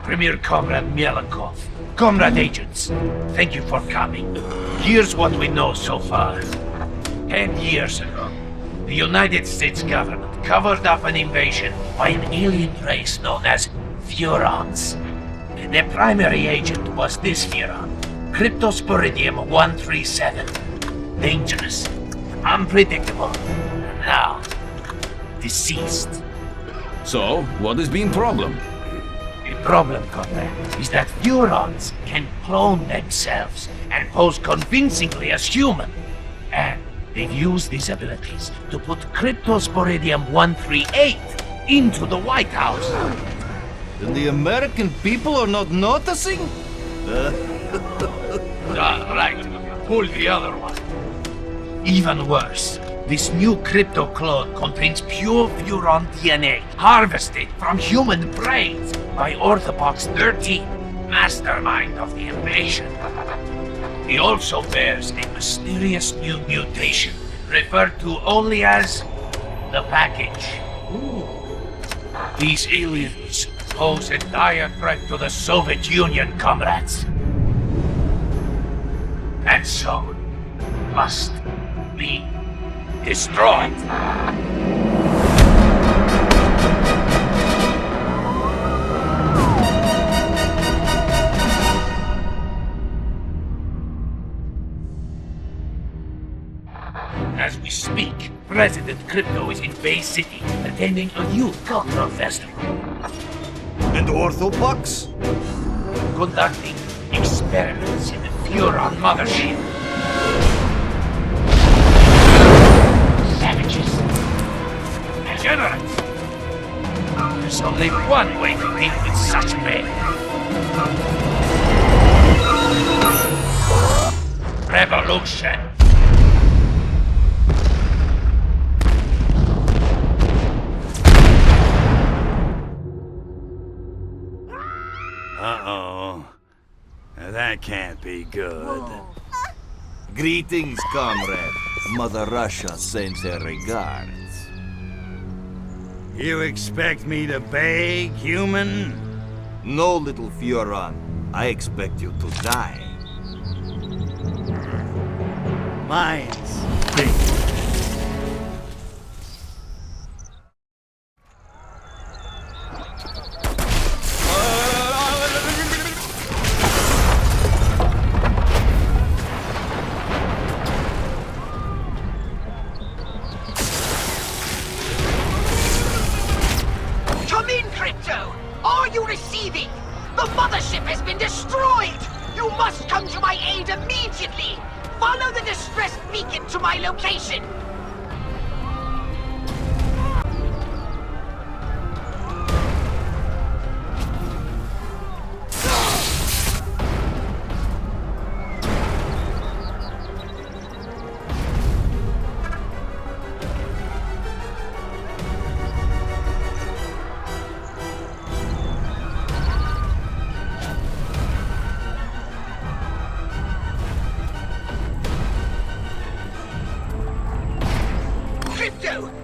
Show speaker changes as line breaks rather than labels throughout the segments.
Premier Comrade Mielikov. Comrade agents, thank you for coming. Here's what we know so far. 10 years ago, the United States government covered up an invasion by an alien race known as Furons. The primary agent was this Furon, Cryptosporidium 137. Dangerous, unpredictable, and now deceased.
So, what has been problem?
The problem, Comrade, is that Furons can clone themselves and pose convincingly as human. And they've used these abilities to put Cryptosporidium 138 into the White House.
And the American people are not noticing?
Right. Pull the other one. Even worse, this new crypto clone contains pure Furon DNA harvested from human brains by Orthopox 13, mastermind of the invasion. He also bears a mysterious new mutation referred to only as the package. These aliens pose a dire threat to the Soviet Union, comrades. And so, must be destroyed. As we speak, President Crypto is in Bay City attending a youth cultural festival.
And Orthopox?
Conducting experiments in the Furon mothership. Savages. Degenerates. There's only one way to deal with such men. Revolution.
Uh-oh. That can't be good. Greetings, comrade. Mother Russia sends her regards. You expect me to beg, human? No, little Furon. I expect you to die. Mine's big.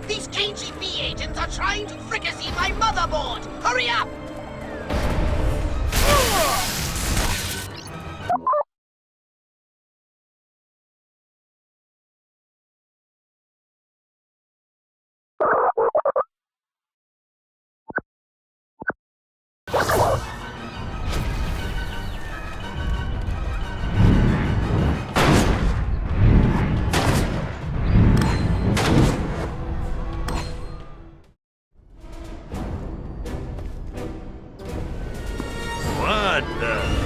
These KGB agents are trying to fricassee my motherboard! Hurry up!
What the?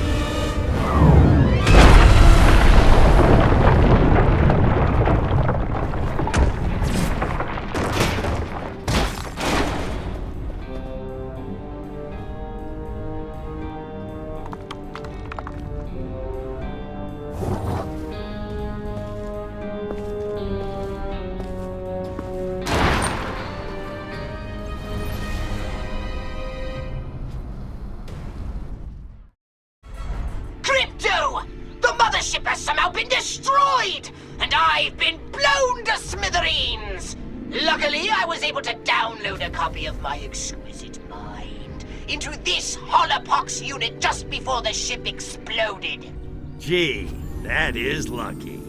ship has somehow been destroyed, and I've been blown to smithereens. Luckily, I was able to download a copy of my exquisite mind into this holopox unit just before the ship exploded.
Gee, that is lucky.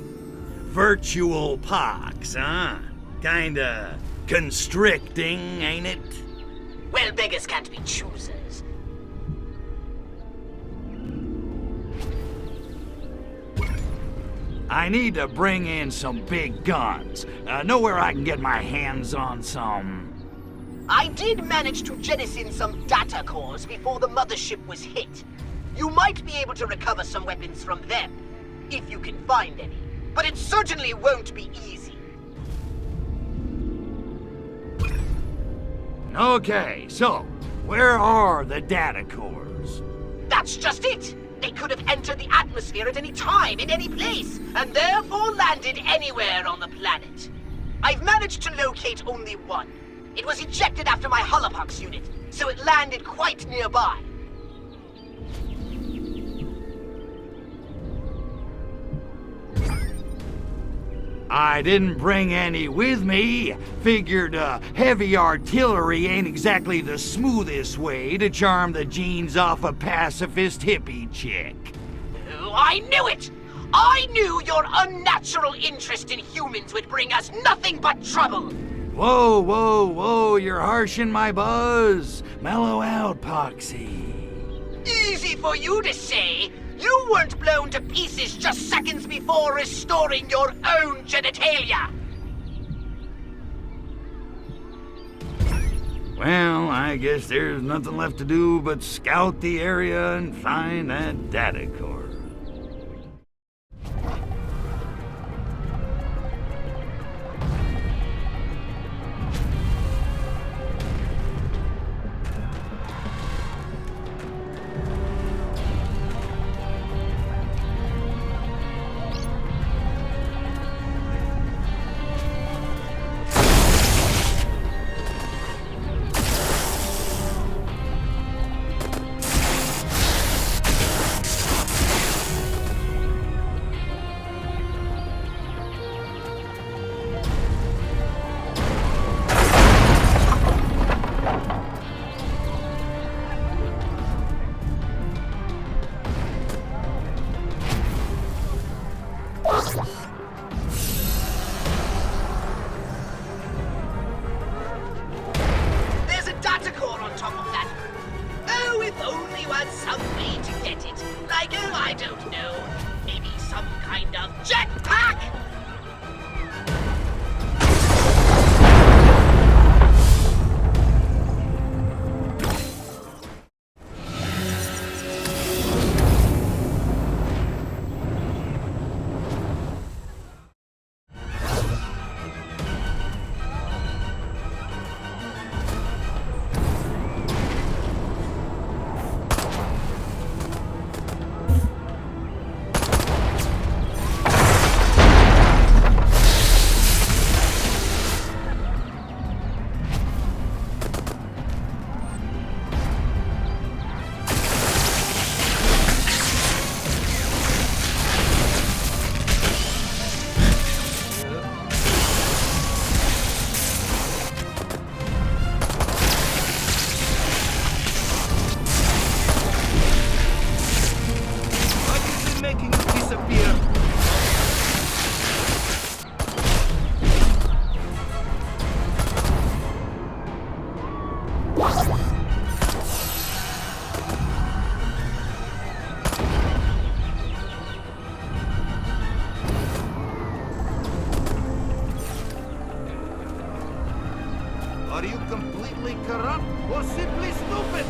Virtual pox, huh? Kinda constricting, ain't it?
Well, beggars can't be choosers.
I need to bring in some big guns. Know where I can get my hands on some...
I did manage to jettison some data cores before the mothership was hit. You might be able to recover some weapons from them, if you can find any. But it certainly won't be easy.
Okay, so, where are the data cores?
That's just it! They could have entered the atmosphere at any time, in any place, and therefore landed anywhere on the planet. I've managed to locate only one. It was ejected after my holopox unit, so it landed quite nearby.
I didn't bring any with me. Figured heavy artillery ain't exactly the smoothest way to charm the genes off a pacifist hippie chick.
Oh, I knew it! I knew your unnatural interest in humans would bring us nothing but trouble!
Whoa, whoa, whoa, you're harshing my buzz. Mellow out, Poxy.
Easy for you to say! You weren't blown to pieces just seconds before restoring your own genitalia!
Well, I guess there's nothing left to do but scout the area and find that data core.
There's a data core on top of that. Oh, if only you had some way to get it. Like, oh, I don't know, maybe some kind of jetpack?
Are you completely corrupt or simply stupid?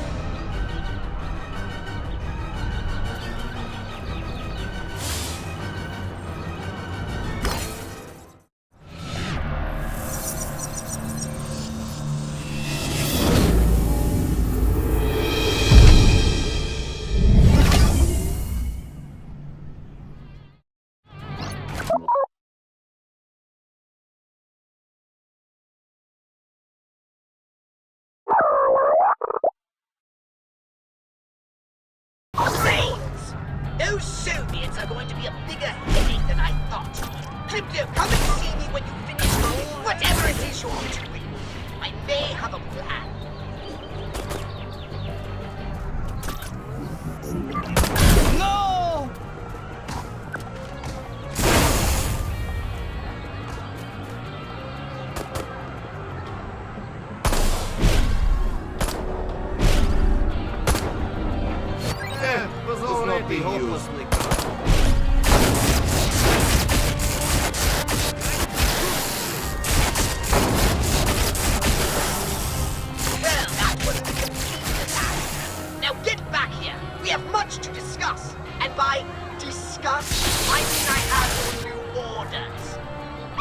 Brains! Those Soviets are going to be a bigger headache than I thought. Crypto, come and see me when you finish whatever it is you're doing. I may have a plan.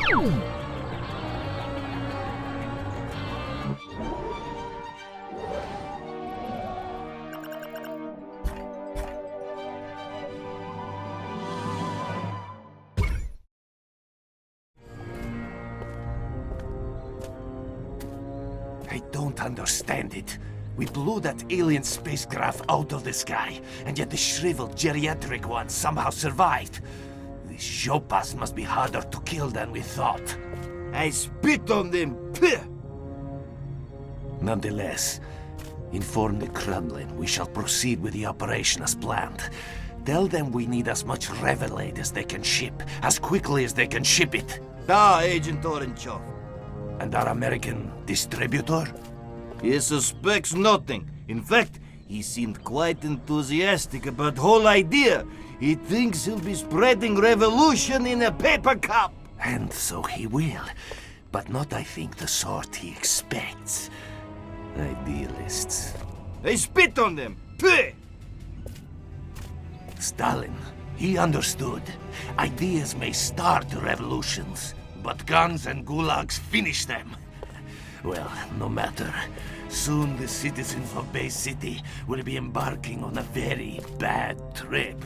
I don't understand it. We blew that alien spacecraft out of the sky, and yet the shriveled geriatric one somehow survived. These Jopas must be harder to kill than we thought.
I spit on them. Pah!
Nonetheless, inform the Kremlin we shall proceed with the operation as planned. Tell them we need as much Revelade as they can ship, as quickly as they can ship it.
Da, Agent Orenchov.
And our American distributor?
He suspects nothing. In fact, he seemed quite enthusiastic about the whole idea. He thinks he'll be spreading revolution in a paper cup.
And so he will. But not, I think, the sort he expects. Idealists.
I spit on them. Pah!
Stalin, he understood. Ideas may start revolutions, but guns and gulags finish them. Well, no matter. Soon the citizens of Bay City will be embarking on a very bad trip.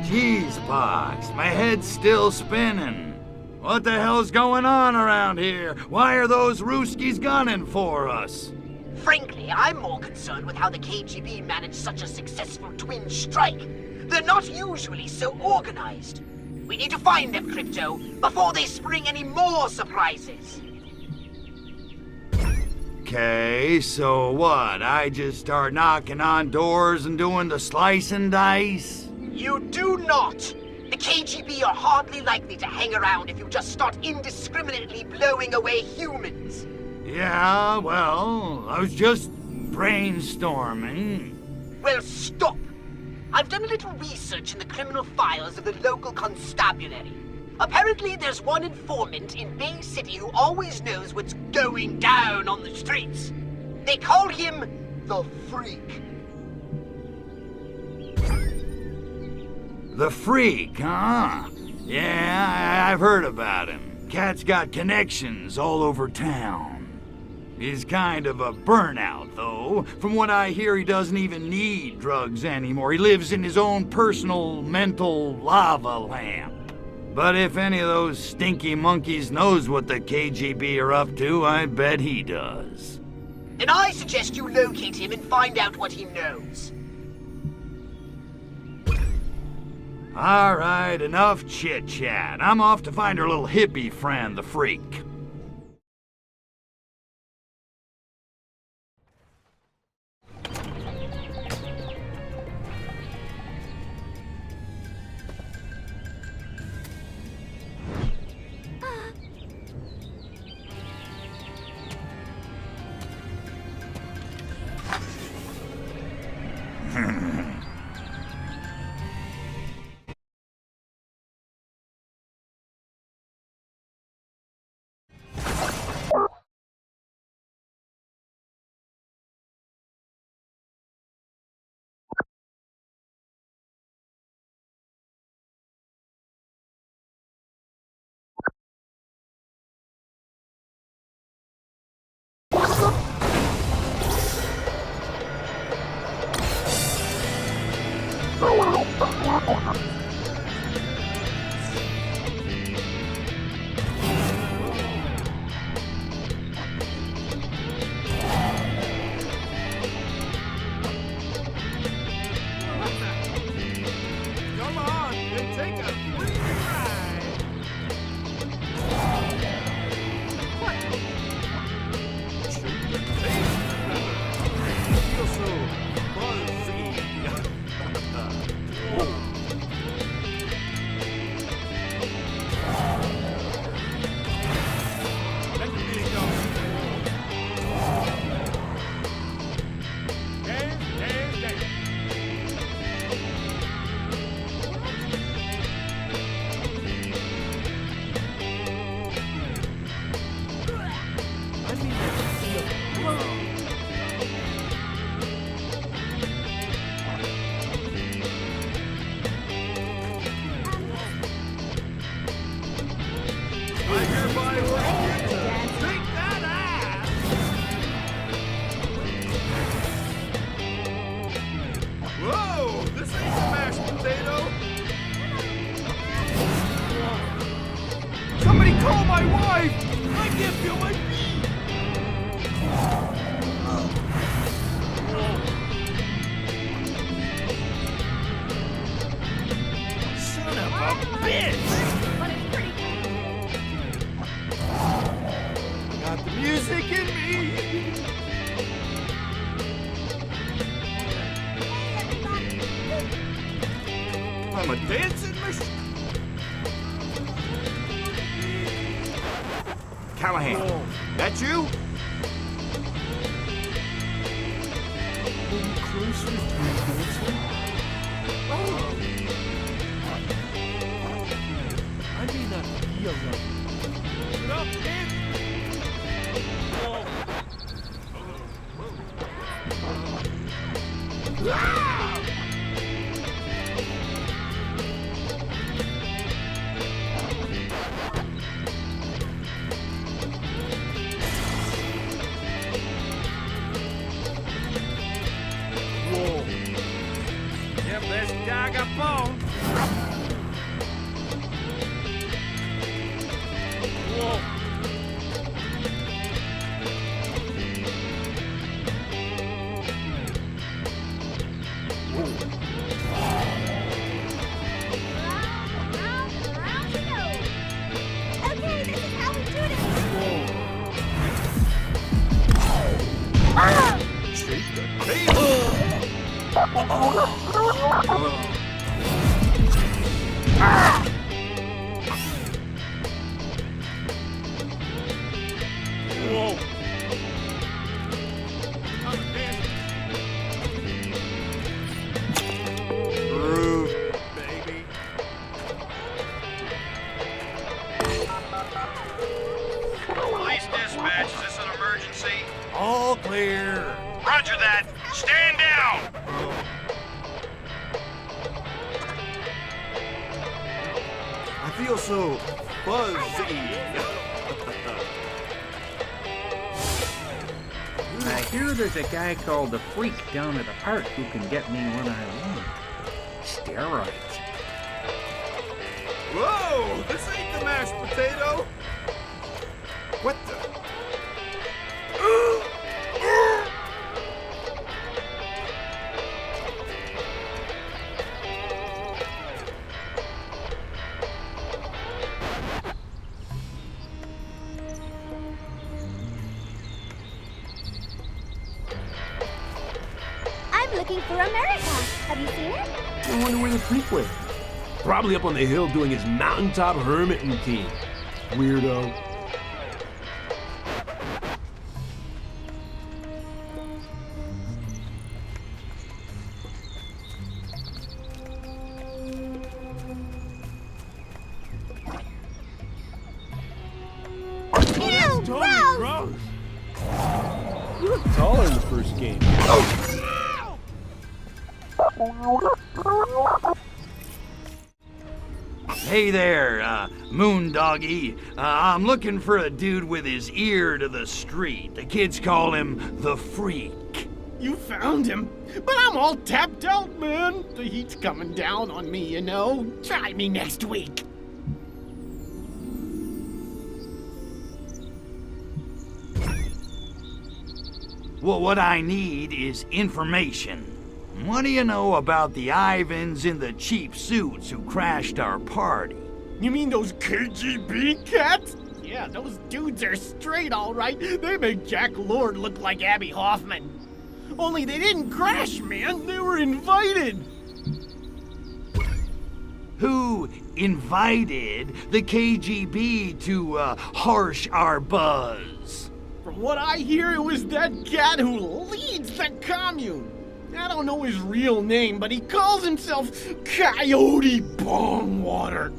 Jeez, Box, my head's still spinning. What the hell's going on around here? Why are those Ruskies gunning for us?
Frankly, I'm more concerned with how the KGB managed such a successful twin strike. They're not usually so organized. We need to find them, Crypto, before they spring any more surprises.
Okay, so what? I just start knocking on doors and doing the slice and dice?
You do not! The KGB are hardly likely to hang around if you just start indiscriminately blowing away humans.
Yeah, well, I was just brainstorming.
Well, stop! I've done a little research in the criminal files of the local constabulary. Apparently there's one informant in Bay City who always knows what's going down on the streets. They call him the Freak.
The Freak, huh? Yeah, I've heard about him. Cat's got connections all over town. He's kind of a burnout, though. From what I hear, he doesn't even need drugs anymore. He lives in his own personal mental lava lamp. But if any of those stinky monkeys knows what the KGB are up to, I bet he does.
Then I suggest you locate him and find out what he knows.
All right, enough chit-chat. I'm off to find her little hippie friend, the Freak.
can't feel my feet! Son of a bitch!
But it's pretty
Got the music in me! I'm a dancing machine! Callahan, that you?
I may not be a runner.
Get up, man! Give this dog a bone! Whoa!
round and round we go. Okay, this is how we do this.
Shake the table! Whoa! I'm a dance groove, baby.
Police dispatch, is this an emergency?
All clear.
Roger that. Stand down!
I feel so fuzzy.
I hear there's a guy called the Freak down at the park who can get me what I want. Steroids.
Whoa! This ain't the mashed potato. What the?
I'm looking for America. Have you seen it?
I wonder where the freak went. Probably up on the hill doing his mountaintop hermit routine. Weirdo.
Ew, gross!
You look taller in the first game.
Hey there, Moon Doggy. I'm looking for a dude with his ear to the street. The kids call him the Freak.
You found him, but I'm all tapped out, man. The heat's coming down on me, you know. Try me next week.
Well, what I need is information. What do you know about the Ivans in the cheap suits who crashed our party?
You mean those KGB cats? Yeah, those dudes are straight, all right. They make Jack Lord look like Abby Hoffman. Only they didn't crash, man. They were invited.
Who invited the KGB to harsh our buzz?
From what I hear, it was that cat who leads the commune. I don't know his real name, but he calls himself Coyote Bongwater,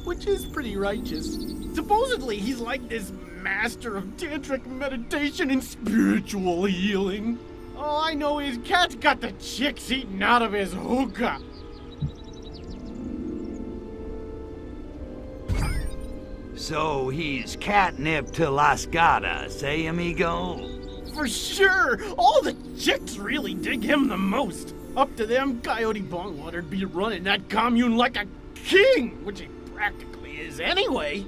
which is pretty righteous. Supposedly, he's like this master of tantric meditation and spiritual healing. All I know is Cat's got the chicks eating out of his hookah.
So he's catnip to Las Gatas, eh, amigo?
For sure! All the chicks really dig him the most. Up to them, Coyote Bongwater'd be running that commune like a king, which he practically is anyway.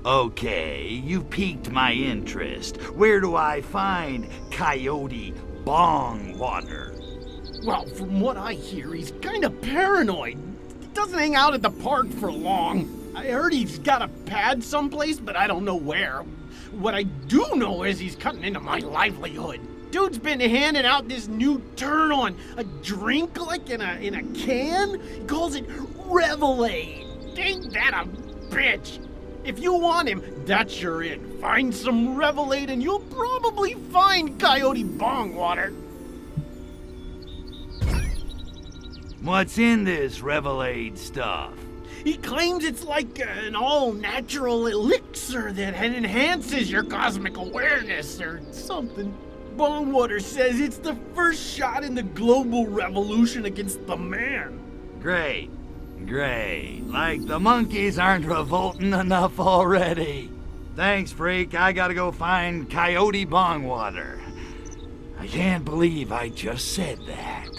Okay, you piqued my interest. Where do I find Coyote Bong Water?
Well, from what I hear, he's kind of paranoid. He doesn't hang out at the park for long. I heard he's got a pad someplace, but I don't know where. What I do know is he's cutting into my livelihood. Dude's been handing out this new turn on a drink like in a can. He calls it Revelade. Ain't that a bitch? If you want him, that's your in. Find some Revelade and you'll probably find Coyote Bong Water.
What's in this Revelade stuff?
He claims it's like an all-natural elixir that enhances your cosmic awareness or something. Bongwater says it's the first shot in the global revolution against the man.
Great. Like the monkeys aren't revolting enough already. Thanks, freak. I gotta go find Coyote Bongwater. I can't believe I just said that.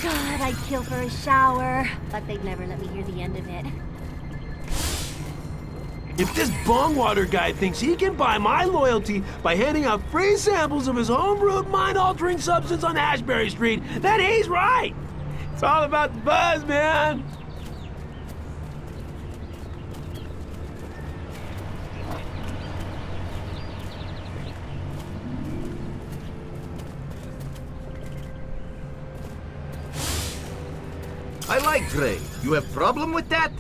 God, I'd kill for a shower, but they'd never let me hear the end of it.
If this bongwater guy thinks he can buy my loyalty by handing out free samples of his homebrewed mind-altering substance on Ashbury Street, then he's right. It's all about the buzz, man.
I like Gray. You have problem with that?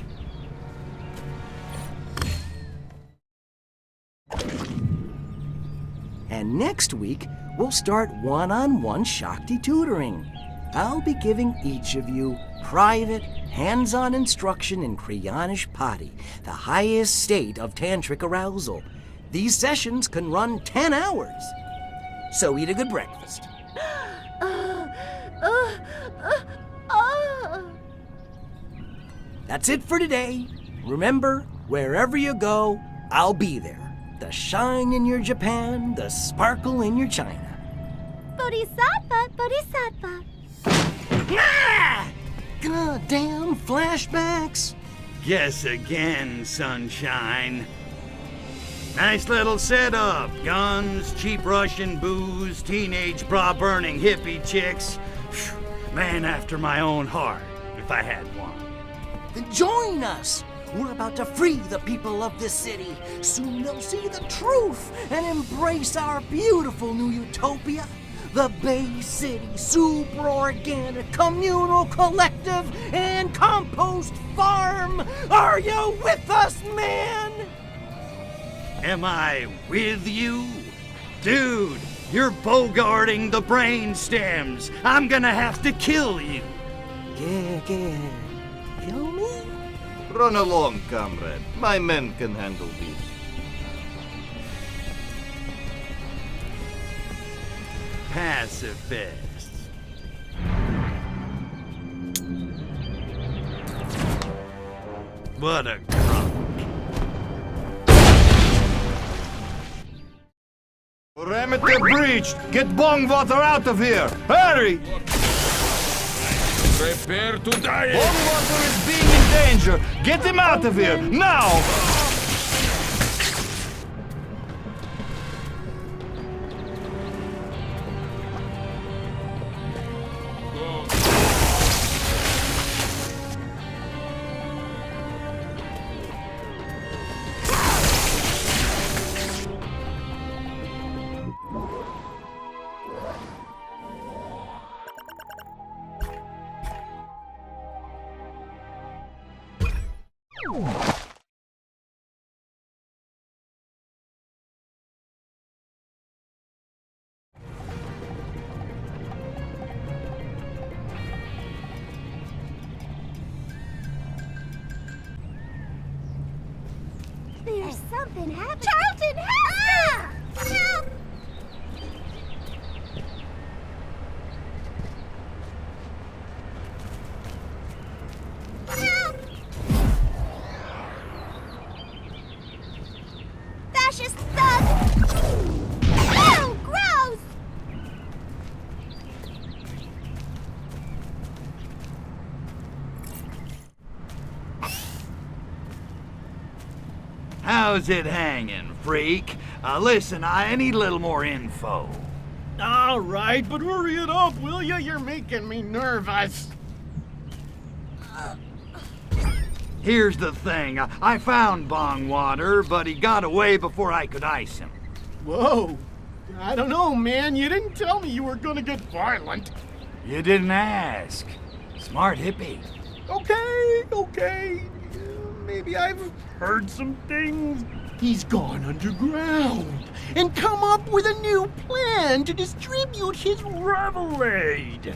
And next week, we'll start one-on-one Shakti tutoring. I'll be giving each of you private, hands-on instruction in Kriyanish Pati, the highest state of tantric arousal. These sessions can run 10 hours. So eat a good breakfast. That's it for today. Remember, wherever you go, I'll be there. The shine in your Japan, the sparkle in your China.
Bodhisattva, Bodhisattva.
Ah! Goddamn flashbacks.
Guess again, sunshine. Nice little setup. Guns, cheap Russian booze, teenage bra-burning hippie chicks. Phew, man after my own heart, if I had one.
Then join us. We're about to free the people of this city. Soon they'll see the truth and embrace our beautiful new utopia. The Bay City Super Organic Communal Collective and Compost Farm. Are you with us, man?
Am I with you? Dude, you're bogarting the brain stems. I'm gonna have to kill you.
Yeah. Kill me?
Run along, comrade. My men can handle this.
Pacifists. What a crunk.
Perimeter breached! Get Bongwater out of here! Hurry!
Prepare to die!
Bongwater is being in danger! Get him out of here! Now!
There's something happening. Charlton, help! Help! Help! Fascist thug! Ew, gross!
How's it hanging, freak? Listen, I need a little more info.
All right, but hurry it up, will ya? You're making me nervous.
Here's the thing. I found Bongwater, but he got away before I could ice him.
Whoa. I don't know, man. You didn't tell me you were gonna get violent.
You didn't ask. Smart hippie.
Okay. Maybe I've heard some things. He's gone underground and come up with a new plan to distribute his revelade.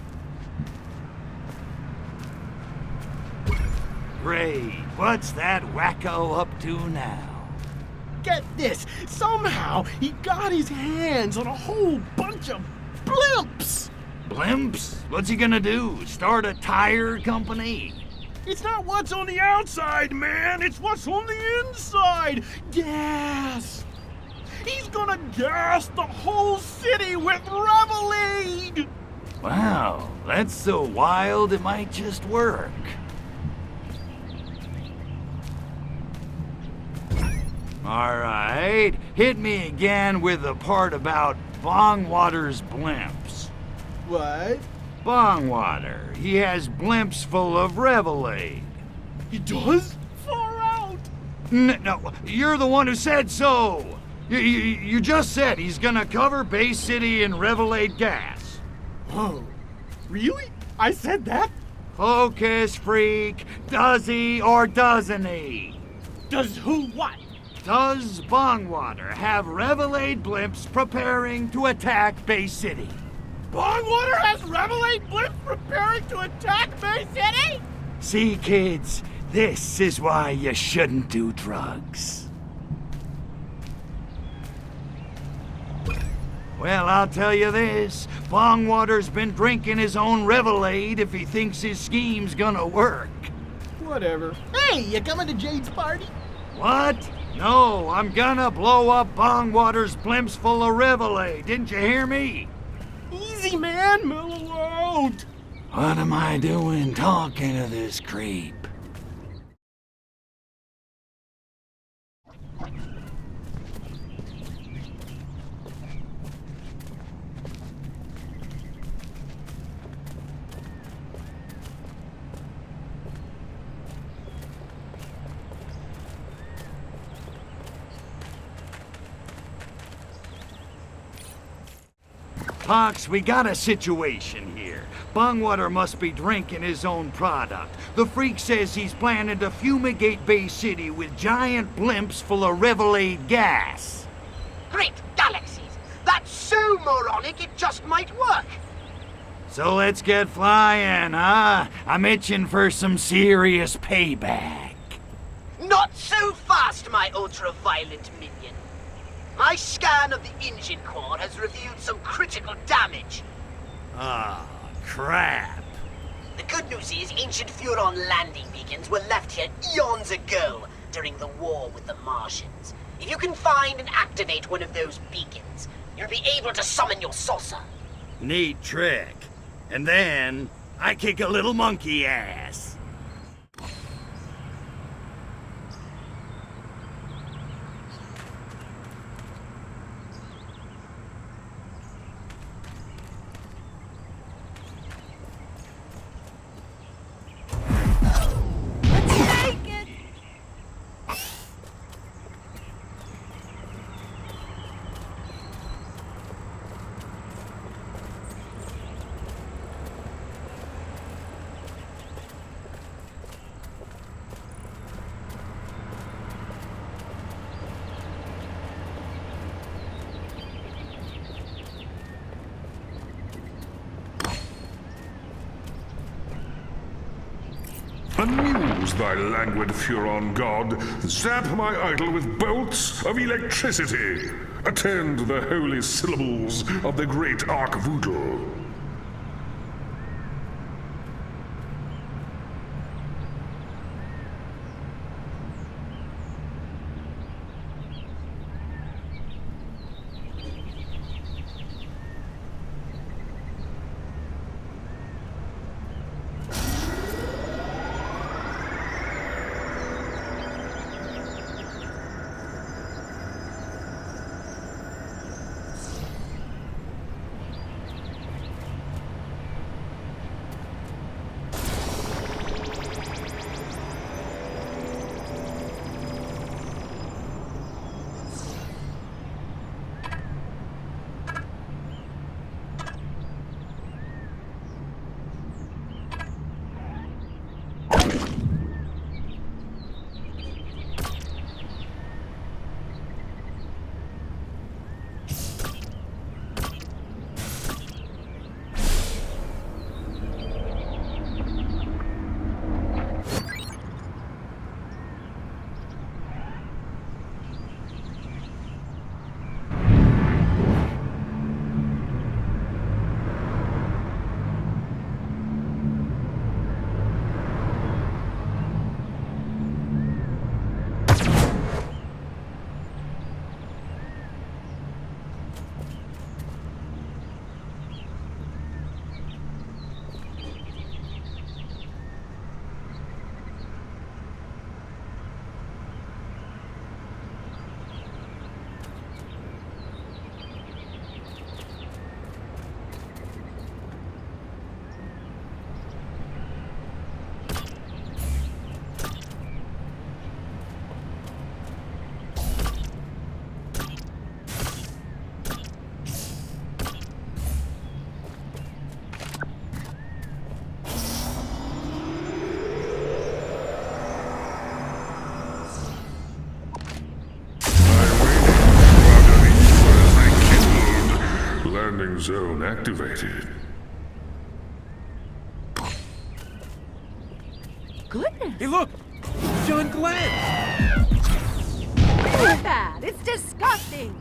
Great. What's that wacko up to now?
Get this, somehow he got his hands on a whole bunch of blimps.
Blimps? What's he gonna do? Start a tire company?
It's not what's on the outside, man. It's what's on the inside. Gas. He's gonna gas the whole city with revelade.
Wow, that's so wild it might just work. All right, hit me again with the part about Bongwater's blimps.
What?
Bongwater. He has blimps full of revelade.
He does? Far out.
No, you're the one who said so. You just said he's gonna cover Bay City in revelade gas.
Whoa, really? I said that?
Focus, freak. Does he or doesn't he?
Does who what?
Does Bongwater have revelade blimps preparing to attack Bay City?
Bongwater has revelade blimps preparing to attack Bay City?
See, kids, this is why you shouldn't do drugs. Well, I'll tell you this. Bongwater's been drinking his own revelade if he thinks his scheme's gonna work.
Whatever. Hey, you coming to Jade's party?
What? No, I'm gonna blow up Bongwater's blimps full of revelade. Didn't you hear me?
Easy, man. Mellow out.
What am I doing talking to this creep? Pox, we got a situation here. Bongwater must be drinking his own product. The freak says he's planning to fumigate Bay City with giant blimps full of revelade gas.
Great galaxies! That's so moronic it just might work!
So let's get flying, huh? I'm itching for some serious payback.
Not so fast, my ultra-violent minion. My scan of the engine core has revealed some critical damage.
Ah, crap.
The good news is ancient Furon landing beacons were left here eons ago during the war with the Martians. If you can find and activate one of those beacons, you'll be able to summon your saucer.
Neat trick. And then, I kick a little monkey ass.
Amuse thy languid Furon god. Zap my idol with bolts of electricity. Attend the holy syllables of the great Arkvoodle. Landing zone activated.
Goodness.
Hey, look! John Glenn!
Look at that. It's disgusting.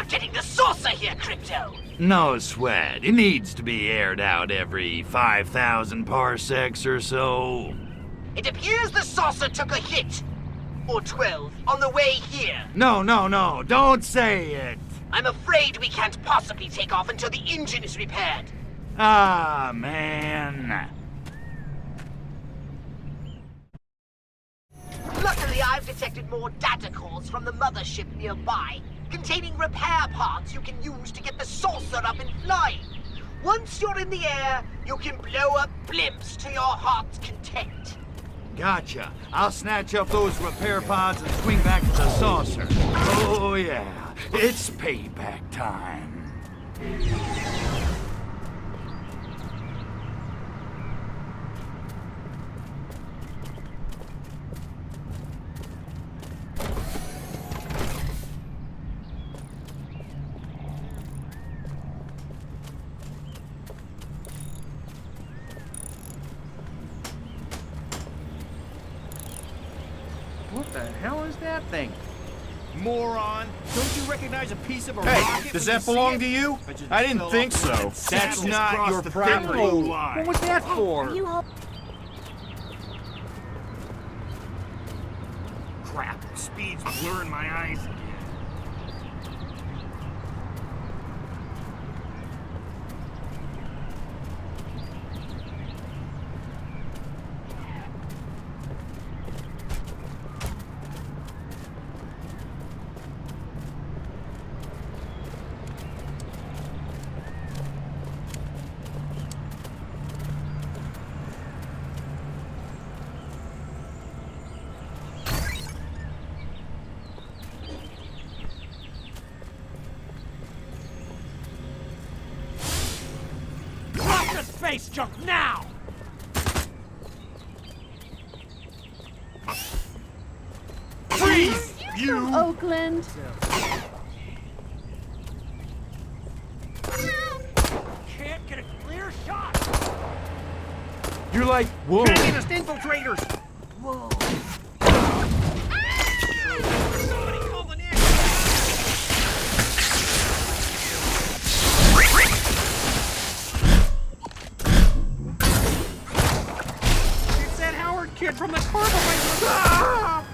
Getting the saucer here, Crypto!
No sweat. It needs to be aired out every 5,000 parsecs or so.
It appears the saucer took a hit. Or 12, on the way here.
No, don't say it.
I'm afraid we can't possibly take off until the engine is repaired.
Ah, man.
Luckily, I've detected more data calls from the mothership nearby, containing repair parts you can use to get the saucer up and flying. Once you're in the air, you can blow up blimps to your heart's content.
Gotcha. I'll snatch up those repair pods and swing back to the saucer. Oh, yeah. It's payback time.
What the hell is that thing?
Moron! Don't you recognize a piece of a
Hey,
rocket?
does
when
that
see
belong
it?
to you?
I just
I didn't
fell
think
off
so.
that
That's
saddle
not
across
your
the
property.
railroad line.
What was that for?
Crap, speed's blurring my eyes again.
this space junk now! Freeze, you!
Oakland.
Can't get a clear shot!
You're like, whoa.
Communist infiltrators!
Whoa.
Somebody calling in! It's that Howard kid from the carburetor! Ah!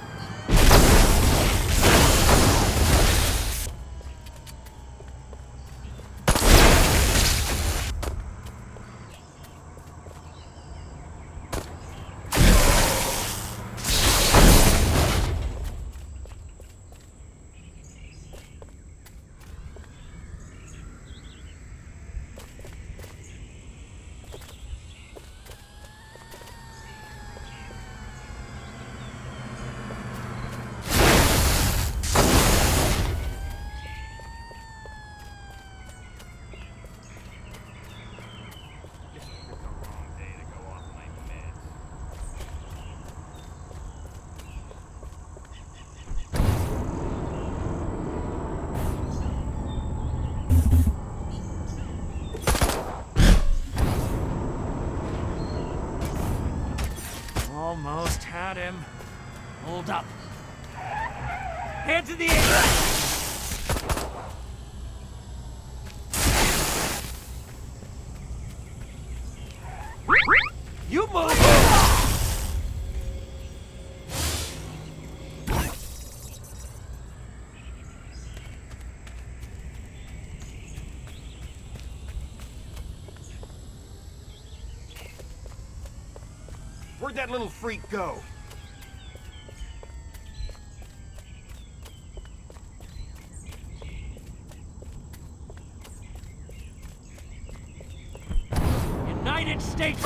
Almost had him. Hold up. Hands in the air! You move!
Where'd that little freak go?
United States!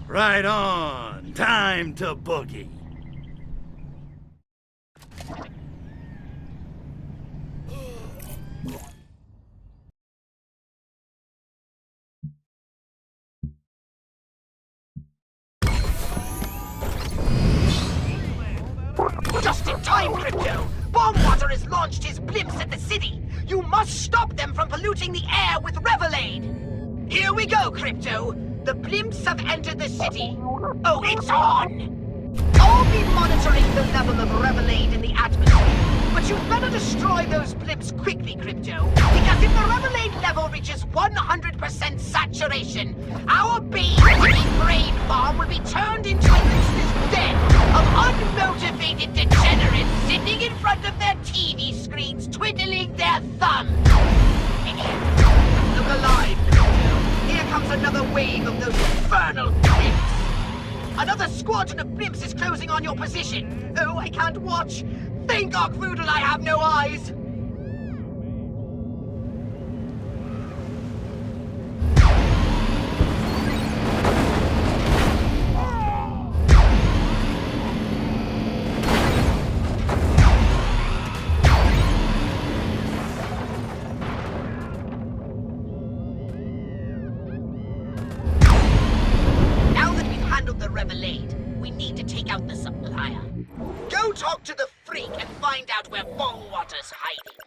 Right on. Time to boogie.
Just in time, Crypto! Bombwater has launched his blimps at the city! You must stop them from polluting the air with Revelade! Here we go, Crypto! The blimps have entered the city! Oh, it's on! I'll be monitoring the level of Revelade in the atmosphere, but you'd better destroy those blimps quickly, Crypto, because if the Revelade level reaches 100% saturation, our bee brain farm will be turned into a useless den of unmotivated degenerates sitting in front of their TV screens twiddling their thumbs. Look alive, Crypto. Here comes another wave of those infernal blimps. Another squadron of blimps is closing on your position. Oh, I can't watch. Thank Arkvoodle'a I have no eyes. We need to take out the supplier. Go talk to the freak and find out where Bongwater's hiding.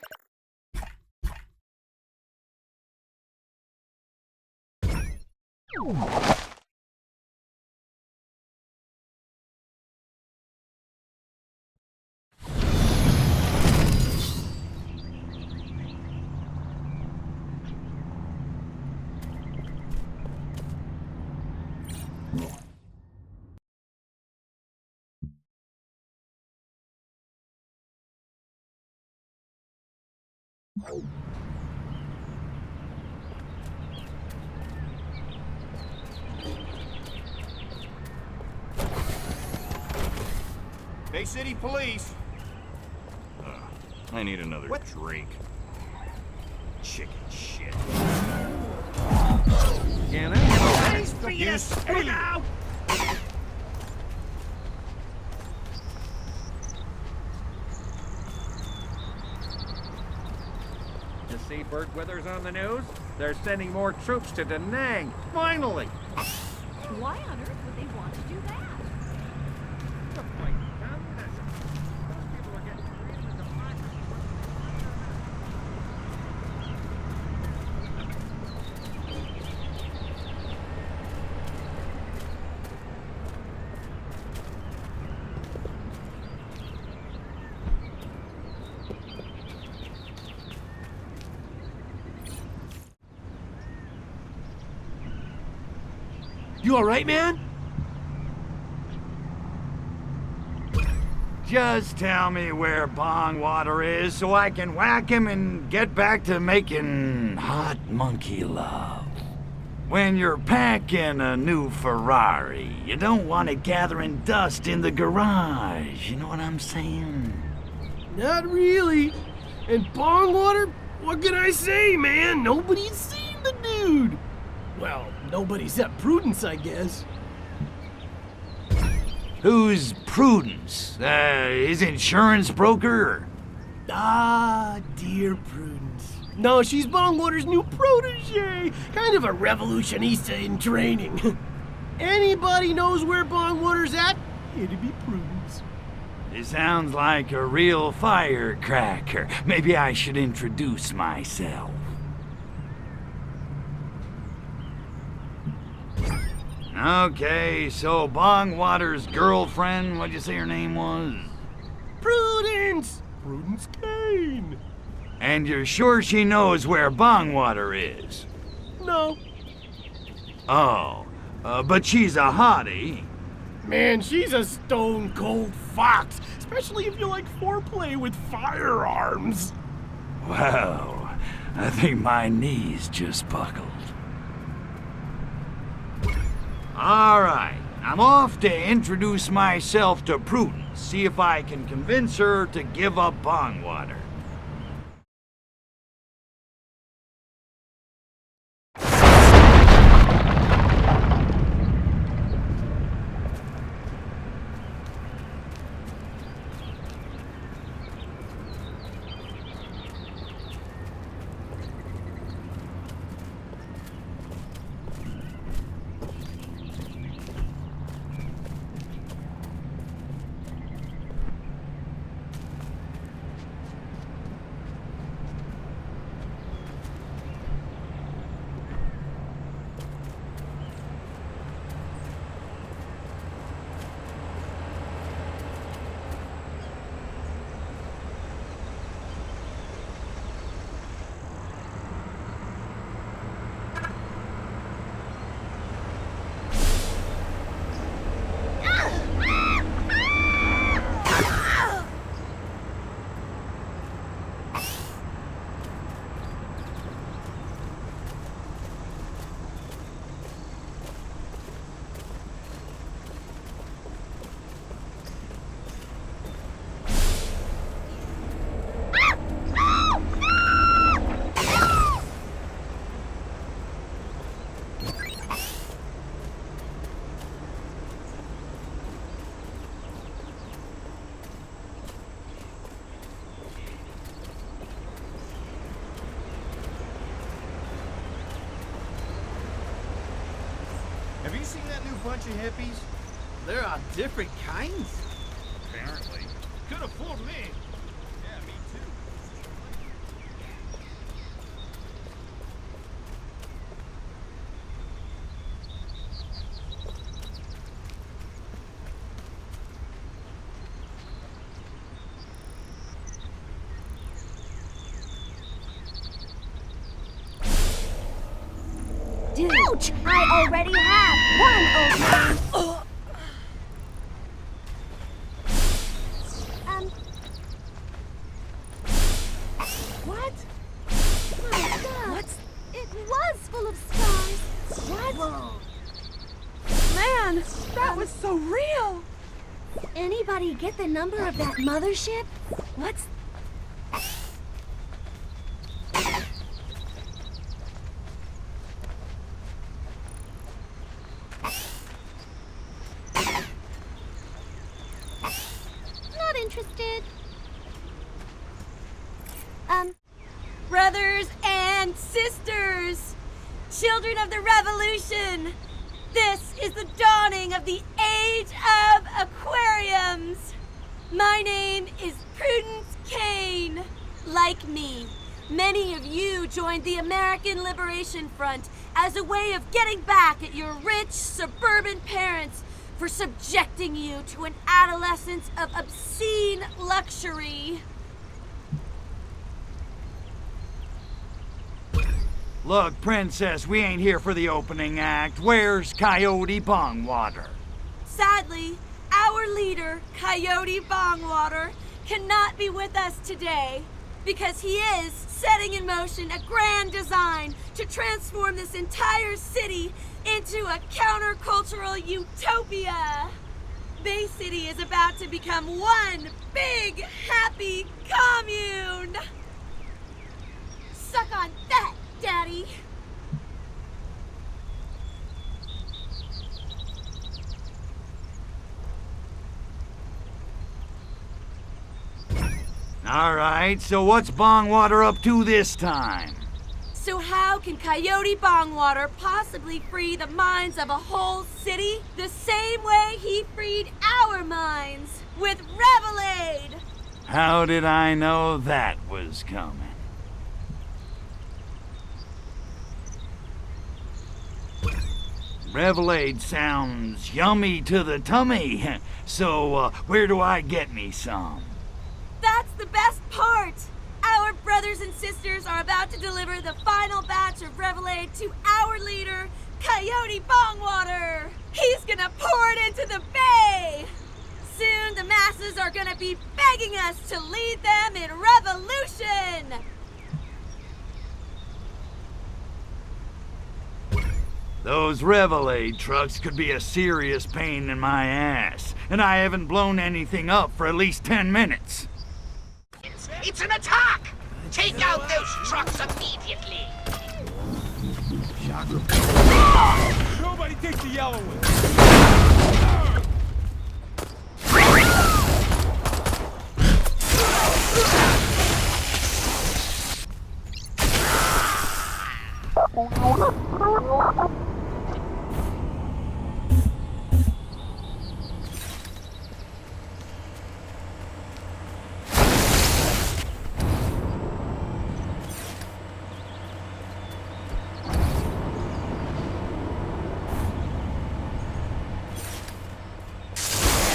Bay City Police.
I need another drink. Chicken shit.
Can I get a for you speed out?
You see bird withers on the news? They're sending more troops to Da Nang. Finally!
Why on earth would they want to do that?
The fight communism. Those people are getting rid of democracy.
You alright, man?
Just tell me where Bongwater is so I can whack him and get back to making hot monkey love. When you're packing a new Ferrari, you don't want it gathering dust in the garage. You know what I'm saying?
Not really. And Bongwater? What can I say, man? Nobody's seen the dude. Well, nobody except Prudence, I guess.
Who's Prudence? His insurance broker?
Ah, dear Prudence. No, she's Bongwater's new protege. Kind of a revolutionista in training. Anybody knows where Bongwater's at? It'd be Prudence.
He sounds like a real firecracker. Maybe I should introduce myself. Okay, so Bongwater's girlfriend, what'd you say her name was?
Prudence! Prudence Kane.
And you're sure she knows where Bongwater is?
No.
Oh, but she's a hottie.
Man, she's a stone-cold fox, especially if you like foreplay with firearms.
Wow, I think my knees just buckled. All right, I'm off to introduce myself to Prudence, see if I can convince her to give up Bongwater.
Have you seen that new bunch of hippies?
There are different kinds.
Apparently. Could have fooled me. Yeah, me too.
which I already have one opening. What? My God. What? It was full of stars. What? Whoa.
Man, that was so real.
Anybody get the number of that mothership? What's... Not interested.
Brothers and sisters, children of the revolution, this is the dawning of the age of aquariums. My name is Prudence Kane. Like me, many of you joined the American Liberation Front as a way of getting back at your rich suburban parents for subjecting you to an adolescence of obscene luxury.
Look, Princess, we ain't here for the opening act. Where's Coyote Bongwater?
Sadly, our leader, Coyote Bongwater, cannot be with us today because he is setting in motion a grand design to transform this entire city into a countercultural utopia. Bay City is about to become one big, happy commune. Suck on that, Daddy.
All right, so what's Bongwater up to this time?
So how can Coyote Bongwater possibly free the minds of a whole city the same way he freed our minds? With Revelade!
How did I know that was coming? Revelade sounds yummy to the tummy. So, where do I get me some?
That's the best part! Our brothers and sisters are about to deliver the final batch of Revelade to our leader, Coyote Bongwater! He's gonna pour it into the bay! Soon the masses are gonna be begging us to lead them in revolution!
Those Revelade trucks could be a serious pain in my ass, and I haven't blown anything up for at least 10 minutes.
It's an attack! Take out those trucks immediately!
Nobody takes the yellow one.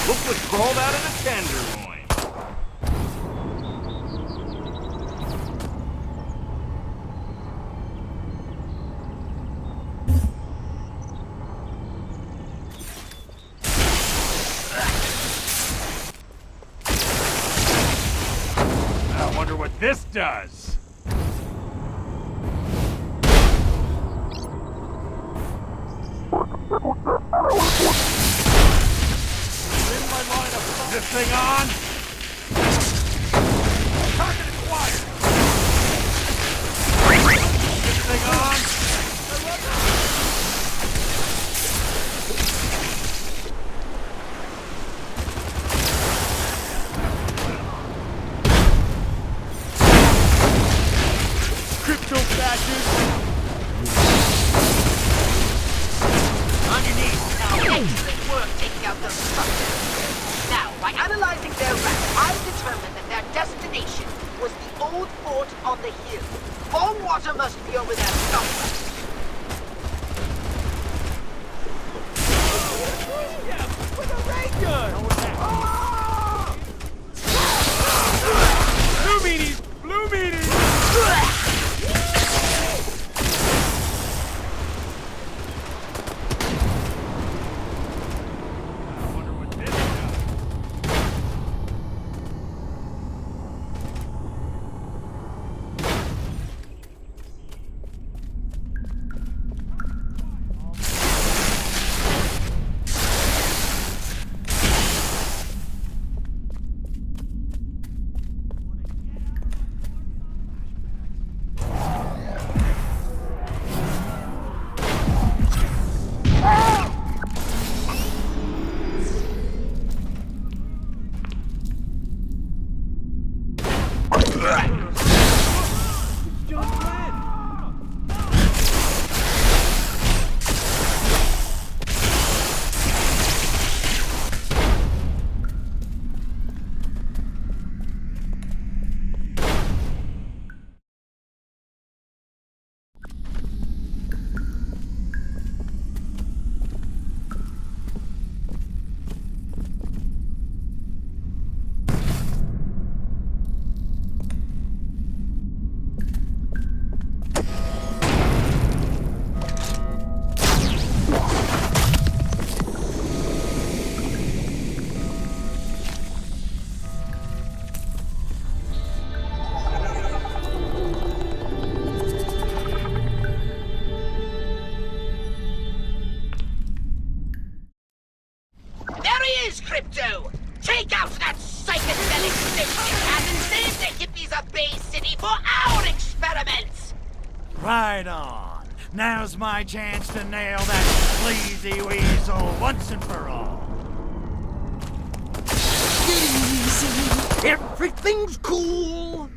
Look what's crawled out of the tenderloin.
I wonder what this does. Is this thing on? Target acquired! Is this thing on? Crypto fascist!
On your knees now. Excellent work taking out those structures. Now, by analyzing their route, I've determined that their destination was the old fort on the hill. Bongwater must be over there somewhere.
Yeah, with a ray gun! Blue meanies! Blue meanies!
1
crypto! Take out that psychedelic stick you can and save the hippies of Bay City for our experiments!
Right on. Now's my chance to nail that sleazy weasel once and for all.
Easy. Everything's cool.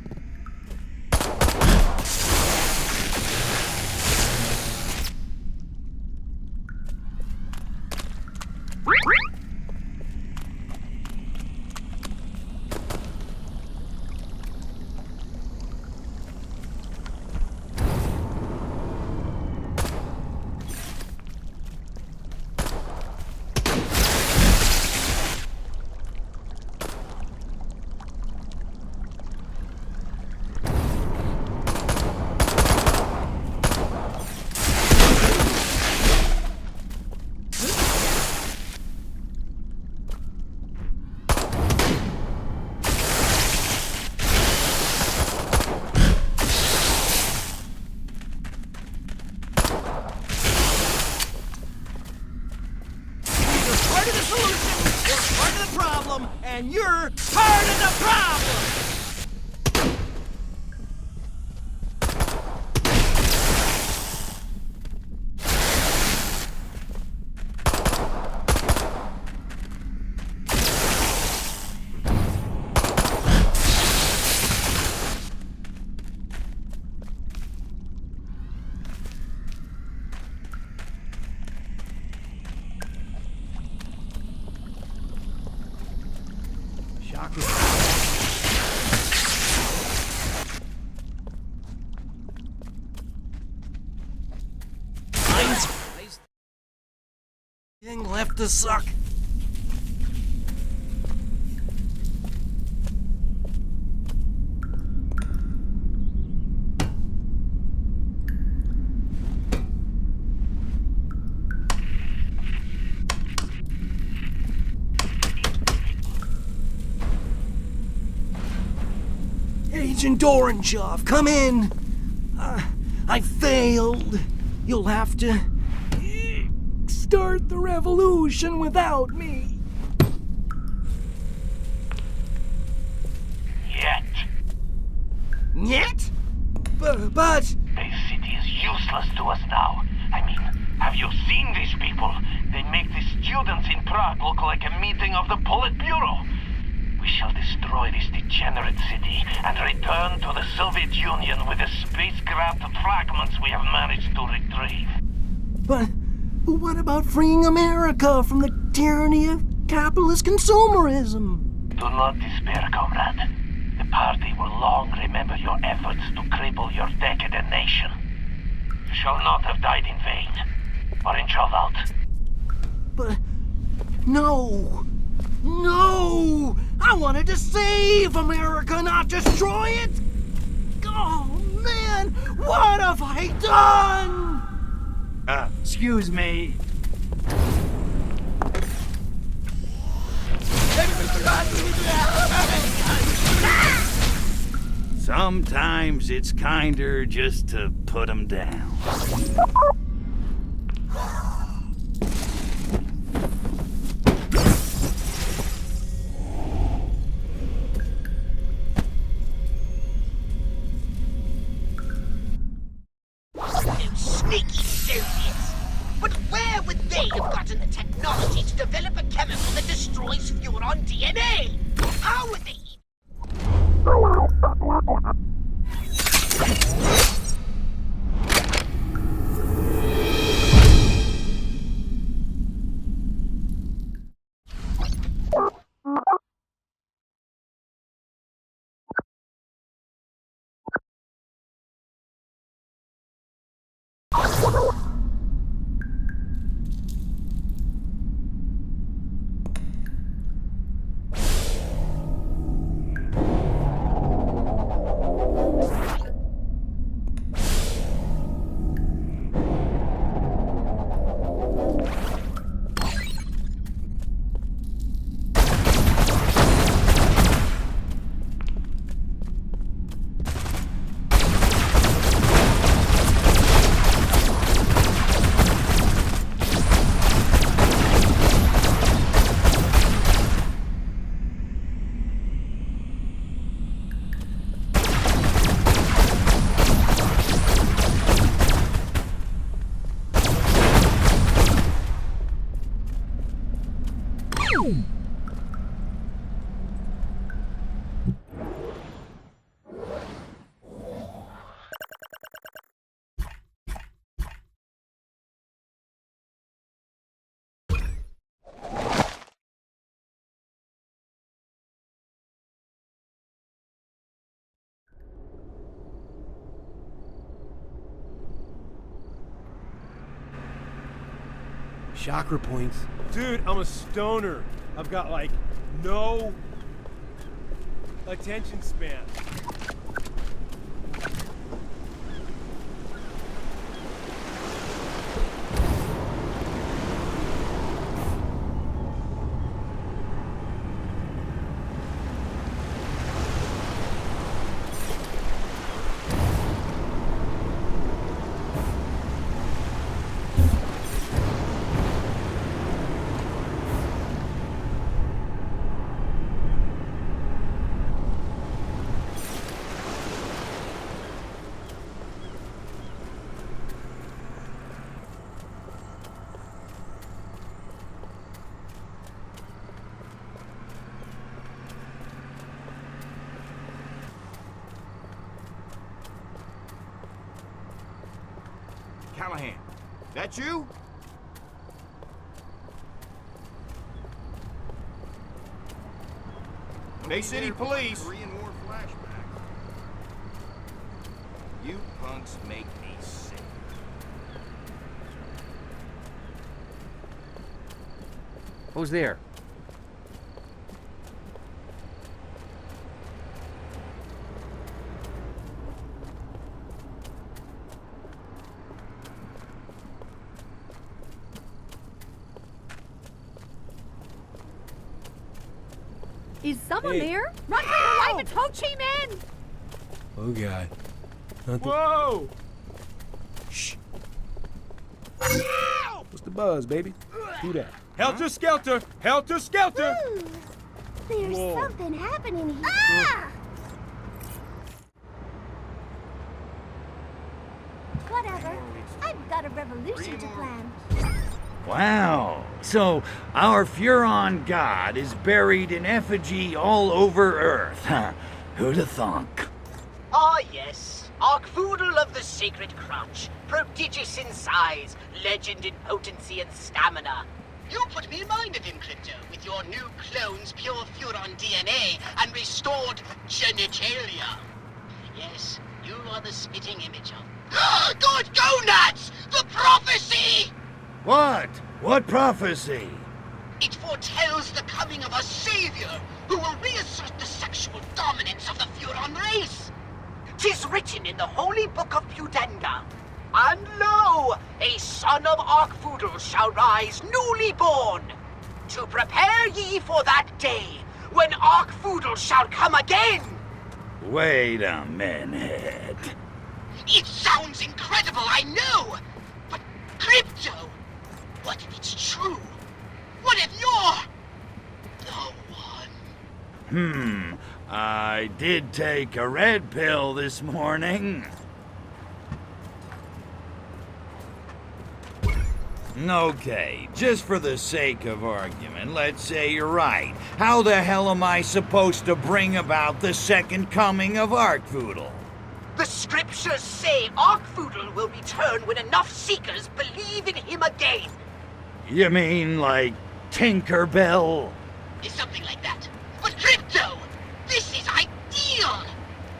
And you're part of the problem! Thing left to suck. Agent Orangeoff, come in. I failed. You'll have to start the revolution without me. Yet? But...
Bay City is useless to us now. I mean, have you seen these people? They make the students in Prague look like a meeting of the Politburo. We shall destroy this degenerate city and return to the Soviet Union with the spacecraft fragments we have managed to retrieve.
But what about freeing America from the tyranny of capitalist consumerism?
Do not despair, comrade. The party will long remember your efforts to cripple your decadent nation. You shall not have died in vain, or in Chowout.
But no! I wanted to save America, not destroy it! Oh man, what have I done?
Excuse me. Sometimes it's kinder just to put 'em down.
Sneaky Soviets! But where would they have gotten the technology to develop a chemical that destroys Furon DNA? How would they...
Chakra points. Dude, I'm a stoner. I've got, like, no attention span.
Callahan, that you? Bay City Police.
Korean War flashback.
You punks make me sick.
Who's there?
Is someone there? Run for your life, it's Ho Chi Minh!
Oh, God. Whoa! Shh. What's the buzz, baby? Do that. Helter Skelter! Helter Skelter!
Ooh, there's
Whoa.
something happening here. Ah! Whatever. I've got a revolution to plan.
Wow. So, our Furon god is buried in effigy all over Earth, huh? Who'da thunk?
Ah, yes. Arkvoodle of the Sacred Crotch. Prodigious in size, legend in potency and stamina. You put me in mind of him, Crypto, with your new clone's pure Furon DNA and restored genitalia. Yes, you are the spitting image of... Good gonads! The prophecy!
What? What prophecy?
It foretells the coming of a savior who will reassert the sexual dominance of the Furon race. 'Tis written in the holy book of Pudenga. And lo, a son of Arkvoodle shall rise newly born. To prepare ye for that day when Arkvoodle shall come again.
Wait a minute.
It sounds incredible, I know. But Crypto, what if it's true? What if you're the one?
I did take a red pill this morning. Okay, just for the sake of argument, let's say you're right. How the hell am I supposed to bring about the second coming of Arkvoodle?
The scriptures say Arkvoodle will return when enough seekers believe in him again.
You mean like Tinkerbell?
It's something like that. But Crypto, this is ideal!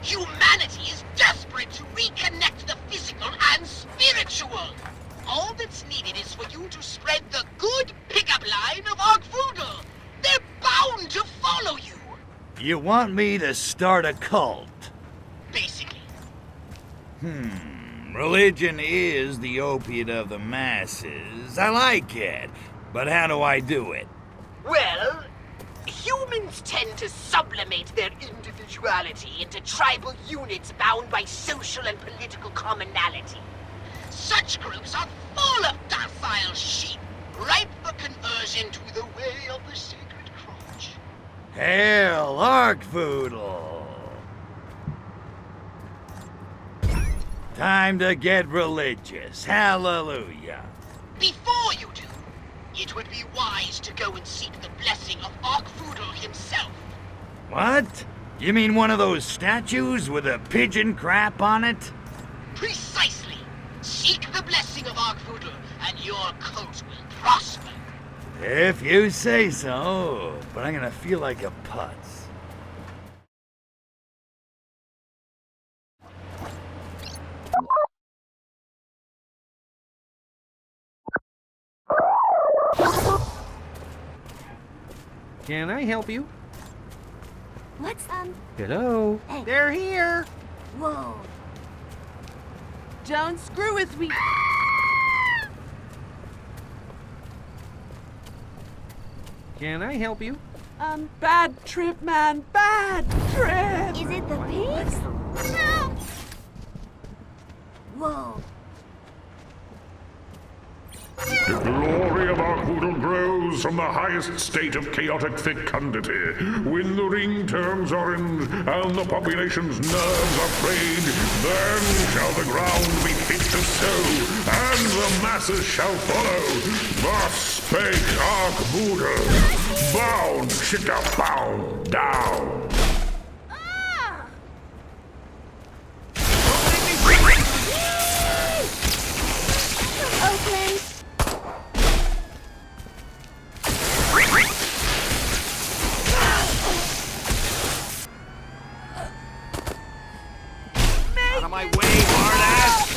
Humanity is desperate to reconnect the physical and spiritual. All that's needed is for you to spread the good pickup line of Arkvoodle. They're bound to follow you.
You want me to start a cult?
Basically.
Religion is the opiate of the masses. I like it. But how do I do it?
Well, humans tend to sublimate their individuality into tribal units bound by social and political commonality. Such groups are full of docile sheep, ripe for conversion to the way of the Sacred Crotch.
Hail, Arkvoodle! Time to get religious. Hallelujah.
Before you do, it would be wise to go and seek the blessing of Arkvoodle himself.
What? You mean one of those statues with a pigeon crap on it?
Precisely. Seek the blessing of Arkvoodle, and your cult will prosper.
If you say so, but I'm gonna feel like a putz.
Can I help you?
What's,
Hello?
Hey.
They're here.
Whoa.
Don't screw with me.
Can I help you?
Bad trip, man. Bad trip.
Is it the pigs? No. Whoa.
The glory of Arkvoodle grows from the highest state of chaotic fecundity. When the ring turns orange and the population's nerves are frayed, then shall the ground be fit to sow, and the masses shall follow. Thus spake Arkvoodle, bound, shitta, bound, down.
Okay.
Out of my way, hard-ass!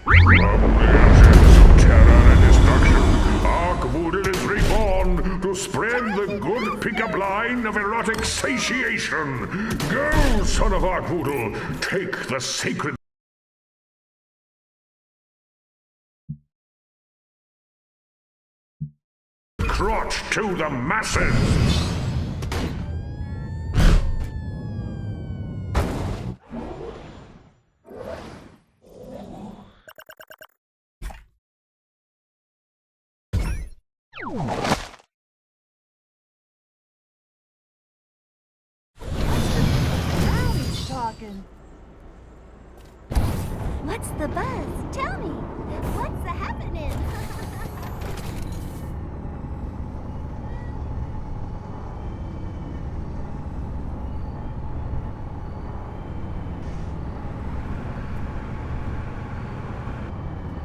From the ashes of terror and destruction, Arkvoodle is reborn to spread the good pickup line of erotic satiation. Go, son of Arkvoodle, take the sacred crotch to the masses.
Now he's talking.
What's the buzz? Tell me. What's happening?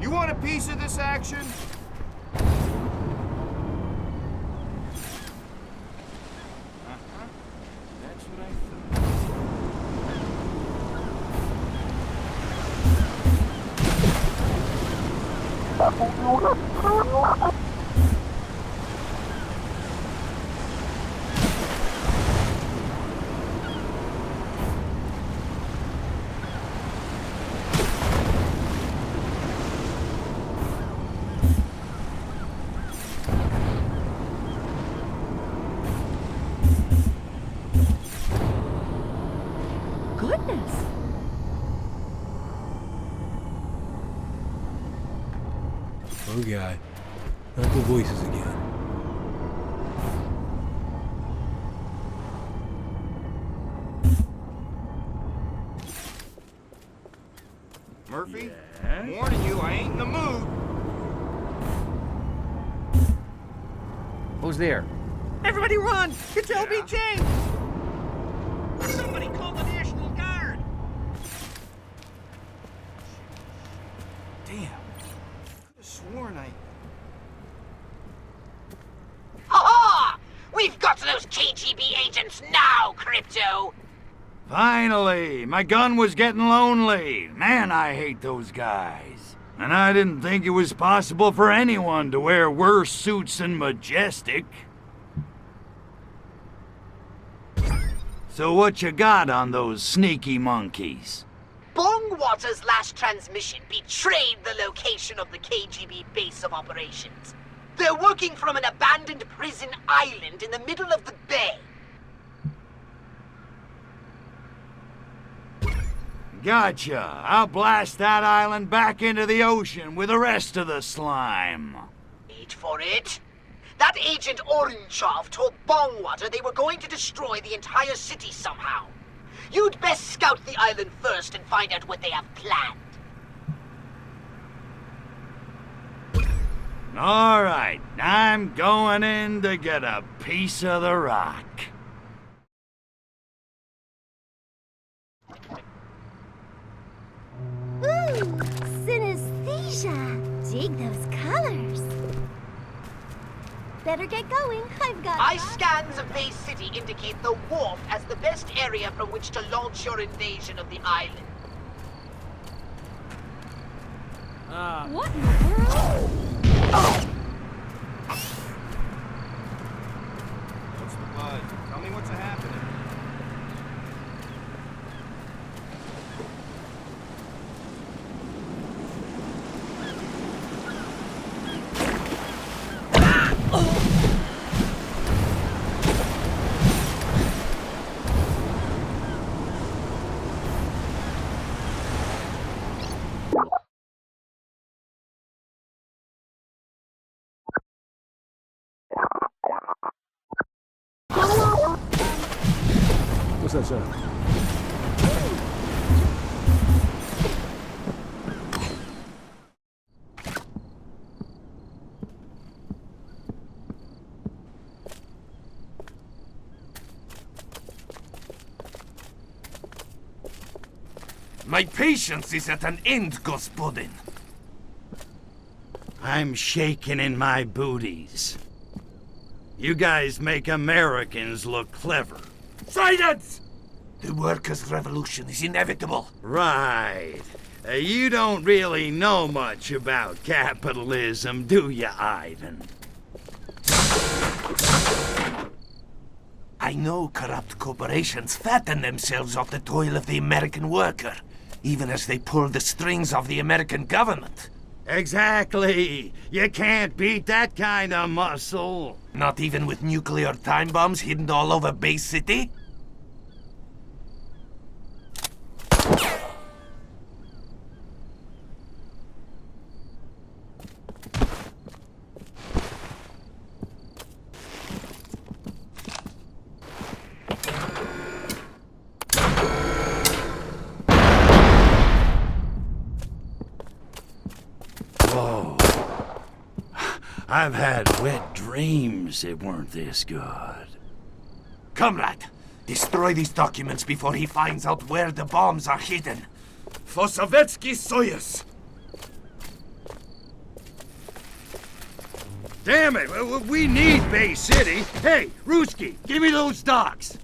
You want a piece of this action? That's what I thought.
Goodness.
Oh God, not the voices again.
Murphy, I'm warning you, I ain't in the mood.
Who's there?
Everybody run! It's LBJ! Somebody call the National Guard! Damn. Could have sworn I...
Ha-ha! We've got those KGB agents now, Crypto!
Finally! My gun was getting lonely. Man, I hate those guys. And I didn't think it was possible for anyone to wear worse suits than Majestic. So what you got on those sneaky monkeys?
Bongwater's last transmission betrayed the location of the KGB base of operations. They're working from an abandoned prison island in the middle of the bay.
Gotcha. I'll blast that island back into the ocean with the rest of the slime.
Wait for it. That agent Oranchov told Bongwater they were going to destroy the entire city somehow. You'd best scout the island first and find out what they have planned.
All right, I'm going in to get a piece of the rock.
Ooh, synesthesia. Dig those colors. Better get going. I've got...
My scans of Bay City indicate the wharf as the best area from which to launch your invasion of the island.
What in the world?
What's the buzz? Tell me what's happening.
What's that sound?
My patience is at an end, Gospodin.
I'm shaking in my booties. You guys make Americans look clever.
Silence! The workers' revolution is inevitable.
Right. You don't really know much about capitalism, do you, Ivan?
I know corrupt corporations fatten themselves off the toil of the American worker, even as they pull the strings of the American government.
Exactly. You can't beat that kind of muscle.
Not even with nuclear time bombs hidden all over Bay City?
Whoa. I've had wet dreams that weren't this good.
Comrade, destroy these documents before he finds out where the bombs are hidden. For Sovietsky Soyuz!
Damn it, we need Bay City. Hey, Ruski, give me those docks.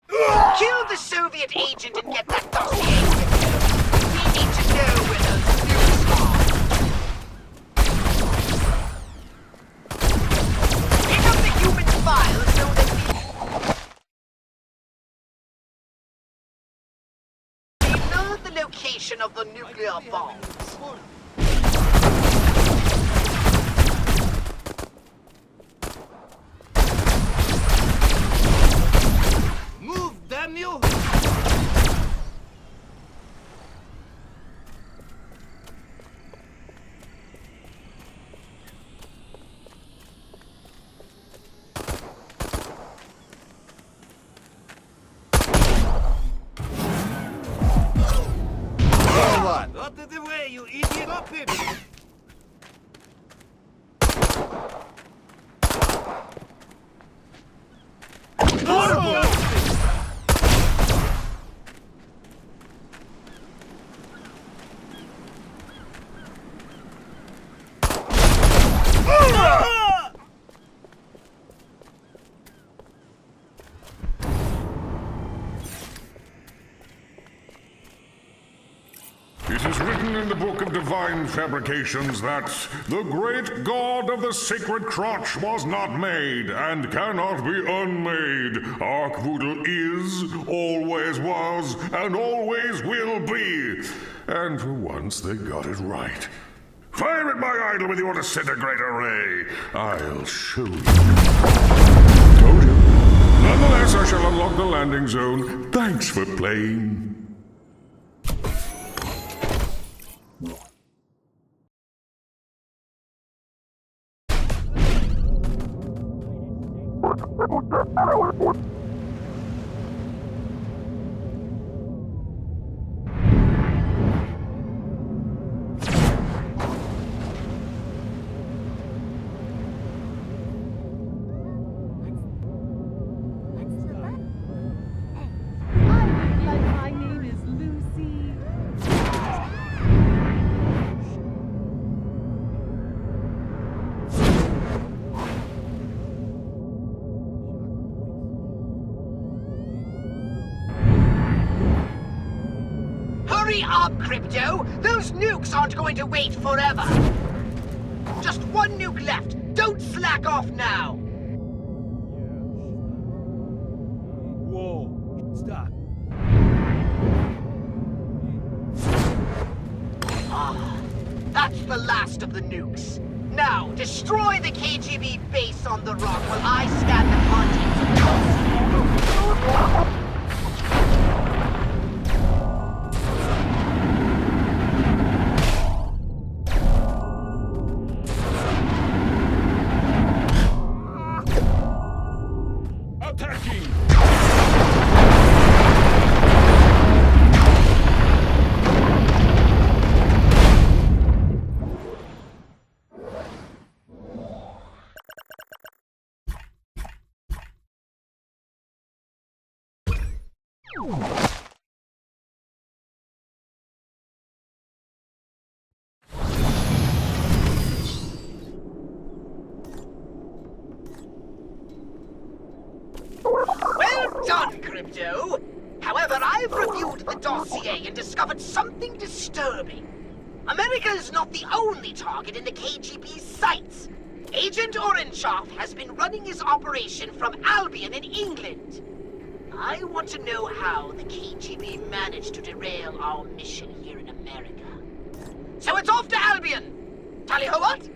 Kill the Soviet agent and get that dossier. We need to know where those news are. Pick up the human files so that we know the location of the nuclear bombs.
Move, damn you!
What?
Out of the way, you idiot! Stop it!
It is written in the Book of Divine Fabrications that the great god of the sacred crotch was not made and cannot be unmade. Arkvoodle is, always was, and always will be. And for once they got it right. Fire at my idol with your disintegrator ray. I'll show you. Told you. Nonetheless, I shall unlock the landing zone. Thanks for playing.
up, Crypto! Those nukes aren't going to wait forever! Just one nuke left! Don't slack off now!
Whoa, stop.
That's the last of the nukes. Now, destroy the KGB base on the rock while I scan the contents of the dossier. Well done, Crypto! However, I've reviewed the dossier and discovered something disturbing. America is not the only target in the KGB's sights. Agent Orangeoff has been running his operation from Albion in England. I want to know how the KGB managed to derail our mission here in America. So it's off to Albion! Tally-ho what?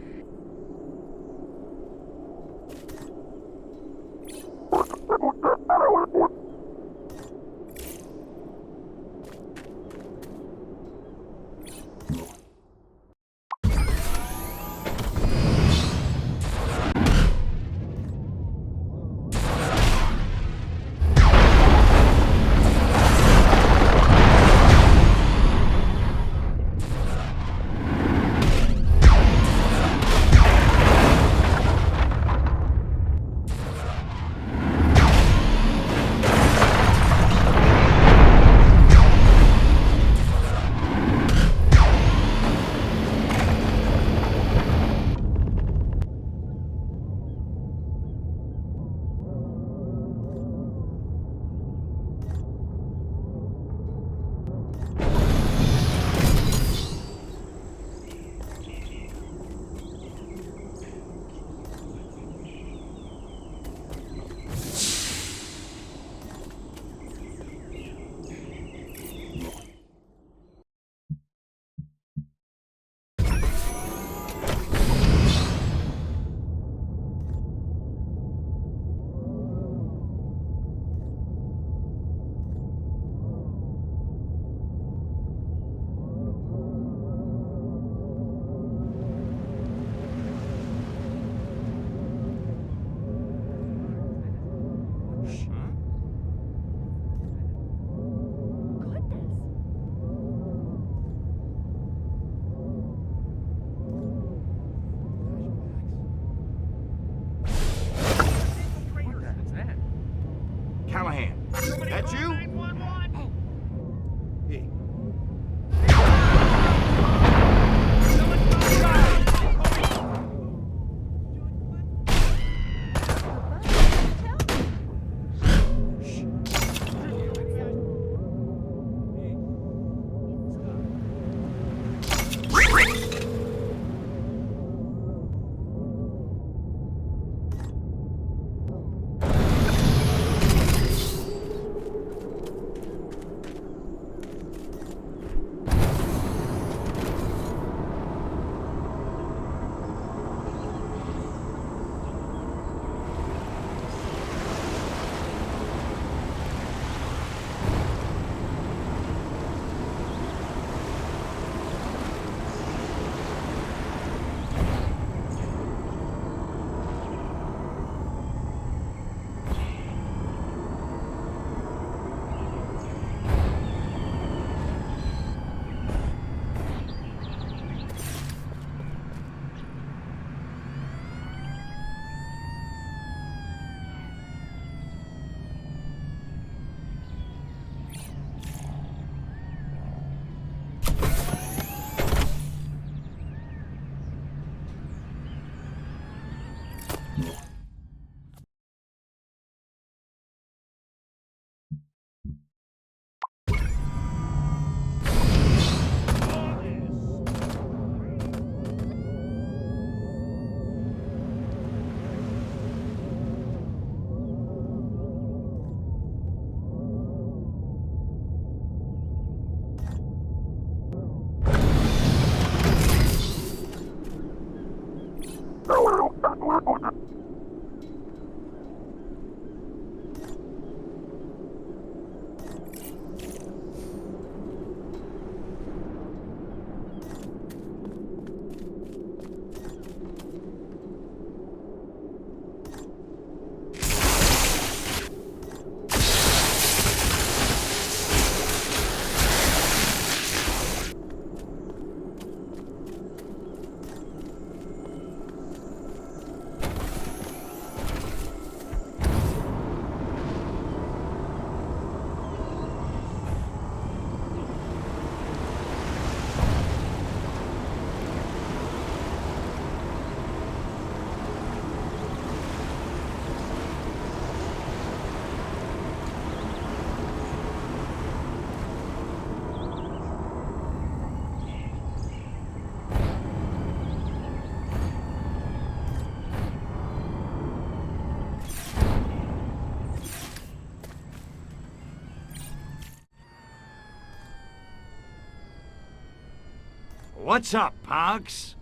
What's up, Pox?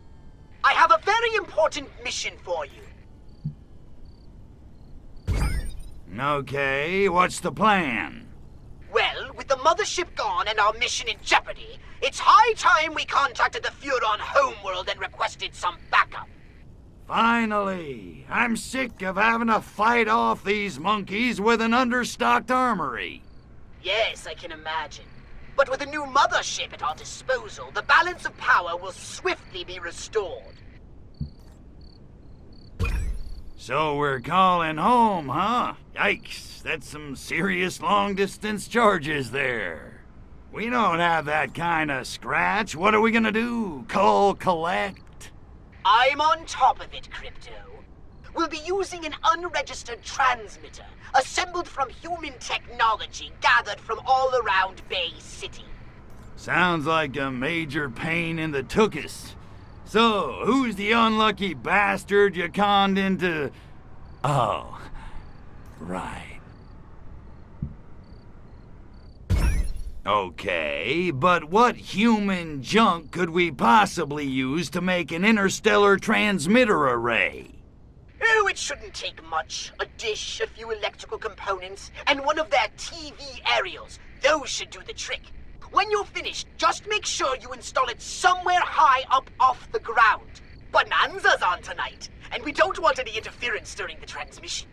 I have a very important mission for you.
Okay, what's the plan?
Well, with the mothership gone and our mission in jeopardy, it's high time we contacted the Furon homeworld and requested some backup.
Finally! I'm sick of having to fight off these monkeys with an understocked armory.
Yes, I can imagine. But with a new mothership at our disposal, the balance of power will swiftly be restored.
So we're calling home, huh? Yikes, that's some serious long-distance charges there. We don't have that kind of scratch. What are we gonna do? Call collect?
I'm on top of it, Crypto. We'll be using an unregistered transmitter, assembled from human technology gathered from all around Bay City.
Sounds like a major pain in the tuchus. So, who's the unlucky bastard you conned into... Oh, right. Okay, but what human junk could we possibly use to make an interstellar transmitter array?
Oh, it shouldn't take much. A dish, a few electrical components, and one of their TV aerials. Those should do the trick. When you're finished, just make sure you install it somewhere high up off the ground. Bonanza's on tonight, and we don't want any interference during the transmission.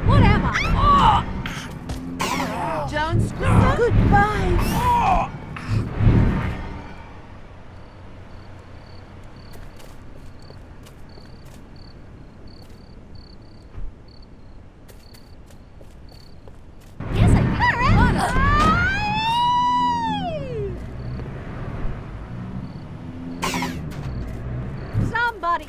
What am I? Don't scream. Goodbye.
Yes, I did.
Somebody.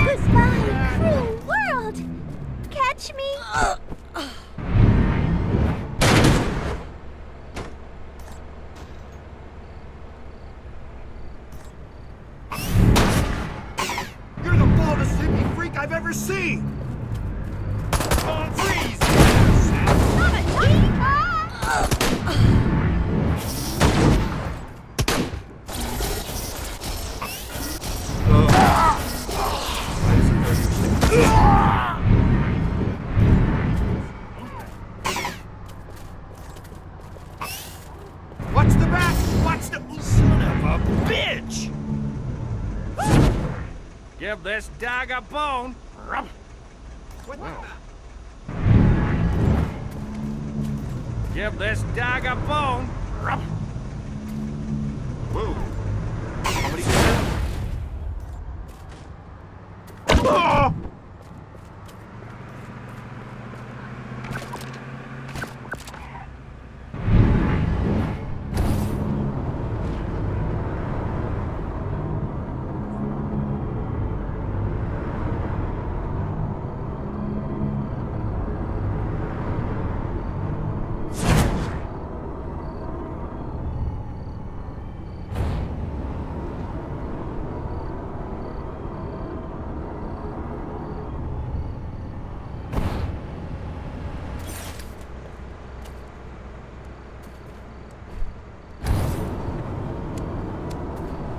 Goodbye, cruel world. Catch me.
You're the baldest sleeping freak I've ever seen! Oh, freeze! What's the back? What's the... Son of a bitch!
Give this dog a bone.
What the...
Give this dog a bone.
Whoa. Somebody get him? Oh!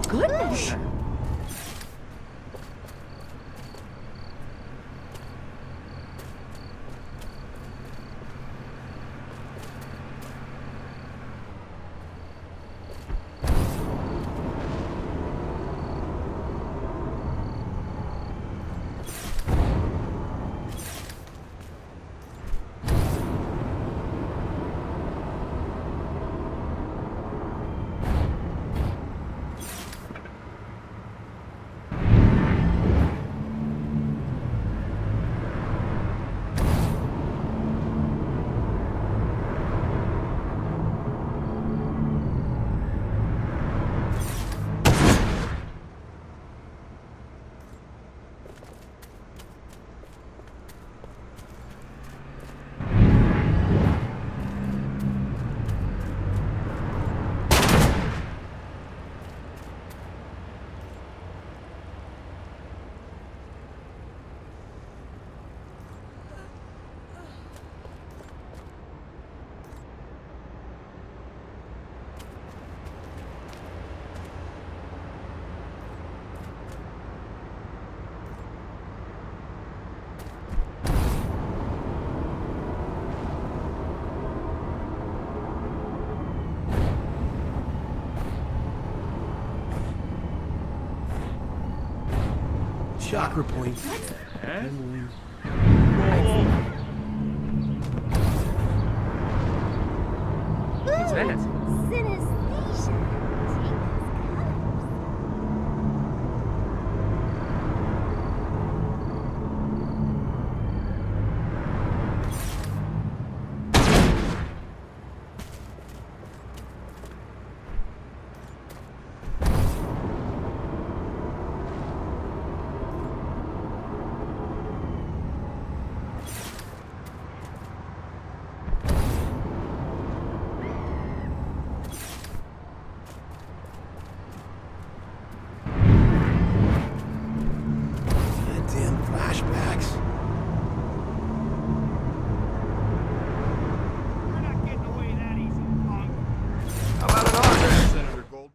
goodness.
Chakra point.
What's that?
Synesthesia.
Goddamn flashbacks.
You're not getting away that easy, punk.
How about an autograph, Senator Gold?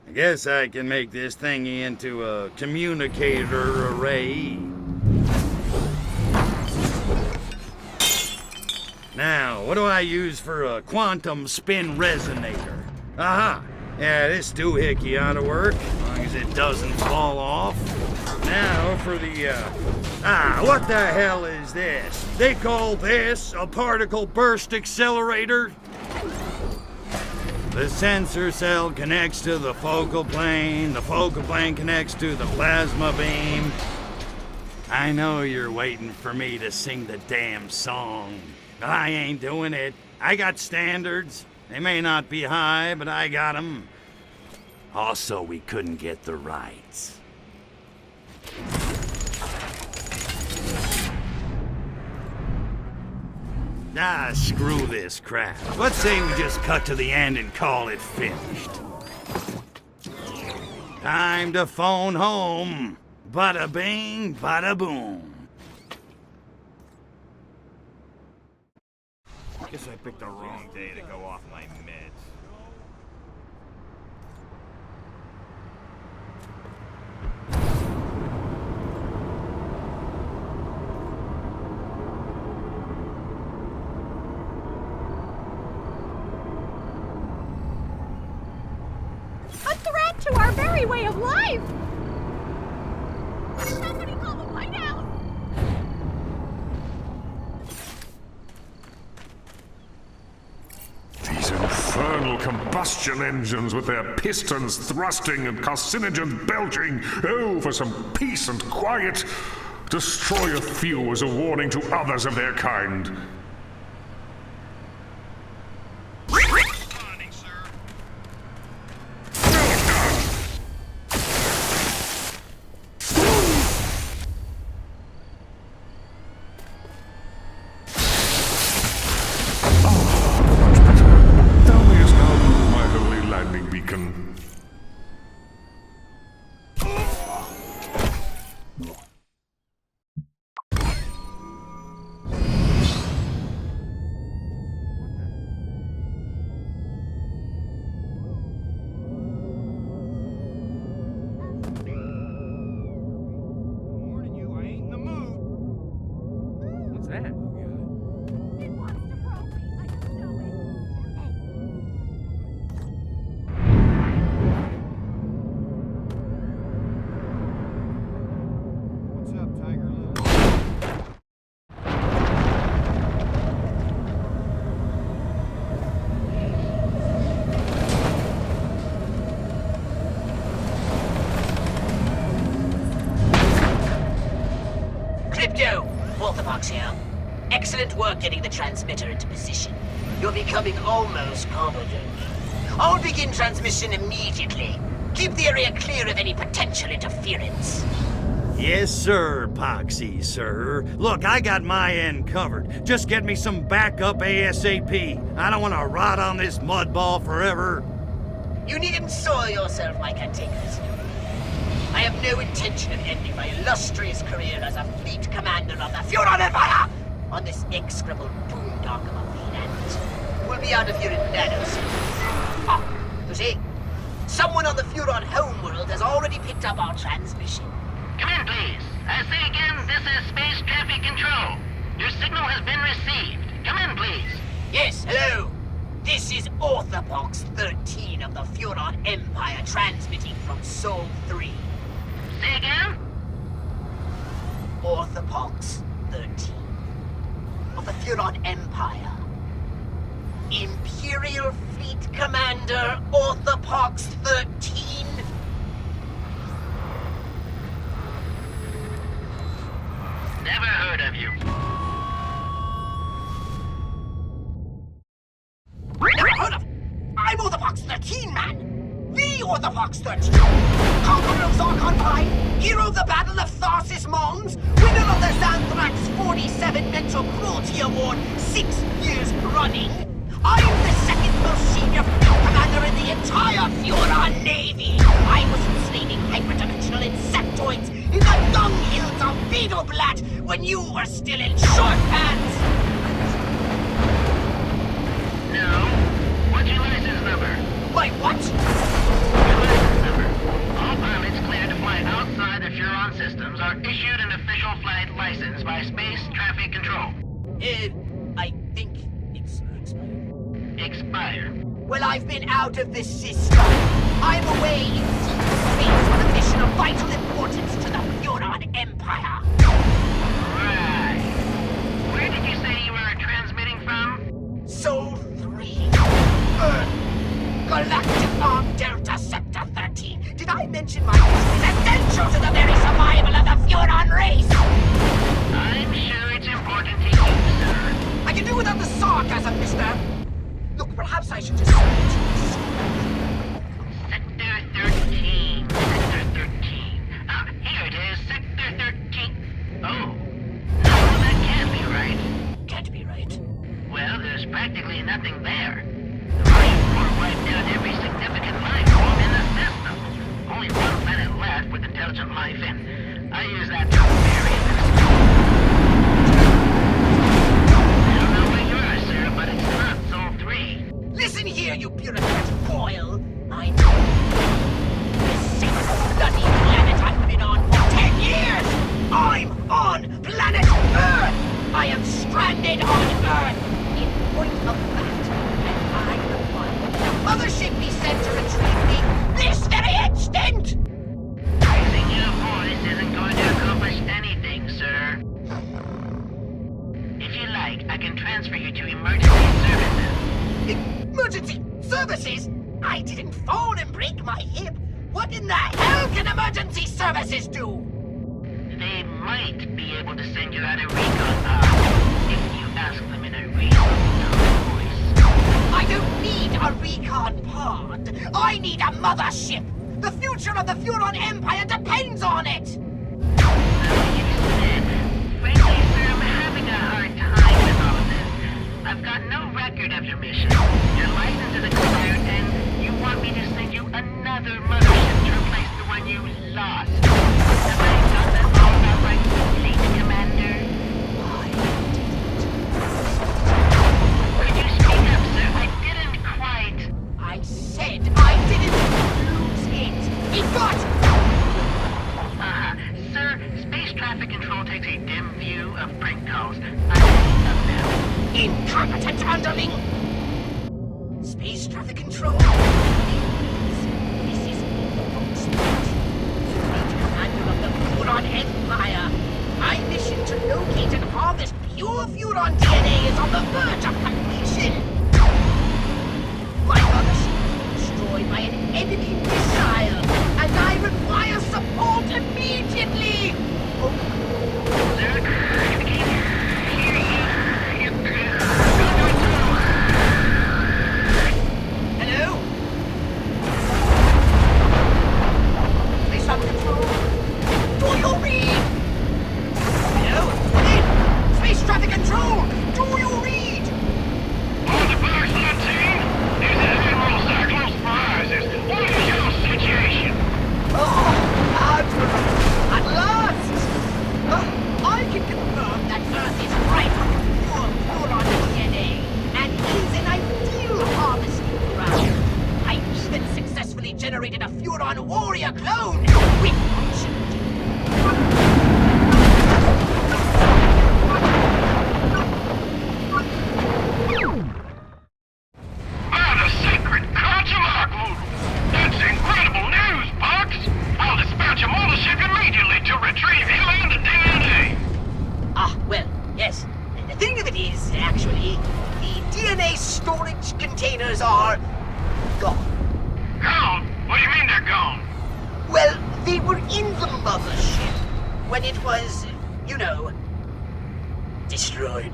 I guess I can make this thingy into a communicator array. Now, what do I use for a quantum spin resonator? Aha! Yeah, this doohickey ought to work, as long as it doesn't fall off. Now for the, what the hell is this? They call this a particle burst accelerator? The sensor cell connects to the focal plane connects to the plasma beam. I know you're waiting for me to sing the damn song, but I ain't doing it. I got standards. They may not be high, but I got 'em. Also, we couldn't get the rights. Ah, screw this crap. Let's say we just cut to the end and call it finished. Time to phone home. Bada bing, bada boom.
Guess I picked the wrong day to go off my meds.
A threat to our very way of life! Somebody call the White House!
These infernal combustion engines with their pistons thrusting and carcinogens belching. Oh, for some peace and quiet. Destroy a few as a warning to others of their kind.
Responding, sir.
Thou mayest now move my holy landing beacon.
Pox here. Excellent work getting the transmitter into position. You're becoming almost competent. I'll begin transmission immediately. Keep the area clear of any potential interference.
Yes, sir, Poxy, sir. Look, I got my end covered. Just get me some backup ASAP. I don't want to rot on this mudball forever.
You needn't soil yourself, my cantankerous. I have no intention of ending my illustrious career as a fleet commander of the Furono Empire on this execrable boondock of a planet. We'll be out of here in nanoseconds. Ah, you see? Someone on the Furon homeworld has already picked up our transmission.
Come in, please. I say again, this is Space Traffic Control. Your signal has been received. Come in, please.
Yes, hello. This is Orthopox 13 of the Furon Empire transmitting from Sol 3.
Say again?
Orthopox 13 of the Furon Empire. Imperial Fleet Commander Orthopox 13.
Never heard of you.
Never heard of? I'm Orthopox 13, man! The Orthopox 13! Conqueror of Zarkon Pine, hero of the Battle of Tharsis Mons, winner of the Xanthrax 47 Mental Cruelty Award 6 years running. I'm the second most senior fleet commander in the entire Furon Navy! I was enslaving hyperdimensional insectoids in the dung hills of Beetleblatt when you were still in short pants!
No. What's your license number?
My what?
Your license number. All pilots cleared to fly outside the Furon systems are issued an official flight license by Space Traffic Control.
I think it's
expired.
Well, I've been out of this system. I'm away in deep space on a mission of vital importance to the Furon Empire.
Right. Where did you say you were transmitting from?
Sol 3. Earth. Galactic Arm Delta Sector 13. Did I mention my mission is essential to the very survival of the Furon race?
I'm sure it's important to you, sir.
I can do without the sarcasm, mister. Look, perhaps I should just say it.
Sector 13. Sector 13. Ah, here it is. Sector 13. Oh. No, that can't be right.
Can't be right.
Well, there's practically nothing there. The Marine Corps wiped out every significant life form in the system. Only one planet left with intelligent life in. I use that term very loosely. I don't know where you are, sir, but it's not Sol 3.
Listen here, you bureaucratic foil. I know. This same bloody planet I've been on for 10 years! I'm on planet Earth! I am stranded on Earth! In point of fact, and I'm the one the mothership be sent to retrieve me this very instant!
Raising your voice isn't going to accomplish anything, sir. If you like, I can transfer you to emergency services.
Emergency services? I didn't fall and break my hip. What in the hell can emergency services do?
They might be able to send you out a recon pod if you ask them in a reasonable voice.
I don't need a recon pod. I need a mothership. The future of the Furon Empire depends on it.
So you said. Frankly, sir, I'm having a hard time with all of this. I've got no record of your mission. Your license is expired, and you want me to send you another mothership to replace the one you lost. Have I got that all about right, Fleet Commander? Could you speak up, sir? I didn't quite...
I said I didn't lose it. It got...
Sir, Space Traffic Control takes a dim view of prank calls. I see them now.
Incompetent underling! Space Traffic Control? This is Orthopox 13, Fleet Commander of the Furon Empire. My mission to locate and harvest pure Furon DNA is on the verge of completion. My mothership was destroyed by an enemy missile, and I require support immediately!
Sir,
generated a Furono warrior clone with
The secret Kwiaty Arkvoodle! That's incredible news, Pox! I'll dispatch a mothership immediately to retrieve you and the DNA!
Ah, well, yes. The thing of it is, actually, the DNA storage containers are gone.
Gone? What do you mean they're gone?
Well, they were in the mothership when it was, you know, destroyed.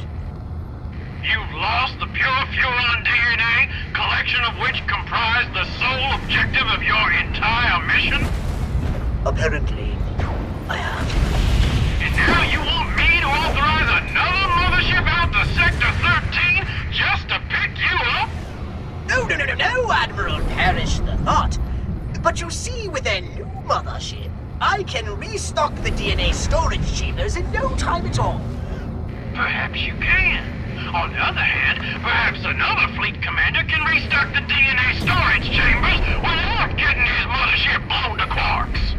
You've lost the pure Furon DNA, collection of which comprised the sole objective of your entire mission?
Apparently, I have.
And now you want me to authorize another mothership out to Sector 13 just to pick you up?
No, Admiral, perish the thought. But you see, with a new mothership, I can restock the DNA storage chambers in no time at all.
Perhaps you can. On the other hand, perhaps another fleet commander can restock the DNA storage chambers without getting his mothership blown to quarks.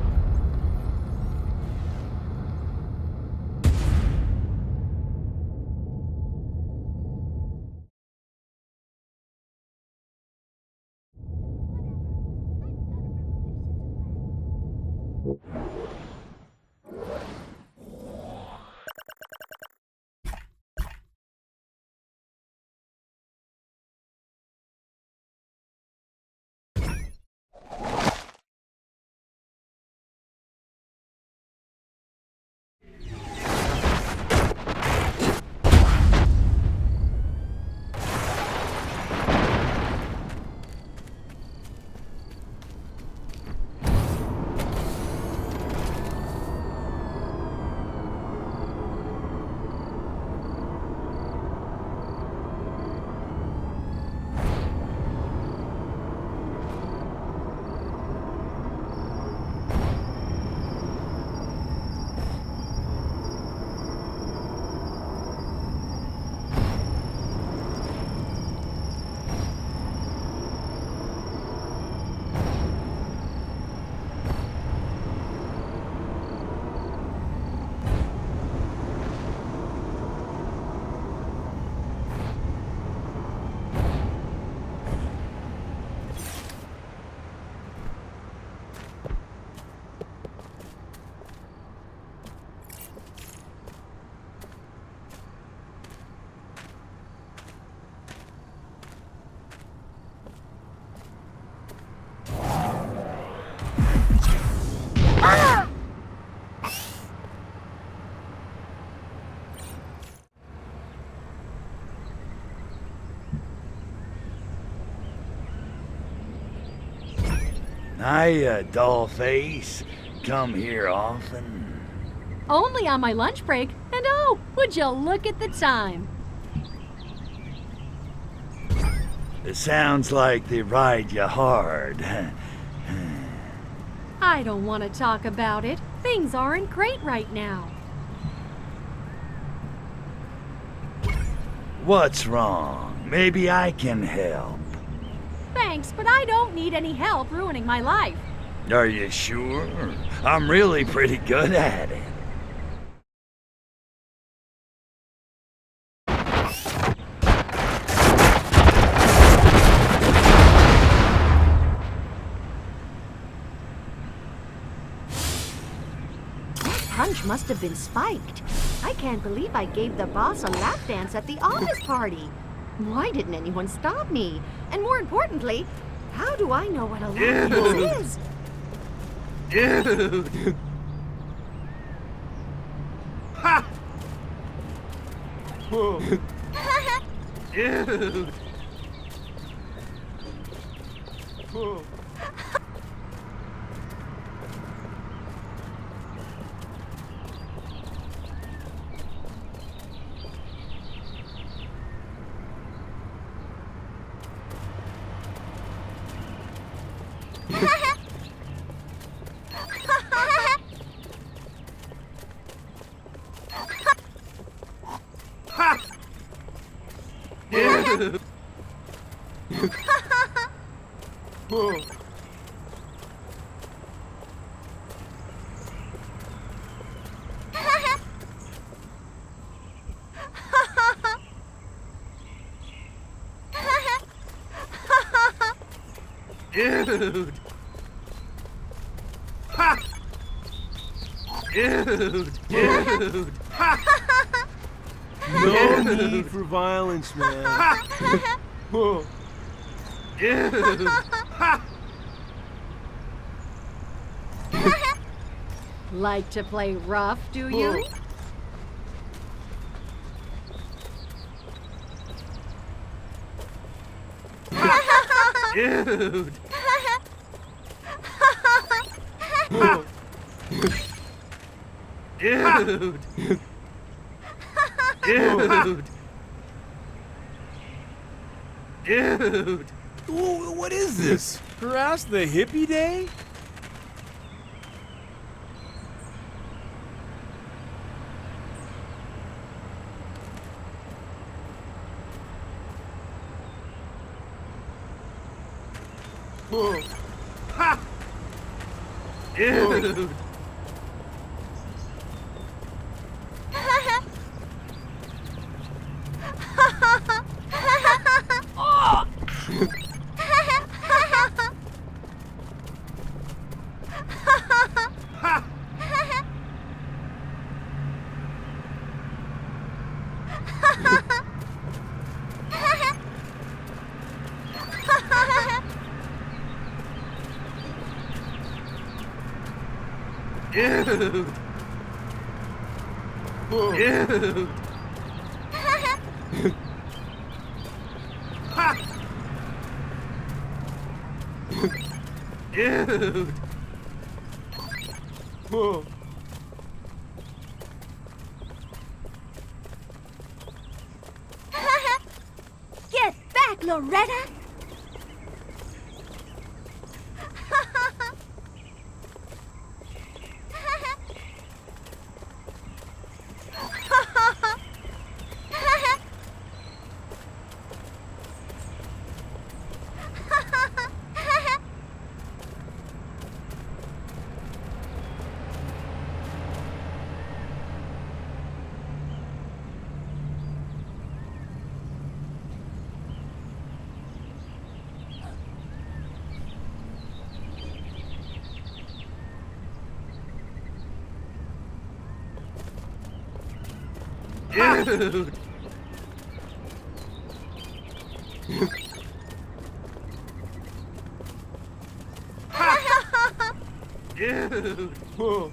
Hiya, dollface. Come here often?
Only on my lunch break. And oh, would you look at the time?
It sounds like they ride you hard.
I don't want to talk about it. Things aren't great right now.
What's wrong? Maybe I can help.
Thanks, but I don't need any help ruining my life.
Are you sure? I'm really pretty good at it.
That punch must have been spiked. I can't believe I gave the boss a lap dance at the office party. Why didn't anyone stop me? And more importantly, how do I know what a lap dance is?
Dude. Ha! Dude.
Dude! Ha! Dude! Dude! Ha! No need for violence, man. Whoa. Dude! Ha!
Like to play rough, do you?
Dude! Dude! Dude! Dude!
Ooh, what is this?
Harass the hippie day? Whoa. Ha! Dude! Dude! Dude! Ha! Dude! Whoa.
Get back, Loretta!
Dude! Dude! Whoa.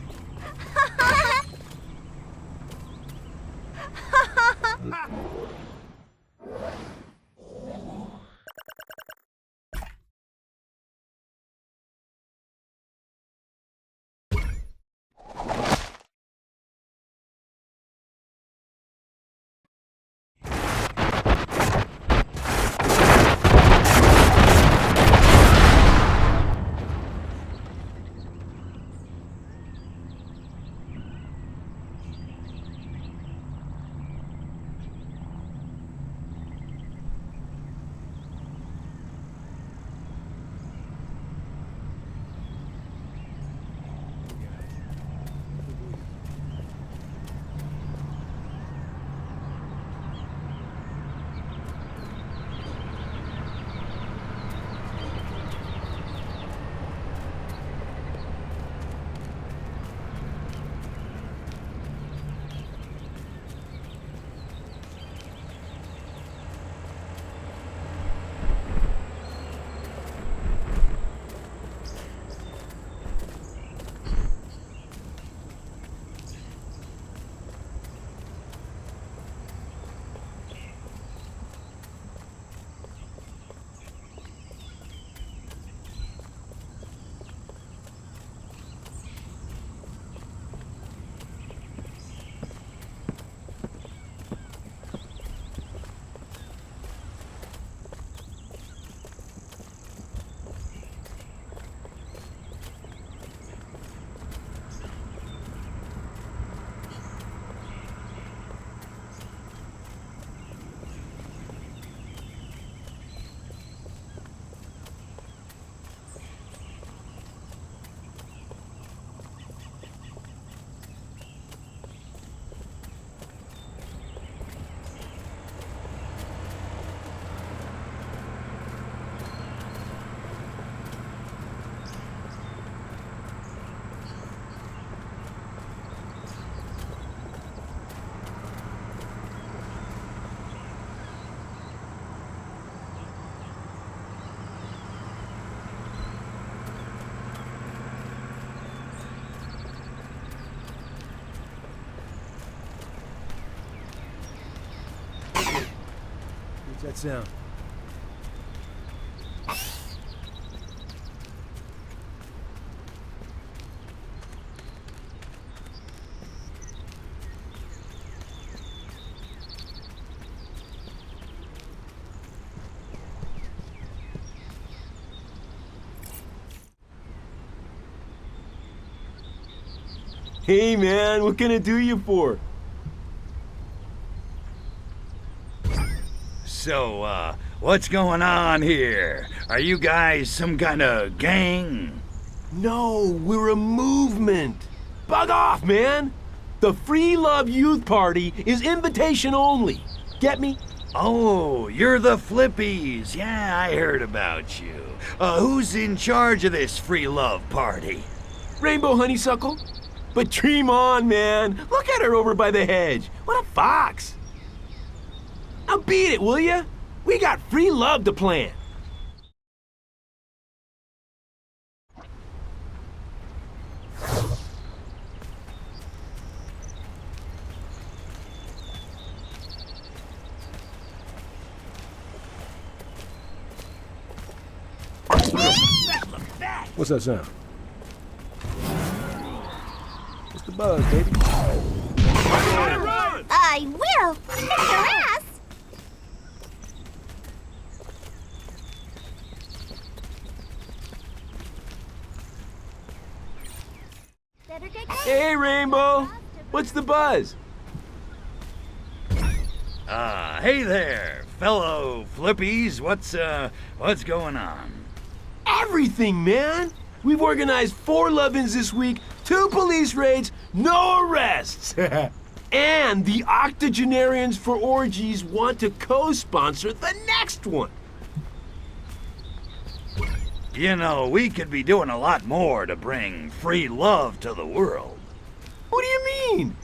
that sound?
Hey, man, what can I do you for?
So, what's going on here? Are you guys some kind of gang?
No, we're a movement. Bug off, man. The Free Love Youth Party is invitation only. Get me?
Oh, you're the Flippies. Yeah, I heard about you. Who's in charge of this free love party?
Rainbow Honeysuckle? But dream on, man. Look at her over by the hedge. What a fox. Now beat it, will ya? We got free love to plan.
What's that sound? What's the buzz, baby?
I will! Kick your ass!
Hey, Rainbow. What's the buzz?
Hey there, fellow Flippies. What's going on?
Everything, man. We've organized 4 love-ins this week, 2 police raids, no arrests. And the octogenarians for orgies want to co-sponsor the next one.
You know, we could be doing a lot more to bring free love to the world.
What do you mean?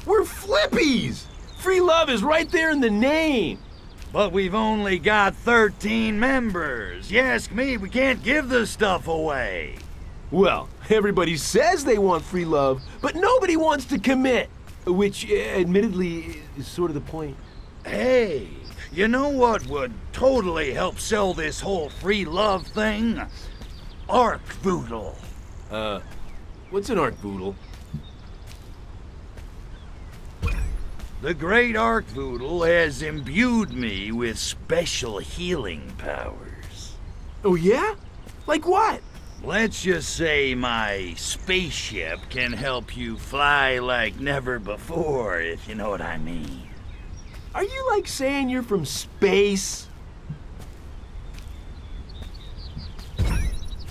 We're Flippies. Free love is right there in the name.
But we've only got 13 members. You ask me, we can't give this stuff away.
Well, everybody says they want free love, but nobody wants to commit. Which, admittedly, is sort of the point.
Hey, you know what would totally help sell this whole free love thing? Arkvoodle.
What's an Arkvoodle?
The great Arkvoodle has imbued me with special healing powers.
Oh, yeah? Like what?
Let's just say my spaceship can help you fly like never before, if you know what I mean.
Are you like saying you're from space?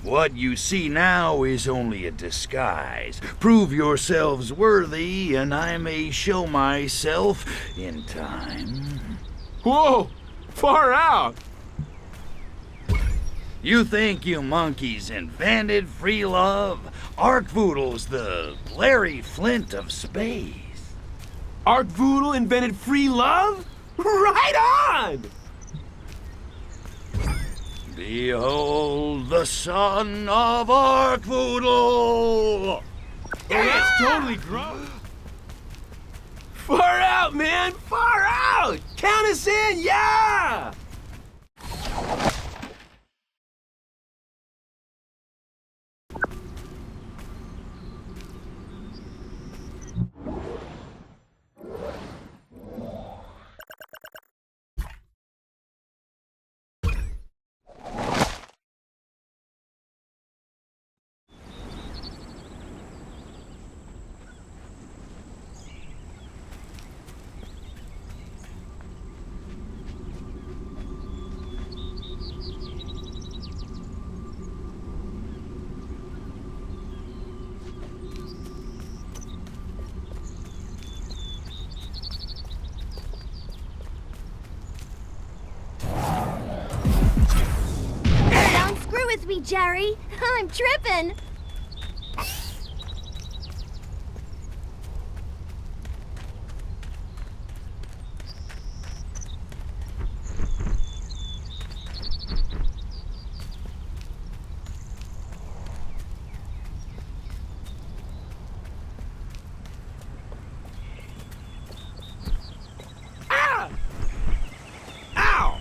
What you see now is only a disguise. Prove yourselves worthy, and I may show myself in time.
Whoa! Far out!
You think you monkeys invented free love? Arkvoodle's the Larry Flint of space.
Arkvoodle invented free love? Right on!
Behold the son of Arkvoodle!
That's totally gross. Far out, man! Far out! Count us in, yeah!
With me, Jerry. I'm tripping.
Ah! Ow!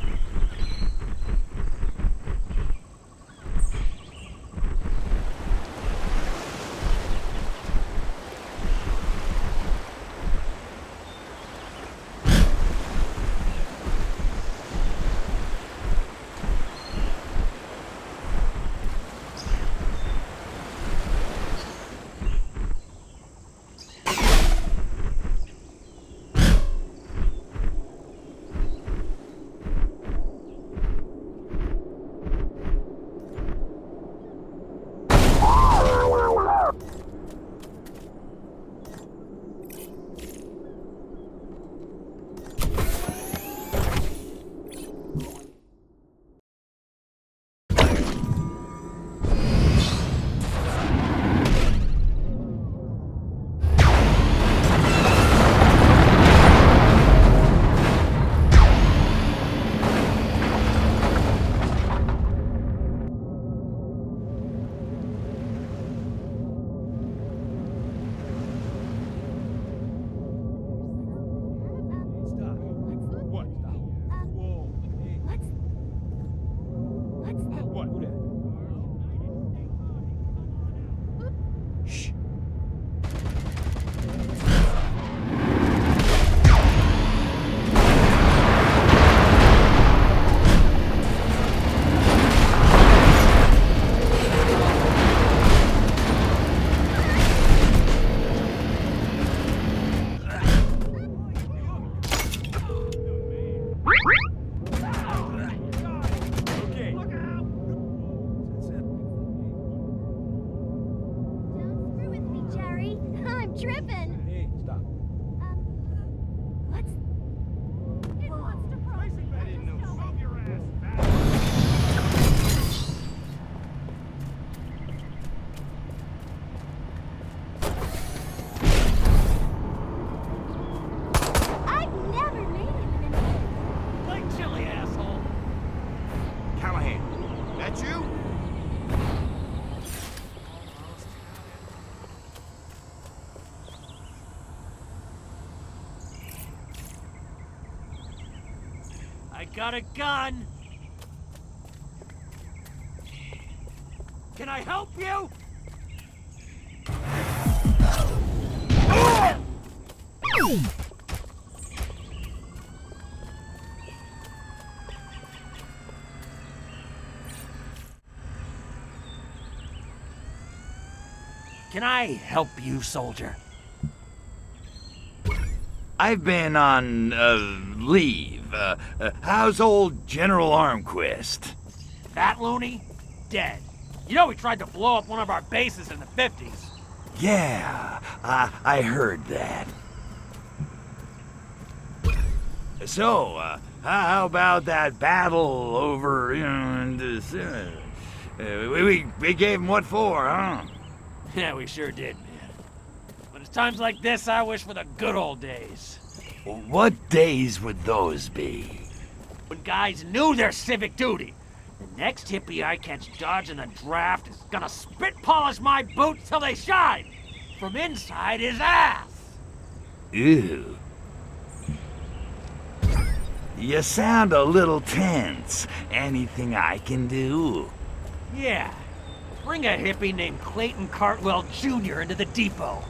I got a gun! Can I help you?
Can I help you, soldier?
I've been on, leave. How's old General Armquist?
That loony? Dead. You know he tried to blow up one of our bases in the 50s.
Yeah, I heard that. So, how about that battle over, in this, we gave him what for, huh?
Yeah, we sure did, man. But it's times like this I wish for the good old days.
What days would those be?
When guys knew their civic duty. The next hippie I catch dodging a draft is gonna spit polish my boots till they shine! From inside his ass!
Ew. You sound a little tense. Anything I can do?
Yeah. Bring a hippie named Clayton Cartwell Jr. into the depot.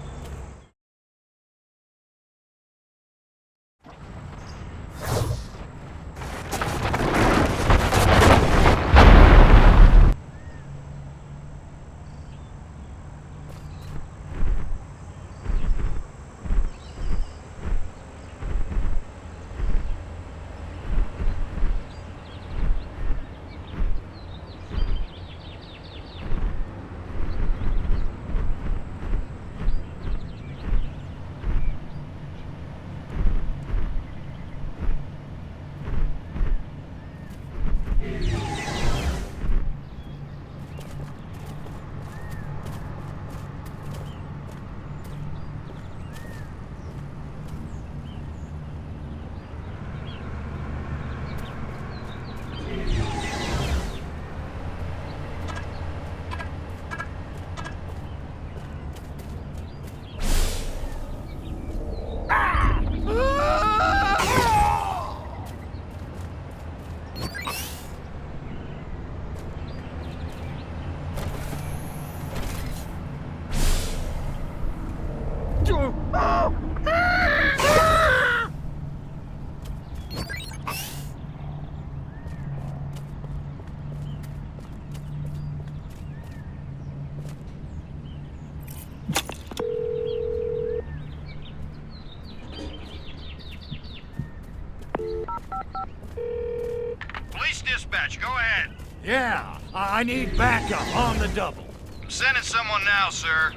Police dispatch, go ahead.
Yeah, I need backup on the double.
I'm sending someone now, sir.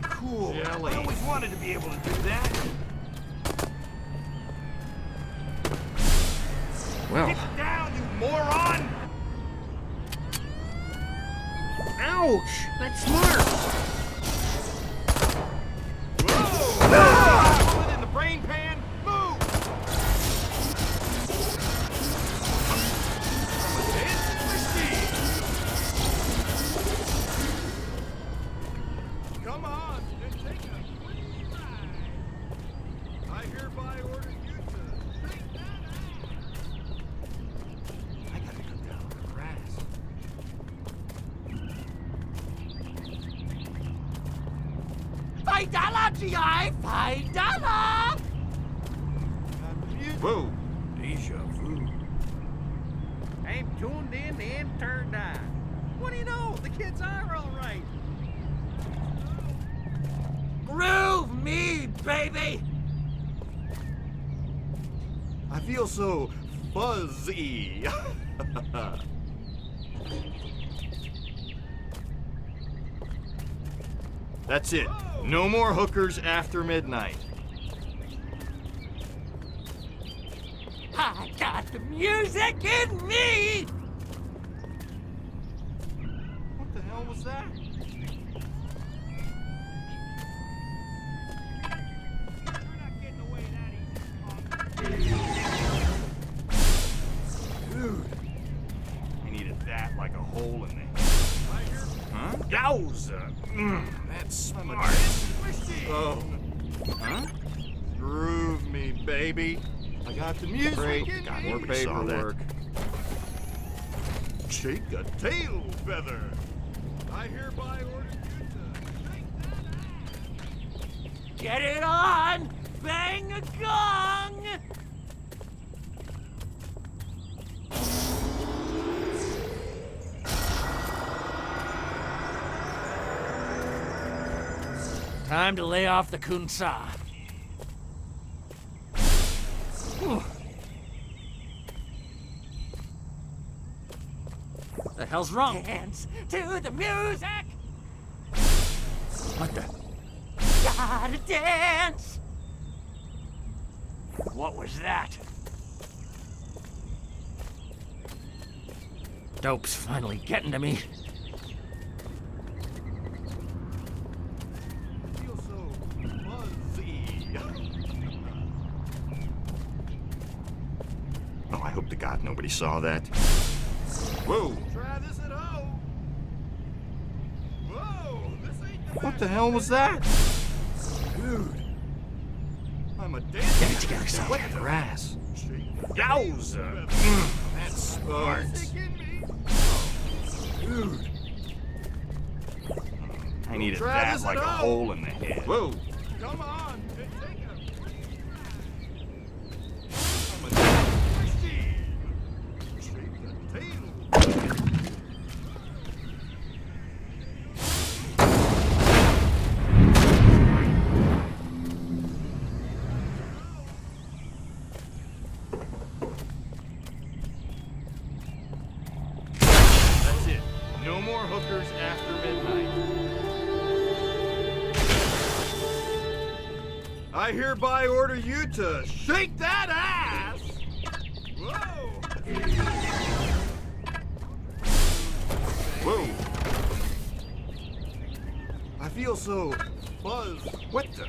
Cool. I always wanted to be able to do that.
Well.
Get down, you moron!
Ouch! That's smart!
Whoa! Put it in the brain pan. Move!
$5, GI, $5.
Whoa, deja vu.
I'm tuned in and turned on. What do you know? The kids are all right.
Groove me, baby.
I feel so fuzzy. That's it. No more hookers after midnight.
I got the music in me.
What the hell was that? Dude, I needed that like a hole in the head. Huh? Yowza! That's smart. Oh. Huh? Groove me, baby. I got the music. Great. Got more paperwork. Shake a tail feather. I hereby order you to shake that ass.
Get it on! Bang a gong! Time to lay off the kunsa. The hell's wrong? Dance to the music! What the? Gotta dance! What was that? Dope's finally getting to me.
I feel so fuzzy. Oh, I hope to God nobody saw that. Whoa! Try this at home. Whoa! This ain't. What the hell was that? Dude. I'm a damn.
Get it together, Salwy.
What the ass? Yowza! That's smart. Dude. I needed that like a hole in the head. Whoa! Come on! Take it. I'm a damn machine. Shake the tail. No more hookers after midnight. I hereby order you to shake that ass! Whoa! Whoa! I feel so buzzed. What the?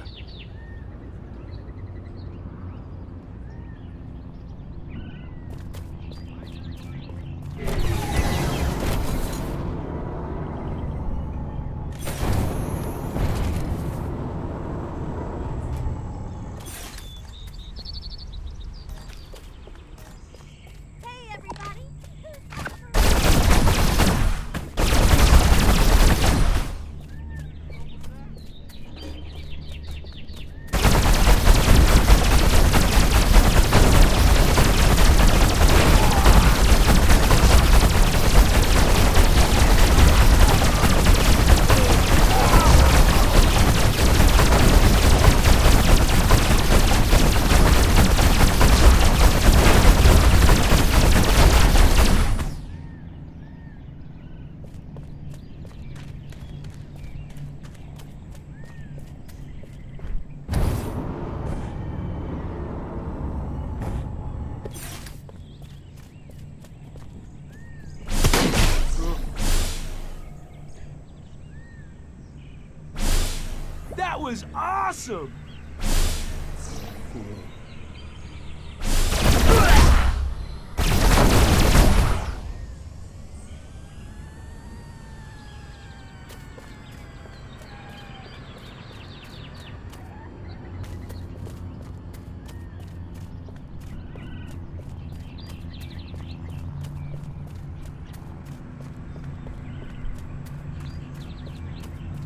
That was awesome!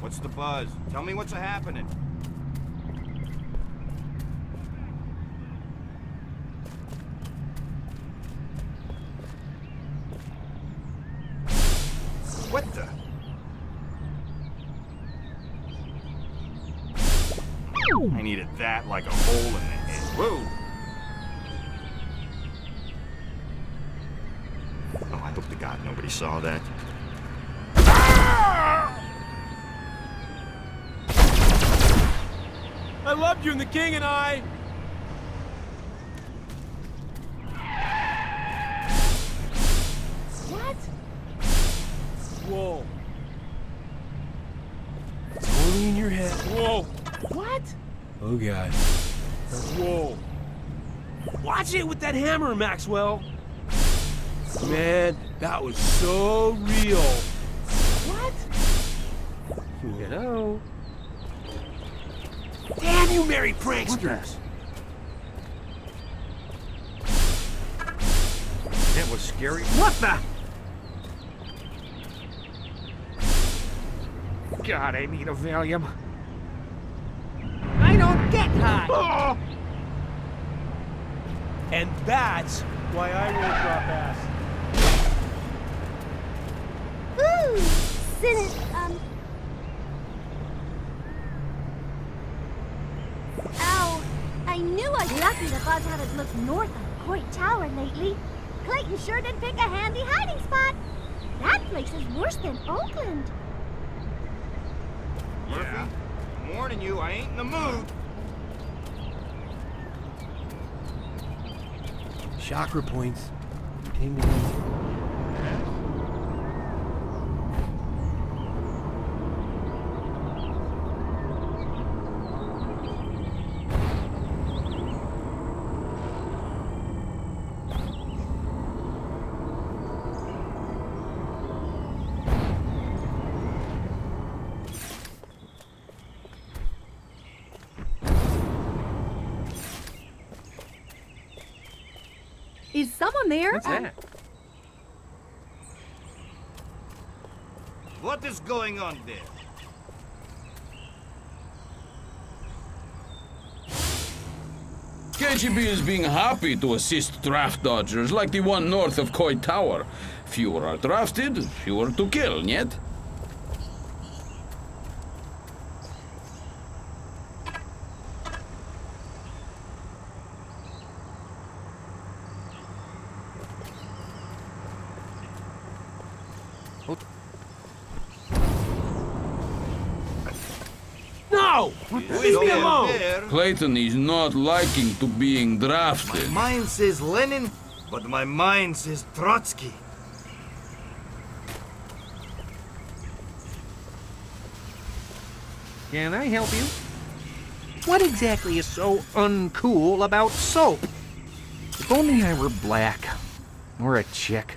What's the buzz? Tell me what's happening. What the? I needed that like a hole in the head. Whoa! Oh, I hope to God nobody saw that.
I loved you and the king and I.
What?
Whoa. Totally in your head. Whoa.
What?
Oh, God. Whoa. Watch it with that hammer, Maxwell. Man, that was so real.
What?
Hello? Damn you, merry pranksters!
That was scary.
What the?
God, I need a Valium. I don't get high.
Oh! And that's why I won't drop ass.
Ooh! Ow! I knew I'd lucky the buzz haven't looked north of Coit Tower lately. Clayton sure did pick a handy hiding spot. That place is worse than Oakland.
Murphy, I'm warning you, I ain't in the mood.
Chakra points. Tingling.
Is someone there?
What's that?
What is going on there?
KGB is being happy to assist draft dodgers like the one north of Coit Tower. Fewer are drafted, fewer to kill, niet?
No! Leave me alone!
Clayton is not liking to being drafted.
My mind says Lenin, but my mind says Trotsky.
Can I help you? What exactly is so uncool about soap? If only I were black. Or a chick.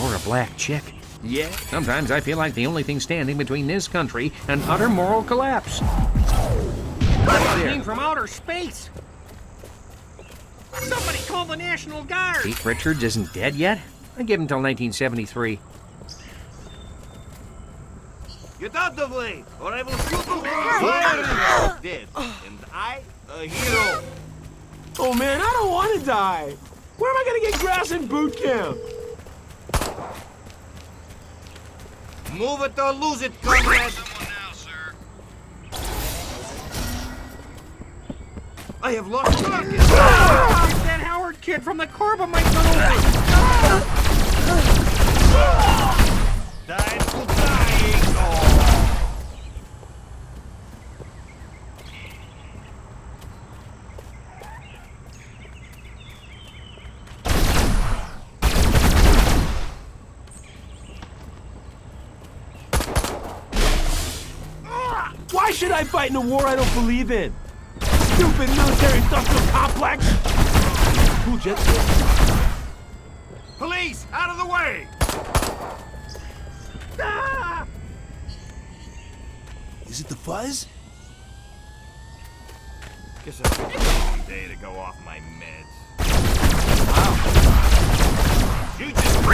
Or a black chick. Yeah, sometimes I feel like the only thing standing between this country and utter moral collapse.
Came from outer space. Somebody call the National Guard.
Keith Richards isn't dead yet? I give him till 1973.
Get out of the way, or I will shoot you. Fire dead, and I a hero.
Oh man, I don't want to die. Where am I gonna get grass in boot camp?
Move it or lose it, comrade. I have lost target.
That Howard kid from the Corba might run over.
Dying to dying.
Why should I fight in a war I don't believe in? Stupid military-industrial complex! Cool jet.
Police, out of the way!
Ah! Is it the fuzz?
Guess it's a long day to go off my meds. Wow. You just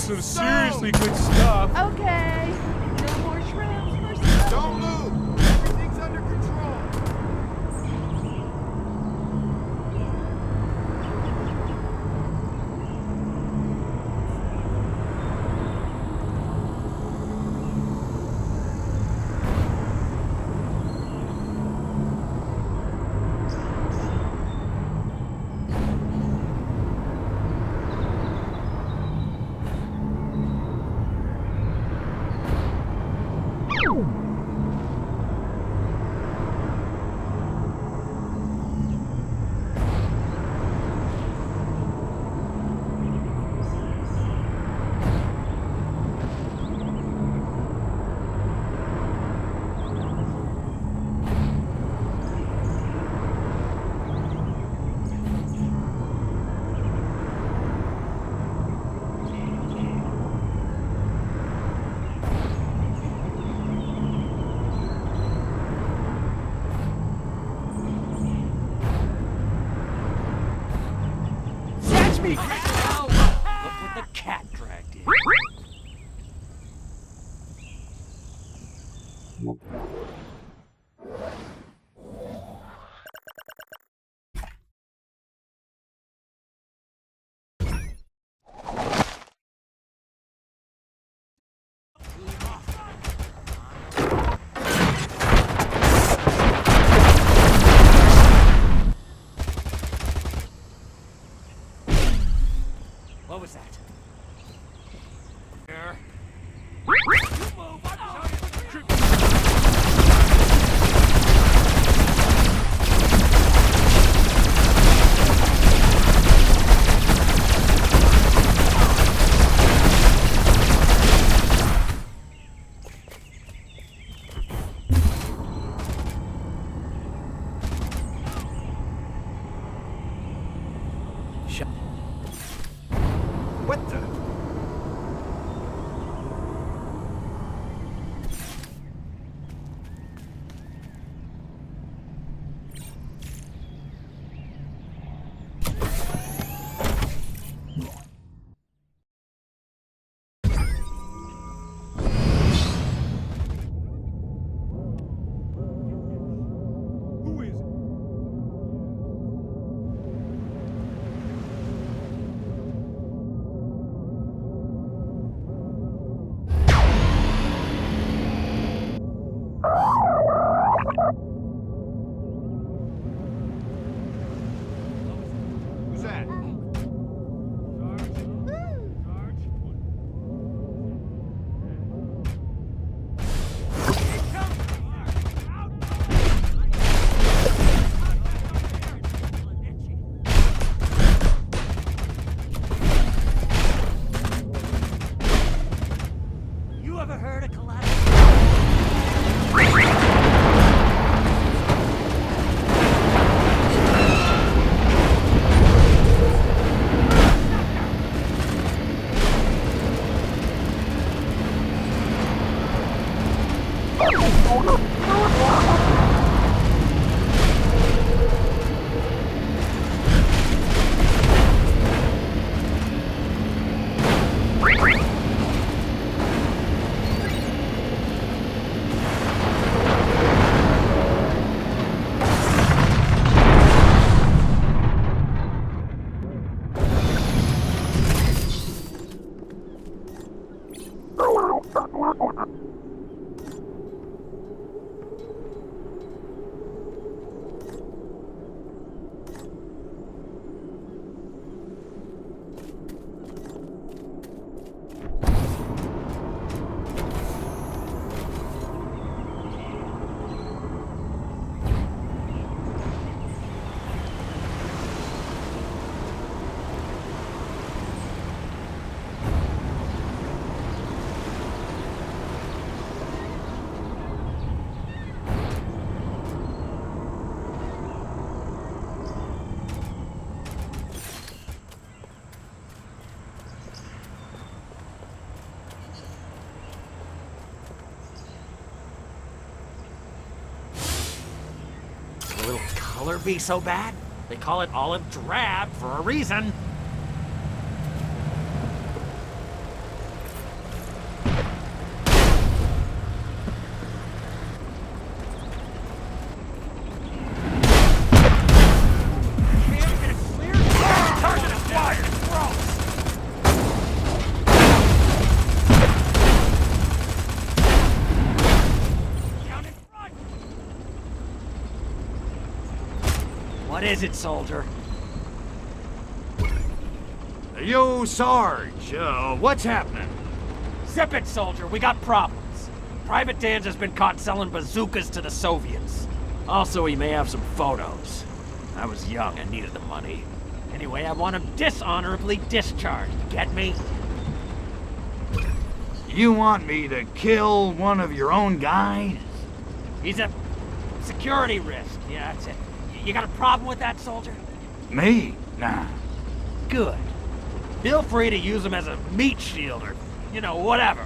some seriously good stuff.
Okay. No more shrimps for supper.
Don't move! Everything's under control.
me! Look what the cat dragged in. What was that? Here.
What the?
You ever heard of collateral? Will color be so bad? They call it olive drab for a reason. is it, soldier?
Yo, Sarge, what's happening?
Zip it, soldier. We got problems. Private Danza's been caught selling bazookas to the Soviets. Also, he may have some photos. I was young and needed the money. Anyway, I want him dishonorably discharged. Get me?
You want me to kill one of your own guys?
He's a security risk. Yeah, that's it. You got a problem with that, soldier?
Me? Nah.
Good. Feel free to use him as a meat shield or, you know, whatever.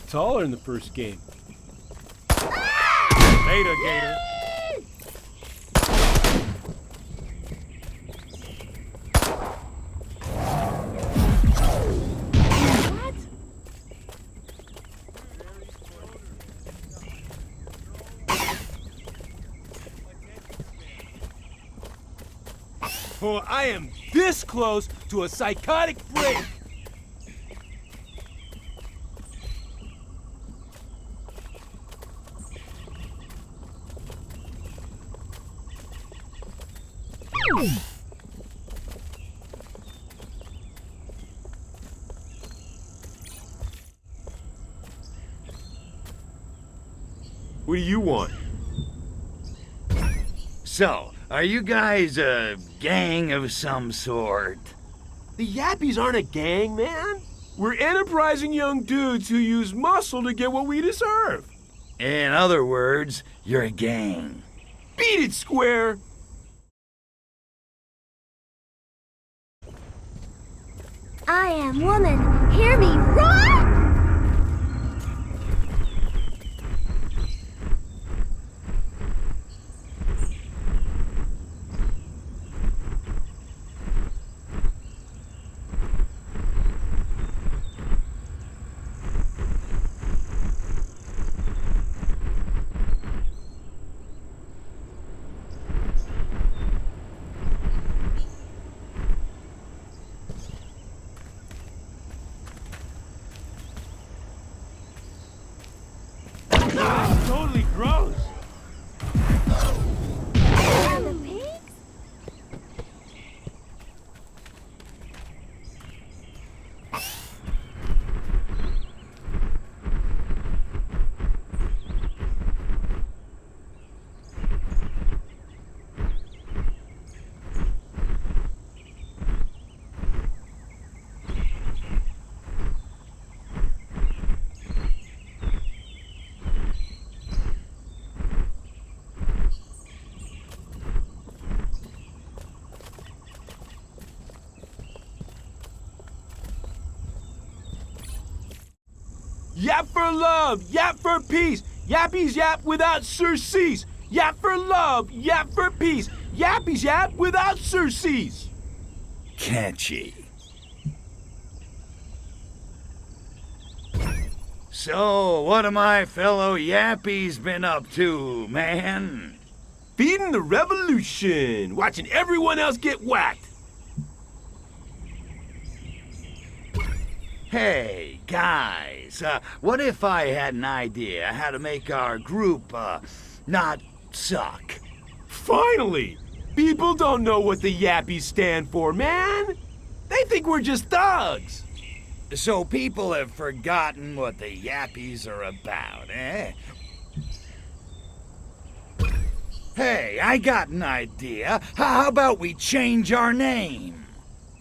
Taller in the first game.
Later, Gator.
Oh, I am this close to a psychotic break.
What do you want?
So, are you guys a gang of some sort?
The Yappies aren't a gang, man. We're enterprising young dudes who use muscle to get what we deserve.
In other words, you're a gang.
Beat it, Square!
I am woman. Hear me roar!
Yap for love, yap for peace. Yappies yap without surcease. Yap for love, yap for peace. Yappies yap without surcease.
Catchy. So, what have my fellow yappies been up to, man?
Feeding the revolution, watching everyone else get whacked.
Hey, guys, what if I had an idea how to make our group, not suck?
Finally! People don't know what the yappies stand for, man! They think we're just thugs!
So people have forgotten what the yappies are about, eh? Hey, I got an idea. How about we change our name?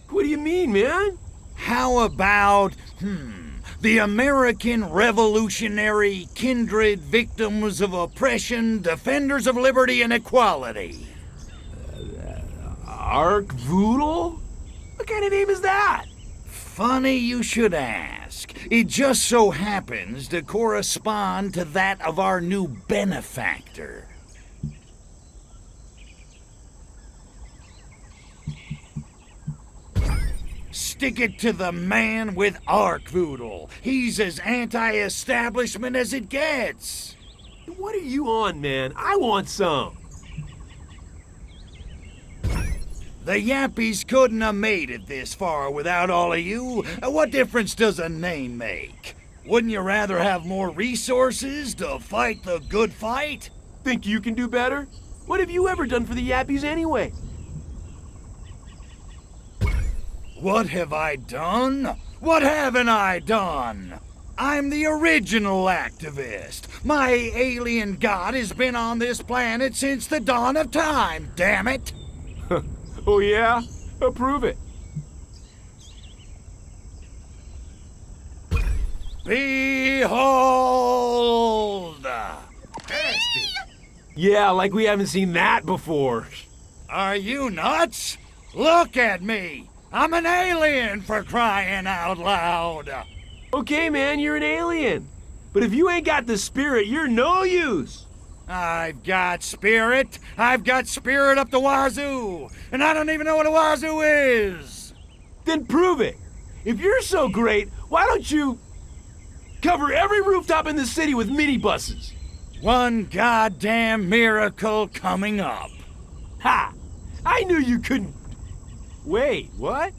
What do you mean, man?
How about, the American Revolutionary Kindred Victims of Oppression, Defenders of Liberty and Equality?
Arkvoodle? What kind of name is that?
Funny you should ask. It just so happens to correspond to that of our new benefactor. Stick it to the man with Arkvoodle. He's as anti-establishment as it gets.
What are you on, man? I want some.
The yappies couldn't have made it this far without all of you. What difference does a name make? Wouldn't you rather have more resources to fight the good fight?
Think you can do better? What have you ever done for the yappies anyway?
What have I done? What haven't I done? I'm the original activist. My alien god has been on this planet since the dawn of time, damn it!
Oh yeah? Approve it.
Behold!
Yeah, like we haven't seen that before.
Are you nuts? Look at me! I'm an alien, for crying out loud!
Okay, man, you're an alien. But if you ain't got the spirit, you're no use.
I've got spirit. I've got spirit up the wazoo. And I don't even know what a wazoo is.
Then prove it. If you're so great, why don't you cover every rooftop in the city with minibuses?
One goddamn miracle coming up.
Ha! I knew you couldn't. Wait, what?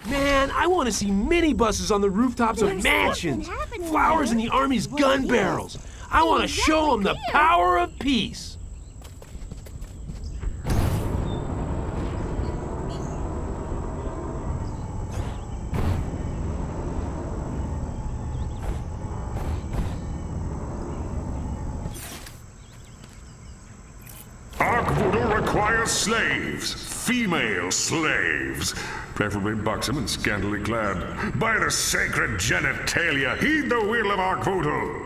Man, I want to see minibuses on the rooftops of mansions. Flowers in the Army's gun barrels. I want to show them the power of peace.
Arkvoodle requires slaves, female slaves, preferably buxom and scantily clad. By the sacred genitalia, heed the will of Arkvoodle.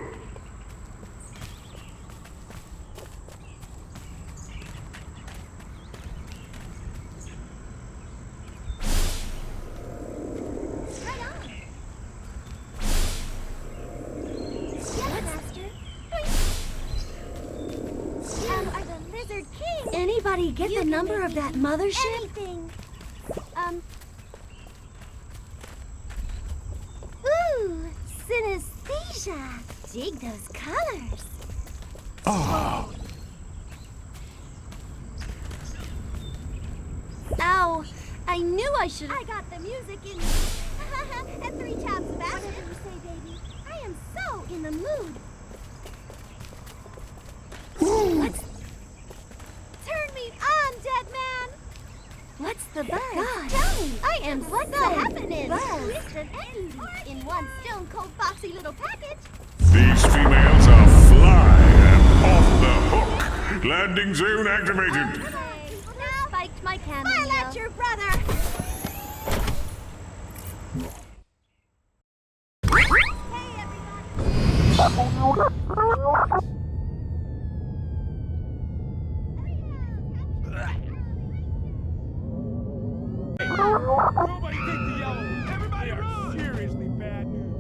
Anybody get the number of that mothership?
Anything.
Ooh, synesthesia. Dig those colors.
Oh.
Ow, I knew I should. I got the music in. And 3 taps back. Whatever you say, baby. I am so in the mood. Let's turn me on, dead man. What's the buzz? God, tell me. I am what's so happening? Twisted and in one stone cold foxy little package.
These females are fly and off the hook. Landing zone activated.
Now spiked my camera. Smile at your brother.
Nobody take the yellow. Everybody run! Seriously bad news.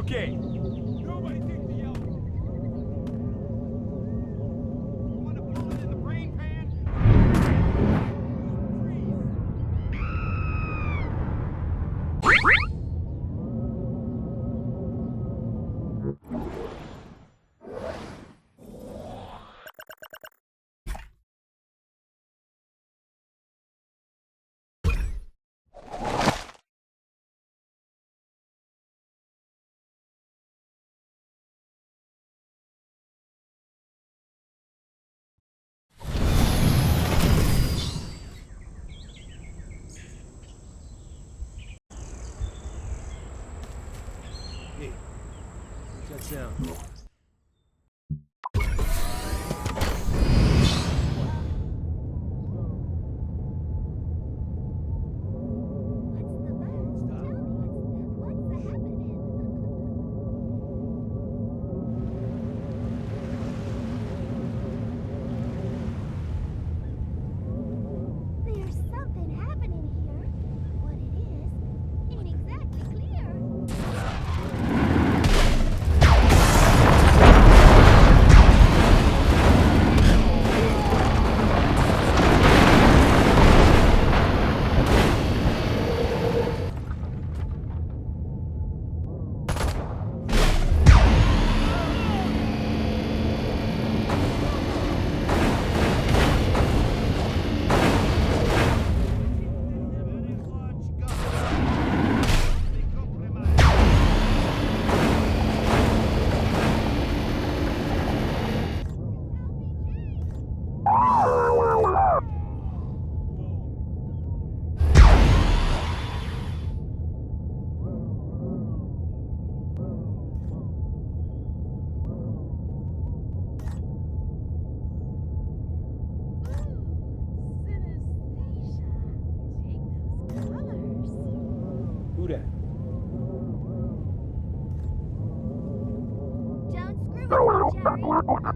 Okay. Nobody take the yellow. Want to blow it in the brain pan?
Hey, what's that sound?
There's something happening here. What it is ain't exactly clear.
Who that?
Don't screw with me, Jerry.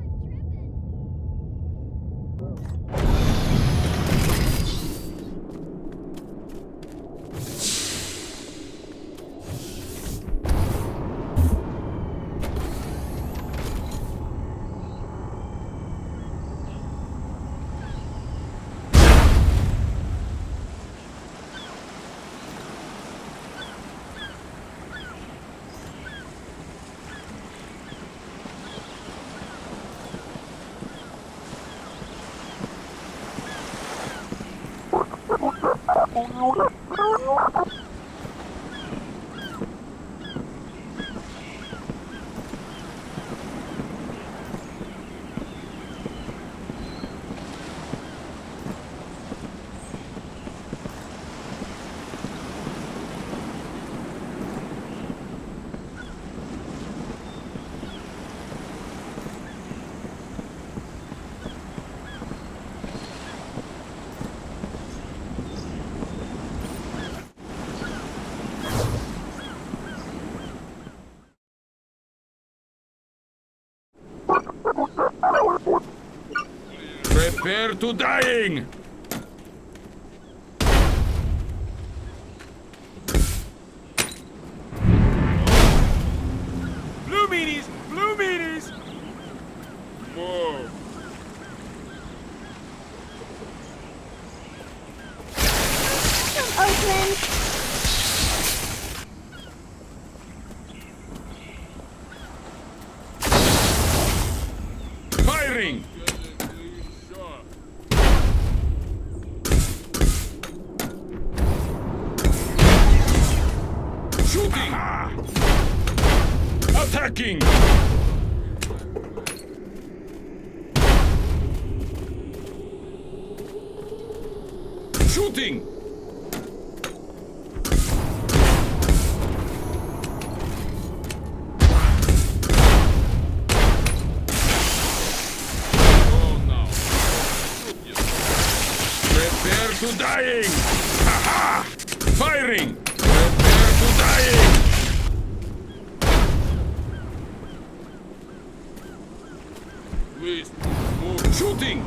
Prepare to dying!
Blue meanies! Blue meanies!
Whoa.
Oakland.
Firing! Shooting! Attacking! Shooting! Oh no. Prepare to dying! Ha-ha! Firing! Prepare to dying! Please, move. Shooting!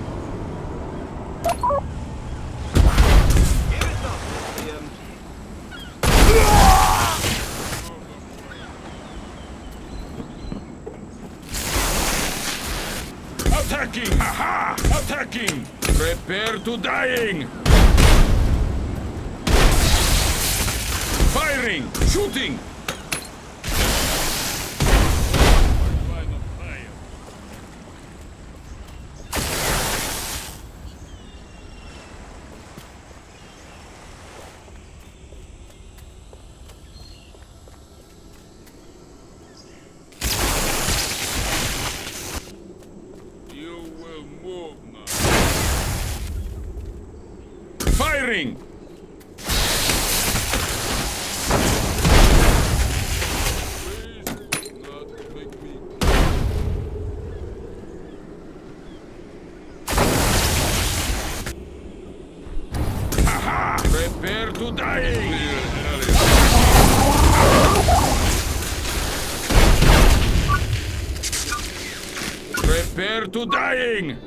Attacking! Prepare to dying! Firing! Shooting! Firing! Haha! Prepare to dying! Prepare to dying!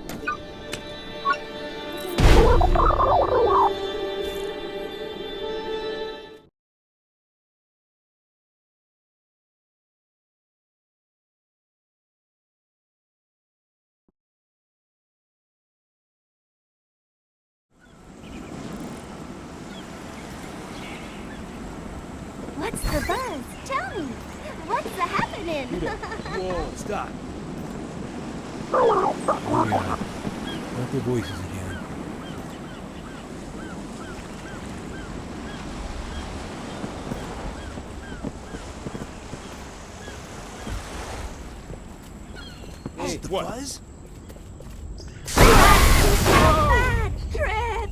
What's the buzz? Tell me. What's the happening?
Whoa, stop.
Not the voices again.
Hey,
the
what?
buzz?
Bad trip.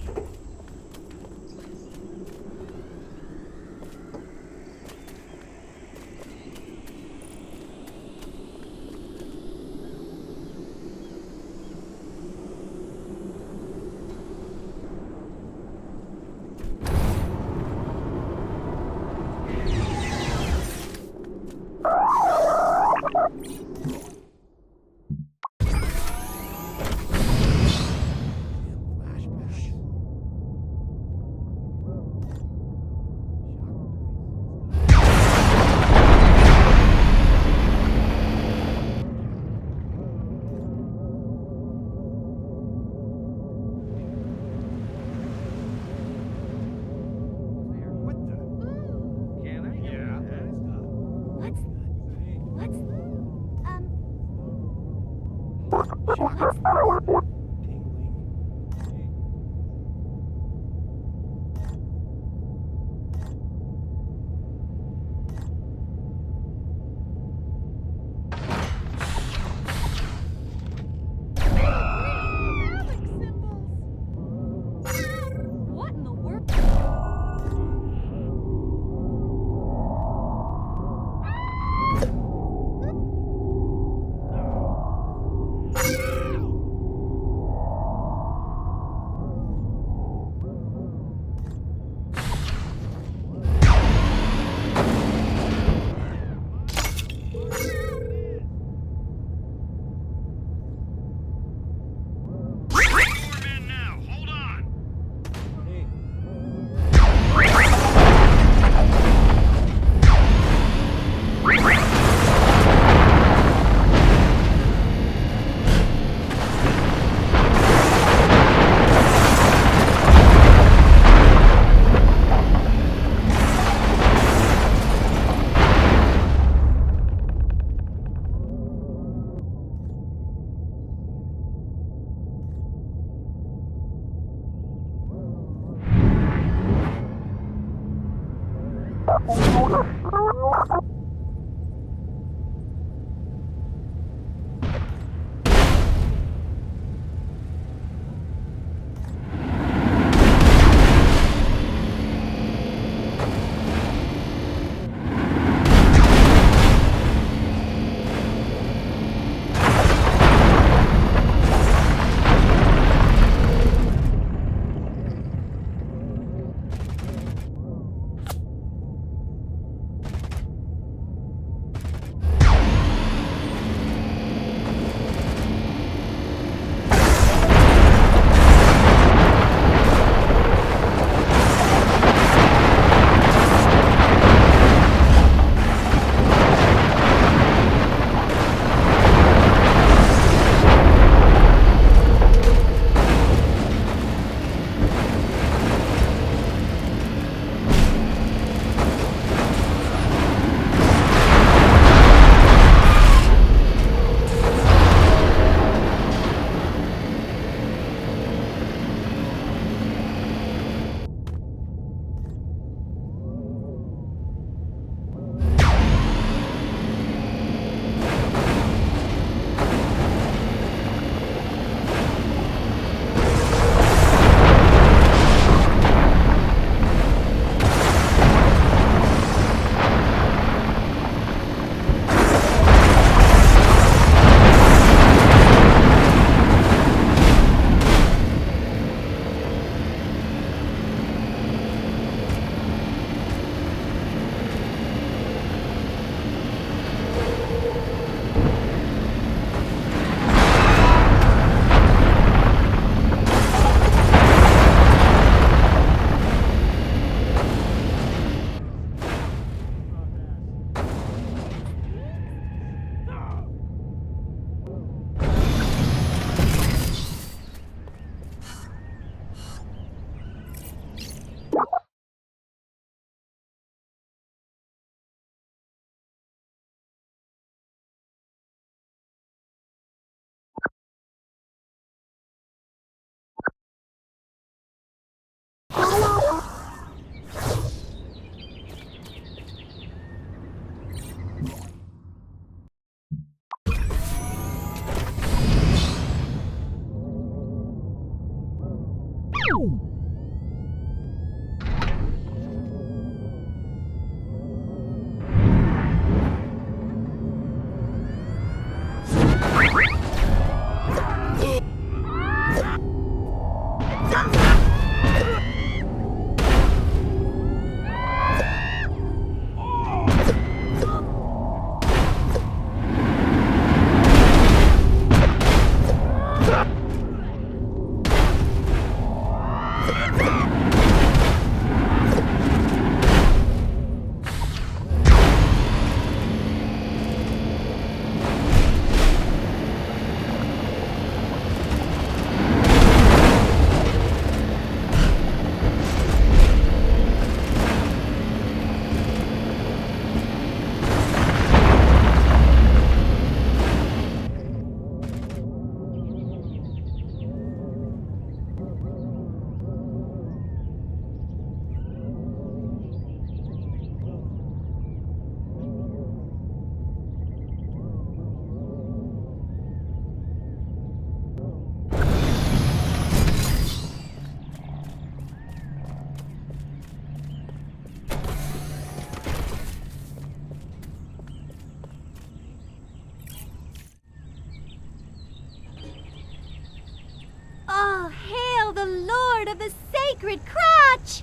Oh, hail the Lord of the Sacred Crotch!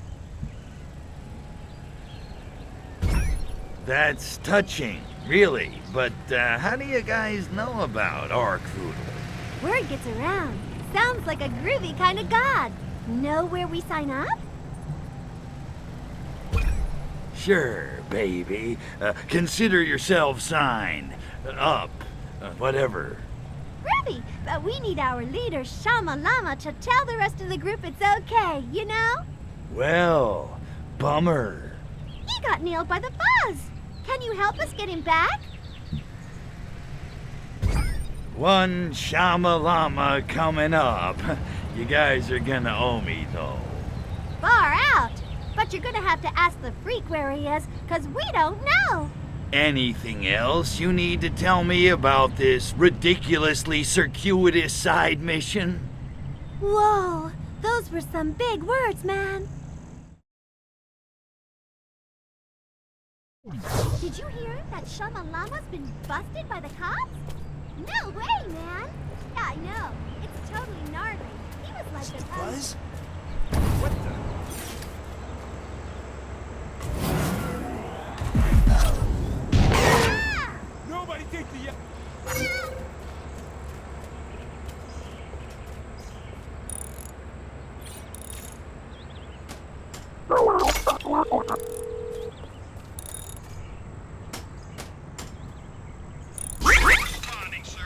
That's touching, really. But how do you guys know about Arkvoodle?
Word gets around. Sounds like a groovy kind of god. Know where we sign up?
Sure, baby. Consider yourself signed. Up. Whatever.
Groovy, but we need our leader, Shama Lama, to tell the rest of the group it's okay, you know?
Well, bummer.
He got nailed by the buzz. Can you help us get him back?
One Shama Lama coming up. You guys are gonna owe me, though.
Far out. But you're gonna have to ask the freak where he is, 'cause we don't know.
Anything else you need to tell me about this ridiculously circuitous side mission?
Whoa, those were some big words, man. Did you hear that Shama Lama's been busted by the cops? No way, man. Yeah, I know. It's totally gnarly. He was like the
Buzz?
What the? Nobody take the...
Responding, sir.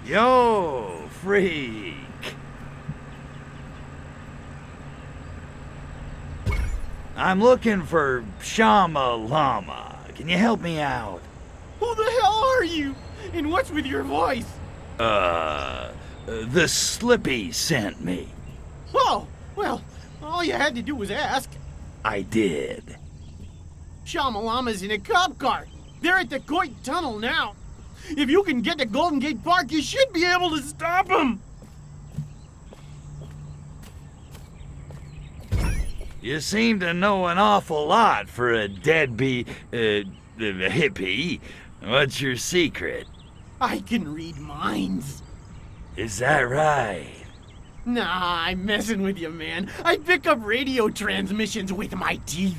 Yo, freak. I'm looking for Shama Lama. Can you help me out?
Who the hell are you? And what's with your voice?
The Slippy sent me.
Oh, well, all you had to do was ask.
I did.
Shama Lama's in a cop car. They're at the Coit Tunnel now. If you can get to Golden Gate Park, you should be able to stop them.
You seem to know an awful lot for a deadbeat, hippie. What's your secret?
I can read minds.
Is that right?
Nah, I'm messing with you, man. I pick up radio transmissions with my teeth.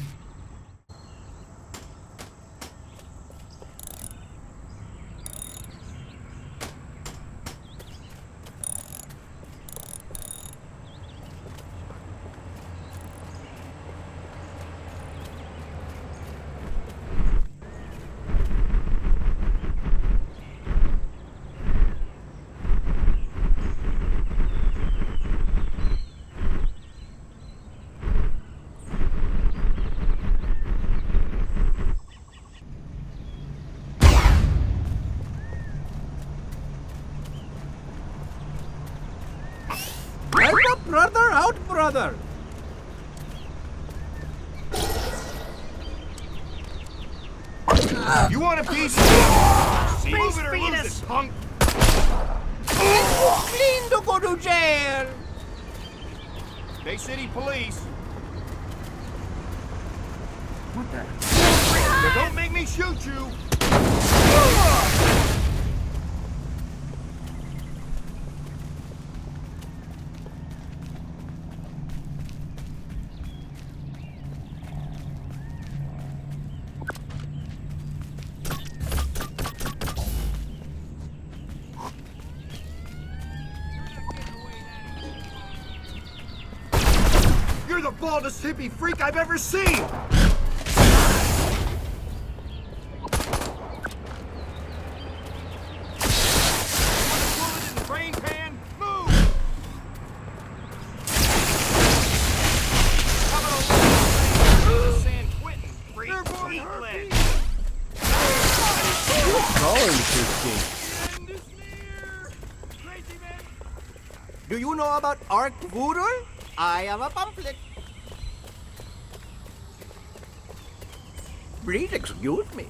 Brother!
You want a piece of it?
Space
Move it or lose
fetus.
it, punk!
Clean to go to jail.
Bay City Police.
What the?
Now don't make me shoot you. You're the baldest hippie freak I've ever seen! Brain pan, move! San Quentin, freak, cheat lead.
Do you know about Arkvoodle? I am a pamphlet. Please excuse me.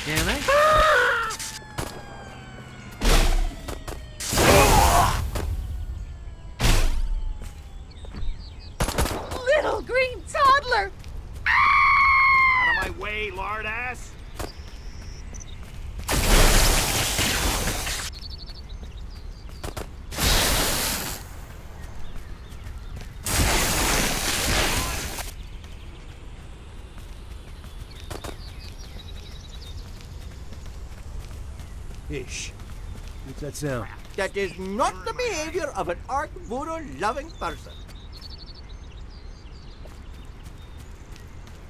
Can I?
Little green toddler!
Out of my way, lard ass!
Ish. What's that sound?
That is not the behavior of an Arkvoodle-loving person.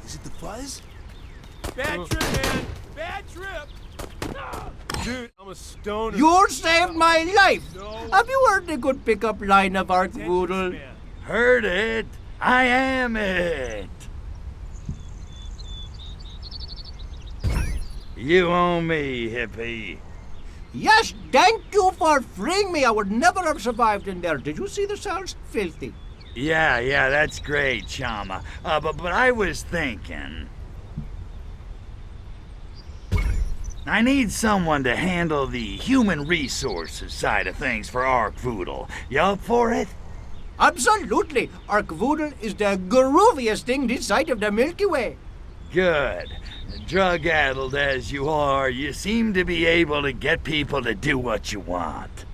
Is it the fuzz?
Bad trip, man. Bad trip. Dude, I'm a stoner.
You saved my life.
No.
Have you heard the good pickup line of Arkvoodle?
Heard it. I am it. You owe me, hippie.
Yes, thank you for freeing me. I would never have survived in there. Did you see the cells? Filthy.
Yeah, that's great, Chama. But I was thinking. I need someone to handle the human resources side of things for Arkvoodle. You up for it?
Absolutely. Arkvoodle is the grooviest thing this side of the Milky Way.
Good. Drug-addled as you are, you seem to be able to get people to do what you want.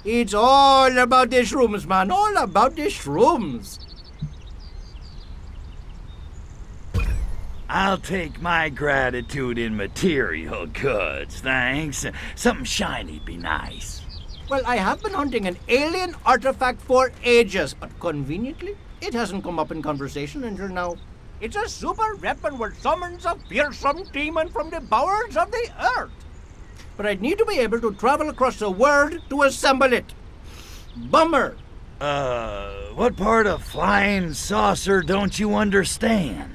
It's all about the shrooms, man. All about the shrooms.
I'll take my gratitude in material goods, thanks. Something shiny'd be nice.
Well, I have been hunting an alien artifact for ages, but conveniently, it hasn't come up in conversation until now. It's a super weapon which summons a fearsome demon from the bowels of the earth. But I'd need to be able to travel across the world to assemble it. Bummer.
What part of flying saucer don't you understand?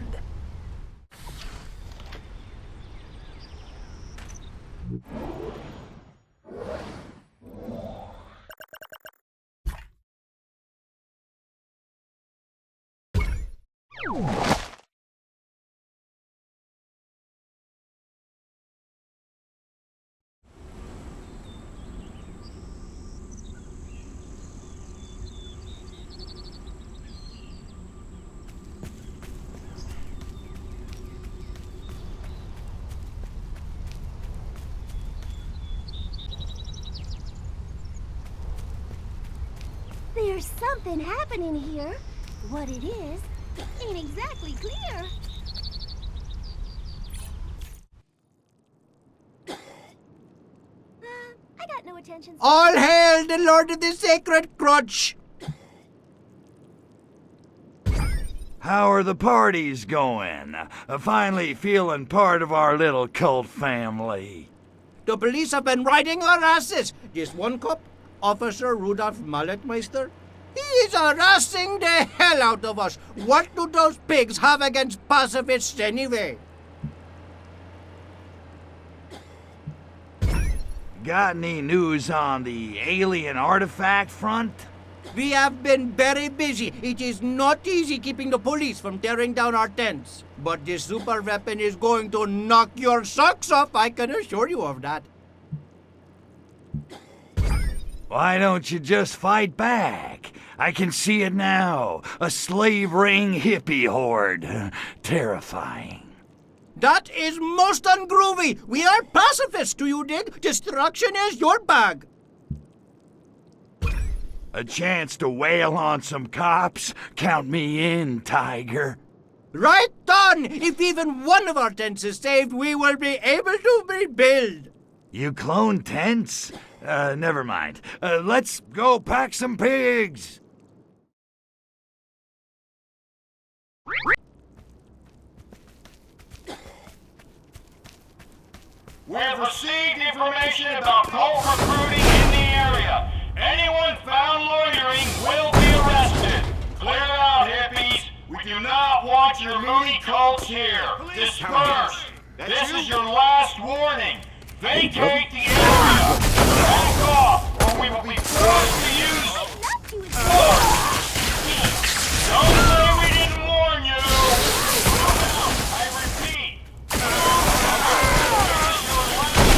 There's something happening here. What it is ain't exactly clear. I got no attention.
All hail the Lord of the Sacred Crotch!
How are the parties going? Finally feeling part of our little cult family.
The police have been riding our asses. Just one cop, Officer Rudolph Malletmeister. He is harassing the hell out of us. What do those pigs have against pacifists anyway?
Got any news on the alien artifact front?
We have been very busy. It is not easy keeping the police from tearing down our tents. But this super weapon is going to knock your socks off, I can assure you of that.
Why don't you just fight back? I can see it now. A slave ring hippie horde. Terrifying.
That is most ungroovy. We are pacifists, do you dig? Destruction is your bag.
A chance to wail on some cops? Count me in, Tiger.
Right on! If even one of our tents is saved, we will be able to rebuild.
You clone tents? Never mind. Let's go pack some pigs.
We have received information about cult recruiting in the area. Anyone found loitering will be arrested. Clear out, hippies. We do not want your loony cults here. Disperse. This is your last warning. Vacate the area. Back off, or we will be forced to use force. Don't say we didn't warn you. I repeat. This is your last warning.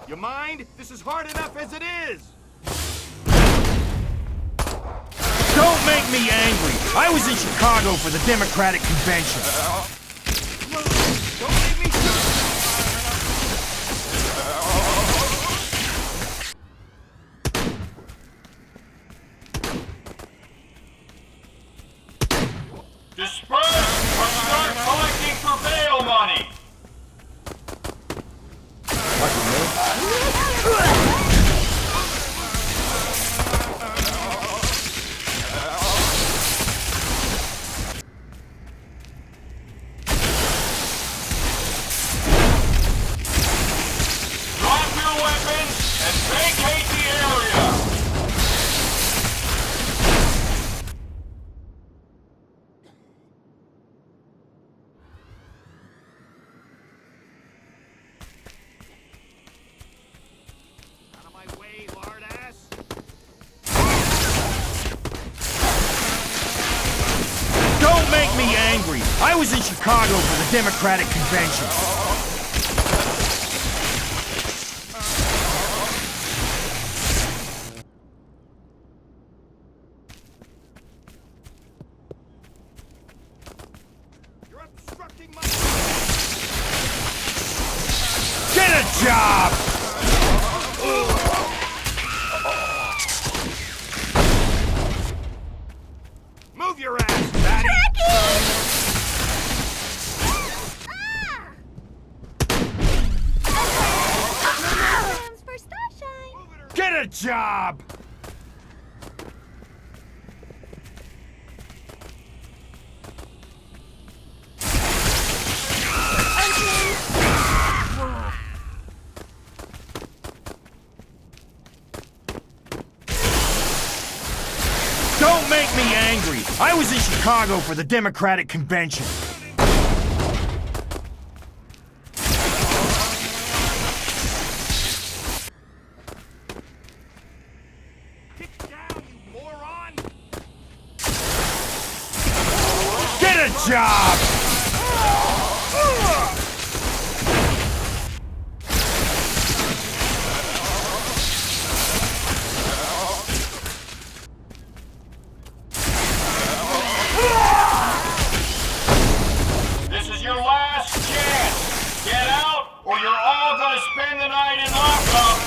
You mind? This is hard enough as it is.
Don't make me angry. I was in Chicago for the Democratic Convention.
Don't leave me
Disperse or start collecting for bail money. Drop your weapons and vacate the area.
out of my way, lard ass.
Don't make me angry. I was in Chicago for the Democratic Convention.
You're obstructing my...
Get a job!
Move your ass, fatty!
For Starshine.
Get a job! Don't make me angry. I was in Chicago for the Democratic Convention.
Kick down, you moron!
Get a job!
is your last chance. Get out, or you're all gonna spend the night in lockup.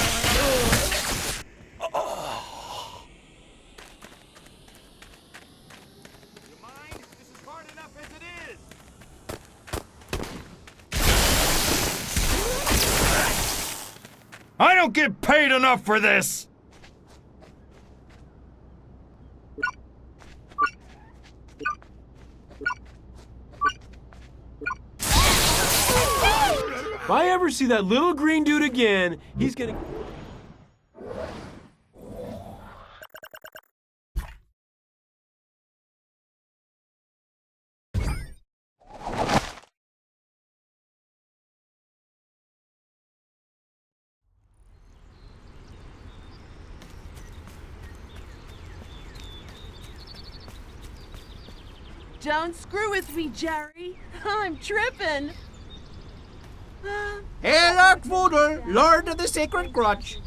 You mind? This is hard enough as it is.
I don't get paid enough for this!
If I ever see that little green dude again, he's gonna...
Don't screw with me, Jerry. I'm tripping.
Hail Arkvoodle, Lord of the Sacred Crotch.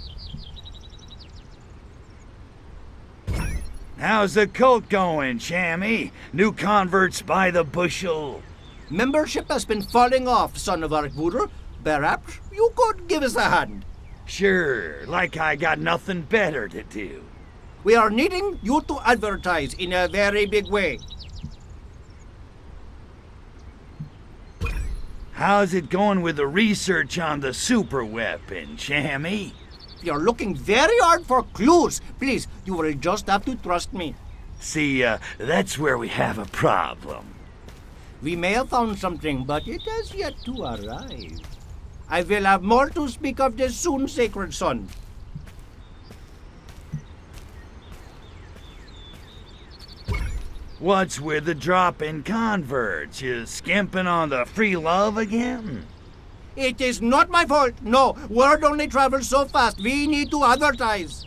How's the cult going, Shammy? New converts by the bushel.
Membership has been falling off, son of Arkvoodle. Perhaps you could give us a hand.
Sure, like I got nothing better to do.
We are needing you to advertise in a very big way.
How's it going with the research on the super weapon, Shammy?
You're looking very hard for clues. Please, you will just have to trust me.
See, that's where we have a problem.
We may have found something, but it has yet to arrive. I will have more to speak of this soon, Sacred Son.
What's with the drop in converts? You skimping on the free love again?
It is not my fault. No, word only travels so fast. We need to advertise.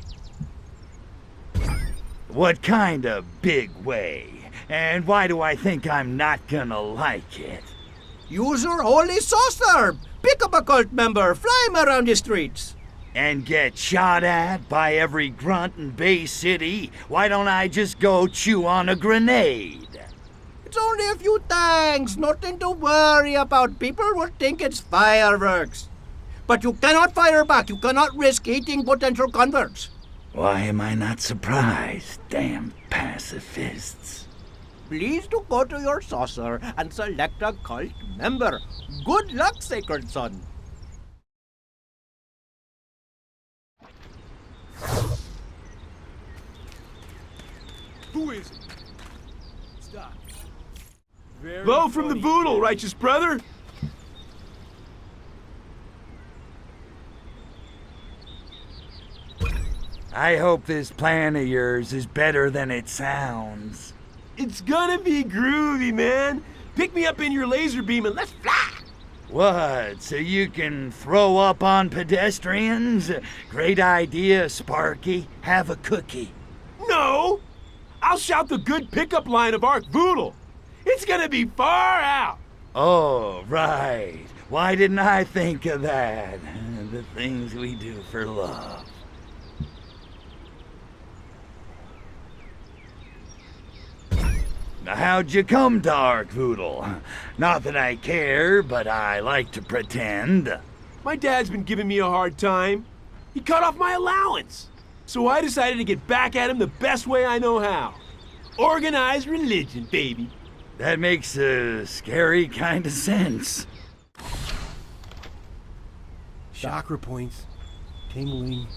What kind of big way? And why do I think I'm not gonna like it?
Use your holy saucer. Pick up a cult member, fly him around the streets.
And get shot at by every grunt in Bay City? Why don't I just go chew on a grenade?
It's only a few tanks, nothing to worry about. People will think it's fireworks. But you cannot fire back. You cannot risk hitting potential converts.
Why am I not surprised, damn pacifists?
Please to go to your saucer and select a cult member. Good luck, Sacred Son.
Who is it? Stop. Very
Blow from the
funny.
voodoo, righteous brother!
I hope this plan of yours is better than it sounds.
It's gonna be groovy, man! Pick me up in your laser beam and let's fly!
What, so you can throw up on pedestrians? Great idea, Sparky. Have a cookie.
No! I'll shout the good pickup line of Arkvoodle. It's gonna be far out!
Oh, right. Why didn't I think of that? The things we do for love. Now, how'd you come to Arkvoodle? Not that I care, but I like to pretend.
My dad's been giving me a hard time. He cut off my allowance. So I decided to get back at him the best way I know how. Organized religion, baby.
That makes a scary kind of sense.
Chakra points. Tingling.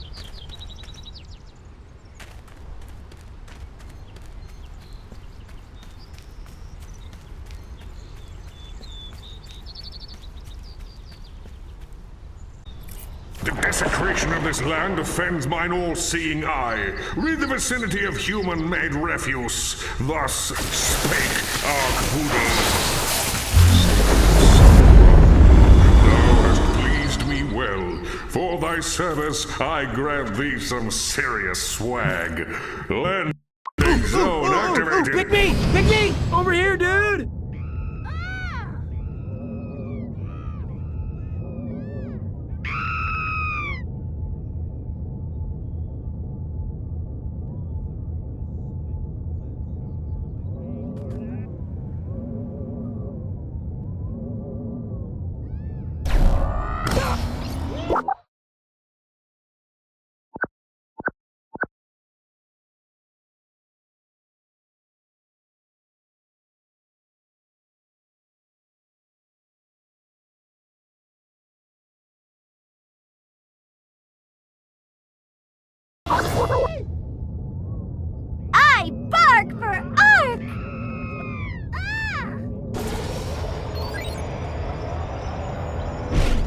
The desecration of this land offends mine all-seeing eye. Rid the vicinity of human-made refuse. Thus spake Arkvoodle. Thou hast pleased me well. For thy service, I grant thee some serious swag. Landing zone activated.
Pick me! Pick me! Over here, dude!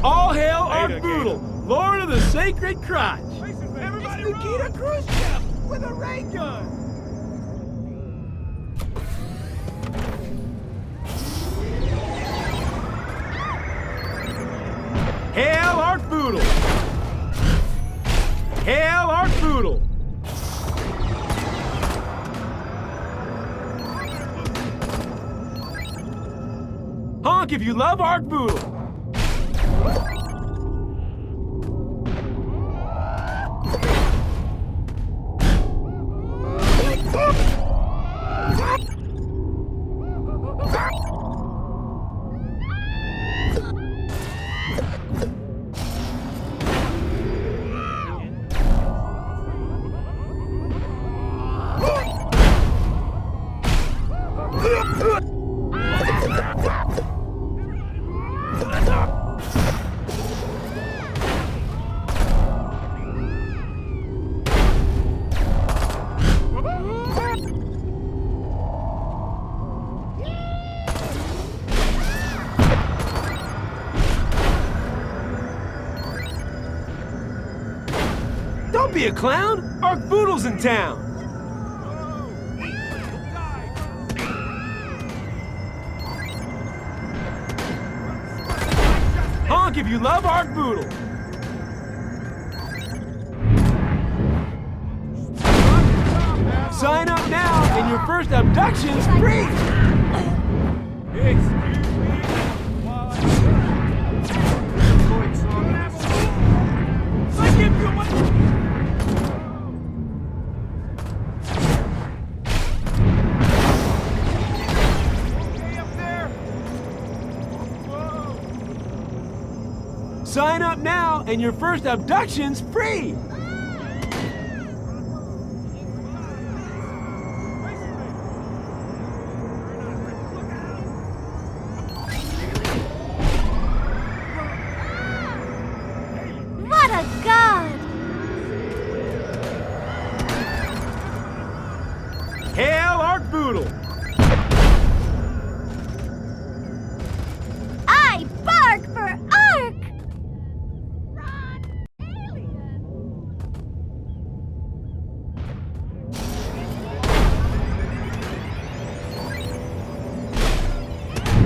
All hail Arkvoodle, Lord of the Sacred Crotch! Everybody it's Nikita Khrushchev with a ray gun! Hail Arkvoodle! Hail Arkvoodle! Honk if you love Arkvoodle! Don't be a clown! Arkvoodle's in town! Honk if you love Arkvoodle! Sign up now and your first abduction's free! I give you my... Sign up now, and your first abduction's free!
What a god!
Hail Arkvoodle!
I bark for Ark!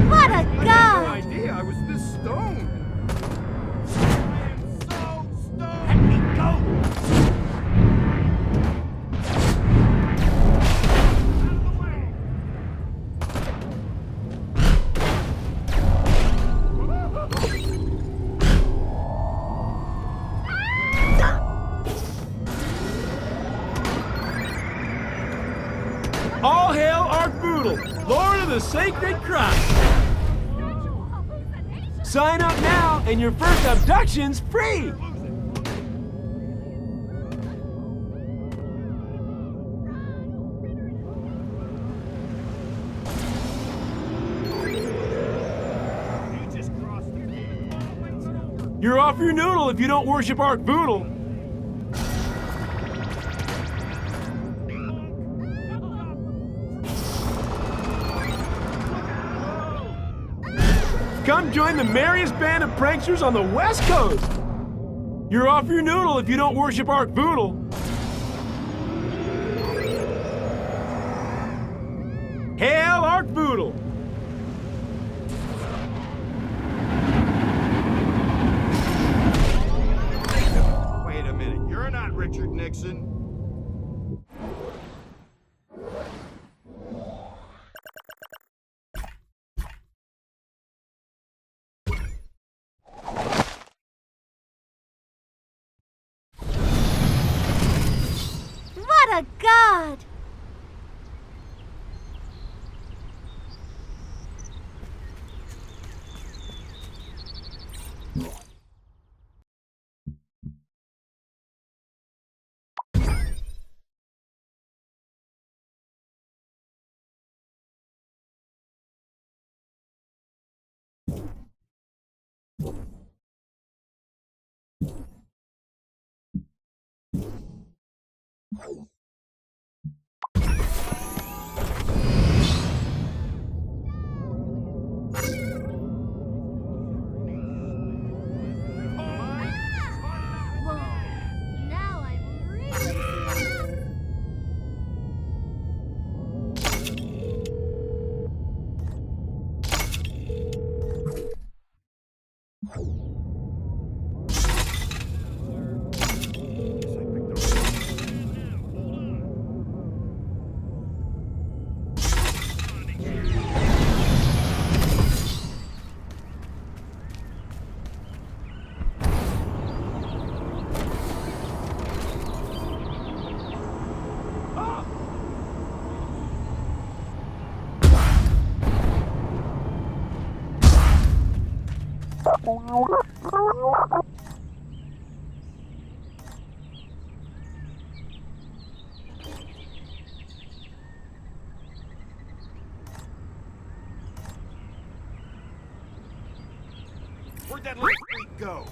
What a god!
idea I was this stoned.
Let me go!
All hail Arkvoodle, Lord of the Sacred Crotch! Sign up now, and your first abduction's free! You're off your noodle if you don't worship Arkvoodle. Come join the merriest band of pranksters on the West Coast. You're off your noodle if you don't worship Arkvoodle. Hail Arkvoodle!
Wait a minute, you're not Richard Nixon.
What a god!
Where'd that little freak go?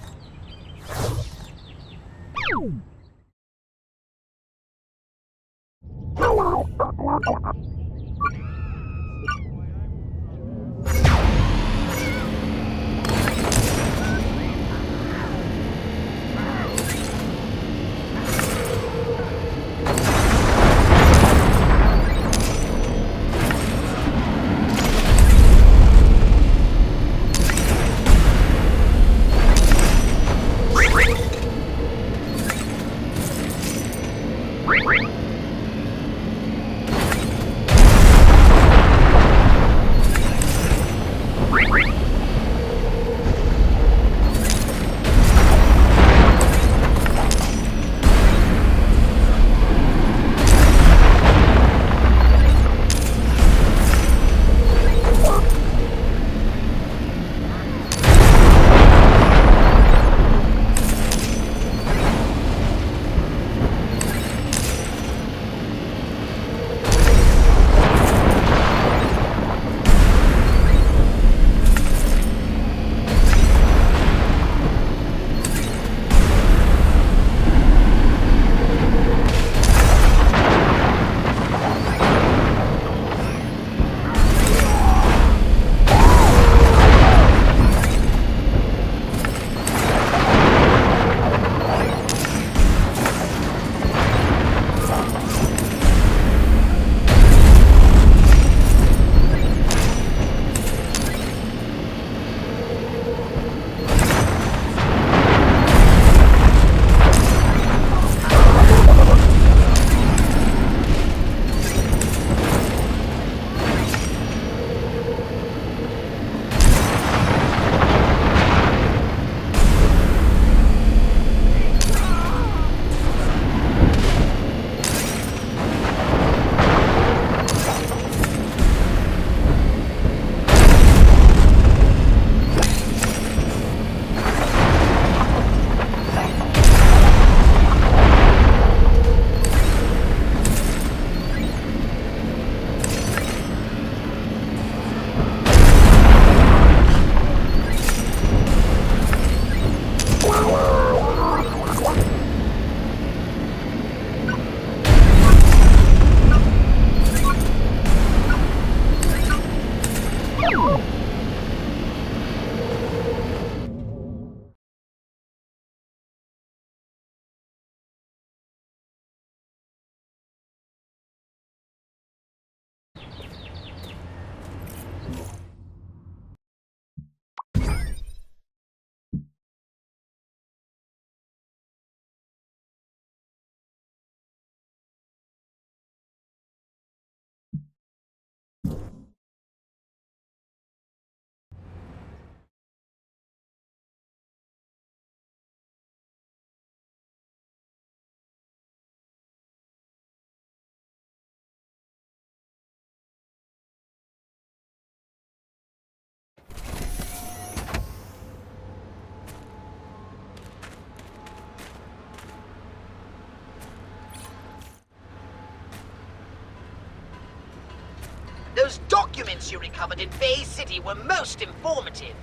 Those documents you recovered in Bay City were most informative.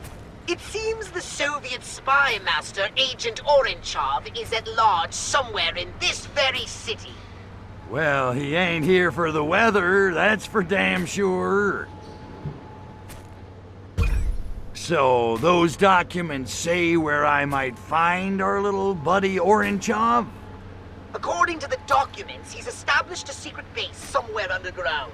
It seems the Soviet spy master, Agent Orenchov, is at large somewhere in this very city.
Well, he ain't here for the weather, that's for damn sure. So, those documents say where I might find our little buddy Orenchov?
According to the documents, he's established a secret base somewhere underground.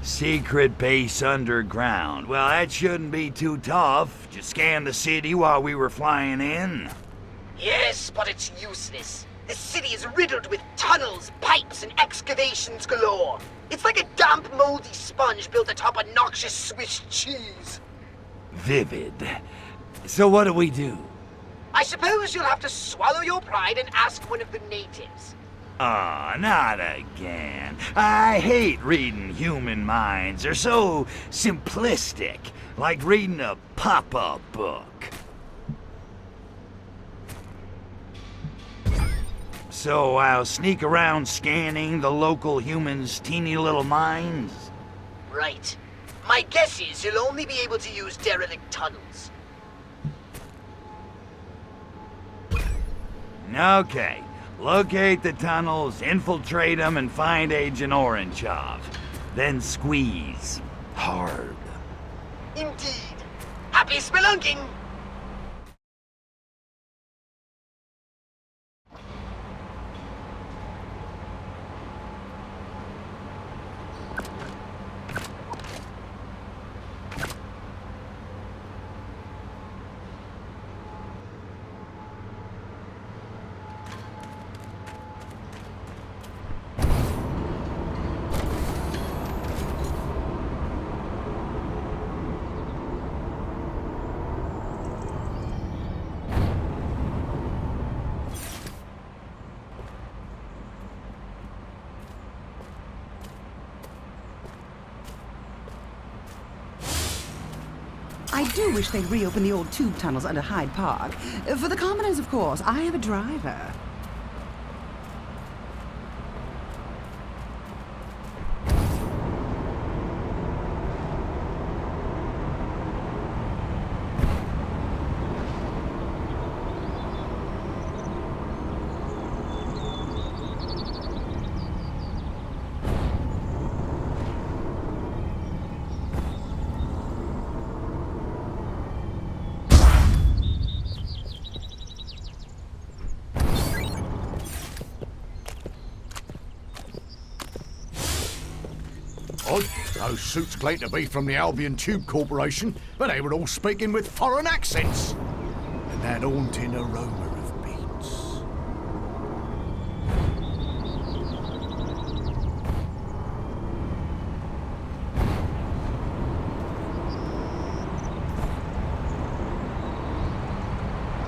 Secret base underground. Well, that shouldn't be too tough. Just scan the city while we were flying in.
Yes, but it's useless. The city is riddled with tunnels, pipes, and excavations galore. It's like a damp, moldy sponge built atop a noxious Swiss cheese.
Vivid. So what do we do?
I suppose you'll have to swallow your pride and ask one of the natives.
Aw, not again. I hate reading human minds. They're so simplistic, like reading a pop-up book. So I'll sneak around scanning the local humans' teeny little minds?
Right. My guess is you'll only be able to use derelict tunnels.
Okay. Locate the tunnels, infiltrate them, and find Agent Orangeov. Then squeeze. Hard.
Indeed. Happy spelunking!
I do wish they'd reopen the old tube tunnels under Hyde Park. For the commoners, of course. I have a driver.
Those suits claim to be from the Albion Tube Corporation, but they were all speaking with foreign accents. And that haunting aroma of beats.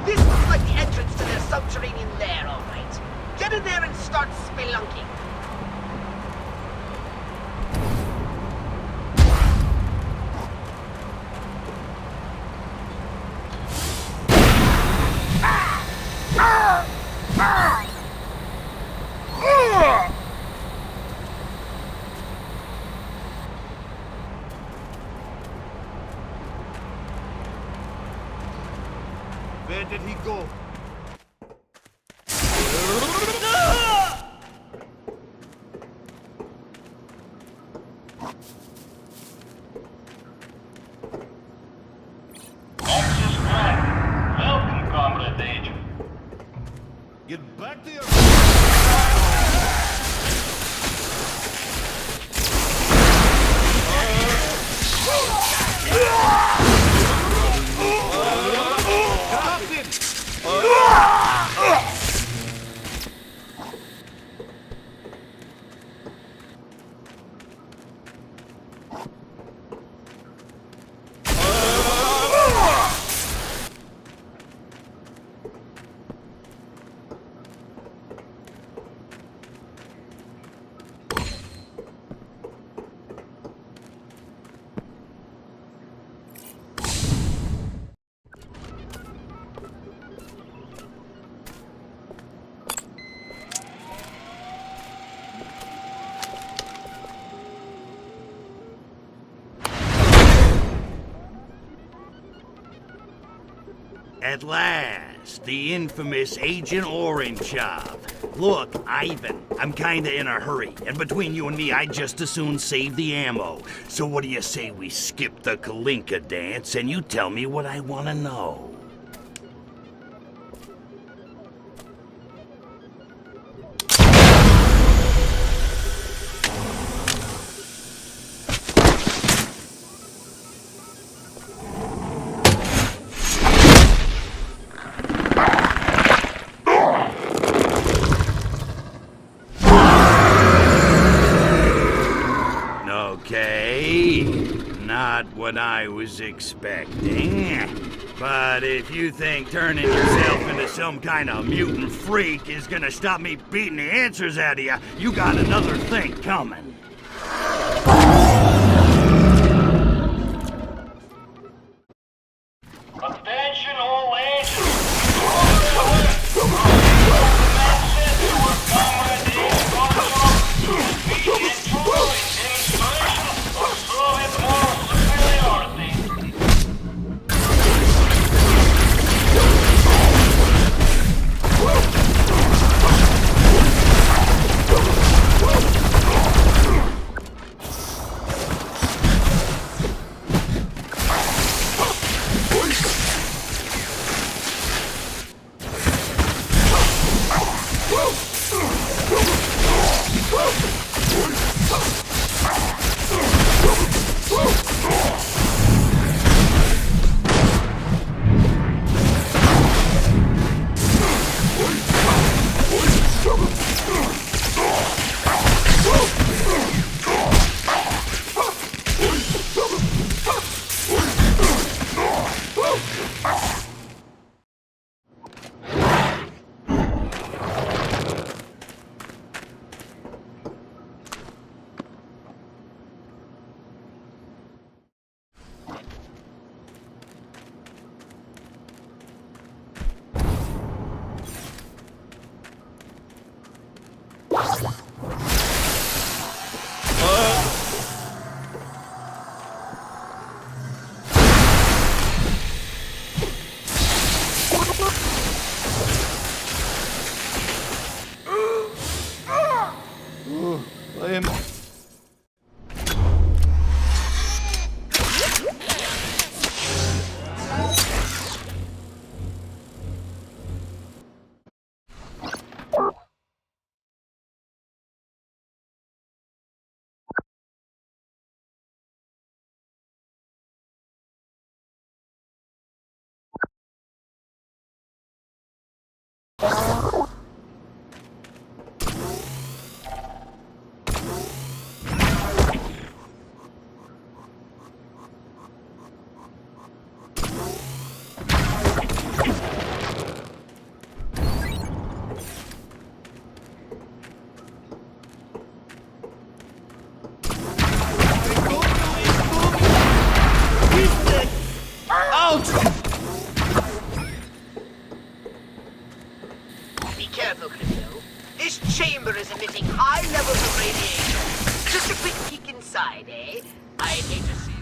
This looks like the entrance to their subterranean lair, all right. Get in there and start spelunking.
Where did he go?
Welcome, Comrade Agent.
Get back to your...
At last, the infamous Agent Orangeov. Look, Ivan, I'm kinda in a hurry, and between you and me, I'd just as soon save the ammo. So what do you say we skip the Kalinka dance and you tell me what I want to know? Okay, not what I was expecting. But if you think turning yourself into some kind of mutant freak is gonna stop me beating the answers out of you, you got another thing coming.
Attention all agents.
chamber is emitting high levels of radiation. Just a quick peek inside, eh? I'd hate to see you.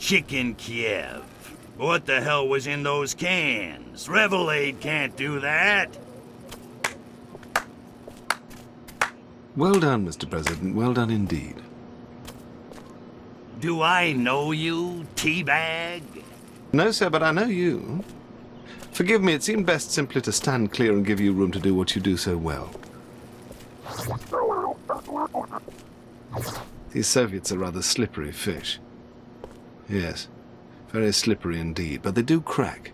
Chicken Kiev. What the hell was in those cans? Revelade can't do that.
Well done, Mr. President. Well done indeed.
Do I know you, Teabag?
No, sir, but I know you. Forgive me, it seemed best simply to stand clear and give you room to do what you do so well. These Soviets are rather slippery fish. Yes, very slippery indeed, but they do crack.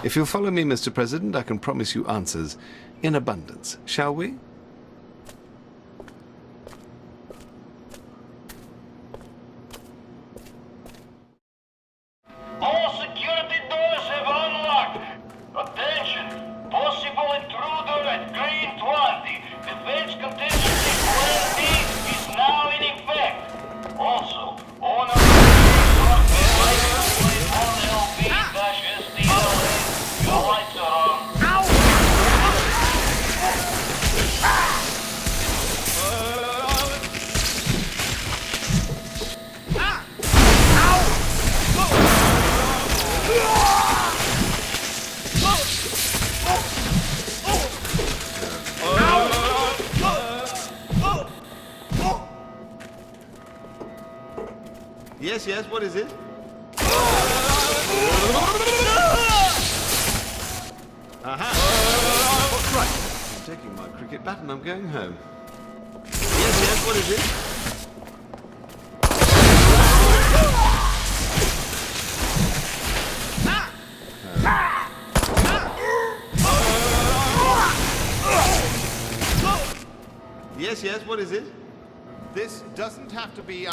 If you'll follow me, Mr. President, I can promise you answers in abundance. Shall we?
All security doors have unlocked. Attention! Possible intruder at Green 20. Defense contingency plan B is now in effect. Also, owner of the your lights are on.
Yes, yes, what is it? Aha! What's right? I'm taking my cricket bat and I'm going home. Yes, yes, what is it? Yes, yes, what is it? This doesn't have to be...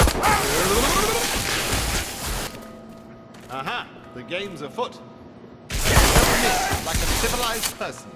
Aha! The game's afoot. Never miss, like a civilized person.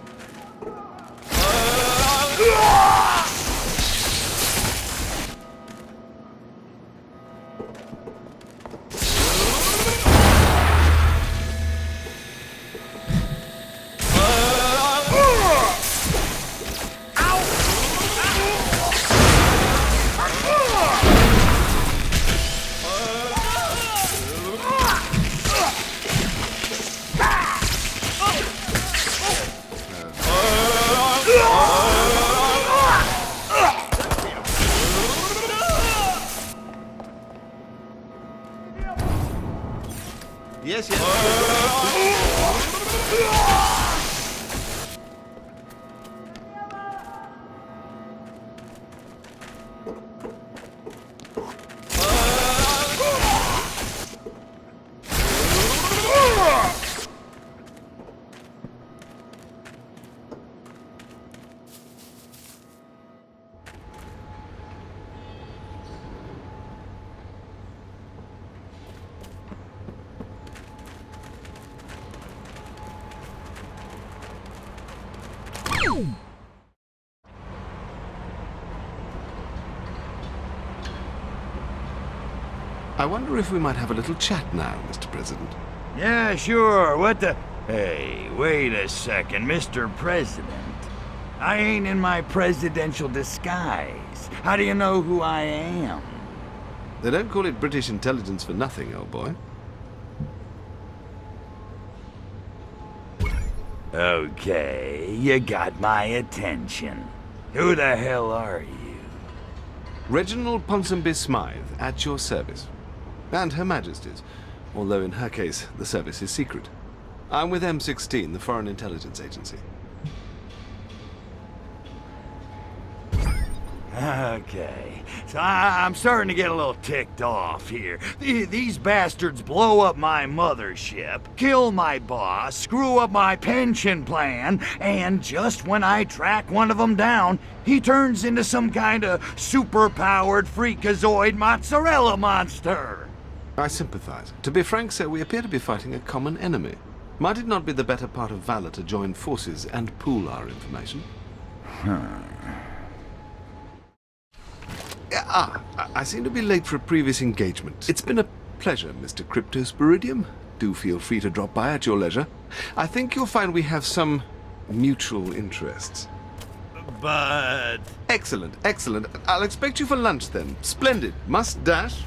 Yes, yes. I wonder if we might have a little chat now, Mr. President.
Yeah, sure. What the... Hey, wait a second, Mr. President. I ain't in my presidential disguise. How do you know who I am?
They don't call it British intelligence for nothing, old boy.
Okay, you got my attention. Who the hell are you?
Reginald Ponsonby Smythe, at your service. And Her Majesty's, although in her case, the service is secret. I'm with M16, the Foreign Intelligence Agency.
Okay, so I'm starting to get a little ticked off here. These bastards blow up my mothership, kill my boss, screw up my pension plan, and just when I track one of them down, he turns into some kind of super-powered freakazoid mozzarella monster.
I sympathize. To be frank, sir, we appear to be fighting a common enemy. Might it not be the better part of valor to join forces and pool our information? I seem to be late for a previous engagement. It's been a pleasure, Mr. Cryptosporidium. Do feel free to drop by at your leisure. I think you'll find we have some mutual interests.
But...
Excellent, excellent. I'll expect you for lunch then. Splendid. Must dash.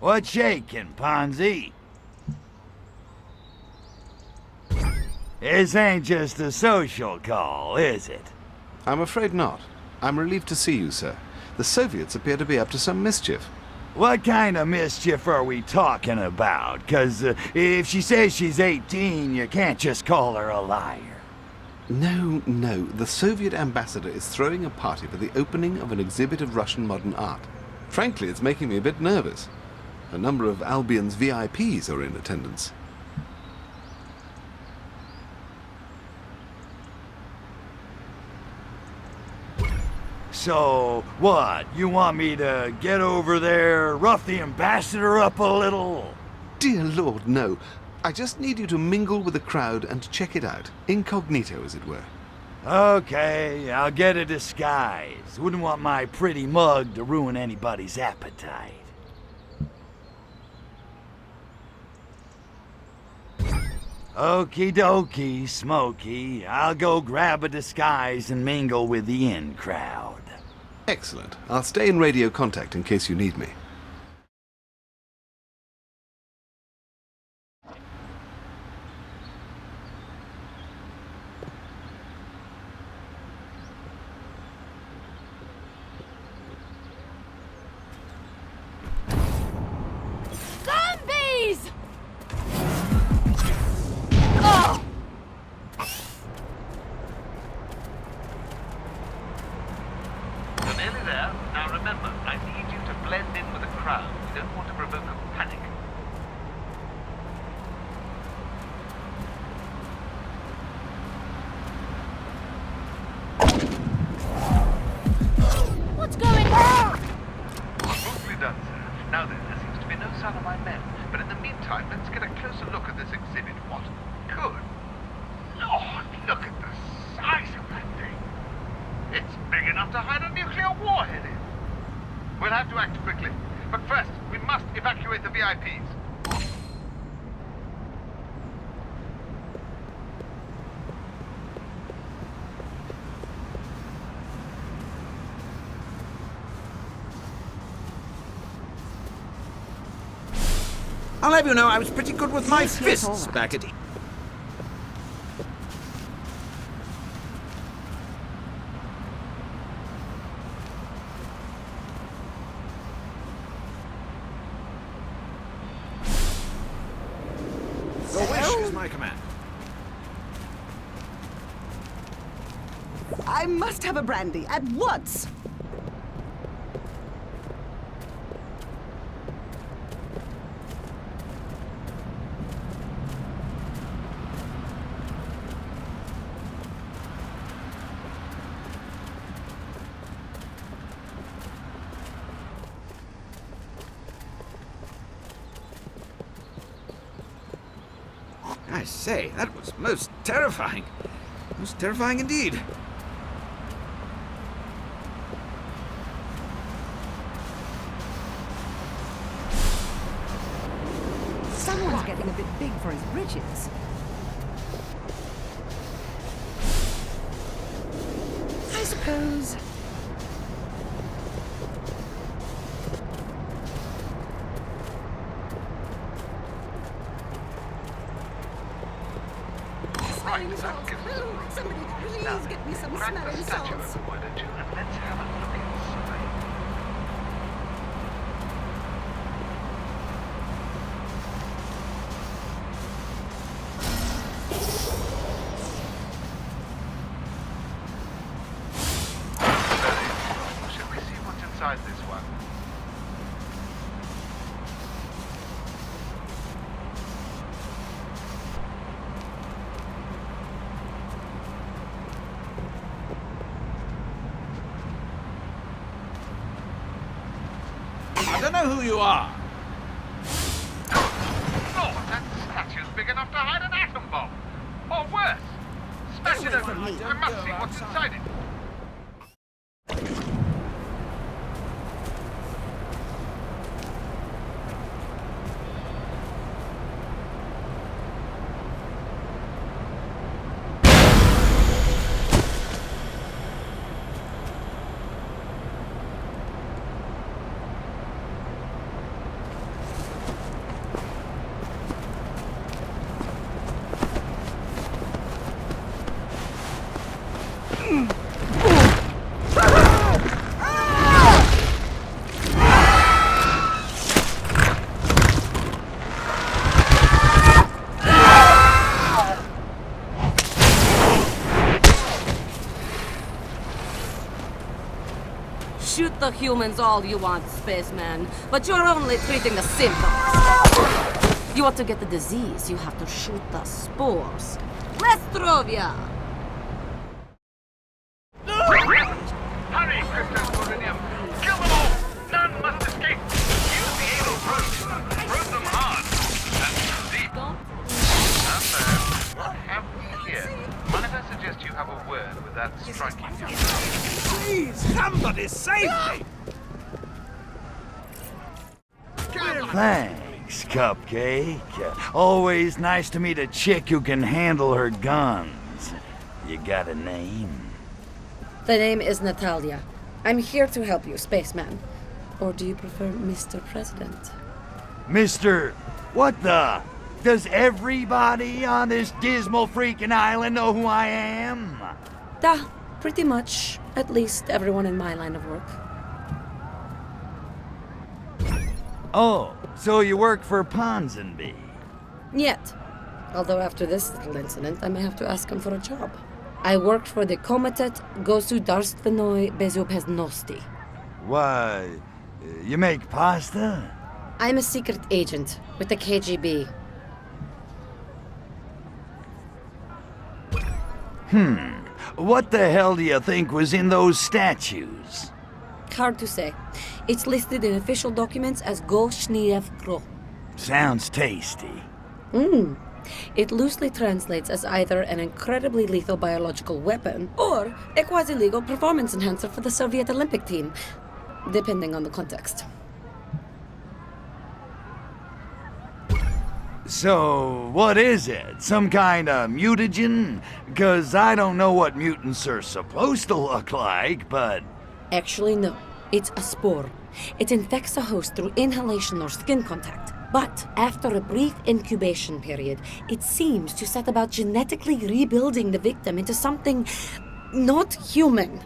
What's shaking, Ponzi? This ain't just a social call, is it?
I'm afraid not. I'm relieved to see you, sir. The Soviets appear to be up to some mischief.
What kind of mischief are we talking about? 'Cause if she says she's 18, you can't just call her a liar.
No. The Soviet ambassador is throwing a party for the opening of an exhibit of Russian modern art. Frankly, it's making me a bit nervous. A number of Albion's VIPs are in attendance.
So, what? You want me to get over there, rough the ambassador up a little?
Dear Lord, no. I just need you to mingle with the crowd and check it out. Incognito, as it were.
Okay, I'll get a disguise. Wouldn't want my pretty mug to ruin anybody's appetite. Okie dokie, Smokey. I'll go grab a disguise and mingle with the in crowd.
Excellent. I'll stay in radio contact in case you need me.
Zombies!
You're nearly there. Now remember, I need you to blend in with the crowd. You don't want to provoke a panic.
What's going on?
Smoothly done, sir. Now then, there seems to be no sign of my men. But in the meantime, let's get a closer look at this exhibit. What good Lord, look at the size of that thing. It's big enough to hide a nuclear warhead in. We'll have to act quickly. But first, we must evacuate the VIPs.
I'll have you know I was pretty good with my
Yes,
fists
all right.
back at... Your wish is my command.
I must have a brandy at once.
I say, that was most terrifying. Most terrifying indeed.
Someone's getting a bit big for his britches. I suppose.
Right, that gives us a room.
Somebody please
Now,
get me some
crack
smelling
the statue
salts.
open, why don't you, and let's have a look inside. Shall we see what's inside this one?
I don't know who you are.
Lord, that statue's big enough to hide an atom bomb. Or worse. Smash it open. I must see what's inside it.
the humans all you want, spaceman, but you're only treating the symptoms. You want to get the disease, you have to shoot the spores. Lestrovia!
Hurry, Kryptosporidium! Kill them all! None must escape! Use the anal probe! Probe them hard! That's deep! What have we here? Mind if I suggest you have a word with that striking young man?
Please, somebody save me! Thanks, Cupcake. Always nice to meet a chick who can handle her guns. You got a name?
The name is Natalia. I'm here to help you, spaceman. Or do you prefer Mr. President?
Mr. What the? Does everybody on this dismal freaking island know who I am?
Pretty much. At least everyone in my line of work.
Oh, so you work for Ponsonby?
Yet. Although after this little incident, I may have to ask him for a job. I work for the Komitet Gosudarstvenoi Bezopeznosti.
Why, you make pasta?
I'm a secret agent with the KGB.
What the hell do you think was in those statues?
Hard to say. It's listed in official documents as Goshniev Kro.
Sounds tasty.
It loosely translates as either an incredibly lethal biological weapon or a quasi-legal performance enhancer for the Soviet Olympic team, depending on the context.
So, what is it? Some kind of mutagen? Because I don't know what mutants are supposed to look like, but...
Actually, no. It's a spore. It infects a host through inhalation or skin contact. But after a brief incubation period, it seems to set about genetically rebuilding the victim into something not human.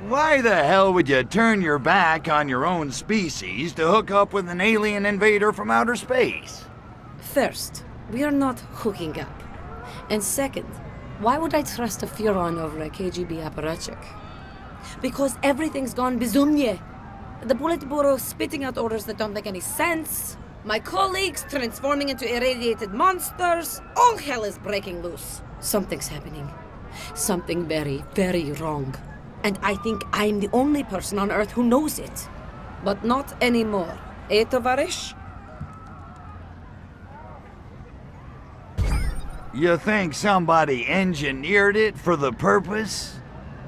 Why the hell would you turn your back on your own species to hook up with an alien invader from outer space?
First, we are not hooking up. And second, why would I trust a Furono over a KGB apparatchik? Because everything's gone bizumnie. The Politburo spitting out orders that don't make any sense. My colleagues transforming into irradiated monsters. All hell is breaking loose. Something's happening. Something very, very wrong. And I think I'm the only person on Earth who knows it. But not anymore. Eh, tovarish?
You think somebody engineered it for the purpose?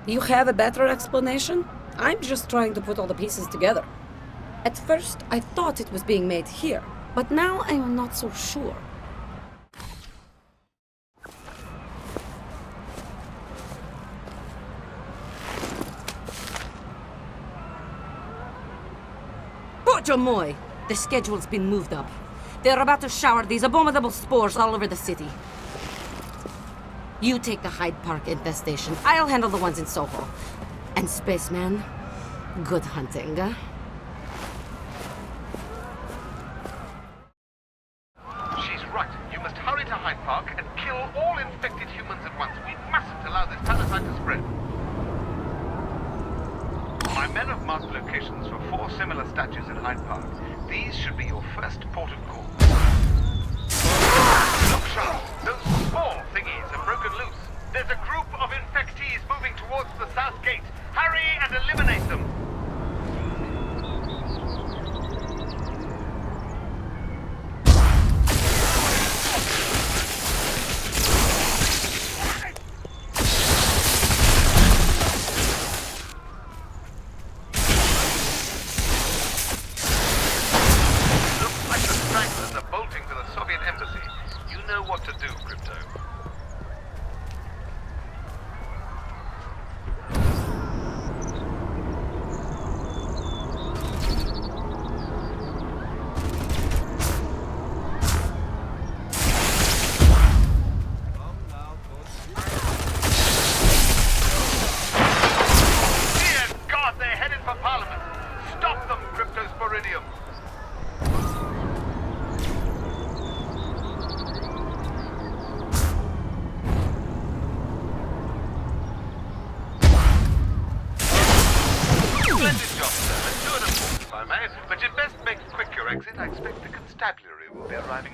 You have a better explanation? I'm just trying to put all the pieces together. At first, I thought it was being made here, but now I am not so sure. Bojomoy! The schedule's been moved up. They're about to shower these abominable spores all over the city. You take the Hyde Park infestation. I'll handle the ones in Soho. And spaceman, good hunting,
She's right. You must hurry to Hyde Park and kill all infected humans at once. We mustn't allow this parasite to spread. My men have marked locations for 4 similar statues in Hyde Park. These should be your first port of call. Look sharp! Those small thingies have broken loose. There's a group of infectees moving towards the south gate. Hurry and eliminate them!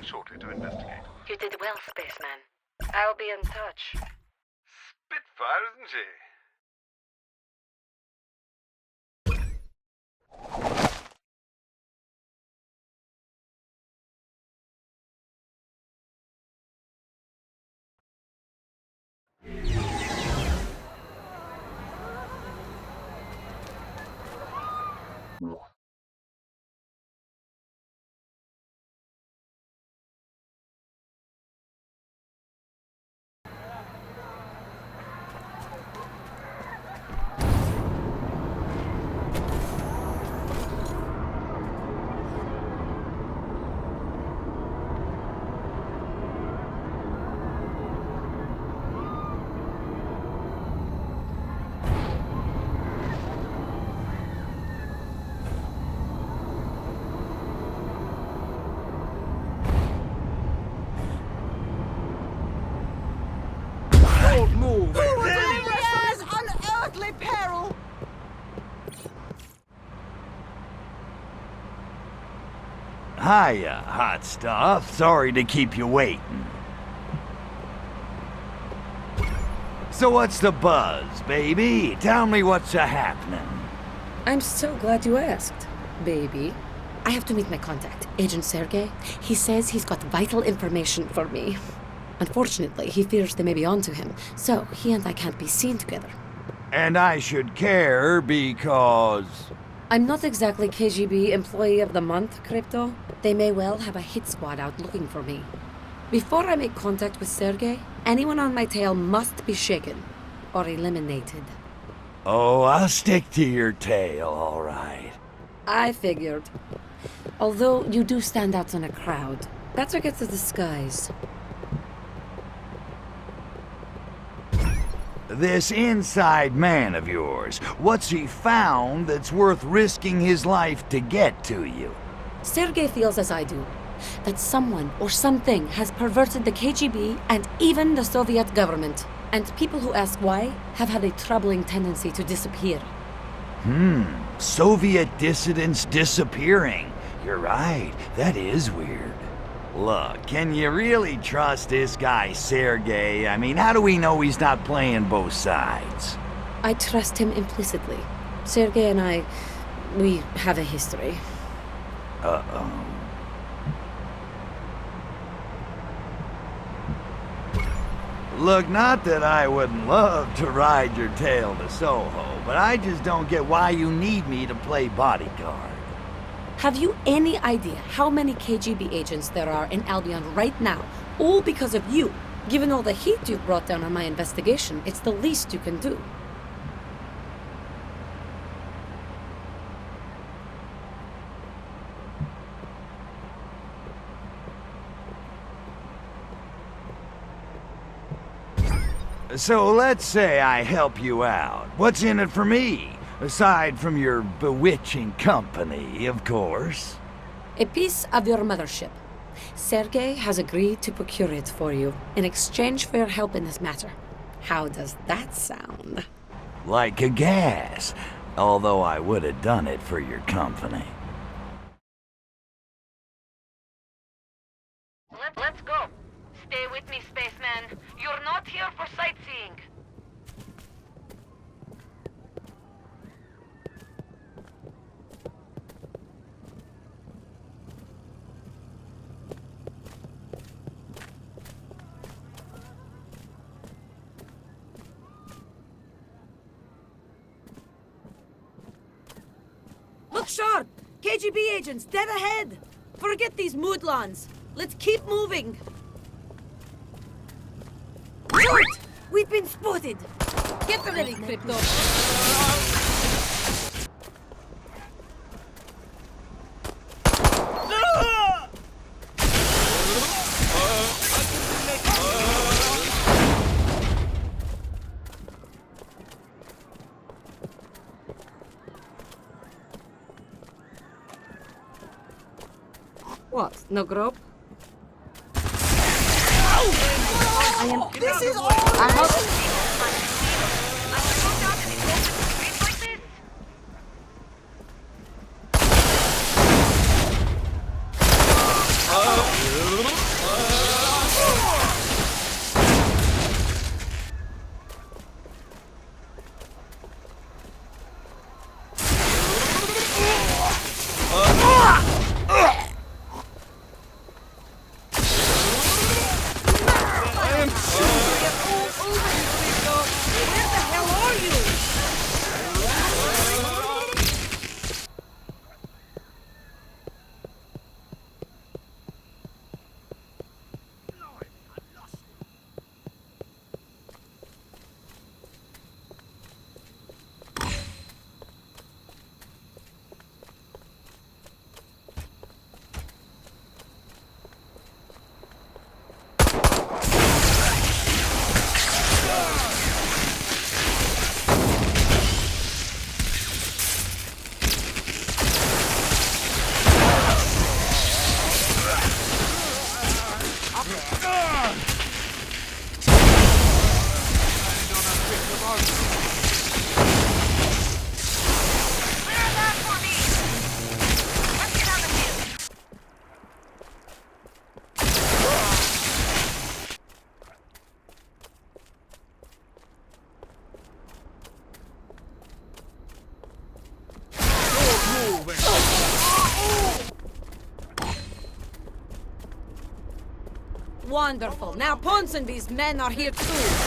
shortly to investigate.
You did well, spaceman. I'll be in touch.
Spitfire, isn't she?
Move! Yes, unearthly peril!
Hiya, hot stuff. Sorry to keep you waiting. So what's the buzz, baby? Tell me what's a-happening.
I'm so glad you asked, baby. I have to meet my contact, Agent Sergei. He says he's got vital information for me. Unfortunately, he fears they may be onto him, so he and I can't be seen together.
And I should care because...
I'm not exactly KGB Employee of the Month, Crypto. They may well have a hit squad out looking for me. Before I make contact with Sergei, anyone on my tail must be shaken or eliminated.
Oh, I'll stick to your tail, all right.
I figured. Although you do stand out in a crowd, better get the disguise.
This inside man of yours, what's he found that's worth risking his life to get to you?
Sergei feels as I do, that someone or something has perverted the KGB and even the Soviet government. And people who ask why have had a troubling tendency to disappear.
Soviet dissidents disappearing. You're right, that is weird. Look, can you really trust this guy, Sergei? I mean, how do we know he's not playing both sides?
I trust him implicitly. Sergei and I, we have a history.
Uh-oh. Look, not that I wouldn't love to ride your tail to Soho, but I just don't get why you need me to play bodyguard.
Have you any idea how many KGB agents there are in Albion right now? All because of you. Given all the heat you've brought down on my investigation, it's the least you can do.
So let's say I help you out. What's in it for me? Aside from your bewitching company, of course.
A piece of your mothership. Sergei has agreed to procure it for you in exchange for your help in this matter. How does that sound?
Like a gas. Although I would have done it for your company.
Let's go. Stay with me, spaceman. You're not here for sightseeing. Look sharp! KGB agents, dead ahead! Forget these moodlons. Let's keep moving. Short! We've been spotted! Get ready, Crypto! What? No grub? I am.
This is all.
I hope. Wonderful. Now Ponsonby's men are here too.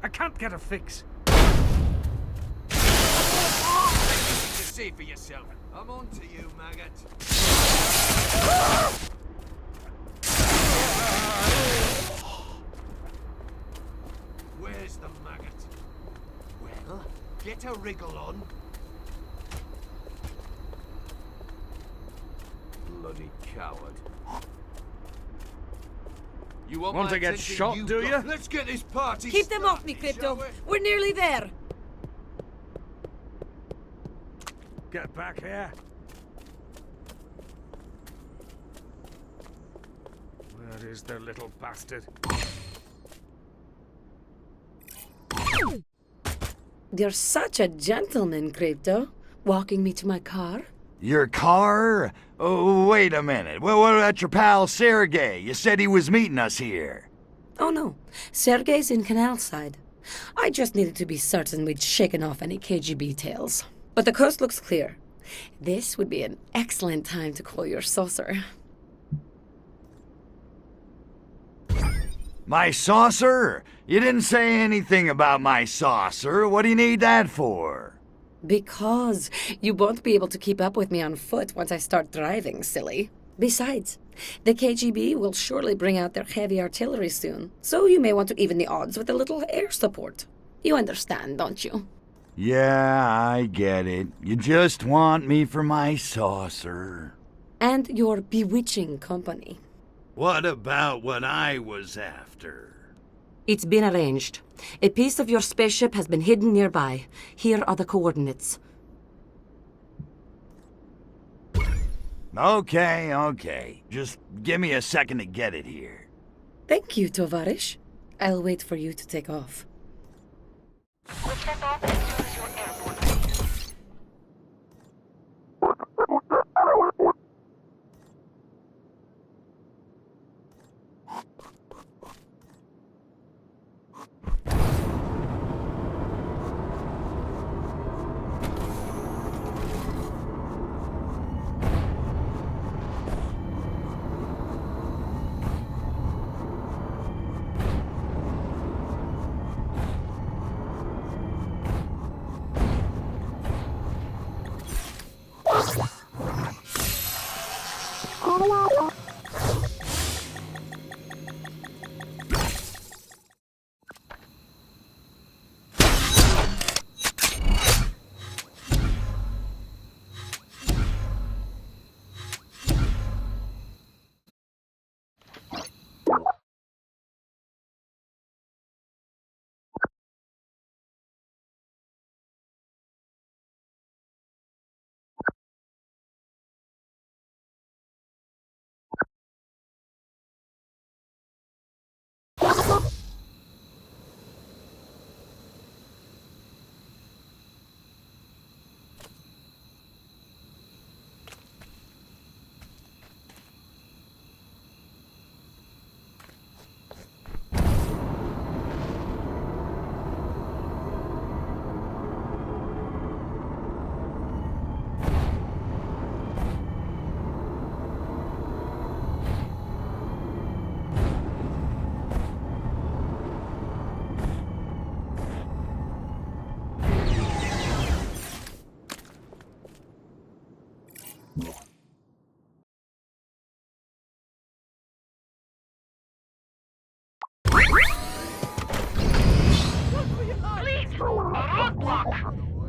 I can't get a fix.
See for yourself. I'm on to you, maggot. Where's the maggot? Well, get a wriggle on. Bloody coward. You want
Want
my
to get
attention,
shot, do
got-
you?
Let's get this party
Keep them off me,
started,
Crypto.
shall we?
We're nearly there.
Get back here. Where is the little bastard?
You're such a gentleman, Crypto. Walking me to my car?
Your car? Oh, wait a minute. Well, what about your pal Sergey? You said he was meeting us here.
Oh no, Sergey's in Canal Side. I just needed to be certain we'd shaken off any KGB tales. But the coast looks clear. This would be an excellent time to call your saucer.
My saucer? You didn't say anything about my saucer. What do you need that for?
Because you won't be able to keep up with me on foot once I start driving, silly. Besides, the KGB will surely bring out their heavy artillery soon, so you may want to even the odds with a little air support. You understand, don't you?
Yeah, I get it. You just want me for my saucer.
And your bewitching company.
What about what I was after?
It's been arranged. A piece of your spaceship has been hidden nearby. Here are the coordinates.
Okay. Just give me a second to get it here.
Thank you, Tovarish. I'll wait for you to take off.
We'll set off as soon as you're airborne.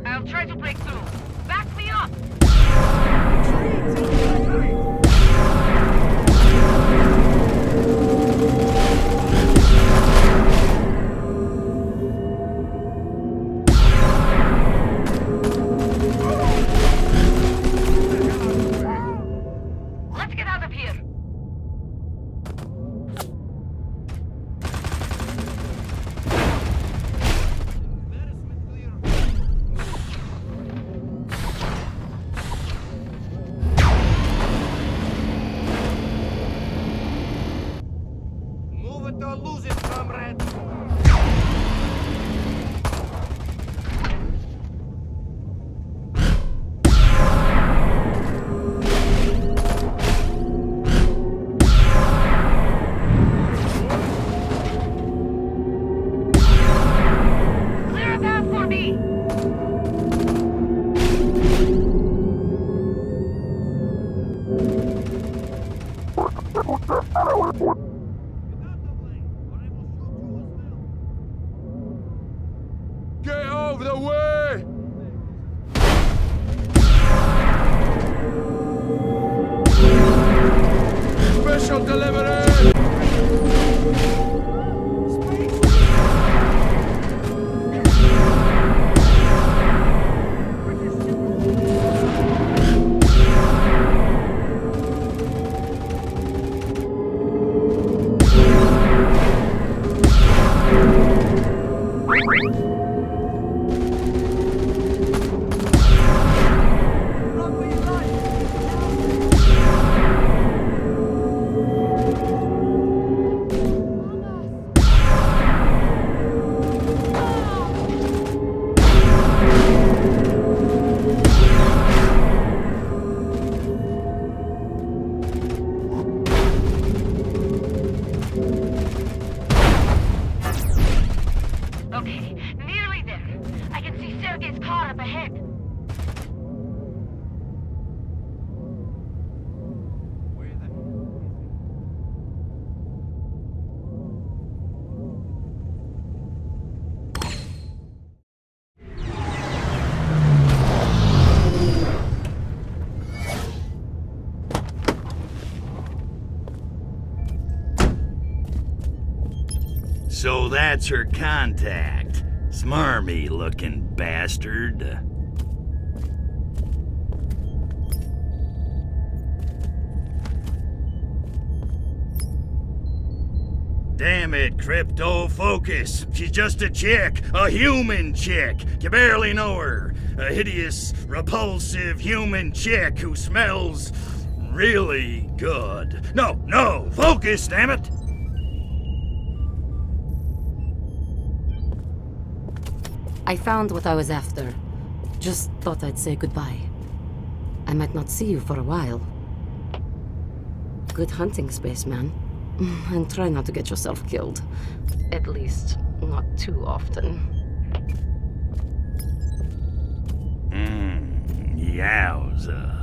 I'll try to break through. Back me up!
it or lose it, comrade.
Clear a path for me!
Get out of the way! Special delivery!
Okay, nearly there. I can see Sergei's car up ahead.
So that's her contact. Smarmy looking bastard. Damn it, Crypto, focus. She's just a chick, a human chick. You barely know her. A hideous, repulsive human chick who smells really good. No, focus, damn it!
I found what I was after. Just thought I'd say goodbye. I might not see you for a while. Good hunting, spaceman. And try not to get yourself killed. At least, not too often.
Yowza.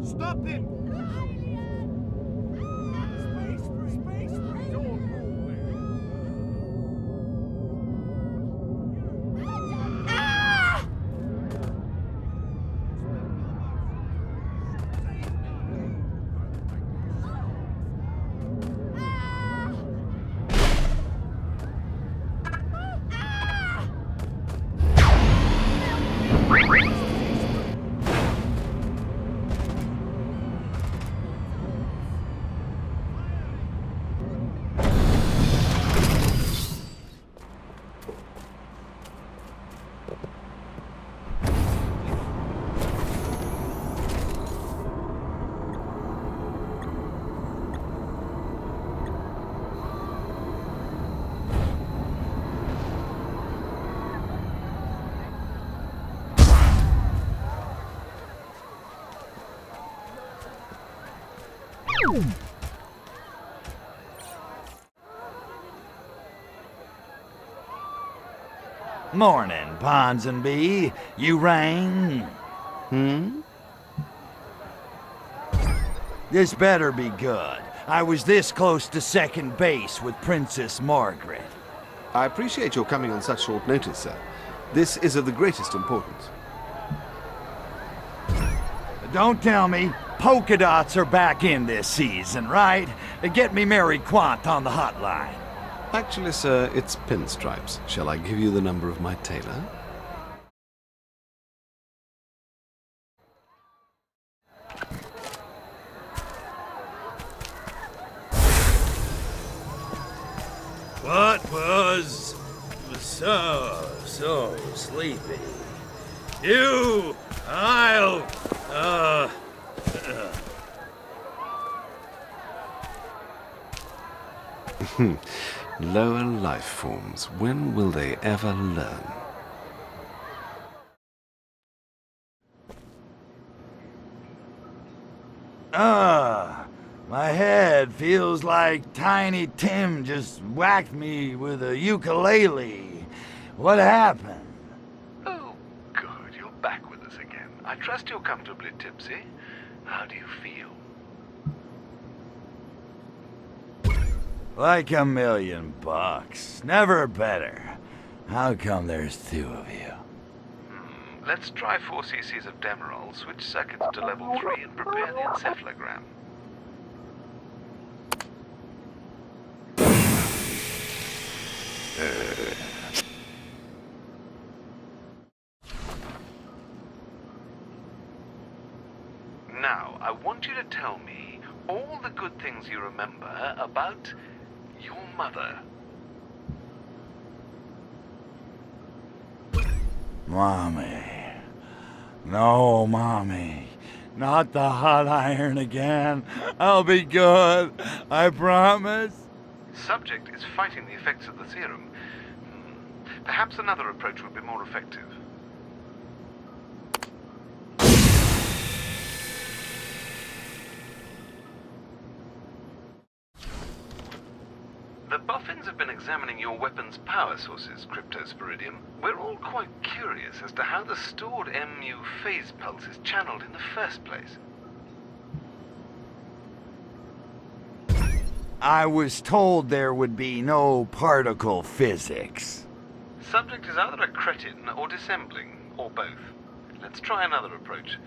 Stop him!
Morning, Ponsonby. You rang? This better be good. I was this close to second base with Princess Margaret.
I appreciate your coming on such short notice, sir. This is of the greatest importance.
Don't tell me polka dots are back in this season, right? Get me Mary Quant on the hotline.
Actually, sir, it's pinstripes. Shall I give you the number of my tailor?
What was so sleepy?
Lower life forms. When will they ever learn?
My head feels like Tiny Tim just whacked me with a ukulele. What happened?
Oh, good. You're back with us again. I trust you're comfortably tipsy. How do you feel?
Like $1,000,000. Never better. How come there's two of you?
Let's try 4 cc's of Demerol, switch circuits to level 3, and prepare the encephalogram. Now, I want you to tell me all the good things you remember about your mother.
Mommy. No, Mommy. Not the hot iron again. I'll be good. I promise.
Subject is fighting the effects of the serum. Perhaps another approach would be more effective. The Boffins have been examining your weapon's power sources, Cryptosporidium. We're all quite curious as to how the stored MU phase pulse is channeled in the first place.
I was told there would be no particle physics.
Subject is either a cretin or dissembling, or both. Let's try another approach.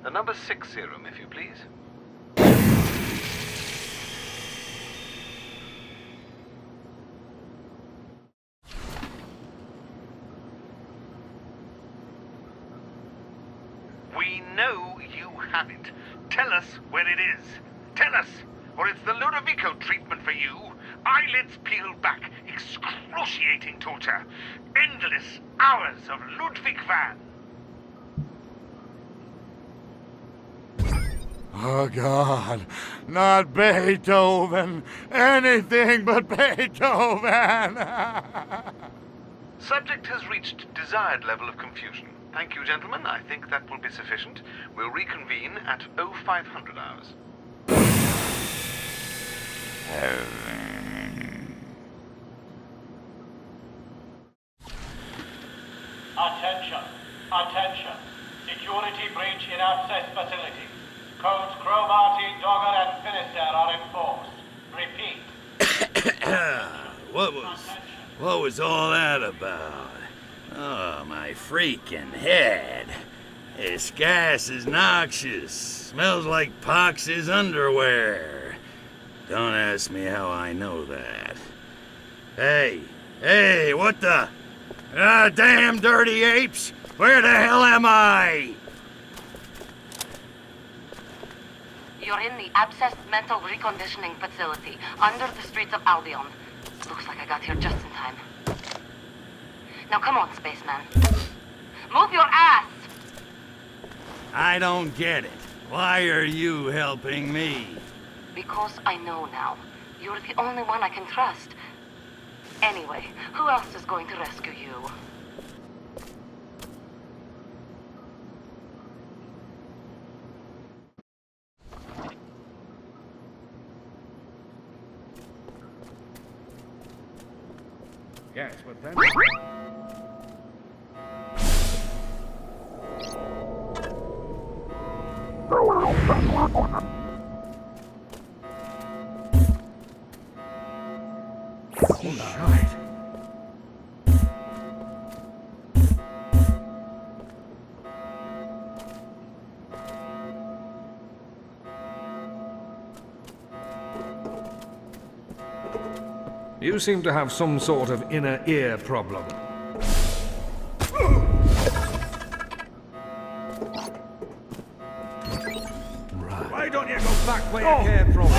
The number 6 serum, if you please. We know you have it. Tell us where it is. Tell us, or it's the Ludovico treatment for you. Eyelids peeled back, excruciating torture. Endless hours of Ludwig van.
Oh, God. Not Beethoven. Anything but Beethoven.
Subject has reached desired level of confusion. Thank you, gentlemen. I think that will be sufficient. We'll reconvene at 0500 hours.
Attention. Attention. Security breach in access facility. Codes Cromarty, Dogger, and Finisterre are enforced. Repeat.
What was all that about? Oh, my freaking head. This gas is noxious. Smells like Pox's underwear. Don't ask me how I know that. Hey, what the? Ah, damn dirty apes! Where the hell am I?
You're in the Abscessed Mental Reconditioning Facility, under the streets of Albion. Looks like I got here just in time. Now come on, spaceman. Move your ass!
I don't get it. Why are you helping me?
Because I know now. You're the only one I can trust. Anyway, who else is going to rescue you?
Yes, but then...
You seem to have some sort of inner ear problem. Right. Why don't you go back where you came from?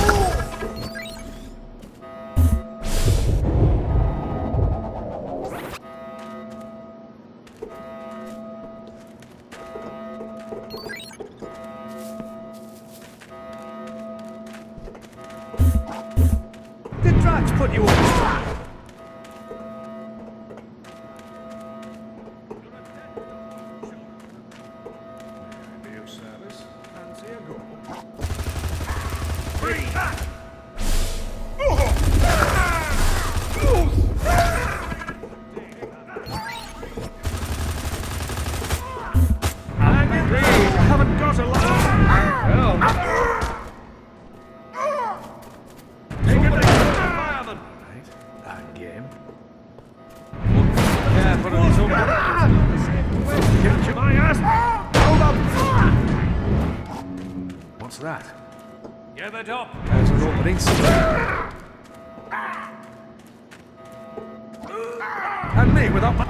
Did Drax put you on? New service. Fancy a go. Free! I haven't got a lot. Take it fire then. Right, that game. Careful of somebody. Get you my ass. Hold up. What's that? Give it up. There's an opening. And me without my...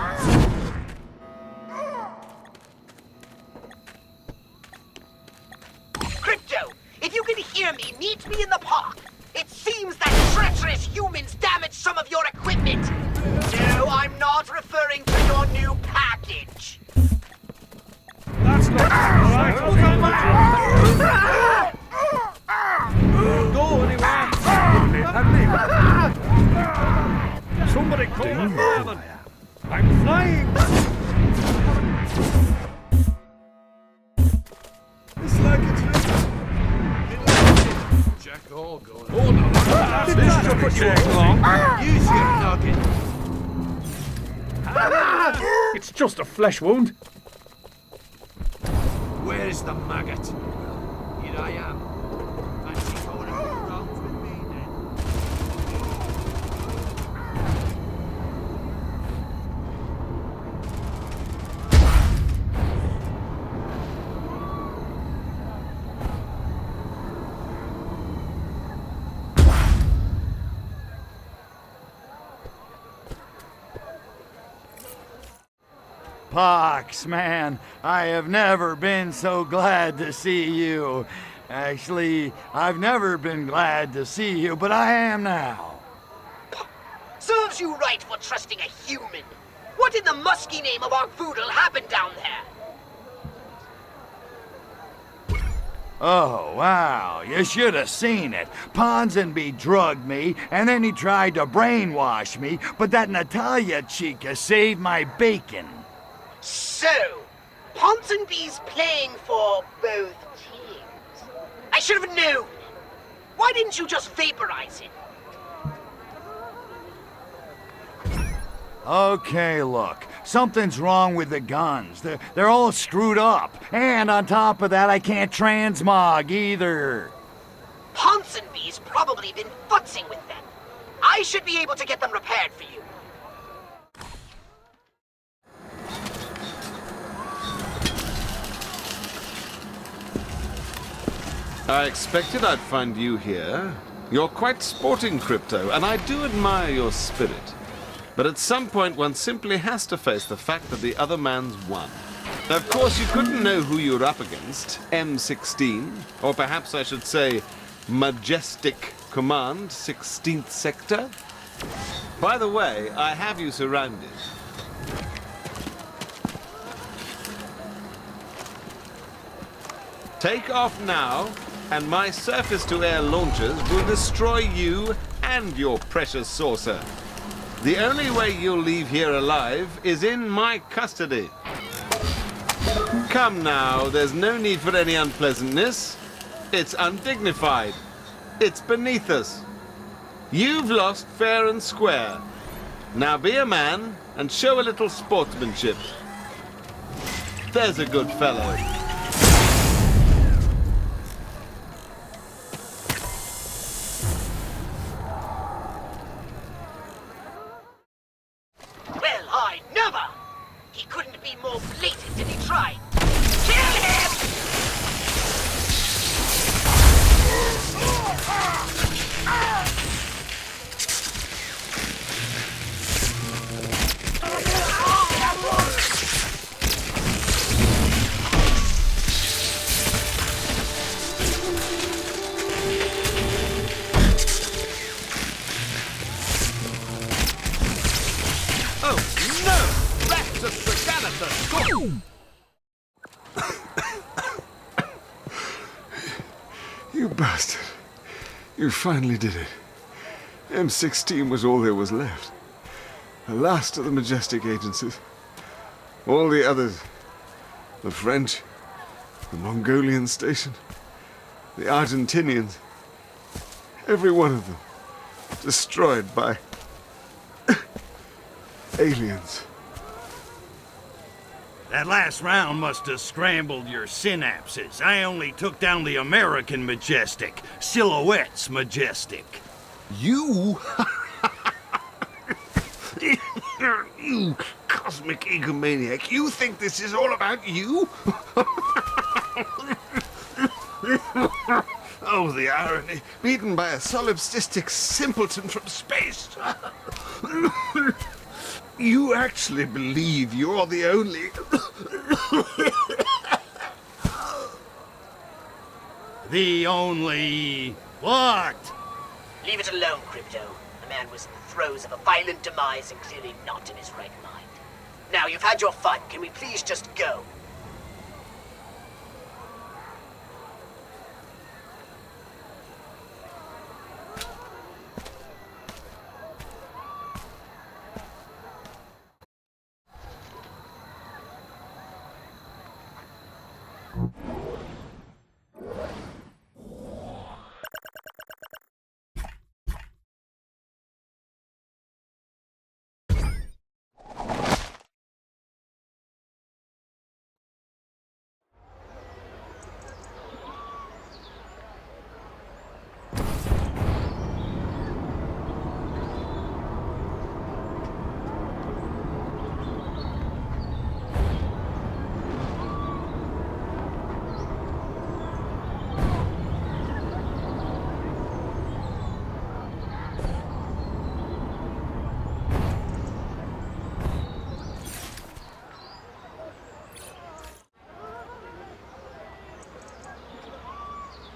Crypto, if you can hear me, meet me in the park. It seems that treacherous humans damaged some of your equipment. No, I'm not referring to your new package.
That's not right. Go anywhere. Somebody call the fireman. I'm flying. It's like it's Jack all going. Oh no! This should put you long. Use your noggin. It's just a flesh wound.
Where's the maggot? Here I am. Fancy going a few rounds with me then?
Pox, man, I have never been so glad to see you. Actually, I've never been glad to see you, but I am now.
Serves you right for trusting a human. What in the musky name of Arkvoodle happened down there?
Oh, wow, you should have seen it. Ponsonby drugged me, and then he tried to brainwash me, but that Natalia chica saved my bacon.
So, Ponsonby's playing for both teams. I should have known. Why didn't you just vaporize him?
Okay, look. Something's wrong with the guns. They're all screwed up. And on top of that, I can't transmog either.
Ponsonby's probably been futzing with them. I should be able to get them repaired for you.
I expected I'd find you here. You're quite sporting, Crypto, and I do admire your spirit. But at some point, one simply has to face the fact that the other man's won. Of course, you couldn't know who you're up against. M16, or perhaps I should say, Majestic Command, 16th Sector. By the way, I have you surrounded. Take off now, and my surface-to-air launchers will destroy you and your precious saucer. The only way you'll leave here alive is in my custody. Come now, there's no need for any unpleasantness. It's undignified. It's beneath us. You've lost fair and square. Now be a man and show a little sportsmanship. There's a good fellow.
Did he try? Kill him!
You bastard. You finally did it. M16 was all there was left. The last of the majestic agencies. All the others. The French, the Mongolian station, the Argentinians. Every one of them. Destroyed by aliens.
That last round must have scrambled your synapses. I only took down the American Majestic. Silhouette's Majestic.
You? You cosmic egomaniac. You think this is all about you? Oh, the irony. Beaten by a solipsistic simpleton from space. You actually believe you're the only...
The only... what?
Leave it alone, Crypto. The man was in the throes of a violent demise and clearly not in his right mind. Now, you've had your fun. Can we please just go?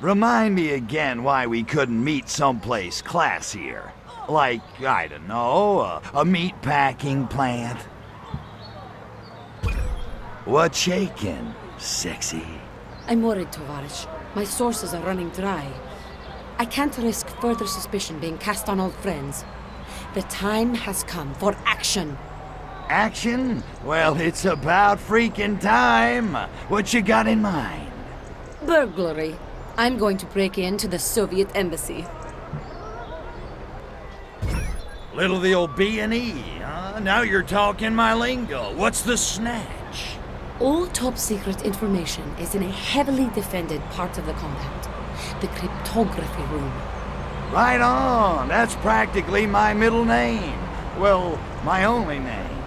Remind me again why we couldn't meet someplace classier. Like, I don't know, a meat packing plant. What's shaking, sexy?
I'm worried, Tovarish. My sources are running dry. I can't risk further suspicion being cast on old friends. The time has come for action.
Action? Well, it's about freaking time. What you got in mind?
Burglary. I'm going to break into the Soviet embassy.
Little the old B&E, huh? Now you're talking my lingo. What's the snatch?
All top-secret information is in a heavily defended part of the compound. The cryptography room.
Right on. That's practically my middle name. Well, my only name.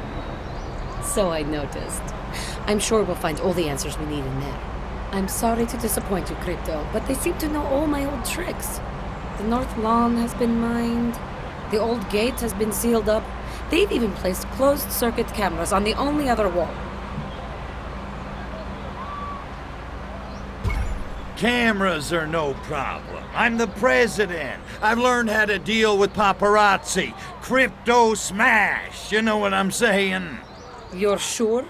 So I noticed. I'm sure we'll find all the answers we need in there. I'm sorry to disappoint you, Crypto, but they seem to know all my old tricks. The north lawn has been mined. The old gate has been sealed up. They've even placed closed-circuit cameras on the only other wall.
Cameras are no problem. I'm the president. I've learned how to deal with paparazzi. Crypto smash, you know what I'm saying?
You're sure?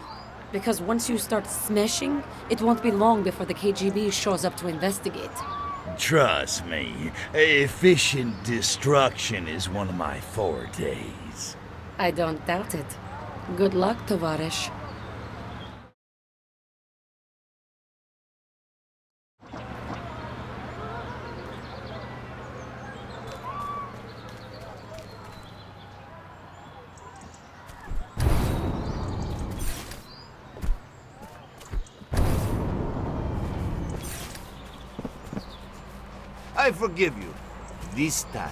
Because once you start smashing, it won't be long before the KGB shows up to investigate.
Trust me, efficient destruction is one of my fortes.
I don't doubt it. Good luck, Tovarish.
I forgive you. This time.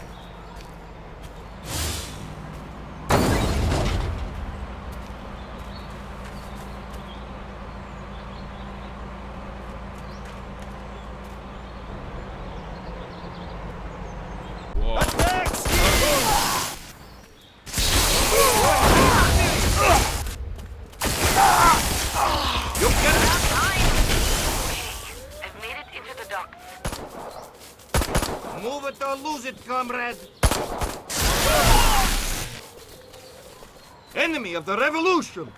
it or lose it, comrade! Enemy of the revolution!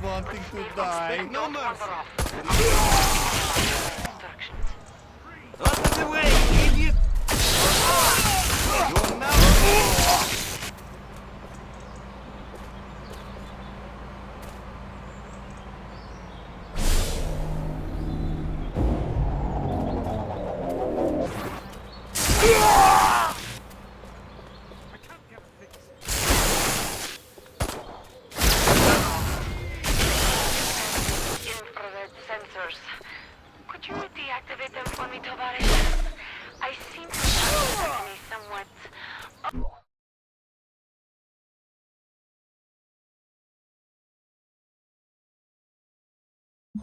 Wanting to die. No mercy. Out of the way, idiot! You are now.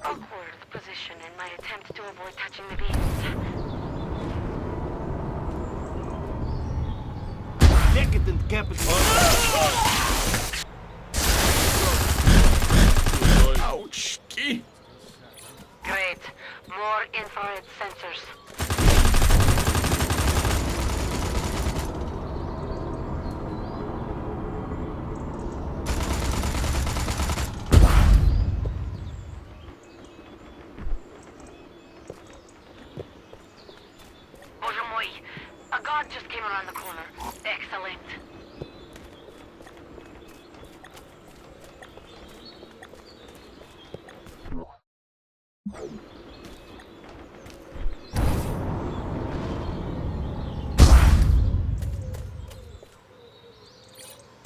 Awkward position in my attempt to avoid touching the beams.
Decadent capital.
Ouch!
Great. More infrared sensors. A guard just came around the corner. Excellent.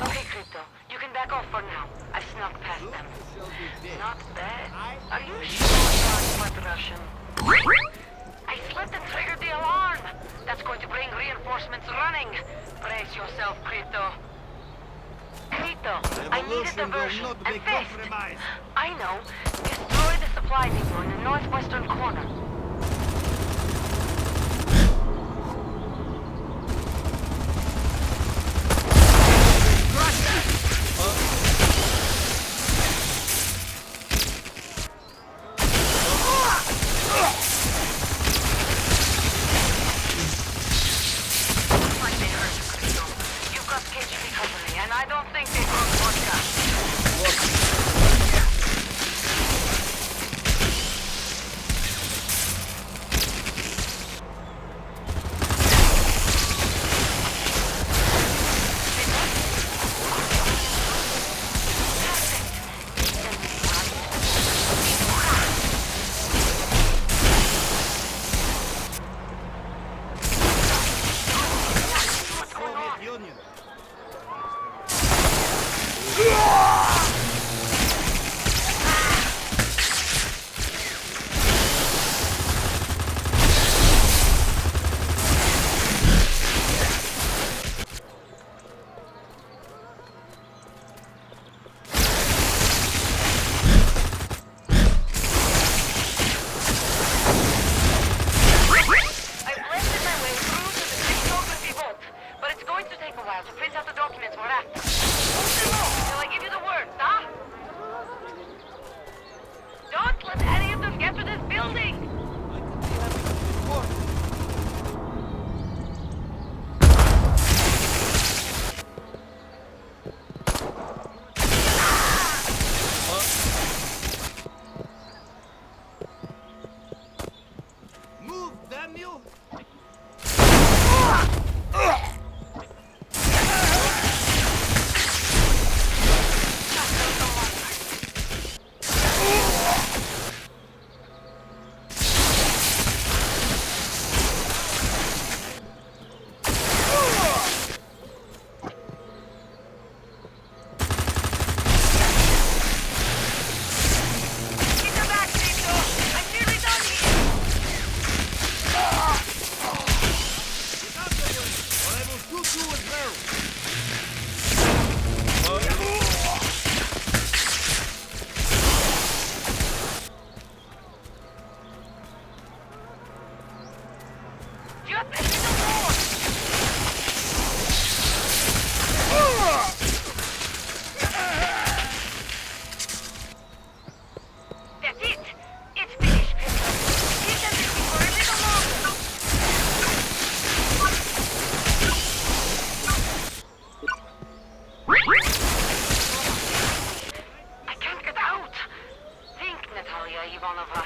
Okay, Crypto. You can back off for now. I snuck past them. Not bad. Are you sure you aren't but Russian? I slipped and triggered the alarm. That's going to bring reinforcements running. Brace yourself, Krito. Krito, I need a diversion. And fast. I know. Destroy the supply depot in the northwestern corner.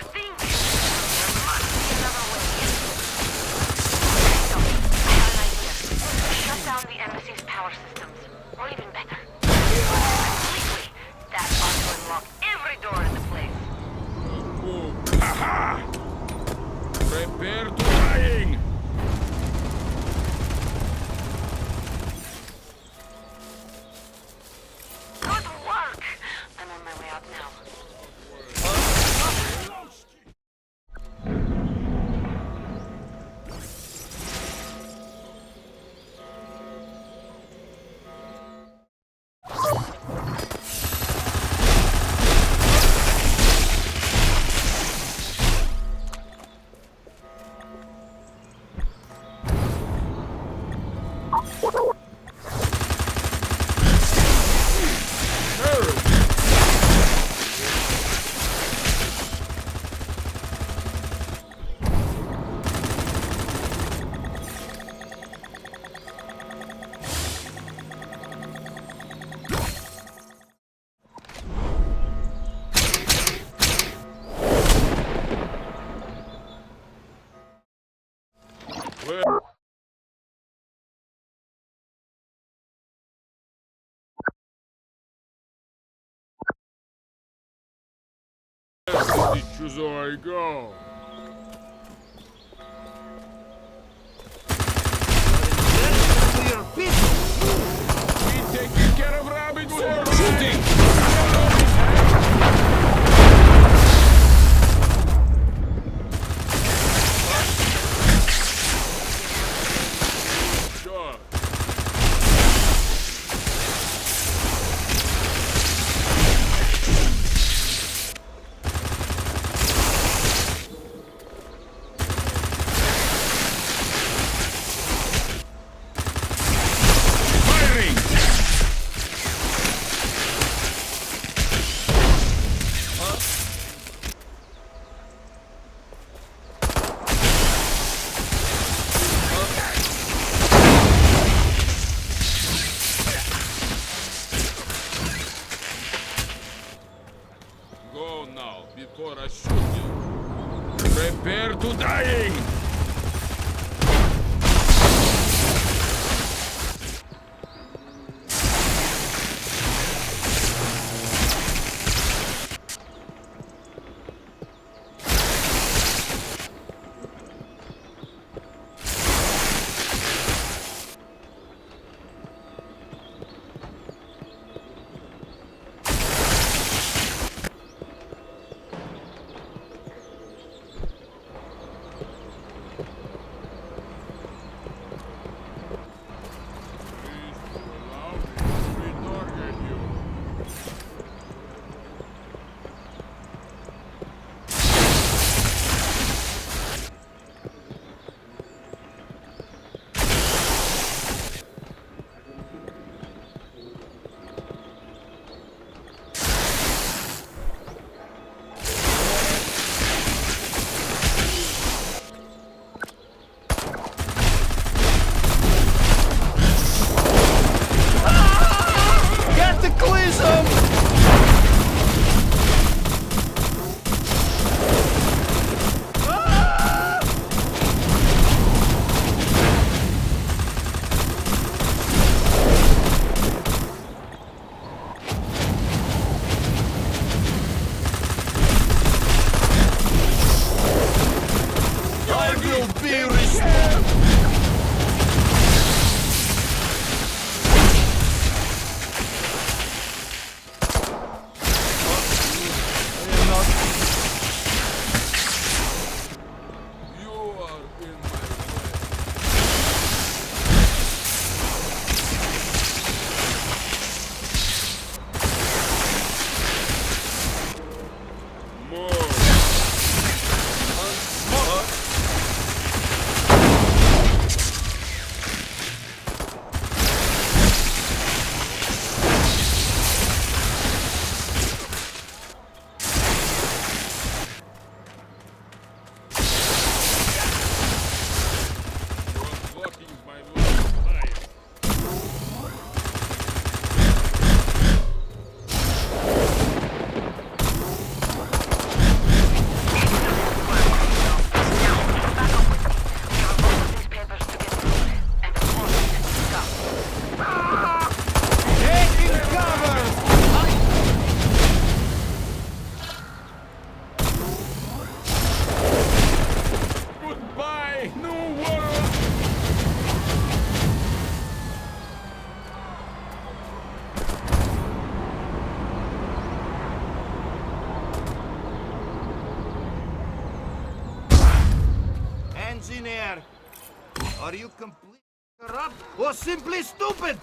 think there must be another way. So, I have an idea. Shut down the embassy's power systems. Or even better, completely. That ought to unlock every door in the place.
Aha! Prepare to dying!
Good work! I'm on my way out now.
Чужой go. We taking care of rabbit shooting. Go now, before I shoot you. Prepare to dying!
clowns in here? Are you completely corrupt or simply stupid?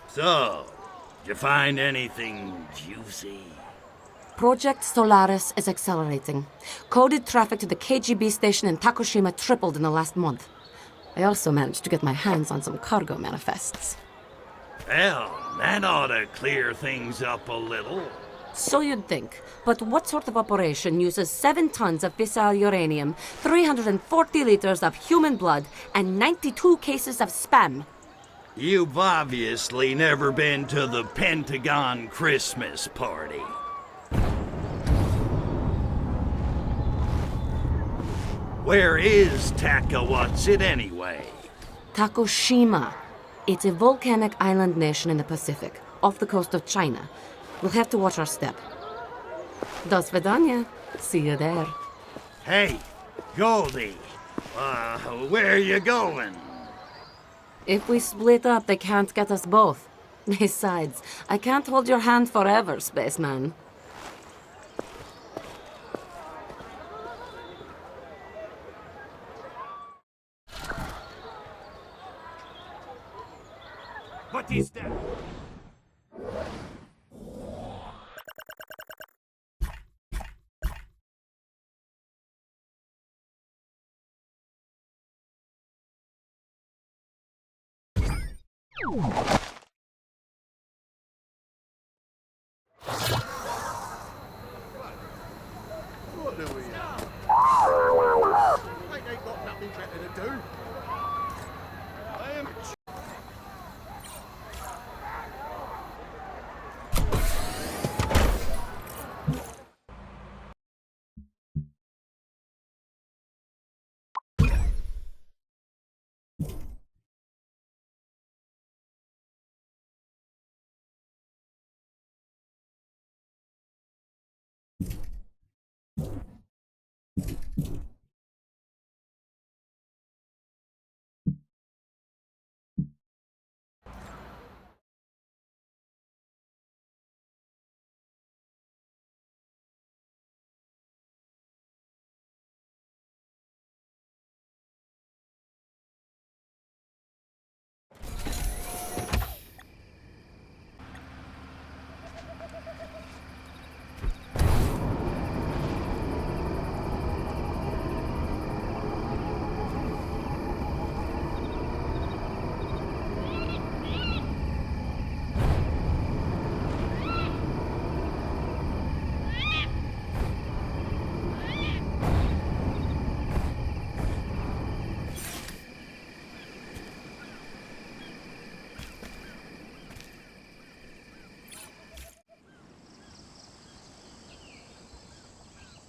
So, did you find anything juicy?
Project Solaris is accelerating. Coded traffic to the KGB station in Takushima tripled in the last month. I also managed to get my hands on some cargo manifests.
Well, that ought to clear things up a little.
So you'd think. But what sort of operation uses 7 tons of fissile uranium, 340 liters of human blood, and 92 cases of spam?
You've obviously never been to the Pentagon Christmas party. Where is Takawatsit anyway?
Takushima. It's a volcanic island nation in the Pacific, off the coast of China. We'll have to watch our step. Do svidaniya. See you there.
Hey, Goldie. Where are you going?
If we split up, they can't get us both. Besides, I can't hold your hand forever, spaceman.
What is that?
What do we have? Ain't got nothing better to do? I am...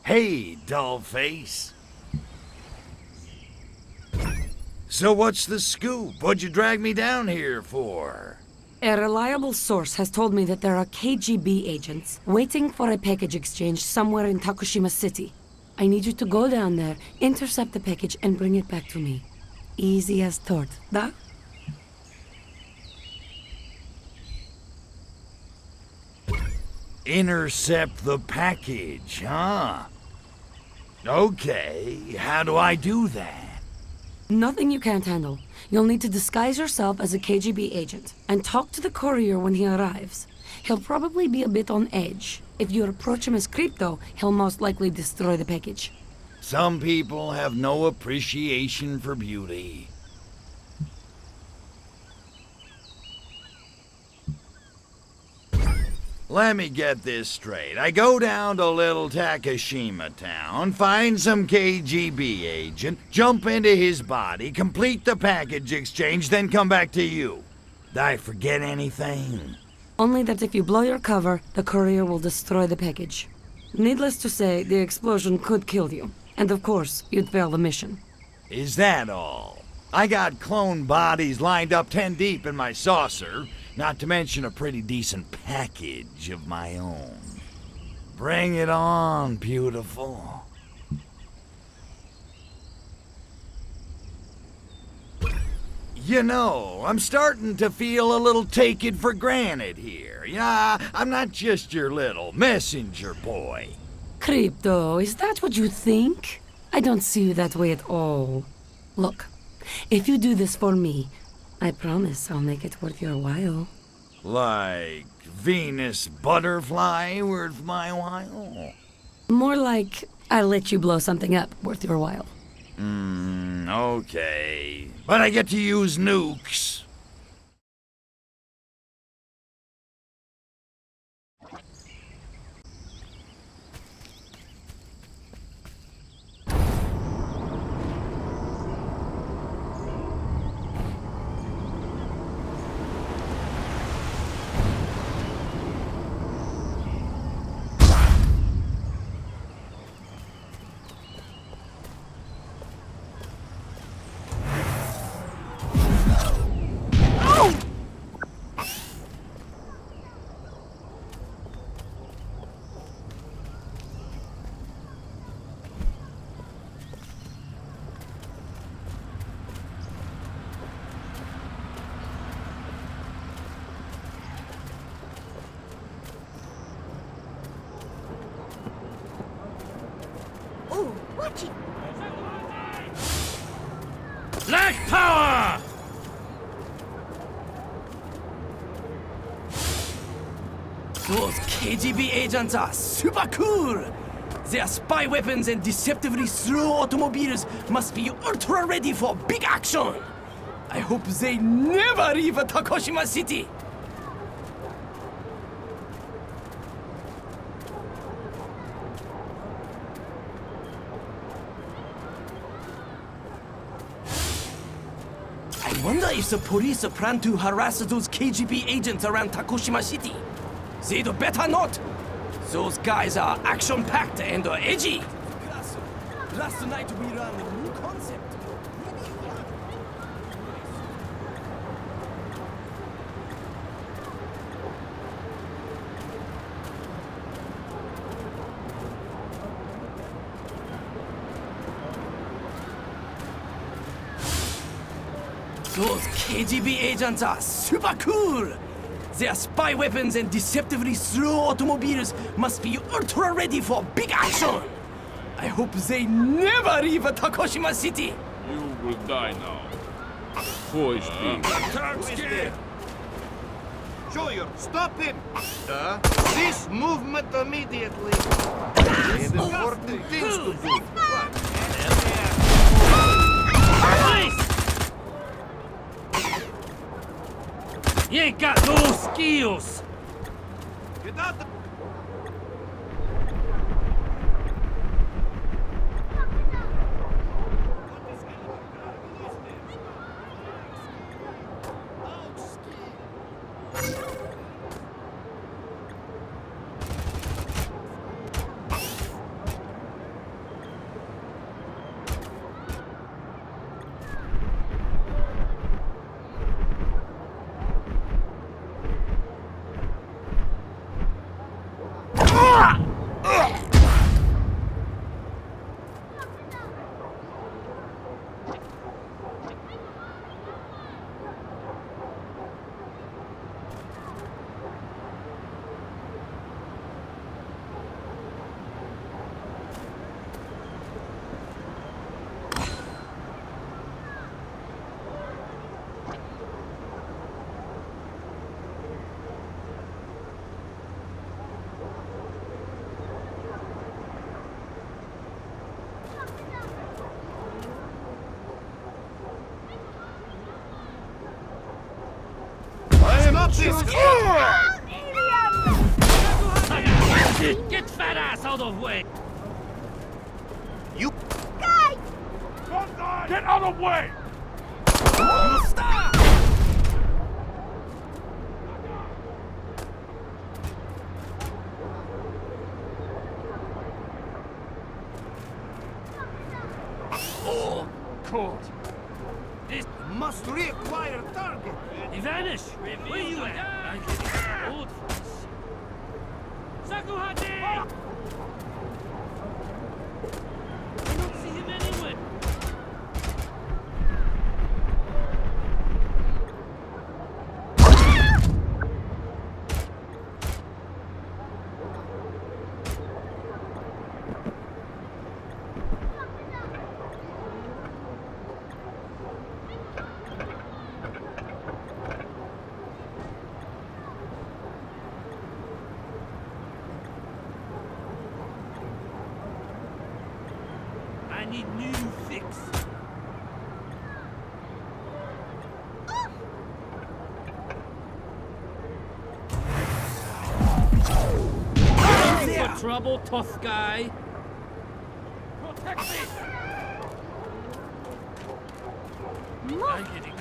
Hey, dollface. So what's the scoop? What'd you drag me down here for?
A reliable source has told me that there are KGB agents waiting for a package exchange somewhere in Takushima City. I need you to go down there, intercept the package, and bring it back to me. Easy as tort, da?
Intercept the package, huh? Okay, how do I do that?
Nothing you can't handle. You'll need to disguise yourself as a KGB agent and talk to the courier when he arrives. He'll probably be a bit on edge. If you approach him as crypto, he'll most likely destroy the package.
Some people have no appreciation for beauty. Let me get this straight. I go down to little Takushima town, find some KGB agent, jump into his body, complete the package exchange, then come back to you. Did I forget anything?
Only that if you blow your cover, the courier will destroy the package. Needless to say, the explosion could kill you. And of course, you'd fail the mission.
Is that all? I got clone bodies lined up 10 deep in my saucer, not to mention a pretty decent package of my own. Bring it on, beautiful. You know, I'm starting to feel a little taken for granted here. Yeah, I'm not just your little messenger boy.
Crypto, is that what you think? I don't see you that way at all. Look, if you do this for me, I promise I'll make it worth your while.
Like Venus butterfly worth my while?
More like I'll let you blow something up worth your while.
Okay. But I get to use nukes.
Watch it!
Black power!
Those KGB agents are super cool! Their spy weapons and deceptively slow automobiles must be ultra ready for big action! I hope they never leave Tokushima City! I wonder if the police plan to harass those KGB agents around Tokushima City. They'd better not! Those guys are action-packed and edgy! Last night we ran a new concept. Those KGB agents are super cool! Their spy weapons and deceptively slow automobiles must be ultra ready for big action! I hope they never leave Tokushima City!
You will die now. Foolish being.
Sawyer, stop him! This movement immediately. We have important things to do.
You ain't got no skills!
Get out the...
Get fat ass out of the way!
You...
Guy!
Get out of the way!
Stop!
Oh, caught. This
must reacquire target.
He vanished. Where you at? Old face. Sakuhate! I don't see him anywhere. need new fix.
For trouble, tough guy.
Protect me! I'm getting...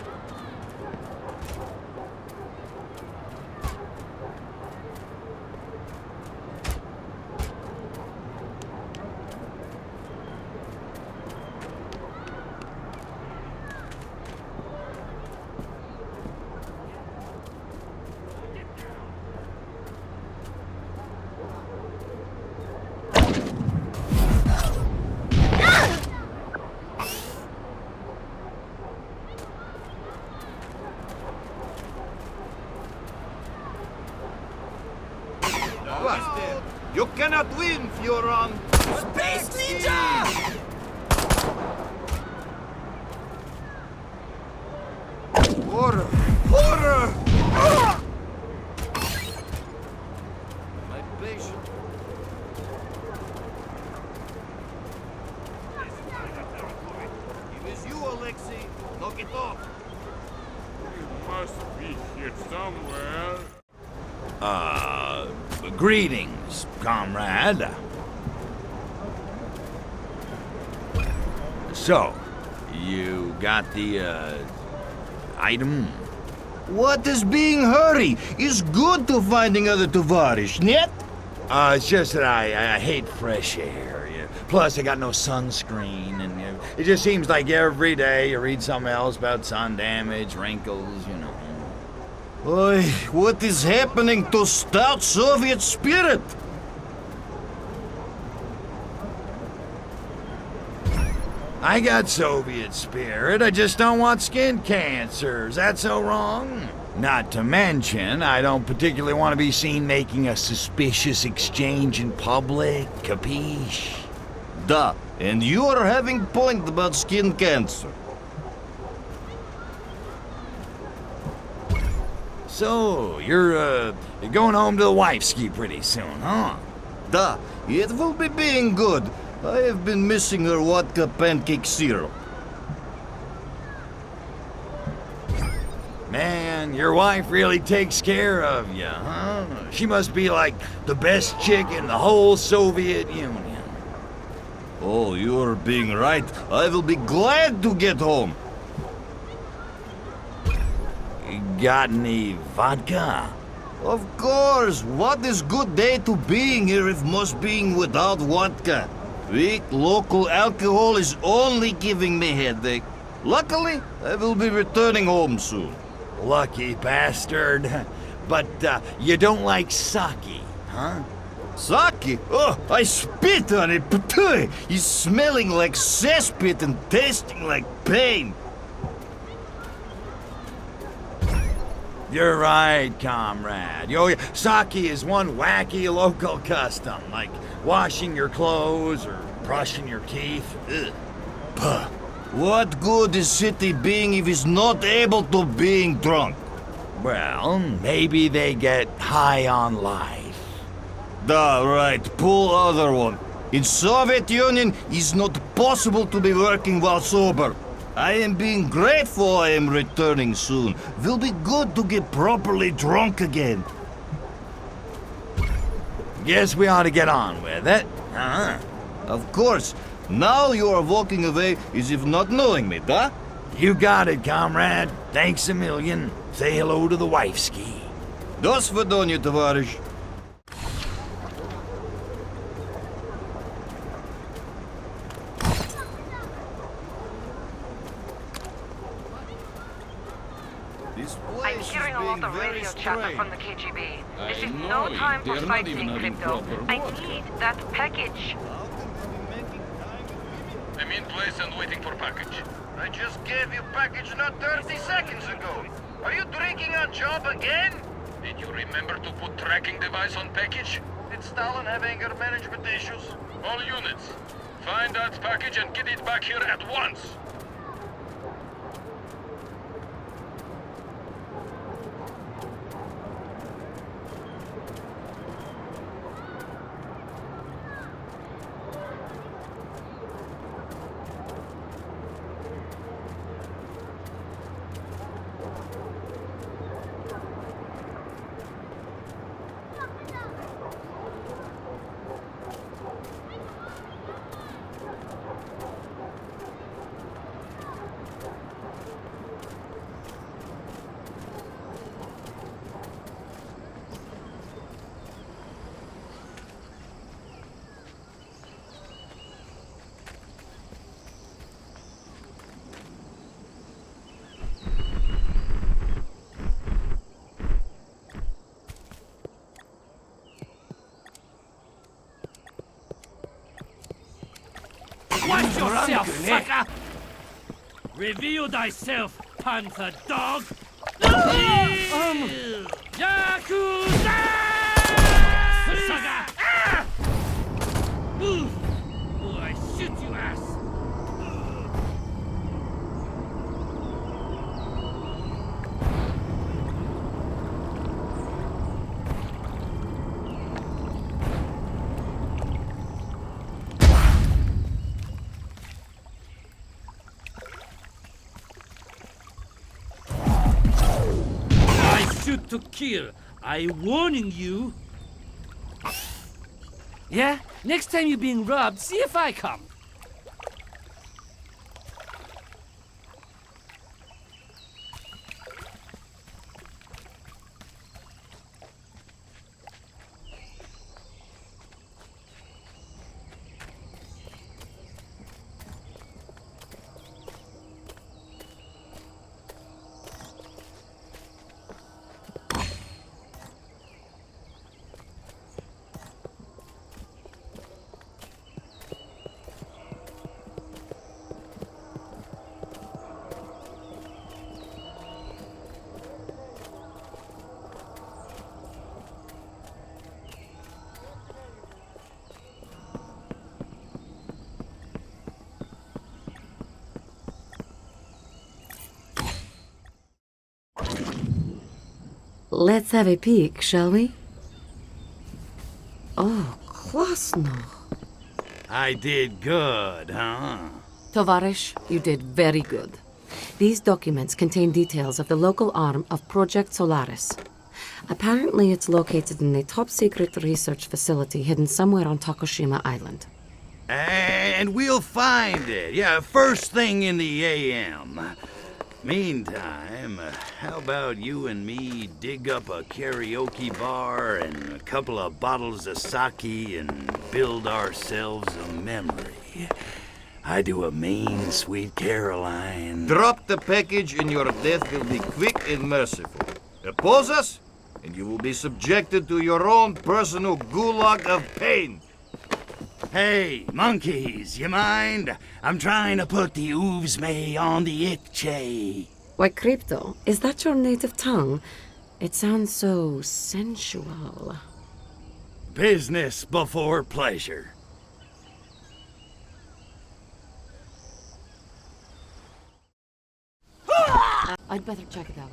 You cannot win, Furon!
Space Ninja!
Horror! Horror! My patient. It was you, Alexei. Knock it off.
You must be here somewhere.
Greetings, comrade. So, you got the, item?
What is being hurry? It's good to finding other tovarish, net?
It's just that I hate fresh air. Yeah. Plus, I got no sunscreen, and it just seems like every day you read something else about sun damage, wrinkles, you know.
Oi, what is happening to stout Soviet spirit?
I got Soviet spirit, I just don't want skin cancer. Is that so wrong? Not to mention, I don't particularly want to be seen making a suspicious exchange in public, capiche?
Da, and you are having point about skin cancer.
So, you're going home to the wifeski pretty soon, huh?
Da, it will be being good. I have been missing her vodka pancake syrup.
Man, your wife really takes care of you, huh? She must be like the best chick in the whole Soviet Union.
Oh, you are being right. I will be glad to get home.
Got any vodka?
Of course. What is good day to being here if must being without vodka? Weak local alcohol is only giving me headache. Luckily, I will be returning home soon.
Lucky bastard. But you don't like sake, huh?
Sake? Oh, I spit on it. It's smelling like cesspit and tasting like pain.
You're right, comrade. Sake is one wacky local custom, like washing your clothes or brushing your teeth. Ugh.
Puh. What good is city being if it's not able to being drunk?
Well, maybe they get high on life.
Da, right. Pull other one. In Soviet Union, it's not possible to be working while sober. I am being grateful I am returning soon. Will be good to get properly drunk again.
Guess we ought to get on with it, huh?
Of course. Now you are walking away as if not knowing me, da?
You got it, comrade. Thanks a million. Say hello to the wifeski.
До свидания, товарищ.
I'm hearing a lot of radio chatter from the KGB. This is no time for sightseeing, Crypto. I need that package.
I'm in place and waiting for package. I just gave you package not 30 seconds ago. Are you drinking on job again? Did you remember to put tracking device on package? Did Stalin have anger management issues? All units, find that package and get it back here at once.
Watch yourself, sucker! Reveal thyself, panther dog! Yakuza! Sucker! Move! Or I shoot you, ass! To kill. I warning you. Yeah? Next time you're being robbed, see if I come.
Let's have a peek, shall we? Oh, Kwasno.
I did good, huh?
Tovarish, you did very good. These documents contain details of the local arm of Project Solaris. Apparently, it's located in a top-secret research facility hidden somewhere on Tokushima Island.
And we'll find it. Yeah, first thing in the AM. Meantime, how about you and me dig up a karaoke bar and a couple of bottles of sake and build ourselves a memory? I do a mean Sweet Caroline.
Drop the package and your death will be quick and merciful. Oppose us, and you will be subjected to your own personal gulag of pain.
Hey, monkeys, you mind? I'm trying to put the oovsme on the itche.
Why, Crypto, is that your native tongue? It sounds so sensual.
Business before pleasure.
I'd better check it out.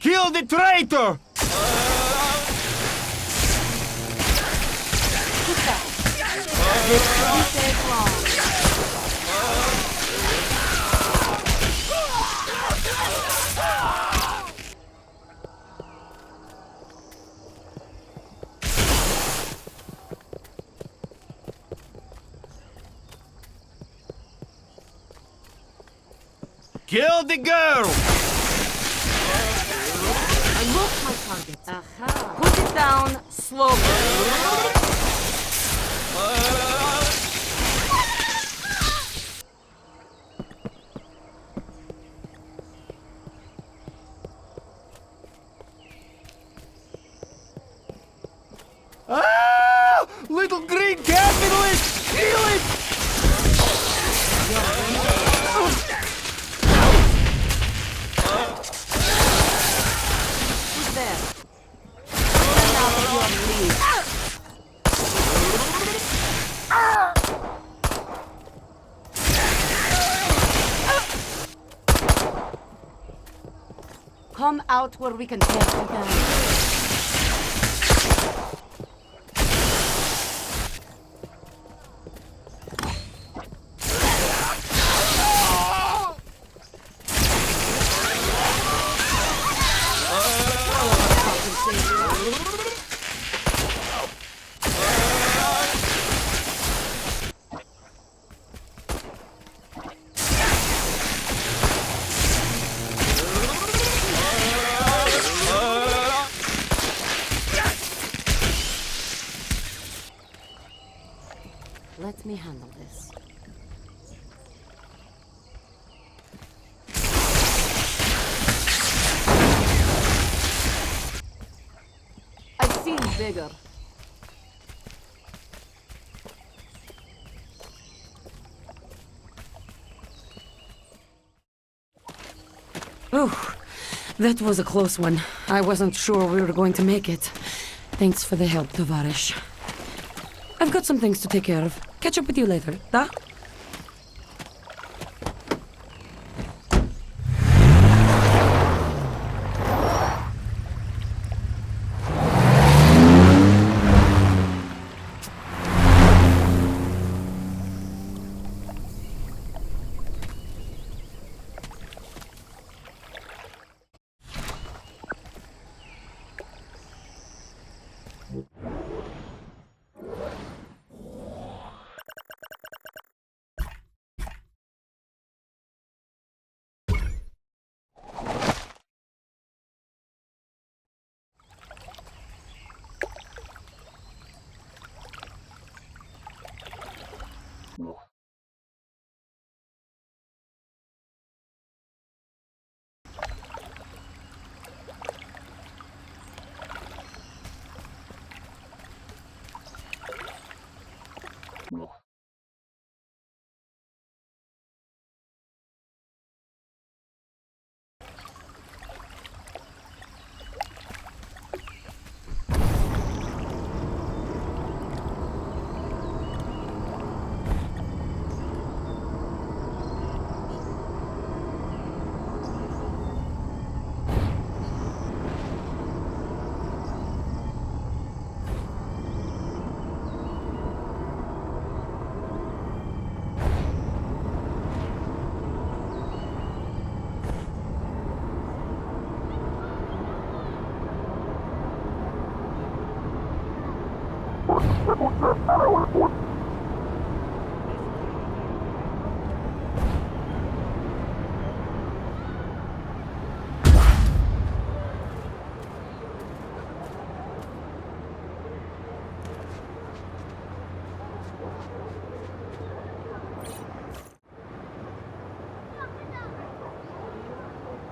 Kill the traitor! Kill the girl!
I lost my target. Aha. Put it down slowly.
Ah! Little green capitalist! Kill it!
Who's there? Turn out of your league. Come out where we can take you down. Let me handle this. I've seen bigger. Ooh, that was a close one. I wasn't sure we were going to make it. Thanks for the help, Tovarish. I've got some things to take care of. Catch up with you later, da?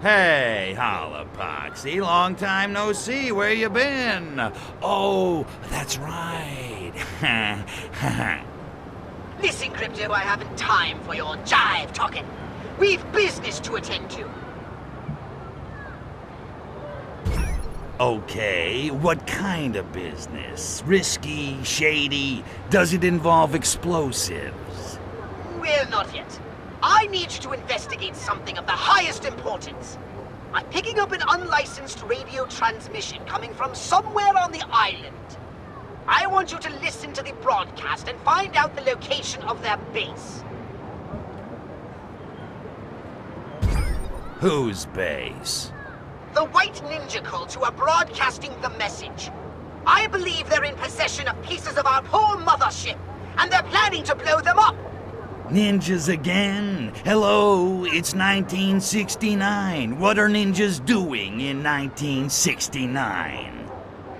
Hey, Hollapoxy, long time no see. Where you been? Oh, that's right.
Listen, Crypto, I haven't time for your jive talking. We've business to attend to.
Okay, what kind of business? Risky, shady? Does it involve explosives?
Well, not yet. I need you to investigate something of the highest importance. I'm picking up an unlicensed radio transmission coming from somewhere on the island. I want you to listen to the broadcast and find out the location of their base.
Whose base?
The White Ninja cult who are broadcasting the message. I believe they're in possession of pieces of our poor mothership, and they're planning to blow them up.
Ninjas again? Hello, it's 1969. What are ninjas doing in 1969?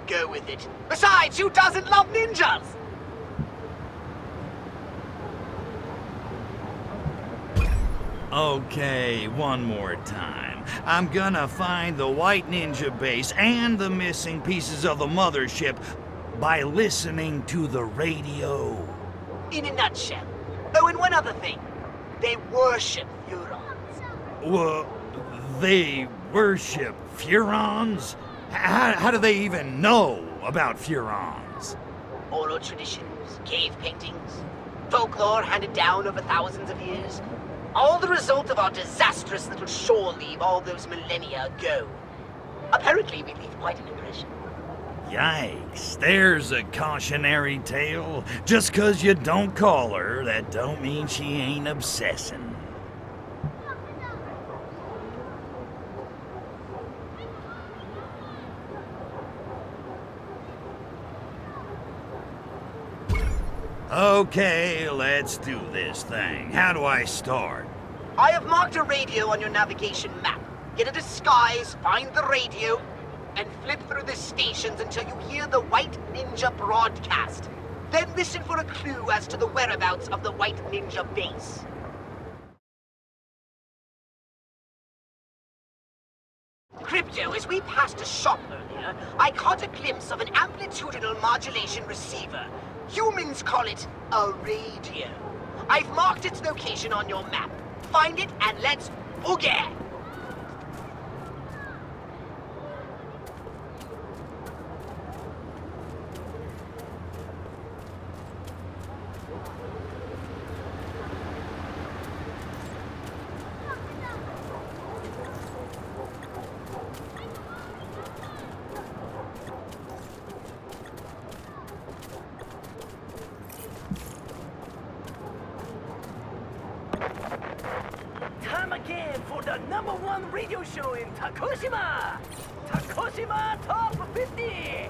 Go with it. Besides, who doesn't love ninjas?
Okay, one more time. I'm gonna find the White Ninja base and the missing pieces of the mothership by listening to the radio.
In a nutshell. Oh, and one other thing. They worship Furons.
Well, they worship Furons? How do they even know about Furons?
Oral traditions, cave paintings, folklore handed down over thousands of years. All the result of our disastrous little shore leave all those millennia ago. Apparently, we leave quite an impression.
Yikes, there's a cautionary tale. Just 'cause you don't call her, that don't mean she ain't obsessing. Okay, let's do this thing. How do I start?
I have marked a radio on your navigation map. Get a disguise, find the radio, and flip through the stations until you hear the White Ninja broadcast. Then listen for a clue as to the whereabouts of the White Ninja base. Crypto, as we passed a shop earlier, I caught a glimpse of an amplitudinal modulation receiver. Humans call it a radio. I've marked its location on your map. Find it and let's boogie!
#1 radio show in Tokushima! Tokushima Top 50!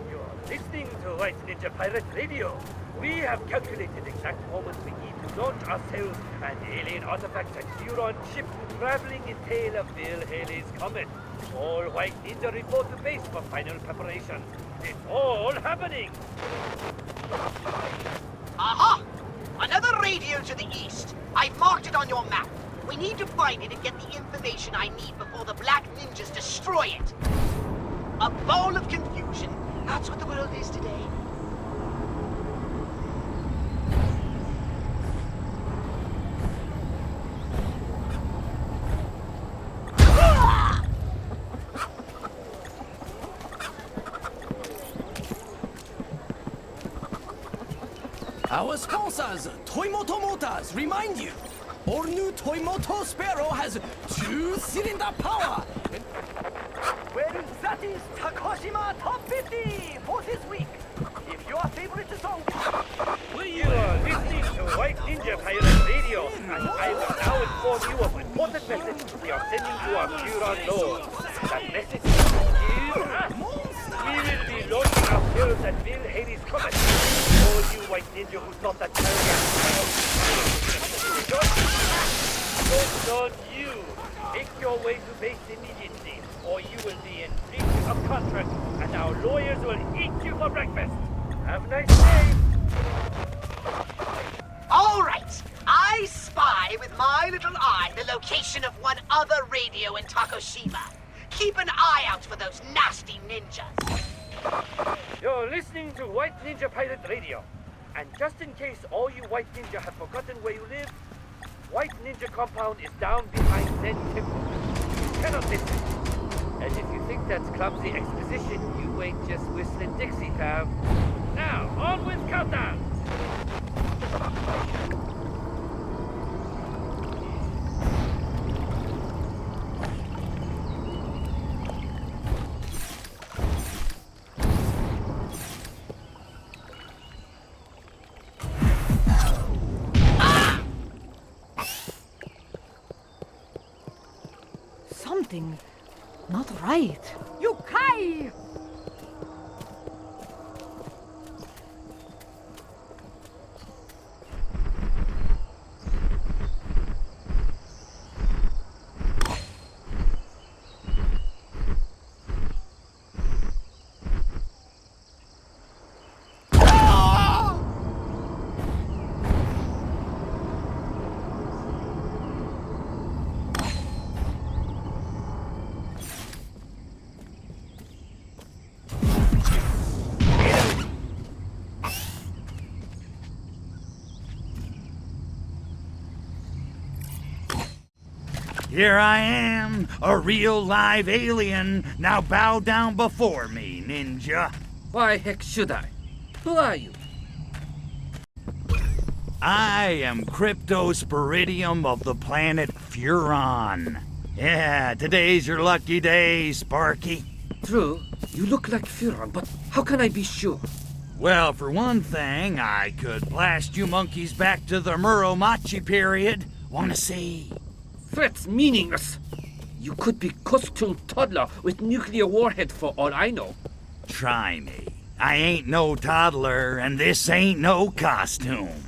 You're listening to White Ninja Pirate Radio. We have calculated the exact moment we need to launch ourselves and alien artifacts at Furon ship traveling in tail of Bill Haley's comet. All White Ninja report to base for final preparations. It's all happening!
Aha! Another radio to the east. I've marked it on your map. We need to find it and get the information I need before the Black Ninjas destroy it. A bowl of confusion. That's what the world is today.
Our sponsors, Toymoto Motors, remind you, all new Toymoto Sparrow has 2-cylinder power.
Well, that is Tokushima Top 50 for this week. If your favorite song... You are listening to White Ninja Pirate Radio, and I will now inform you of an important message we are sending to our Furon Lord. That message is us. We will be launching ourselves at Bill Haley's comet. All you White Ninja who thought that don't you make your way to base immediately, or you will be in breach of contract, and our lawyers will eat you for breakfast. Have a nice day.
All right. I spy with my little eye the location of one other radio in Tokushima. Keep an eye out for those nasty ninjas.
You're listening to White Ninja Pirate Radio. And just in case all you White Ninja have forgotten where you live, White Ninja Compound is down behind Zen Temple. You cannot miss it. And if you think that's clumsy exposition, you ain't just whistling Dixie, pal. Now, on with Countdown!
Something not right. Yukai!
Here I am, a real live alien. Now bow down before me, ninja.
Why heck should I? Who are you?
I am Cryptosporidium of the planet Furon. Yeah, today's your lucky day, Sparky.
True, you look like Furon, but how can I be sure?
Well, for one thing, I could blast you monkeys back to the Muromachi period. Wanna see?
Threats meaningless. You could be costumed toddler with nuclear warhead for all I know.
Try me. I ain't no toddler, and this ain't no costume.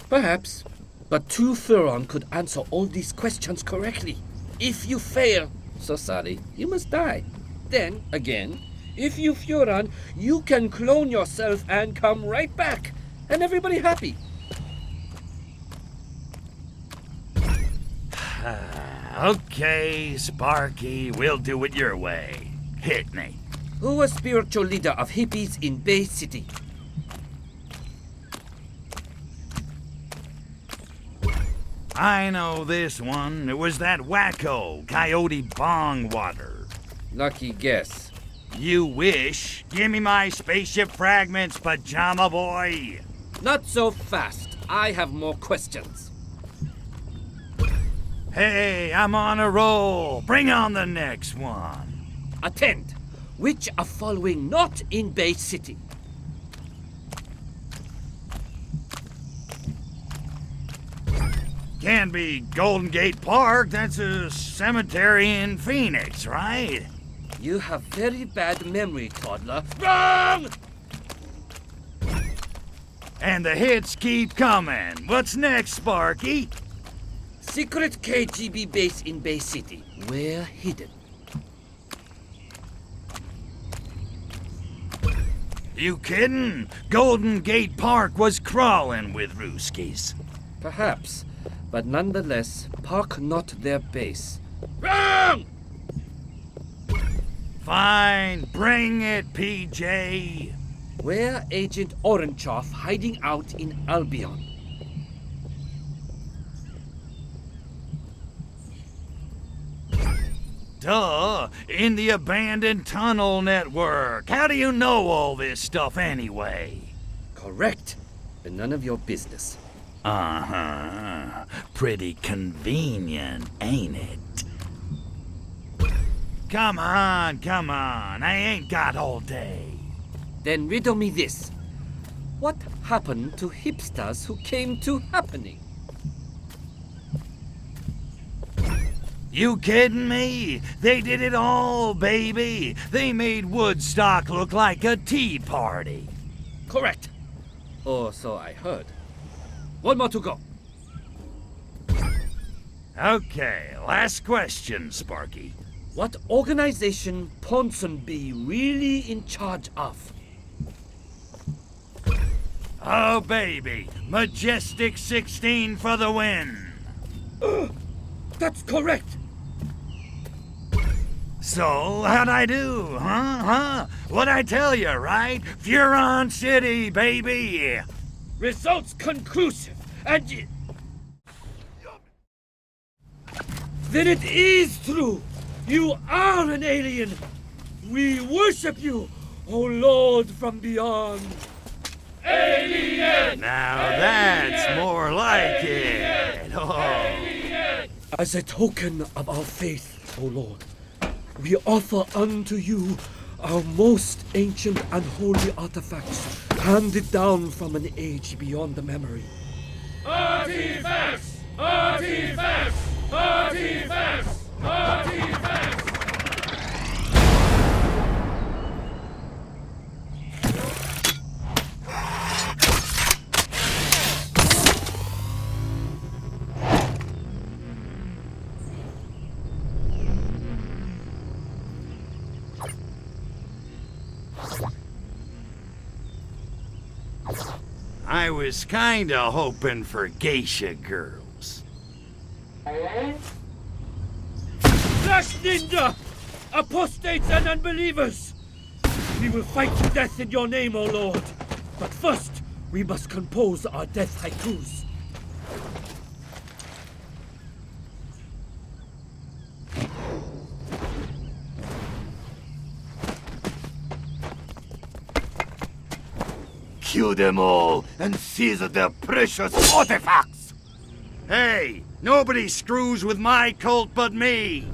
Perhaps, but two Furon could answer all these questions correctly. If you fail, so sorry, you must die. Then, again, if you Furon, you can clone yourself and come right back, and everybody happy.
Okay, Sparky, we'll do it your way. Hit me.
Who was spiritual leader of hippies in Bay City?
I know this one. It was that wacko, Coyote Bongwater.
Lucky guess.
You wish. Give me my spaceship fragments, pajama boy.
Not so fast. I have more questions.
Hey, I'm on a roll. Bring on the next one.
Attend. Which are following not in Bay City?
can't be Golden Gate Park. That's a cemetery in Phoenix, right?
You have very bad memory, toddler. Wrong!
And the hits keep coming. What's next, Sparky?
Secret KGB base in Bay City. We're hidden.
You kidding? Golden Gate Park was crawling with Ruskies.
Perhaps, but nonetheless, Park not their base. Wrong!
Fine, bring it, PJ.
We're Agent Orangeoff hiding out in Albion.
Duh, in the abandoned tunnel network. How do you know all this stuff anyway?
Correct, but none of your business.
Uh-huh. Pretty convenient, ain't it? Come on, I ain't got all day.
Then riddle me this. What happened to hipsters who came to happening?
You kidding me? They did it all, baby. They made Woodstock look like a tea party.
Correct. Or so I heard. One more to go.
Okay, last question, Sparky.
What organization Ponsonby really in charge of?
Oh, baby. Majestic 16 for the win.
That's correct.
So, how'd I do, huh? What'd I tell you, right? Furon City, baby!
Results conclusive, and then it is true. You are an alien. We worship you, O Lord from beyond. Alien!
Now that's more like it. Oh.
As a token of our faith, O Lord, we offer unto you our most ancient and holy artifacts, handed down from an age beyond the memory.
Artifacts! Artifacts! Artifacts! Artifacts!
I was kinda hoping for geisha girls.
Flash Ninja! Apostates and unbelievers! We will fight to death in your name, O Lord. But first, we must compose our death haikus.
Kill them all and seize their precious artifacts! Hey, nobody screws with my cult but me!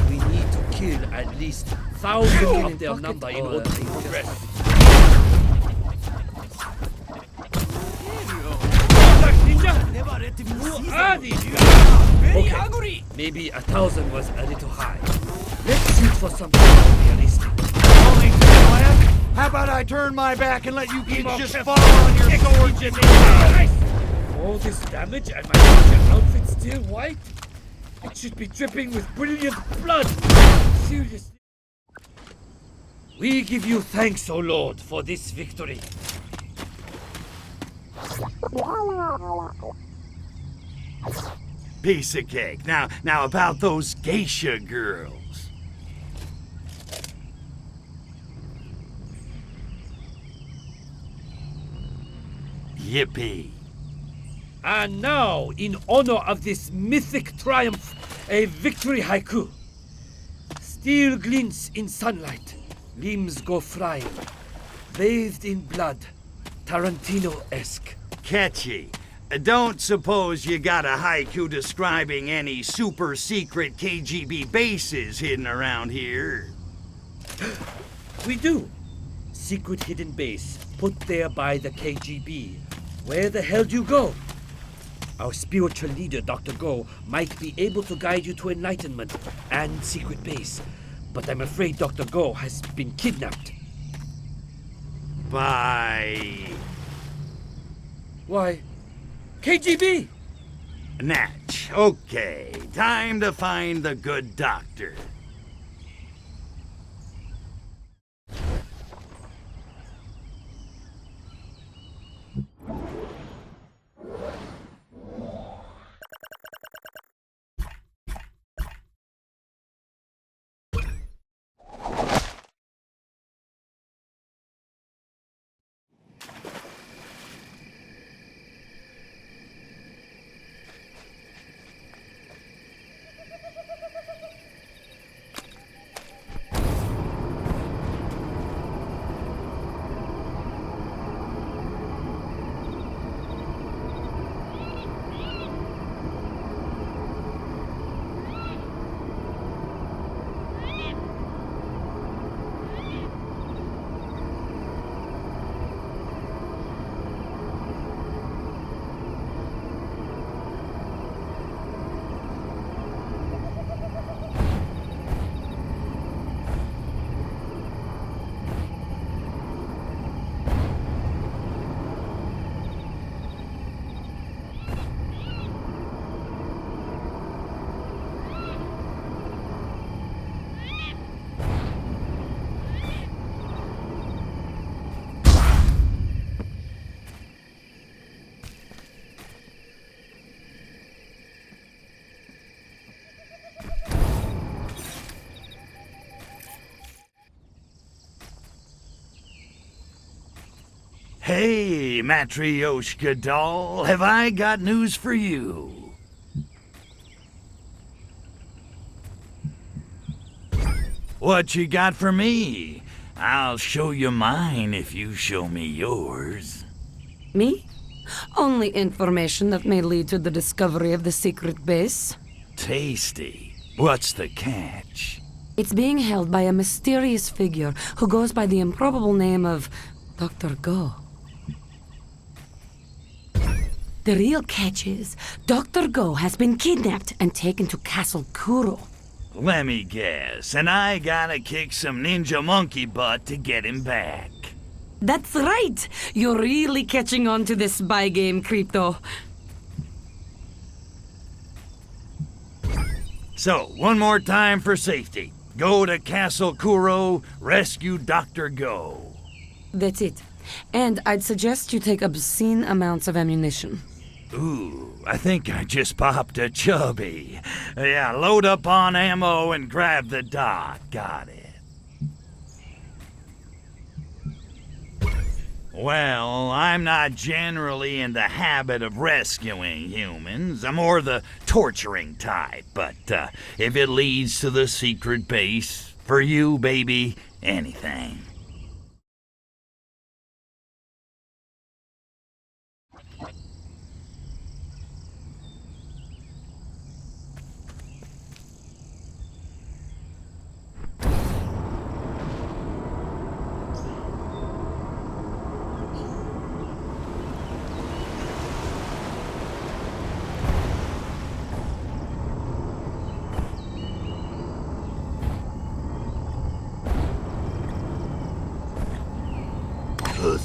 We need to kill at least thousands of their number in order to progress. Who are these guys? Okay, maybe 1,000 was a little high. Let's shoot for something more realistic.
How about I turn my back and let you kids just fall on your swords?
All this damage and my ninja outfit still white? It should be dripping with brilliant blood! Seriously. We give you thanks, O Lord, for this victory.
Piece of cake. Now about those geisha girls. Yippee.
And now, in honor of this mythic triumph, A victory haiku. Steel glints in sunlight. Limbs go flying. Bathed in blood. Tarantino-esque.
Catchy. Don't suppose you got a haiku describing any super secret KGB bases hidden around here?
We do. Secret hidden base, put there by the KGB. Where the hell do you go? Our spiritual leader, Dr. Go, might be able to guide you to enlightenment and secret base. But I'm afraid Dr. Go has been kidnapped.
By...
Why, KGB!
Natch. Okay, time to find the good doctor. Hey, Matryoshka doll, have I got news for you? What you got for me? I'll show you mine if you show me yours.
Me? Only information that may lead to the discovery of the secret base.
Tasty. What's the catch?
It's being held by a mysterious figure who goes by the improbable name of Dr. Go. The real catch is, Dr. Go has been kidnapped and taken to Castle Kuro.
Let me guess, and I gotta kick some ninja monkey butt to get him back.
That's right! You're really catching on to this spy game, Crypto.
So, one more time for safety. Go to Castle Kuro, rescue Dr. Go.
That's it. And I'd suggest you take obscene amounts of ammunition.
Ooh, I think I just popped a chubby. Yeah, load up on ammo and grab the doc. Got it. Well, I'm not generally in the habit of rescuing humans. I'm more the torturing type, but if it leads to the secret base, for you, baby, anything.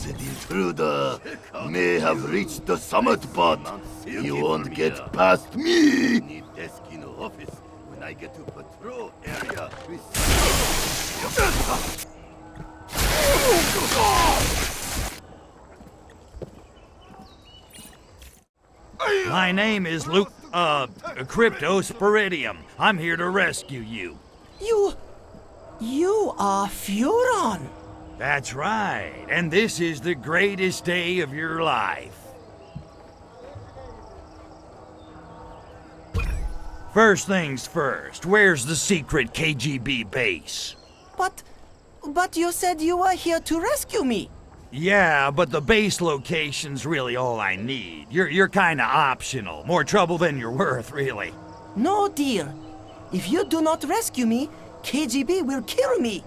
The intruder may have reached the summit, but you won't get past me! Need desk in office when I get to patrol area with...
My name is Cryptosporidium. I'm here to rescue you.
You are Furon.
That's right, and this is the greatest day of your life. First things first, where's the secret KGB base?
But you said you were here to rescue me.
Yeah, but the base location's really all I need. You're kinda optional. More trouble than you're worth, really.
No, dear. If you do not rescue me, KGB will kill me.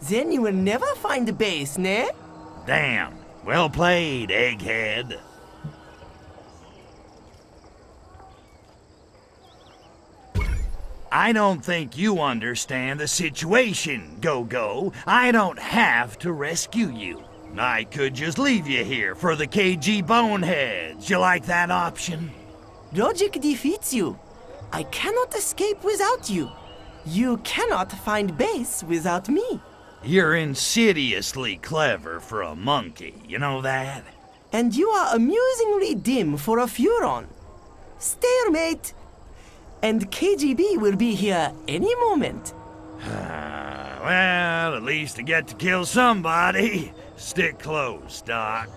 Then you will never find the base, ne?
Damn. Well played, egghead. I don't think you understand the situation, Go-Go. I don't have to rescue you. I could just leave you here for the KG boneheads. You like that option?
Logic defeats you. I cannot escape without you. You cannot find base without me.
You're insidiously clever for a monkey, you know that?
And you are amusingly dim for a Furon. Stalemate. And KGB will be here any moment.
Well, at least I get to kill somebody. Stick close, Doc.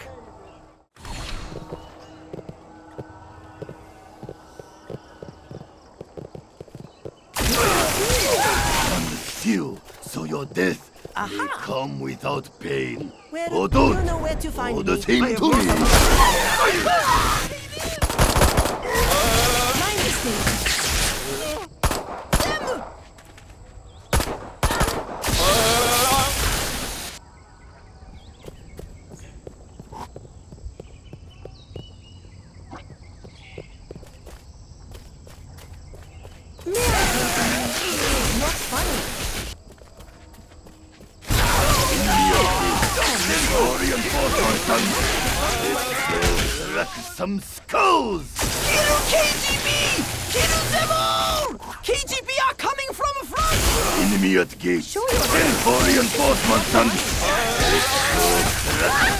Still, so your death will come without pain.
Well,
Or don't.
you know where to find
Or
me.
the same to me.
My mistake.
Some skulls!
Kill KGB! Kill them all! KGB are coming from front!
Enemy at gate. Send for reinforcements and...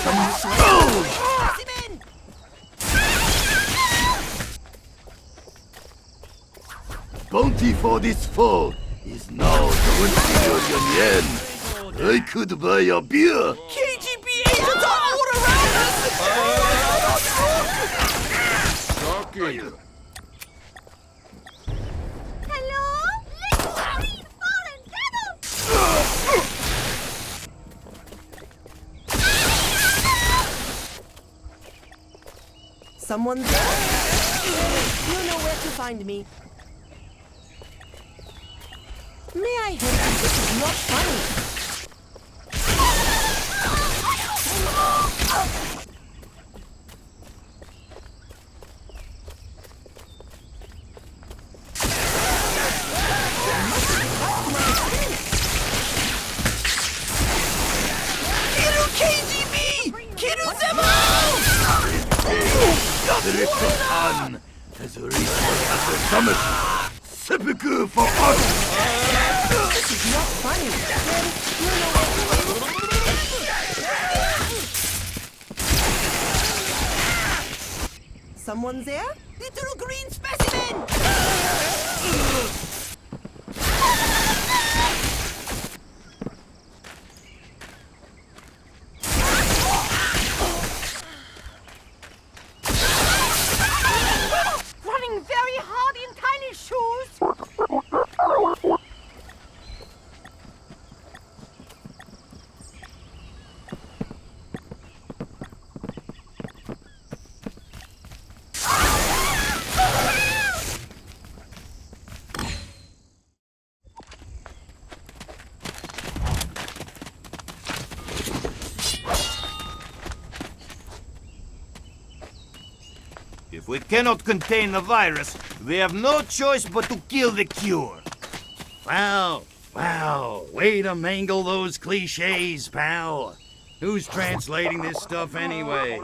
Some skulls! Bounty for this fall is now 20 million yen. I could buy a beer.
KGB agents are all around us!
Shocking.
Hello? Little green fallen devil!
Someone there? You know where to find me. May I help you? This is not funny.
Khan has reached the summit. Seppuku for us!
This is not funny. Someone there? Little green specimen!
Running very hard in tiny shoes.
If we cannot contain the virus, we have no choice but to kill the cure.
Wow, way to mangle those cliches, pal. Who's translating this stuff anyway?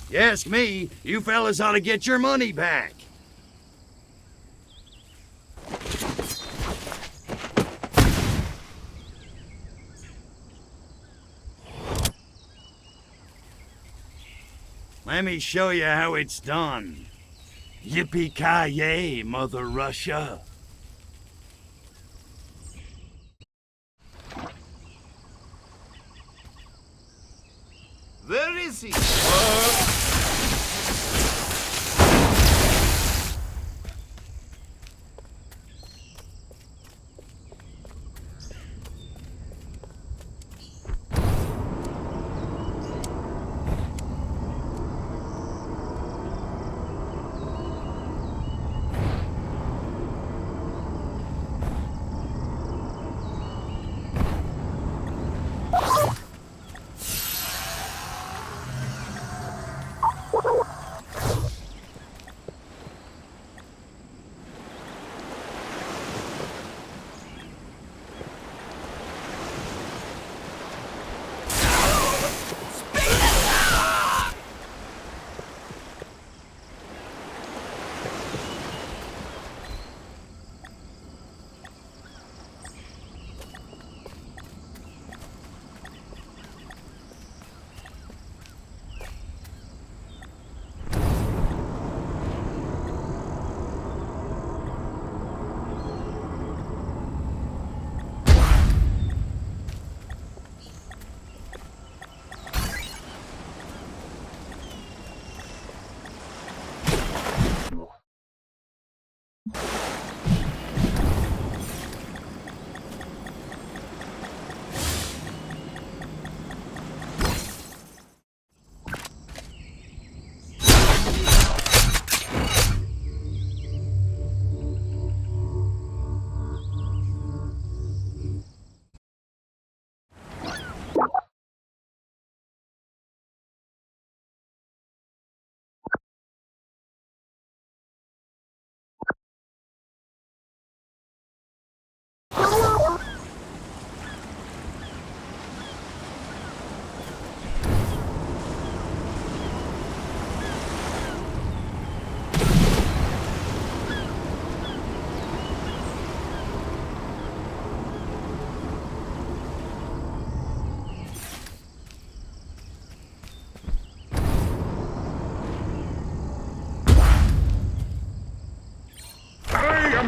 You ask me, you fellas ought to get your money back. Let me show you how it's done. Yippee-ki-yay, Mother Russia.
Where is he?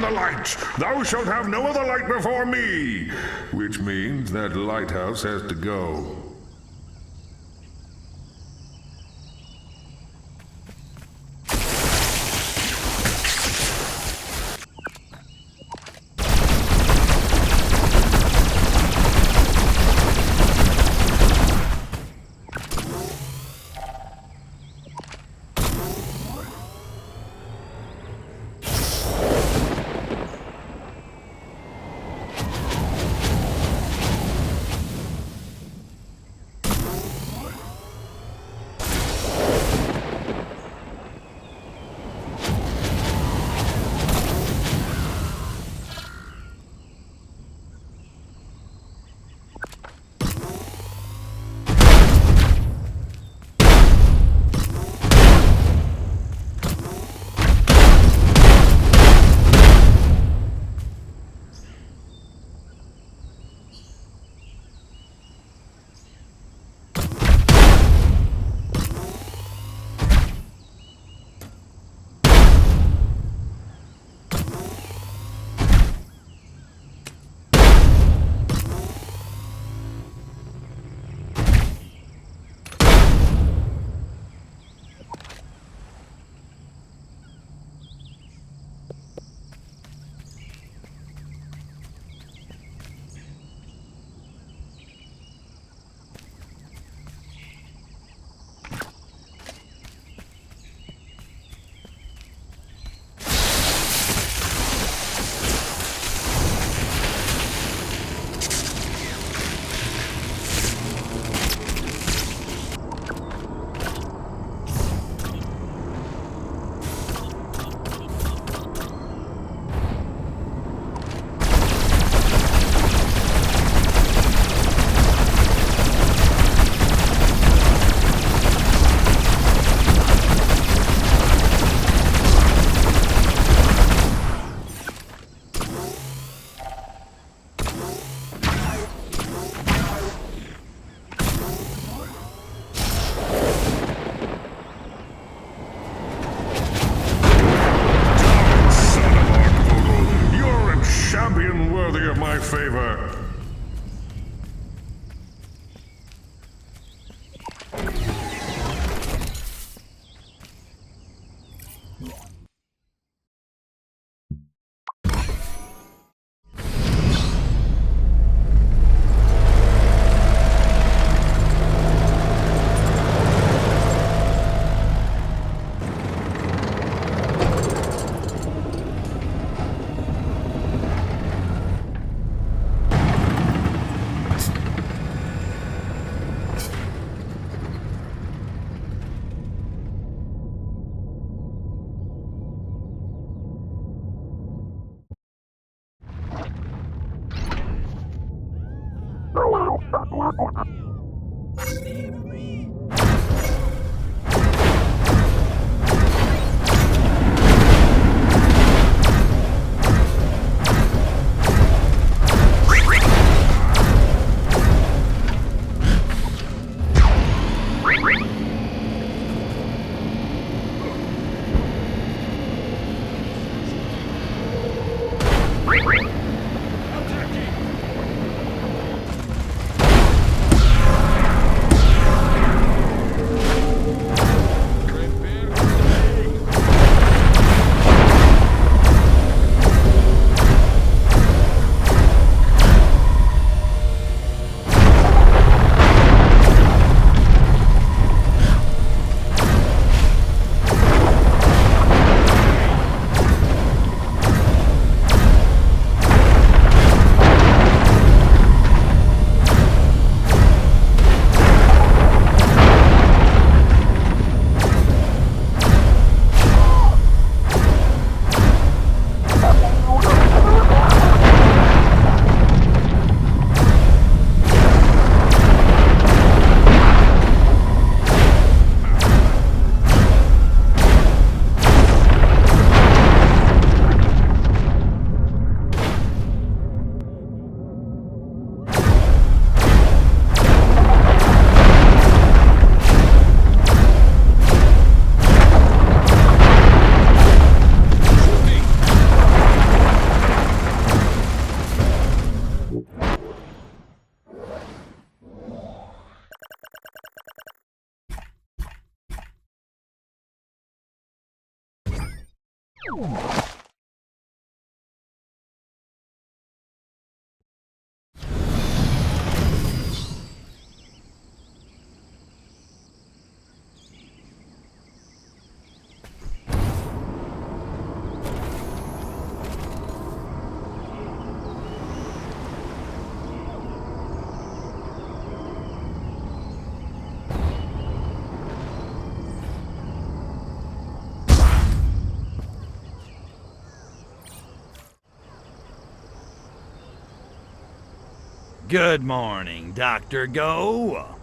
the light. Thou shalt have no other light before me. Which means that lighthouse has to go.
Good morning, Dr. Go.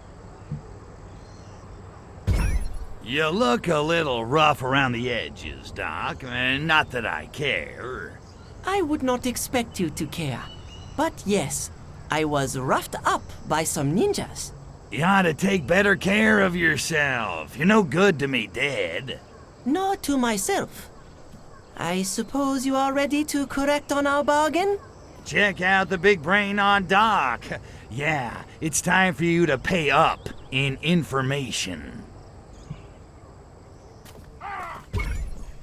You look a little rough around the edges, Doc, and not that I care.
I would not expect you to care. But yes, I was roughed up by some ninjas.
You ought to take better care of yourself. You're no good to me dead.
Nor to myself. I suppose you are ready to correct on our bargain?
Check out the big brain on Doc. Yeah, it's time for you to pay up in information.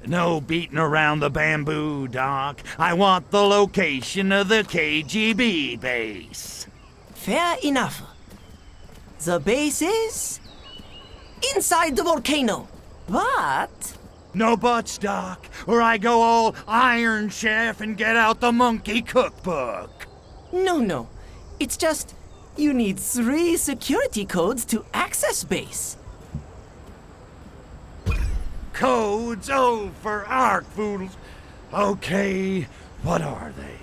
No beating around the bamboo, Doc. I want the location of the KGB base.
Fair enough. The base is inside the volcano. But...
No buts, Doc, or I go all Iron Chef and get out the monkey cookbook.
No. It's just you need 3 security codes to access base.
Codes? Oh, for Arkvoodles. Okay, what are they?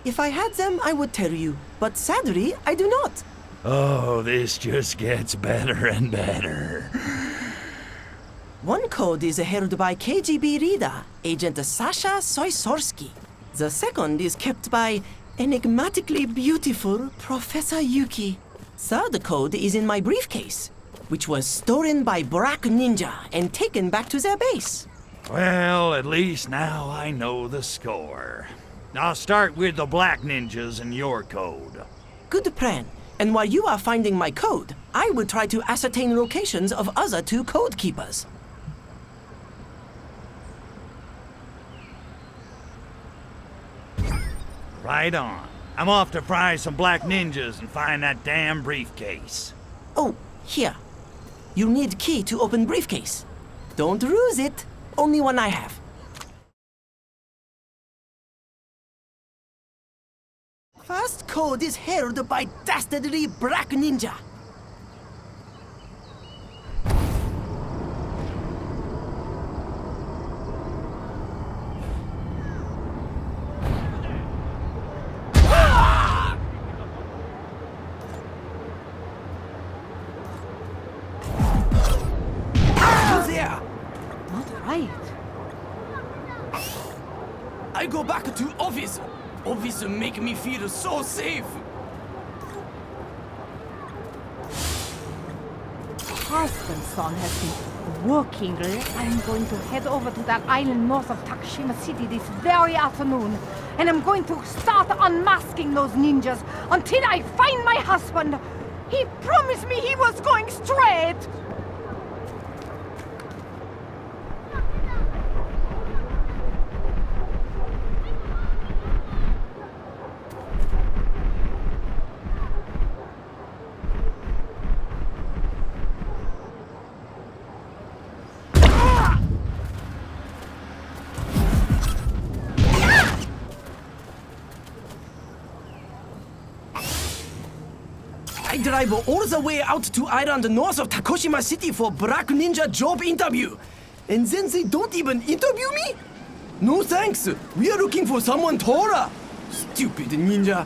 If I had them, I would tell you, but sadly, I do not.
Oh, this just gets better and better.
One code is held by KGB leader, Agent Sasha Soysorsky. The second is kept by enigmatically beautiful Professor Yuki. Third code is in my briefcase, which was stolen by Black Ninja and taken back to their base.
Well, at least now I know the score. I'll start with the Black Ninjas and your code.
Good plan. And while you are finding my code, I will try to ascertain locations of other 2 code keepers.
Right on. I'm off to fry some Black Ninjas and find that damn briefcase.
Oh, here. You need key to open briefcase. Don't lose it. Only one I have. First code is held by dastardly Black Ninja. I go back to office. Office make me feel so safe.
Husband-son has been working late. I'm going to head over to that island north of Takashima City this very afternoon. And I'm going to start unmasking those ninjas until I find my husband. He promised me he was going straight.
I drive all the way out to island north of Takashima City for Black Ninja job interview. And then they don't even interview me? No thanks. We are looking for someone taller. Stupid ninja.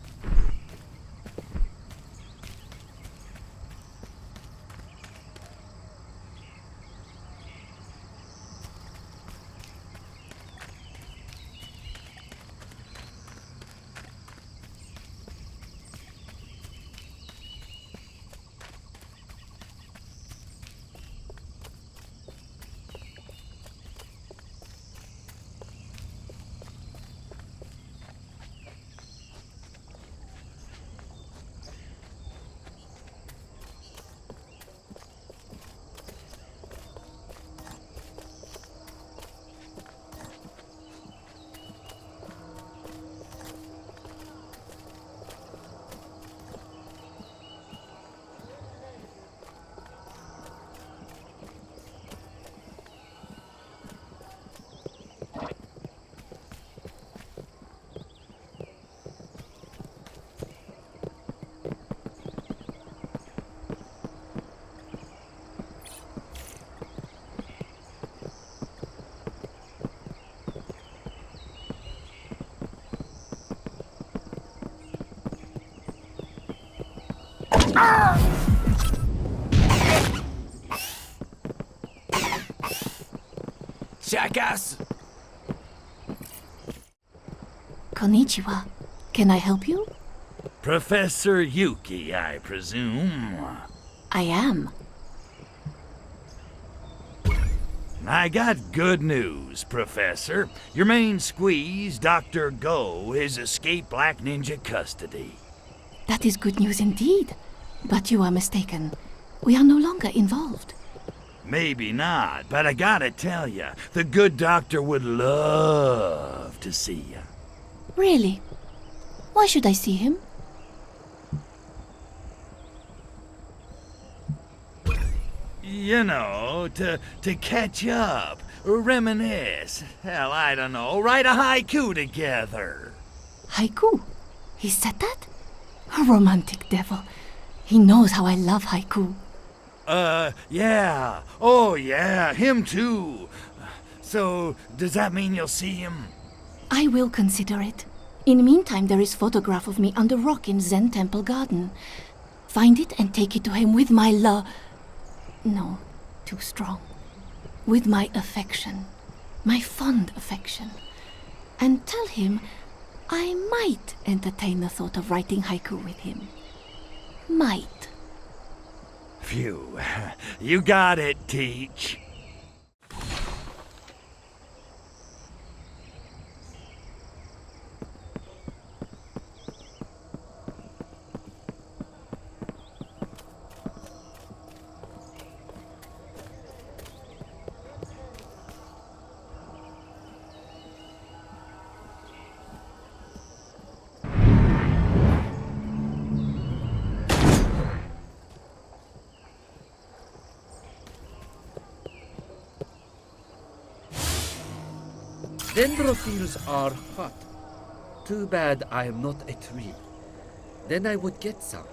Jackass!
Konnichiwa. Can I help you?
Professor Yuki, I presume.
I am.
I got good news, Professor. Your main squeeze, Dr. Go, has escaped Black Ninja custody.
That is good news indeed. But you are mistaken. We are no longer involved.
Maybe not, but I gotta tell you, the good doctor would love to see you.
Really? Why should I see him?
You know, to catch up, reminisce. Hell, I don't know, write a haiku together.
Haiku? He said that? A romantic devil. He knows how I love haiku.
Yeah. Oh, yeah, him too. So, does that mean you'll see him?
I will consider it. In the meantime, there is photograph of me on the rock in Zen Temple Garden. Find it and take it to him with my No, too strong. With my affection. My fond affection. And tell him I might entertain the thought of writing haiku with him. Might.
Phew. You got it, Teach.
Dendrophiles are hot. Too bad I am not a tree. Then I would get some.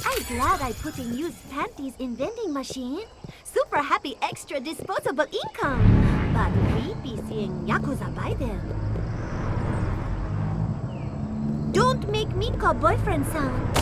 I'm glad I put in used panties in vending machine. Super happy extra disposable income. But creepy seeing Yakuza buy them. Don't make me call boyfriend sound.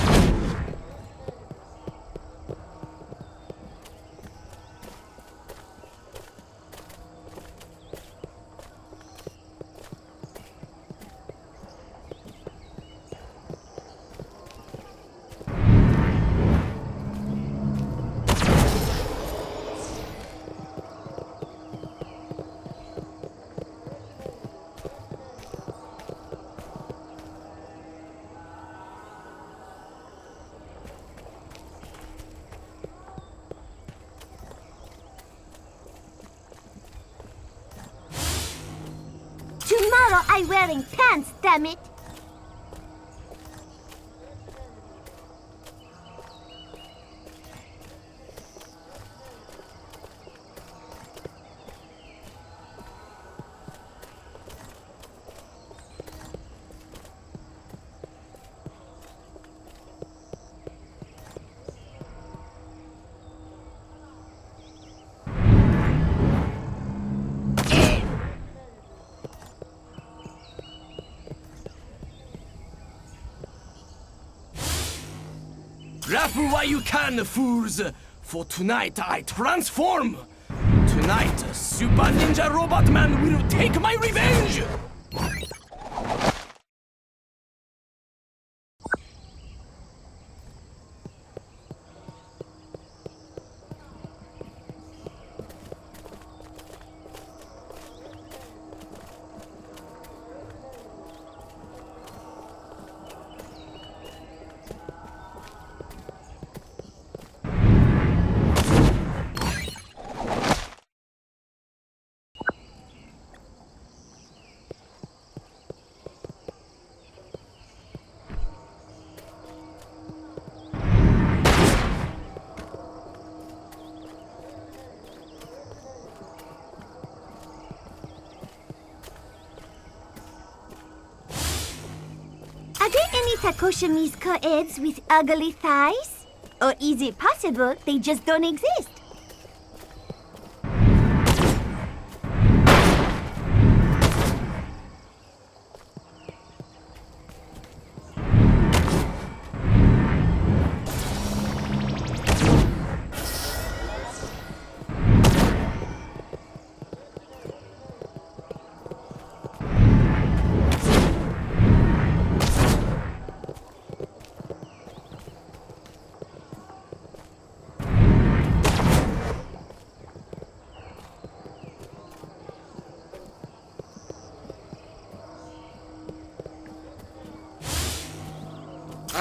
Tomorrow I'm wearing pants, damn it!
Rap while you can, fools! For tonight I transform! Tonight, Super Ninja Robot Man will take my revenge!
Are there any Takoshimi's co-eds with ugly thighs? Or is it possible they just don't exist?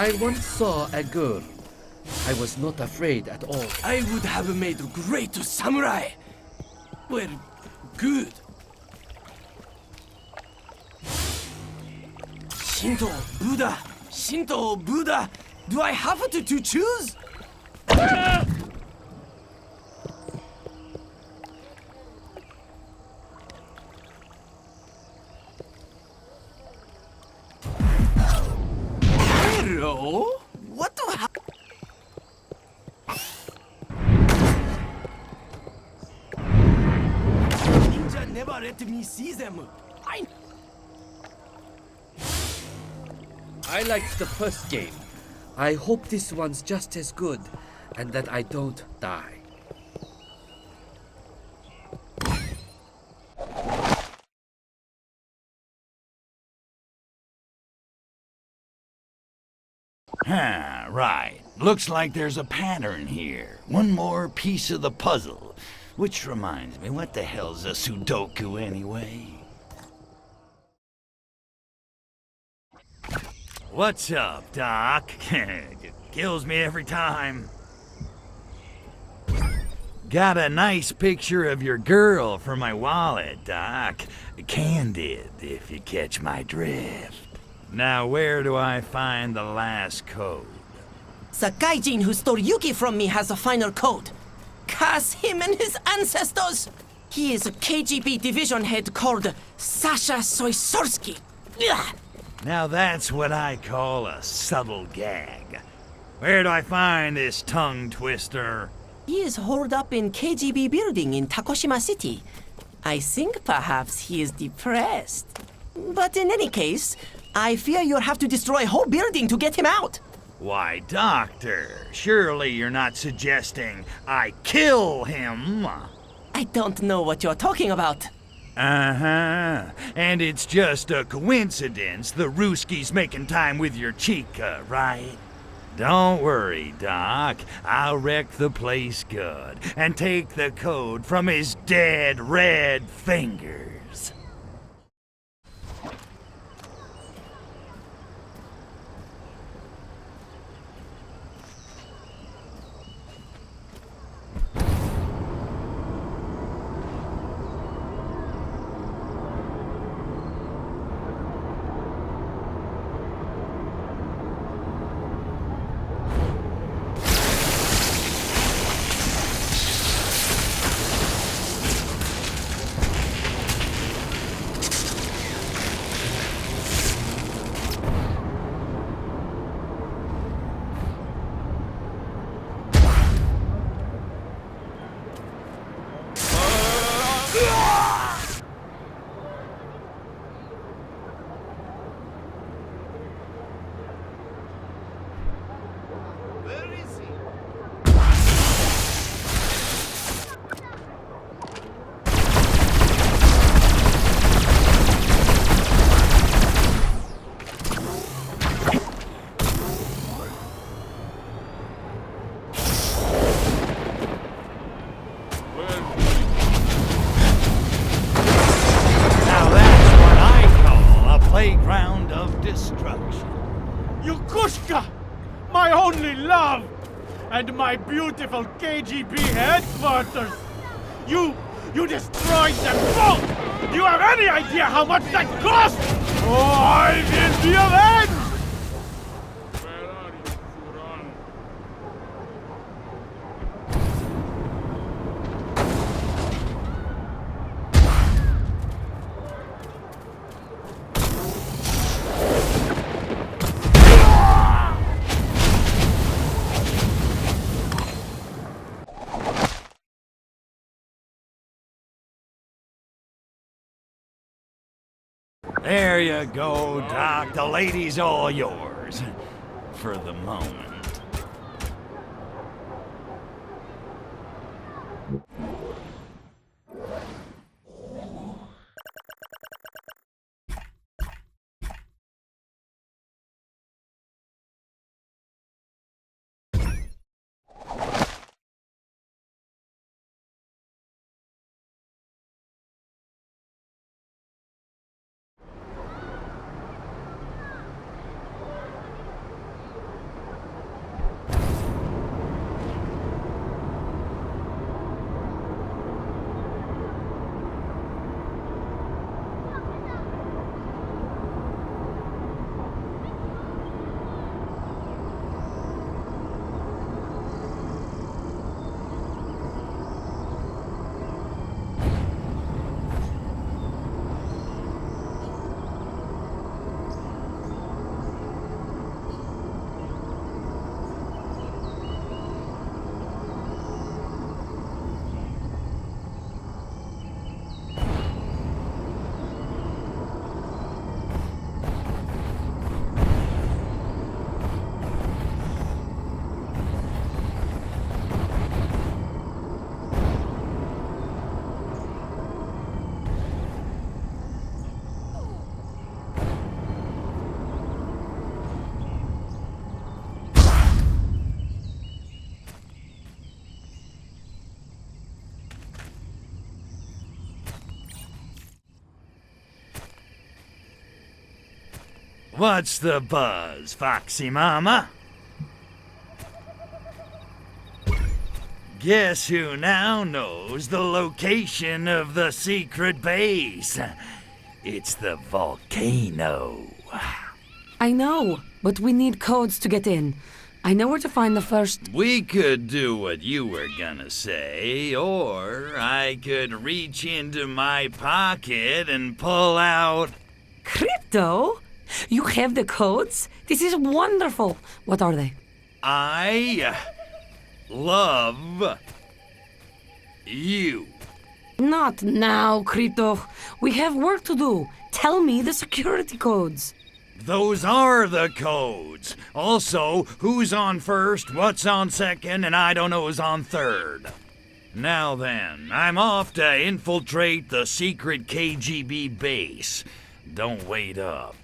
I once saw a girl. I was not afraid at all.
I would have made great samurai. Well, good. Shinto, Buddha. Shinto, Buddha. Do I have to choose? Hello? What the hell? Ninja never let me see them.
I liked the first game. I hope this one's just as good, and that I don't die.
Right. Looks like there's a pattern here. One more piece of the puzzle. Which reminds me, what the hell's a Sudoku anyway? What's up, Doc? Kills me every time. Got a nice picture of your girl for my wallet, Doc. Candid, if you catch my drift. Now, where do I find the last code?
The gaijin who stole Yuki from me has a final code. Curse him and his ancestors! He is a KGB division head called Sasha Soisorsky. Ugh.
Now that's what I call a subtle gag. Where do I find this tongue twister?
He is holed up in KGB building in Takoshima City. I think perhaps he is depressed. But in any case, I fear you'll have to destroy a whole building to get him out.
Why, Doctor, surely you're not suggesting I kill him?
I don't know what you're talking about.
Uh-huh. And it's just a coincidence the Ruski's making time with your chica, right? Don't worry, Doc. I'll wreck the place good and take the code from his dead red fingers.
And my beautiful KGB headquarters! You destroyed them both! Do you have any idea how much that cost? Oh, I will be avenged!
Where are you, Furono?
There you go, Doc. The lady's all yours. For the moment. What's the buzz, Foxy Mama? Guess who now knows the location of the secret base? It's the volcano.
I know, but we need codes to get in. I know where to find the first...
We could do what you were gonna say, or I could reach into my pocket and pull out...
Crypto? You have the codes? This is wonderful. What are they?
I love you.
Not now, Crypto. We have work to do. Tell me the security codes.
Those are the codes. Also, who's on first, what's on second, and I don't know who's on third. Now then, I'm off to infiltrate the secret KGB base. Don't wait up.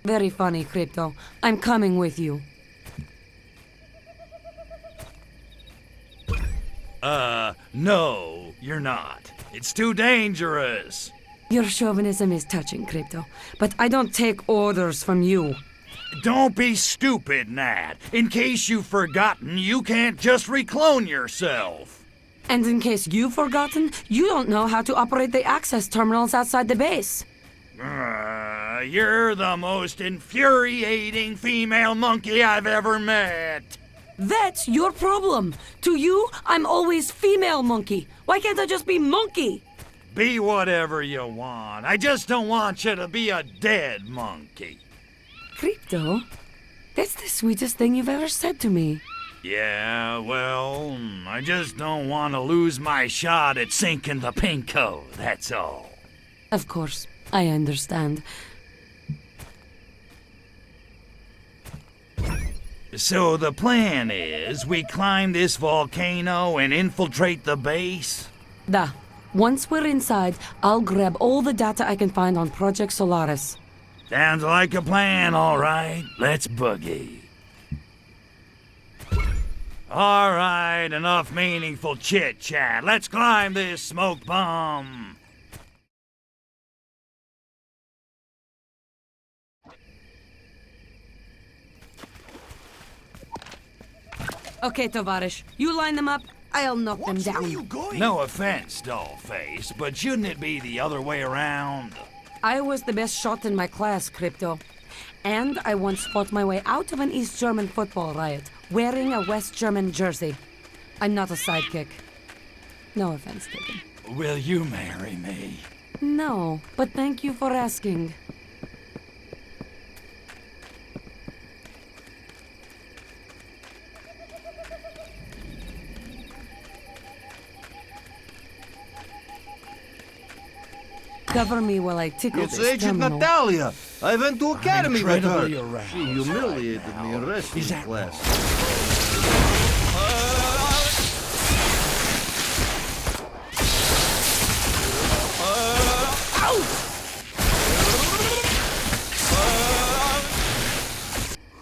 Very funny, Crypto. I'm coming with you.
No, you're not. It's too dangerous.
Your chauvinism is touching, Crypto, but I don't take orders from you.
Don't be stupid, Nat. In case you've forgotten, you can't just reclone yourself.
And in case you've forgotten, you don't know how to operate the access terminals outside the base.
You're the most infuriating female monkey I've ever met.
That's your problem. To you, I'm always female monkey. Why can't I just be monkey?
Be whatever you want. I just don't want you to be a dead monkey.
Crypto, that's the sweetest thing you've ever said to me.
Yeah, well, I just don't want to lose my shot at sinking the Pinko, that's all.
Of course, I understand.
So the plan is we climb this volcano and infiltrate the base?
Da. Once we're inside, I'll grab all the data I can find on Project Solaris.
Sounds like a plan, all right. Let's boogie. All right, enough meaningful chit-chat. Let's climb this smoke bomb.
Okay, Tovarish, you line them up, I'll knock them down.
Where are you going?
No offense, dollface, but shouldn't it be the other way around?
I was the best shot in my class, Crypto. And I once fought my way out of an East German football riot, wearing a West German jersey. I'm not a sidekick. No offense taken.
Will you marry me?
No, but thank you for asking. Cover me while I tickle
It's
this
Agent
terminal.
Natalia. I went to academy with her.
incredibly aroused
She humiliated me in wrestling class.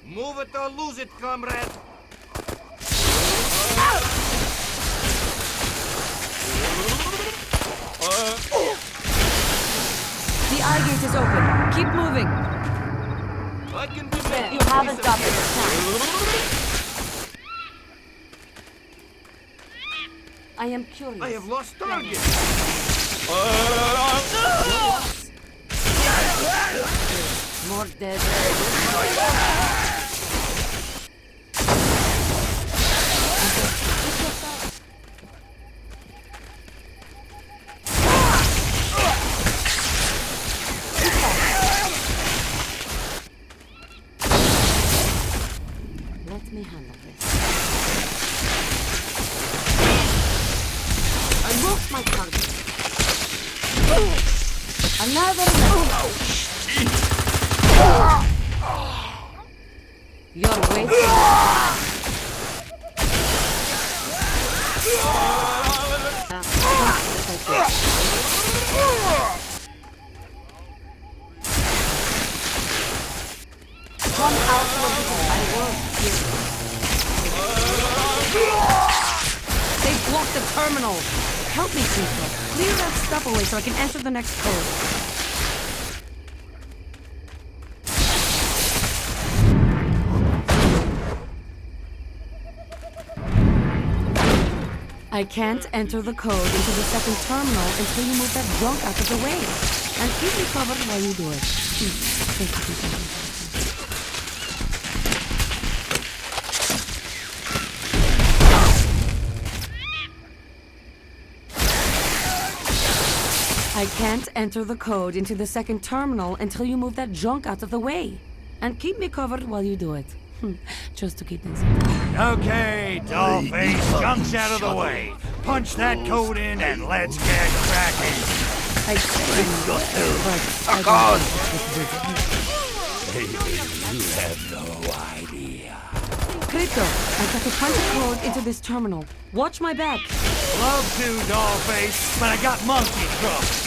Move it or lose it, comrade.
The eye gate is open. Keep moving.
I can do that.
You haven't got the chance.
I am curious.
I have lost target.
More dead. Let me handle this. I lost my target. Another You're waiting. Come out from I work here. They blocked the terminal. Help me, people. Clear that stuff away so I can enter the next code. I can't enter the code into the second terminal until you move that junk out of the way. And keep me covered while you do it. I can't enter the code into the second terminal until you move that junk out of the way. And keep me covered while you do it. Just to keep things in.
Okay, dollface, junk's out of the way. Punch that code in and let's get cracking.
I
Fuck on! You have no idea.
Crypto, I've got to punch a code into this terminal. Watch my back.
Love to, dollface, but I got monkey trouble.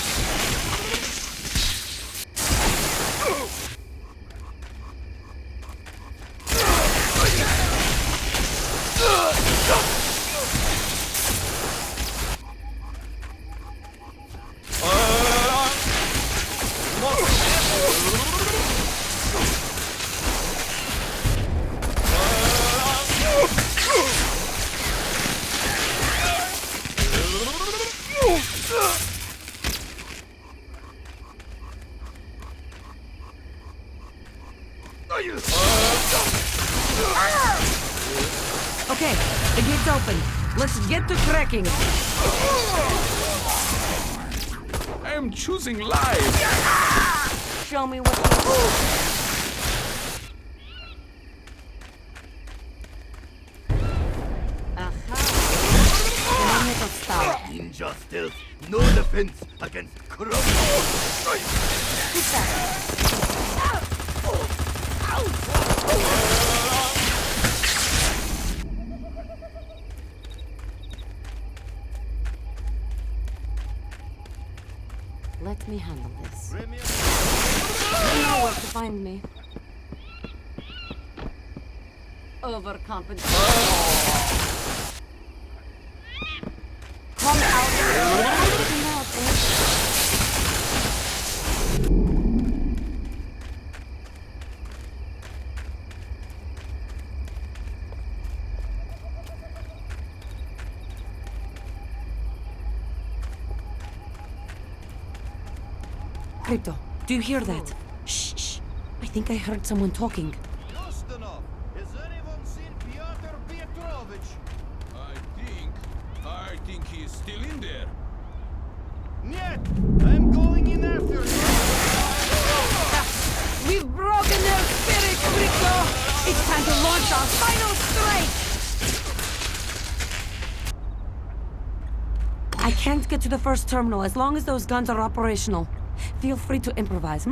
Okay, the gate's open. Let's get to cracking.
I am choosing life.
Show me what you do.
Injustice, no defense against corruption.
Keep that. Let me handle this. You know where to find me. Overcompensate. Come out. Come out, Crypto, do you hear that? Shh, shh. I think I heard someone talking.
Just enough. Has anyone seen Pyotr Petrovich?
I think he is still in there.
Нет, I'm going in after him.
We've broken their spirit, Crypto! It's time to launch our final strike! I can't get to the first terminal as long as those guns are operational. Feel free to improvise,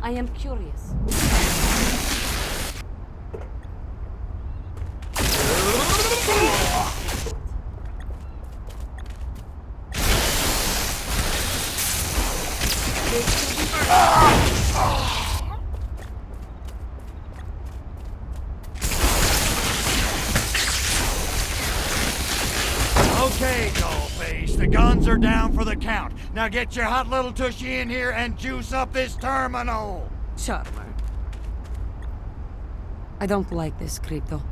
I am curious.
Okay, Dollface. place. The guns are down for the count. Now get your hot little tushy in here and juice up this terminal.
Sure. I don't like this, Crypto.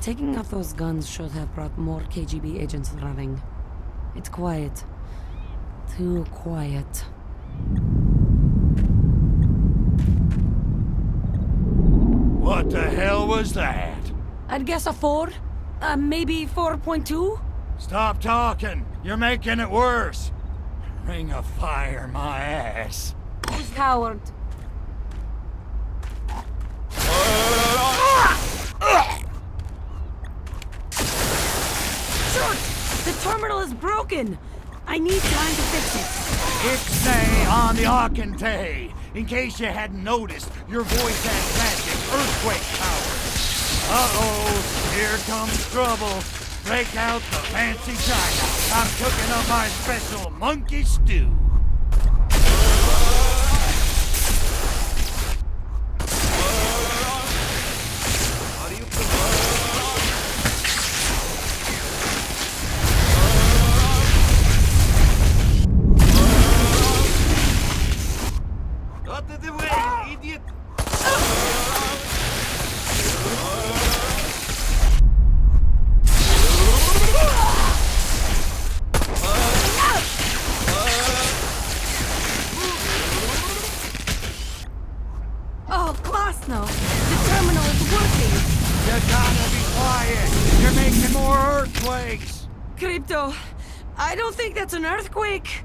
Taking off those guns should have brought more KGB agents running. It's quiet. Too quiet.
What the hell was that?
I'd guess a 4. Maybe 4.2?
Stop talking. You're making it worse. Ring of fire my ass.
Coward. Shoot! The terminal is broken. I need time to fix it.
Ixnay on the Arcante. In case you hadn't noticed, your voice has magic earthquake power. Uh-oh, here comes trouble. Break out the fancy china. I'm cooking up my special monkey stew.
Out of the way, you idiot!
Oh, Glasno! The terminal is working!
You gotta be quiet! You're making more earthquakes!
Crypto, I don't think that's an earthquake!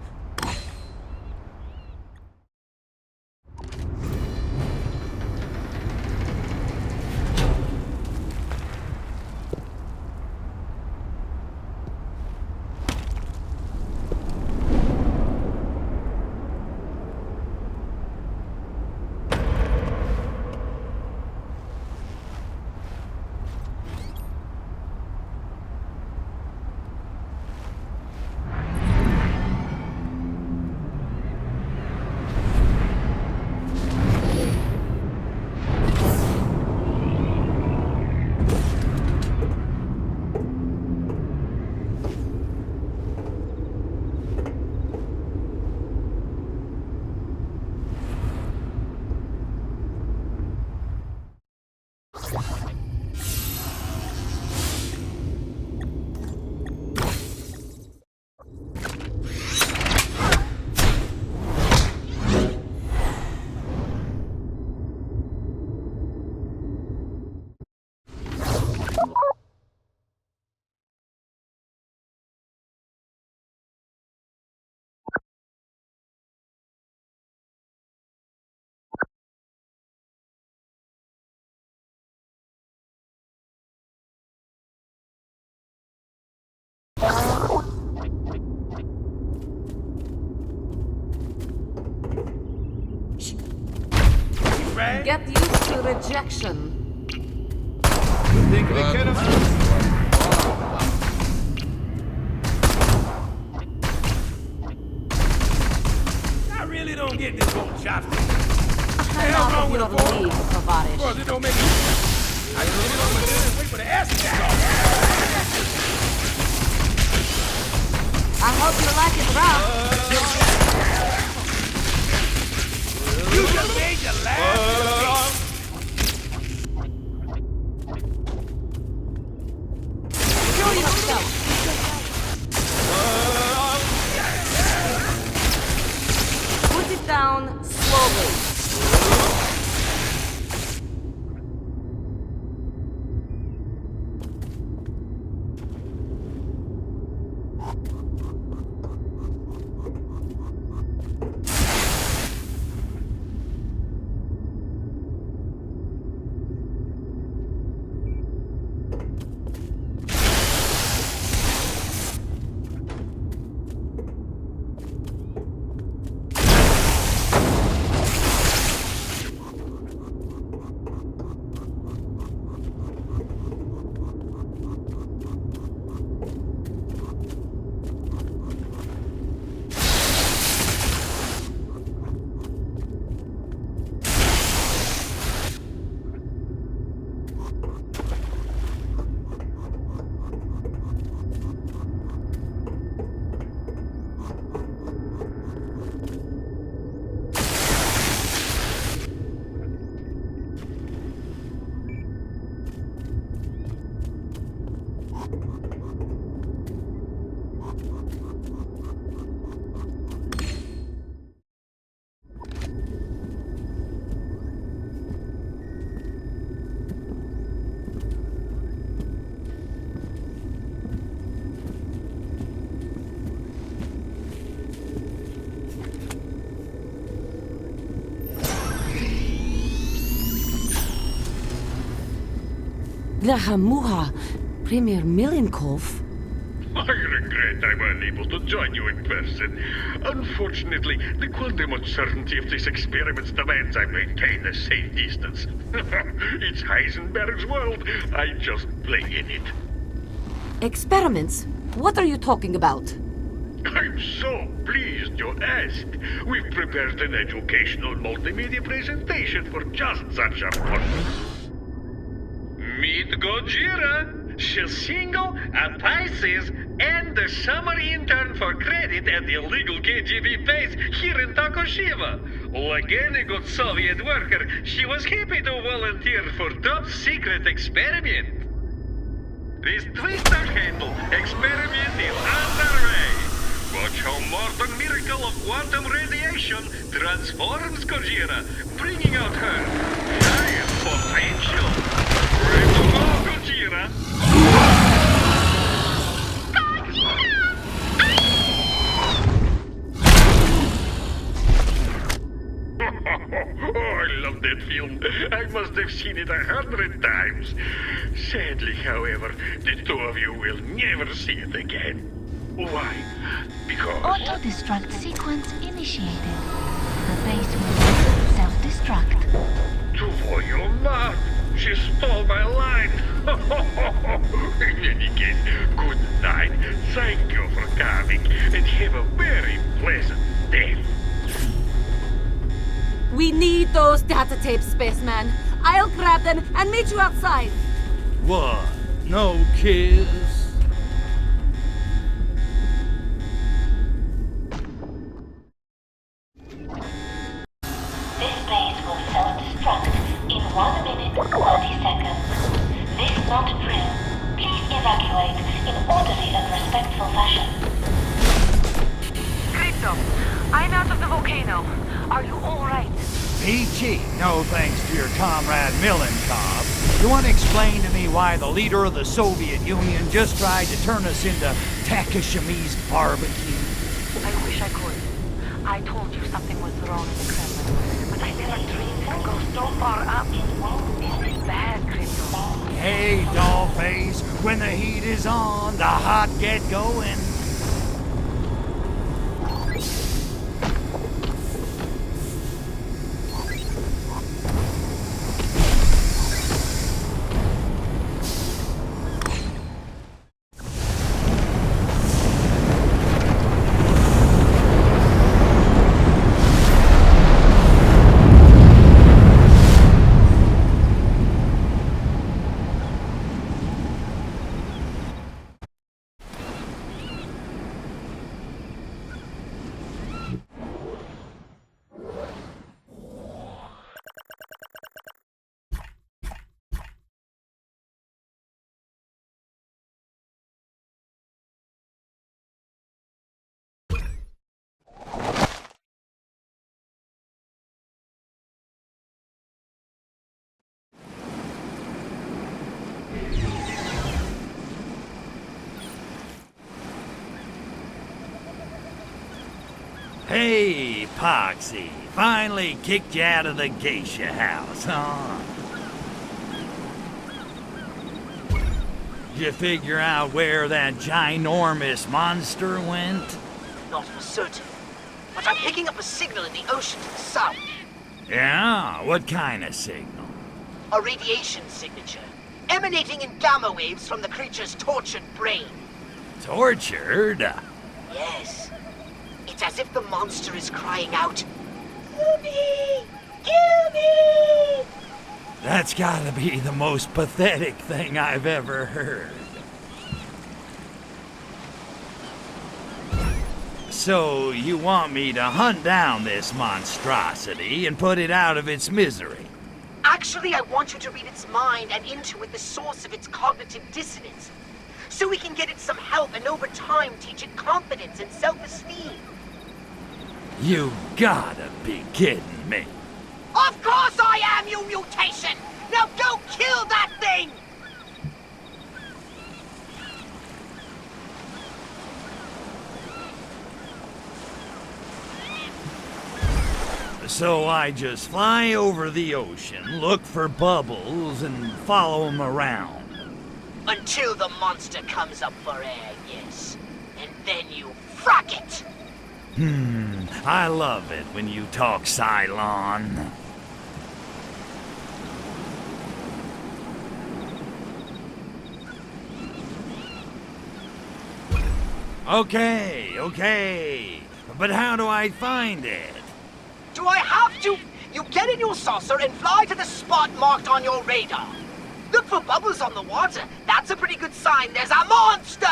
Get used to rejection.
Think we could have...
I really don't get this whole chopstick.
I'm not your league, Kavarish.
Bro, it don't make sense. I just get on my head and wait for the ass to go.
I hope you like it rough.
You just made your laugh.
Show yourself. Put it down slowly. Glahamuha, Premier Milenkov.
I regret I'm unable to join you in person. Unfortunately, the quantum uncertainty of this experiment demands I maintain a safe distance. It's Heisenberg's world. I just play in it.
Experiments? What are you talking about?
I'm so pleased you asked. We've prepared an educational multimedia presentation for just such a purpose. Meet Gdzie. She's single, a Pisces, and the summer intern for credit at the illegal KGB base here in Tokushima. Like any good Soviet worker, she was happy to volunteer for top secret experiment. This twister handle experiment is underway. Watch how Morton miracle of quantum radiation transforms Gdzie, bringing out her highest potential. Ready to go, Gdzie? Oh, I love that film. I must have seen it 100 times. Sadly, however, the two of you will never see it again. Why? Because...
Auto-destruct sequence initiated. The base will self-destruct.
To your mouth! She stole my line! In any case, good night. Thank you for coming, and have a very pleasant day.
We need those data tapes, spaceman. I'll grab them and meet you outside.
What? No kiss?
This base will self-destruct in 1 minute 30 seconds. This not true. Please evacuate in orderly and respectful fashion.
Crypto, I'm out of the volcano. Are you all right?
Peachy, no thanks to your comrade Milenkov. You want to explain to me why the leader of the Soviet Union just tried to turn us into Takashimi's barbecue?
I wish I could. I told you something was wrong in the Kremlin, but I never dreamed it could go so far up. This is bad, Crypto.
Hey, dollface, when the heat is on, the hot get going. Hey, Poxy, finally kicked you out of the geisha house, huh? Did you figure out where that ginormous monster went?
Not for certain, but I'm picking up a signal in the ocean to the south.
Yeah? What kind of signal?
A radiation signature, emanating in gamma waves from the creature's tortured brain.
Tortured?
Yes. It's as if the monster is crying out, "Kill me! Kill me!"
That's gotta be the most pathetic thing I've ever heard. So, you want me to hunt down this monstrosity and put it out of its misery?
Actually, I want you to read its mind and intuit the source of its cognitive dissonance. so we can get it some help and over time teach it confidence and self-esteem.
You gotta be kidding me.
Of course I am, you mutation! Now go kill that thing!
So I just fly over the ocean, look for bubbles, and follow them around.
Until the monster comes up for air, yes. And then you frack it!
I love it when you talk Cylon. Okay. But how do I find it?
Do I have to? You get in your saucer and fly to the spot marked on your radar. Look for bubbles on the water. That's a pretty good sign there's a monster!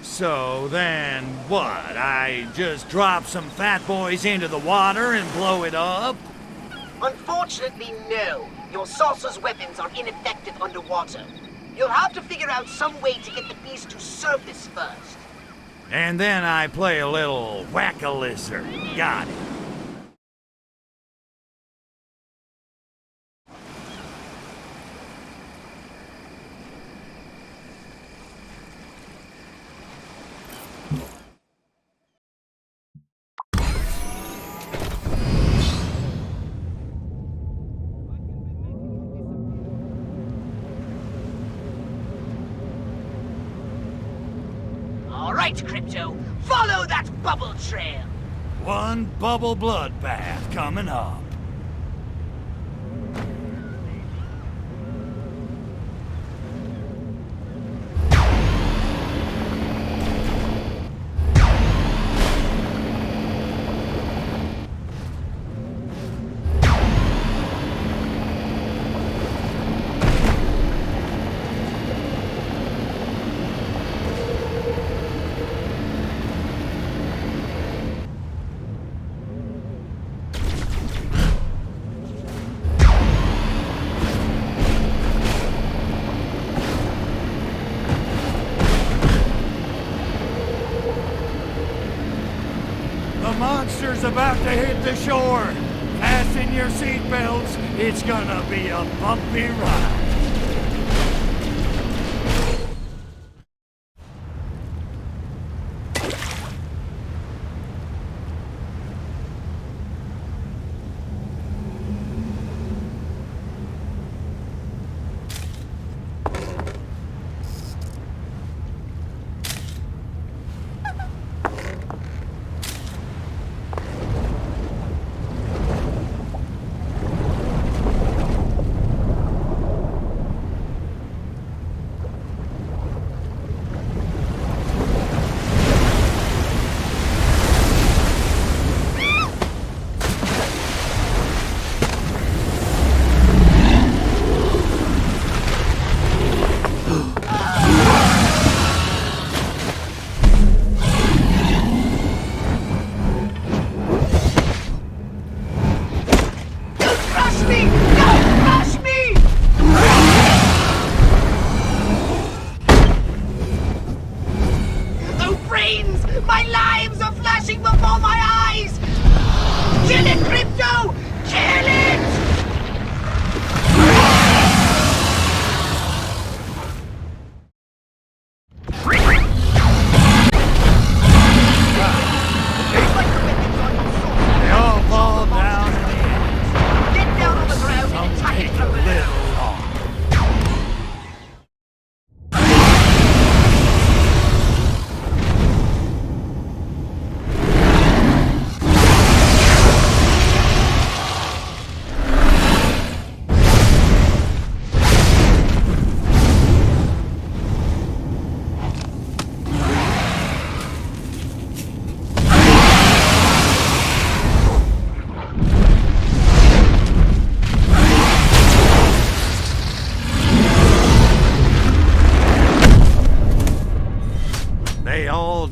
So then what? I just drop some fat boys into the water and blow it up?
Unfortunately, no. Your saucer's weapons are ineffective underwater. You'll have to figure out some way to get the beast to surface first.
And then I play a little whack-a-lizard. Got it.
All right, Crypto. Follow that bubble trail.
One bubble bloodbath coming up. Monster's about to hit the shore. Fasten your seatbelts. It's gonna be a bumpy ride.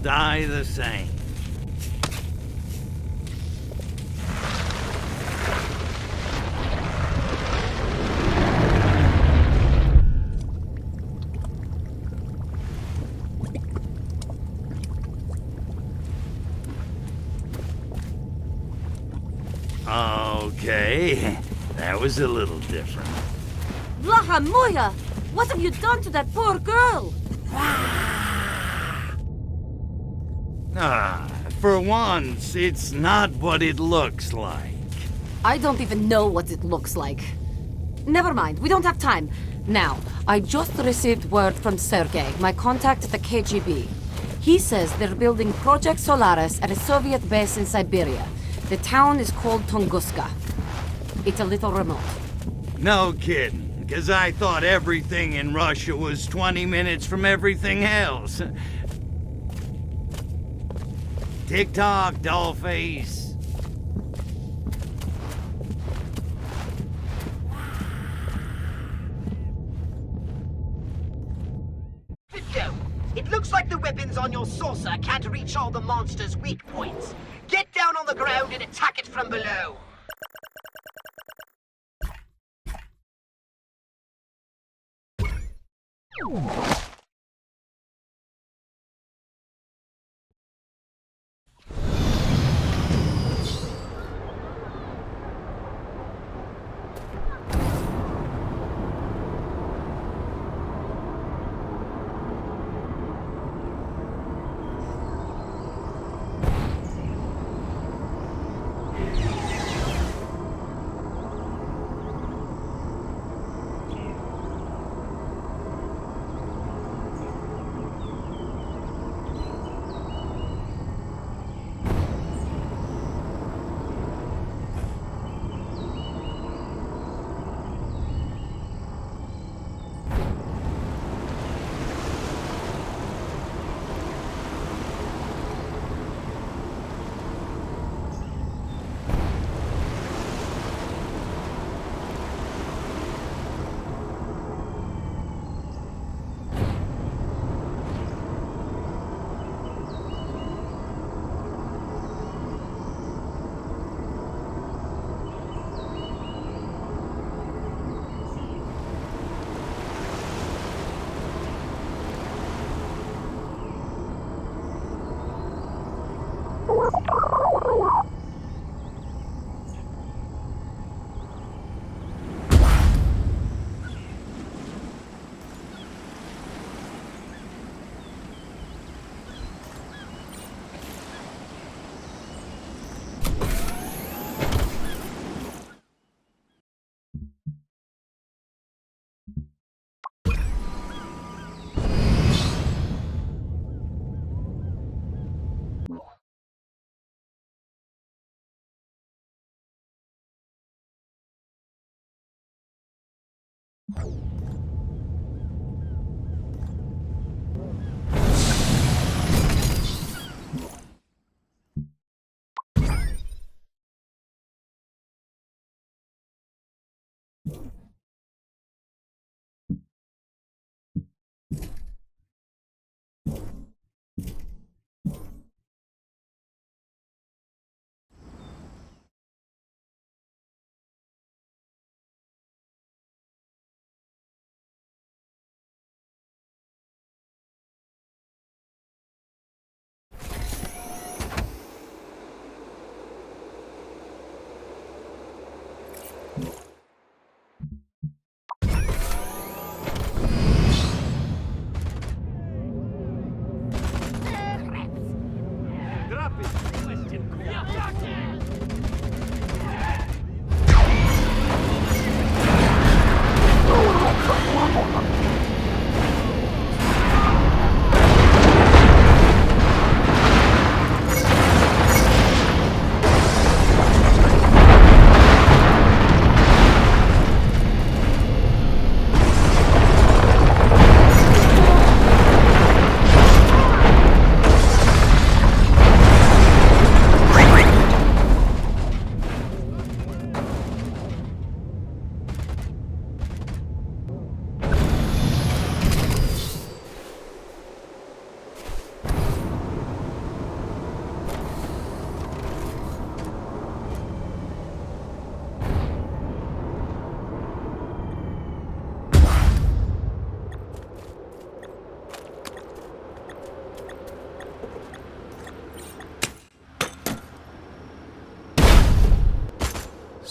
Die the same. Okay, that was a little different.
Blaha Moya! What have you done to that poor girl?
For once, it's not what it looks like.
I don't even know what it looks like. Never mind, we don't have time. Now, I just received word from Sergei, my contact at the KGB. He says they're building Project Solaris at a Soviet base in Siberia. The town is called Tunguska. It's a little remote.
No kidding, because I thought everything in Russia was 20 minutes from everything else. Tick-tock, dollface.
No, it looks like the weapons on your saucer can't reach all the monster's weak points. Get down on the ground and attack it from below.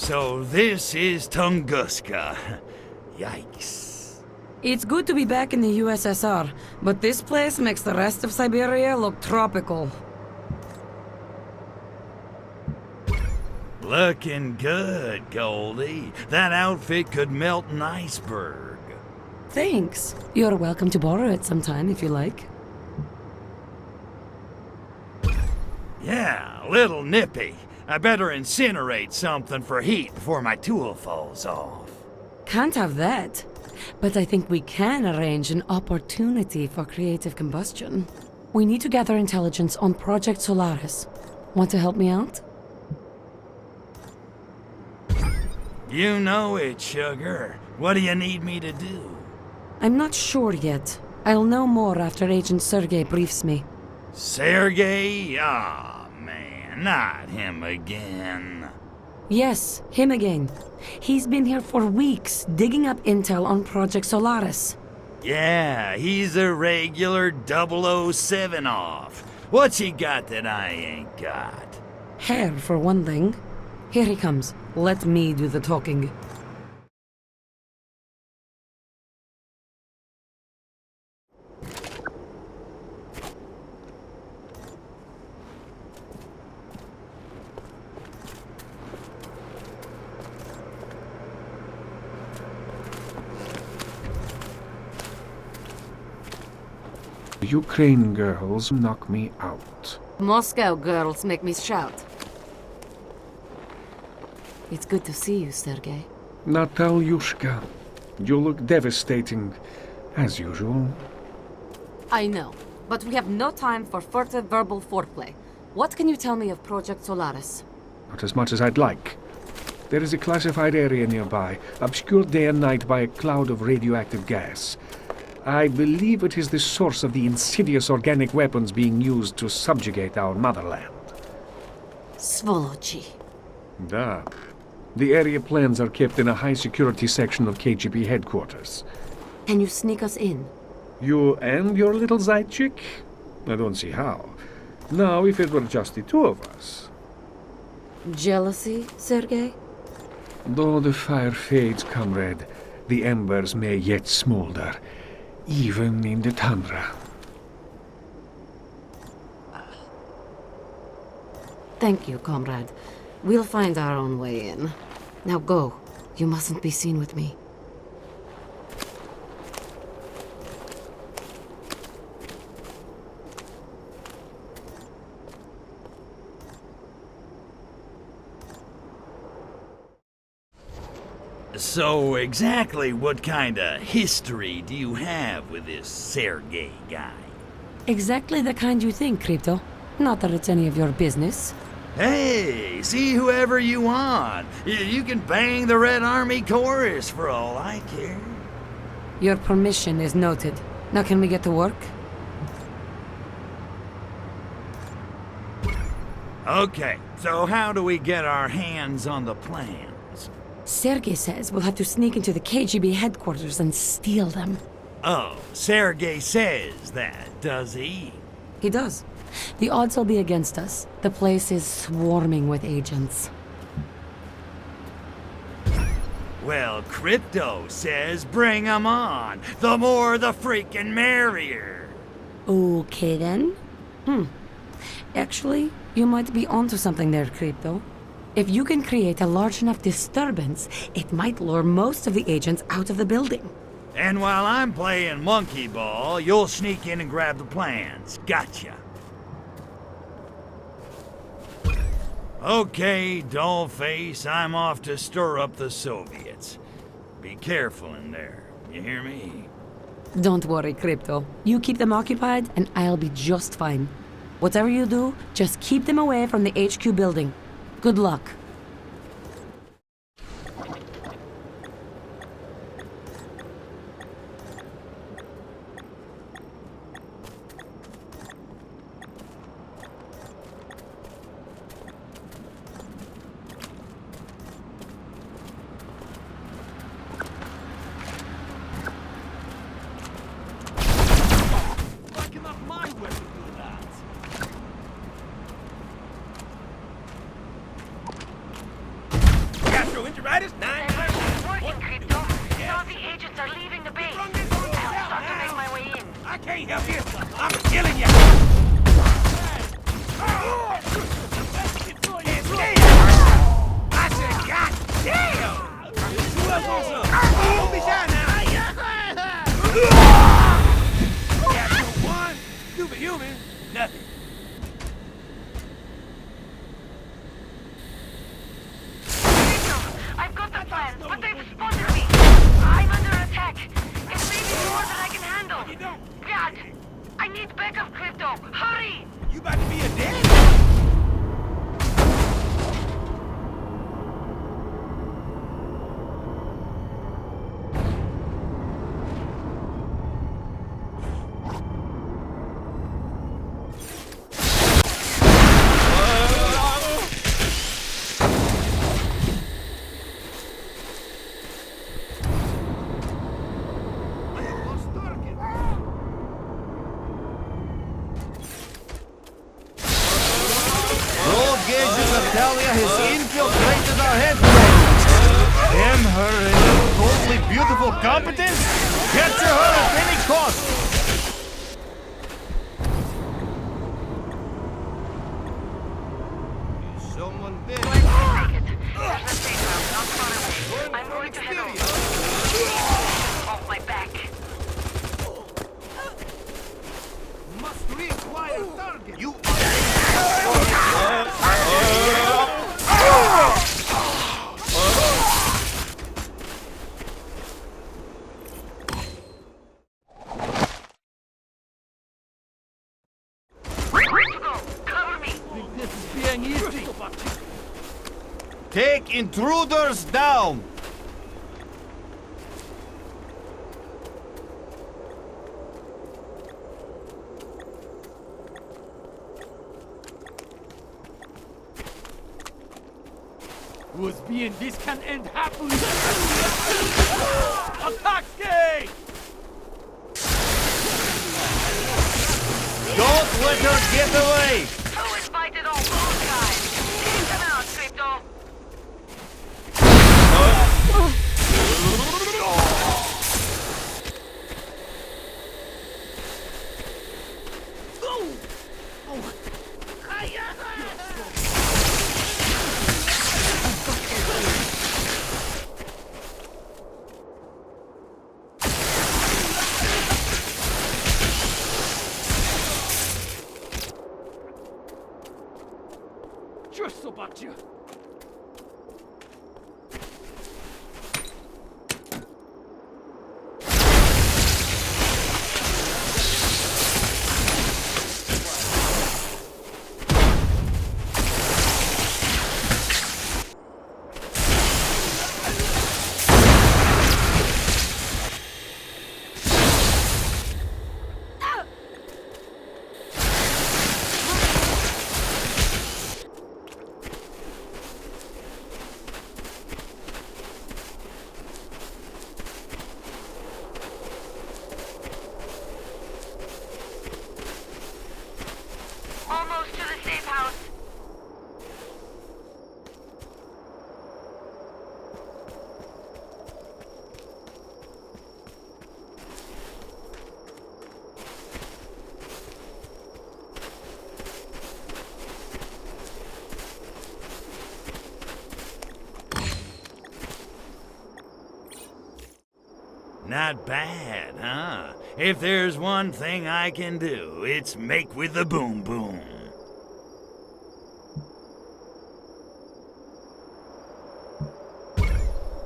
So this is Tunguska. Yikes.
It's good to be back in the USSR, but this place makes the rest of Siberia look tropical.
Looking good, Goldie. That outfit could melt an iceberg.
Thanks. You're welcome to borrow it sometime if you like.
Yeah, a little nippy. I better incinerate something for heat before my tool falls off.
Can't have that. But I think we can arrange an opportunity for creative combustion. We need to gather intelligence on Project Solaris. Want to help me out?
You know it, sugar. What do you need me to do?
I'm not sure yet. I'll know more after Agent Sergei briefs me.
Sergei? Aw, man, not him again.
Yes, him again. He's been here for weeks, digging up intel on Project Solaris.
Yeah, he's a regular 007 off. What's he got that I ain't got?
Hair, for one thing. Here he comes. Let me do the talking.
Ukraine girls knock me out.
Moscow girls make me shout. It's good to see you, Sergei.
Natalyushka, you look devastating, as usual.
I know, but we have no time for furtive verbal foreplay. What can you tell me of Project Solaris?
Not as much as I'd like. There is a classified area nearby, obscured day and night by a cloud of radioactive gas. I believe it is the source of the insidious organic weapons being used to subjugate our motherland.
Svolochi.
Da. The area plans are kept in a high-security section of KGB headquarters.
Can you sneak us in?
You and your little Zaychik? I don't see how. Now, if it were just the two of us.
Jealousy, Sergei?
Though the fire fades, comrade, the embers may yet smolder, even in the tundra.
Thank you, comrade. We'll find our own way in. Now go. You mustn't be seen with me.
So exactly what kind of history do you have with this Sergei guy?
Exactly the kind you think, Crypto. Not that it's any of your business.
Hey, see whoever you want. You can bang the Red Army chorus for all I care.
Your permission is noted. Now can we get to work?
Okay, so how do we get our hands on the plans?
Sergei says we'll have to sneak into the KGB headquarters and steal them.
Oh, Sergei says that, does he?
He does. The odds will be against us. The place is swarming with agents.
Well, Crypto says bring 'em on. The more the freaking merrier.
Okay then. Actually, you might be onto something there, Crypto. If you can create a large enough disturbance, it might lure most of the agents out of the building.
And while I'm playing monkey ball, you'll sneak in and grab the plans. Gotcha. Okay, dollface, I'm off to stir up the Soviets. Be careful in there, you hear me?
Don't worry, Crypto. You keep them occupied and I'll be just fine. Whatever you do, just keep them away from the HQ building. Good luck.
I'm killing you! I said, God damn! Don't be shy now! Capture one, superhuman, nothing.
I've got the plan, but they've spotted me. I'm under attack. It may be more than I can handle. God, I need backup, Crypto. Hurry!
You about to be a dead?
has infiltrated our headquarters. Damn her and totally beautiful competence. Capture her at any cost. Is someone dead?
There's a safe house not far away. I'm going to head over. Off my back.
Must reacquire target. You take intruders down!
Was being this can end happily. Attack!
Don't let her get away!
Who invited all those guys? Take them out, Crypto!
Just about you.
Almost to the safe house.
Not bad, huh? If there's one thing I can do, it's make with the boom boom.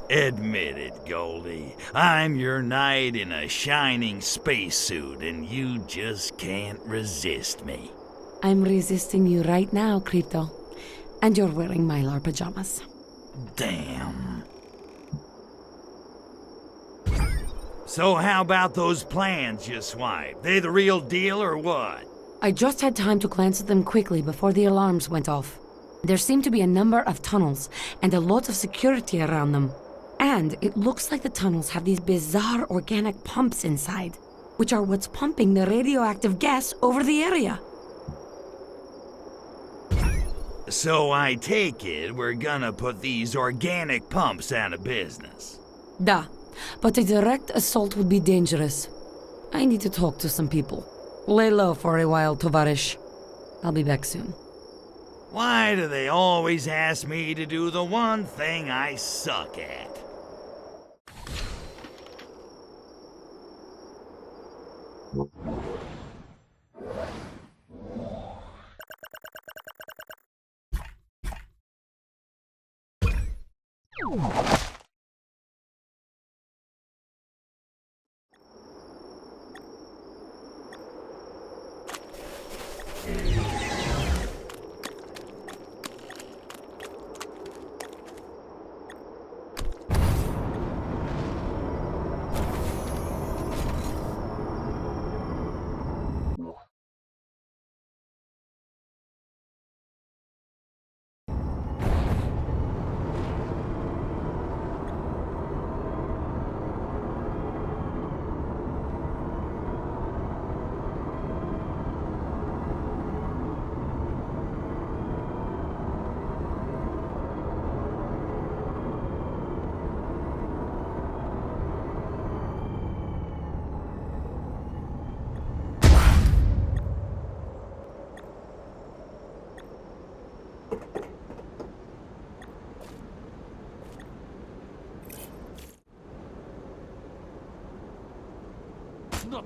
Admit it, Goldie. I'm your knight in a shining spacesuit, and you just can't resist me.
I'm resisting you right now, Crypto. And you're wearing Mylar pajamas.
Damn. So how about those plans you swiped? They the real deal or what?
I just had time to glance at them quickly before the alarms went off. There seemed to be a number of tunnels and a lot of security around them. And it looks like the tunnels have these bizarre organic pumps inside, which are what's pumping the radioactive gas over the area.
So I take it we're gonna put these organic pumps out of business.
But a direct assault would be dangerous. I need to talk to some people. Lay low for a while, Tovarish. I'll be back soon.
Why do they always ask me to do the one thing I suck at?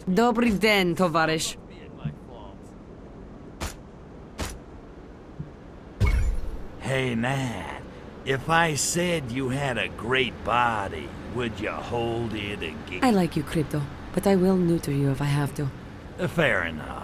Dobry den, Tovarish.
Hey, Nat, if I said you had a great body, would you hold it again?
I like you, Crypto, but I will neuter you if I have to.
Fair enough.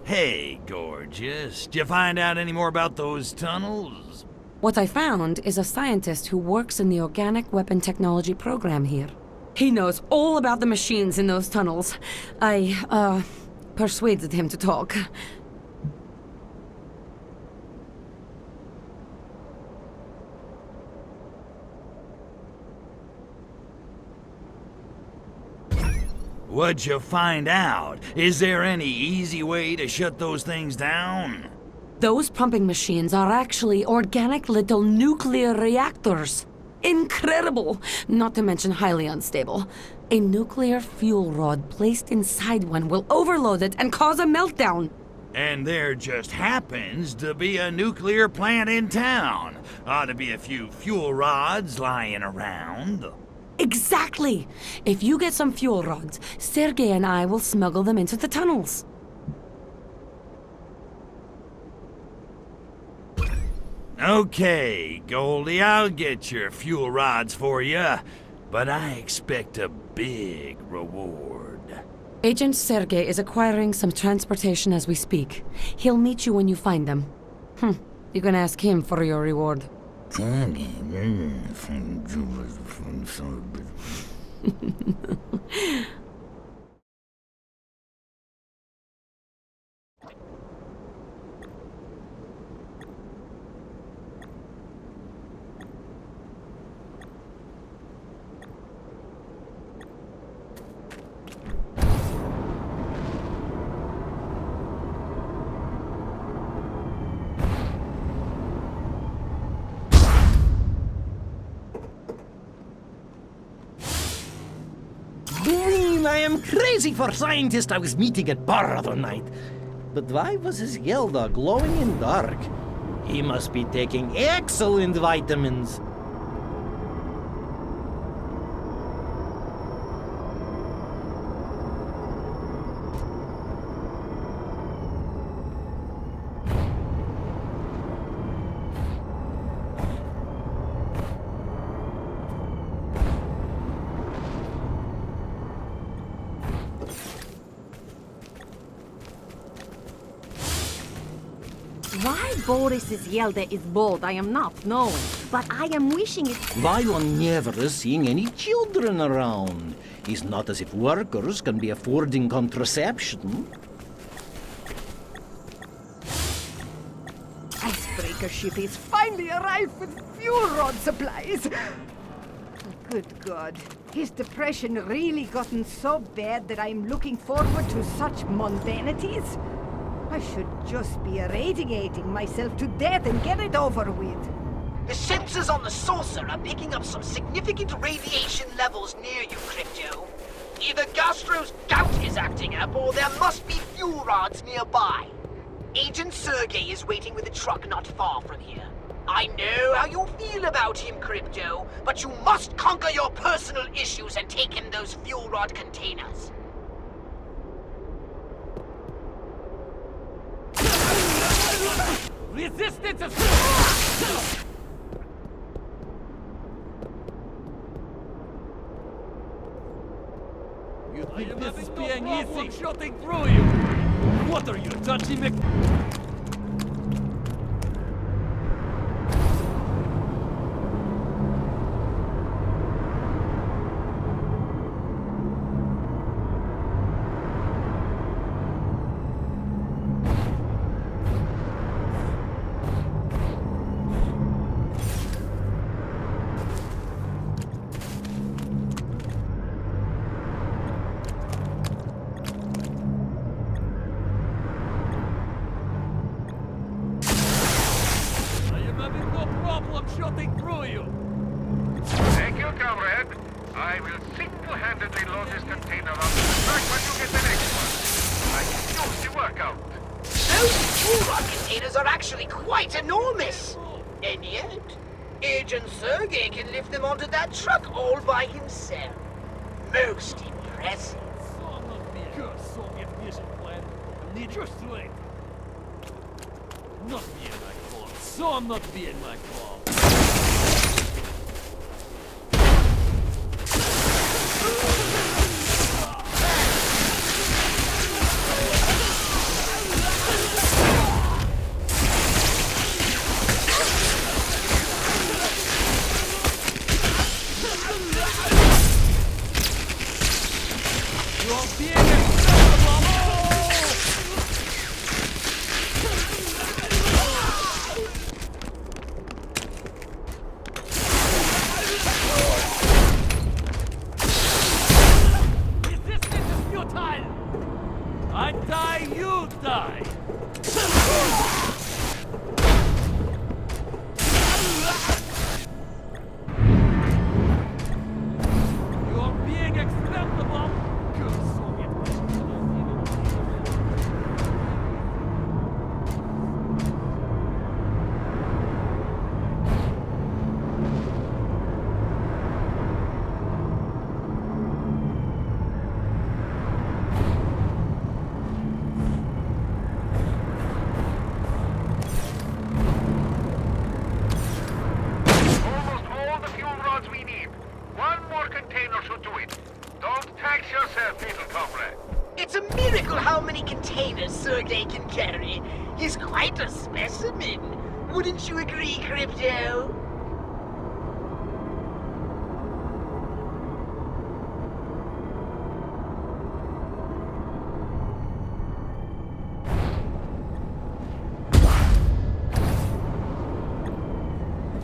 Hey, gorgeous. Did you find out any more about those tunnels?
What I found is a scientist who works in the organic weapon technology program here. He knows all about the machines in those tunnels. I, persuaded him to talk.
What'd you find out? Is there any easy way to shut those things down?
Those pumping machines are actually organic little nuclear reactors. Incredible! Not to mention highly unstable. A nuclear fuel rod placed inside one will overload it and cause a meltdown.
And there just happens to be a nuclear plant in town. Ought to be a few fuel rods lying around.
Exactly! If you get some fuel rods, Sergei and I will smuggle them into the tunnels.
Okay, Goldie, I'll get your fuel rods for you, but I expect a big reward.
Agent Sergei is acquiring some transportation as we speak. He'll meet you when you find them. You can ask him for your reward.
I am crazy for scientist I was meeting at bar other night. But why was his Yelda glowing in dark? He must be taking excellent vitamins.
Why Boris's Yelda is bald, I am not knowing, but I am wishing it.
Why you never seeing any children around? It's not as if workers can be affording contraception.
Icebreaker ship is finally arrived with fuel rod supplies. Good God. His depression really gotten so bad that I'm looking forward to such mundanities? I should just be irradiating myself to death and get it over with.
The sensors on the saucer are picking up some significant radiation levels near you, Crypto. Either Gastro's gout is acting up, or there must be fuel rods nearby. Agent Sergey is waiting with a truck not far from here. I know how you feel about him, Crypto, but you must conquer your personal issues and take him those fuel rod containers.
Resistance is... You think this is being easy? Shooting through you! What are you, Dutchy Mc... shooting through you!
Thank you, comrade. I will single-handedly load this container on the truck when you get the next one. I can use the workout.
Those fuel rod containers are actually quite enormous. And yet, Agent Sergey can lift them onto that truck all by himself. Most impressive.
Good Soviet mission plan. Need your strength. Not being my fault. So not being my fault.
Wouldn't you agree, Crypto?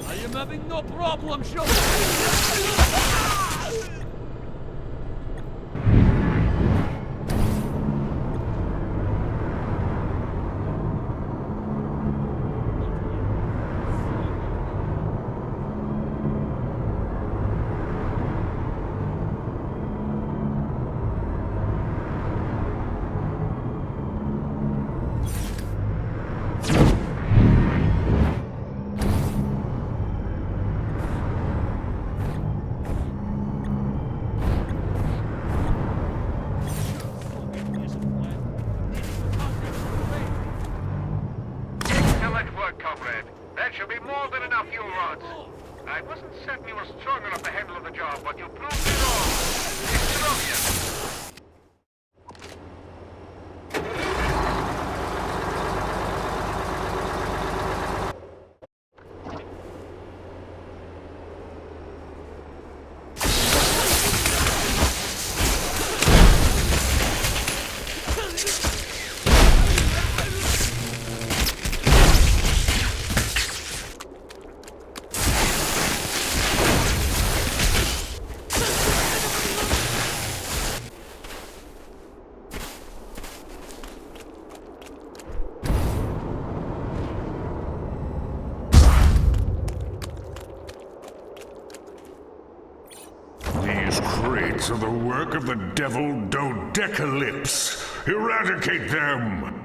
I am having no problem shooting.
traits are the work of the devil Dodecalypse. Eradicate them!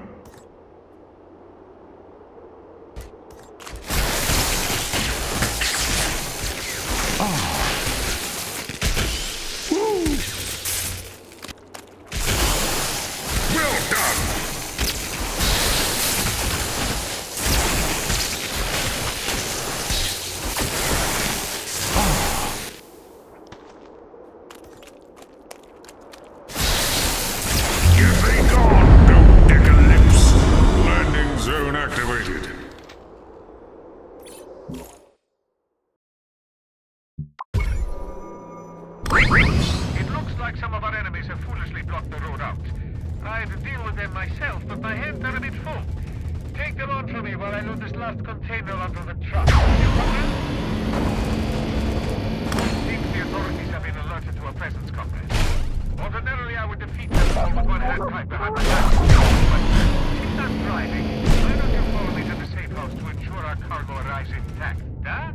It looks like some of our enemies have foolishly blocked the road out. I'd deal with them myself, but my hands are a bit full. Take them on for me while I load this last container onto the truck. Seems the authorities have been alerted to a presence, comrade. Ordinarily, I would defeat them all with one hand tied behind my back. But she's not driving. Why don't you follow me to the safe house to ensure our cargo arrives intact, huh?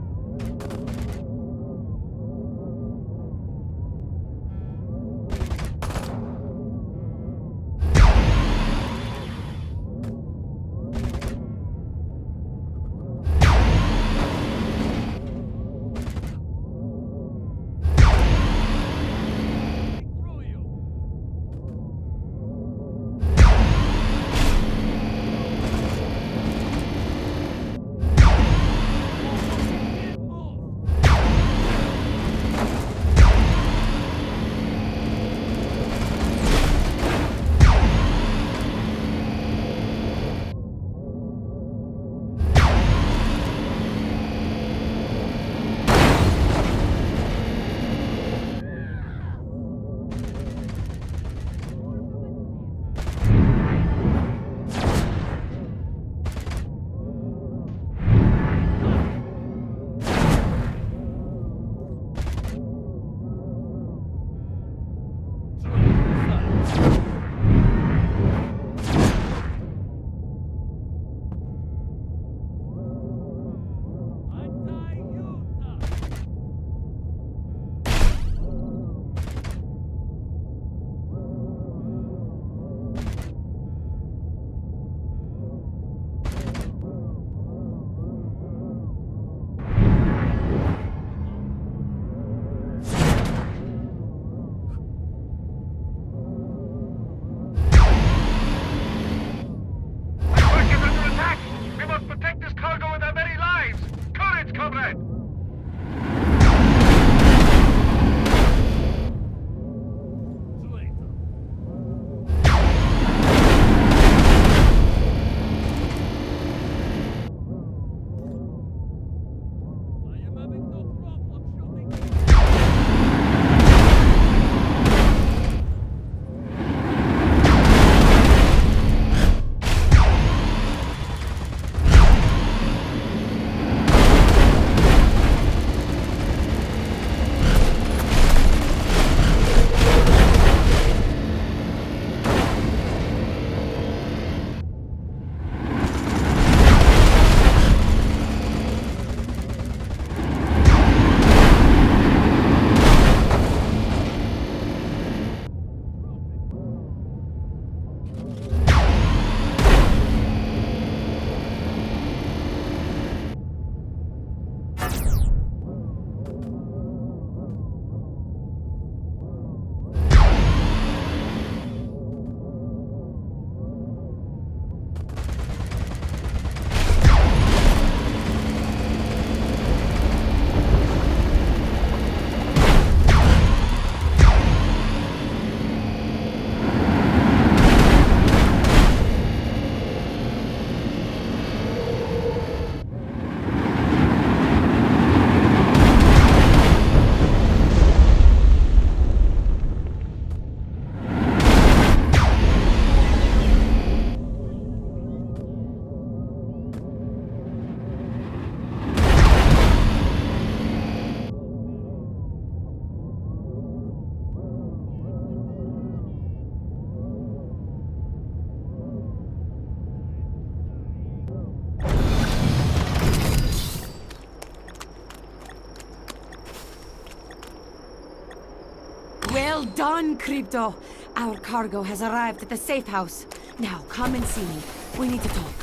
Well done, Crypto. Our cargo has arrived at the safe house. Now, come and see me. We need to talk.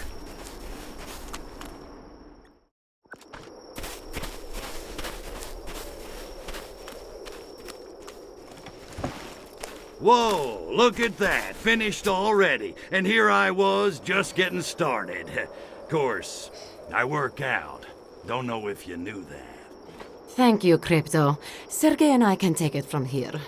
Whoa, look at that. Finished already. And here I was, just getting started. Of course, I work out. Don't know if you knew that.
Thank you, Crypto. Sergey and I can take it from here.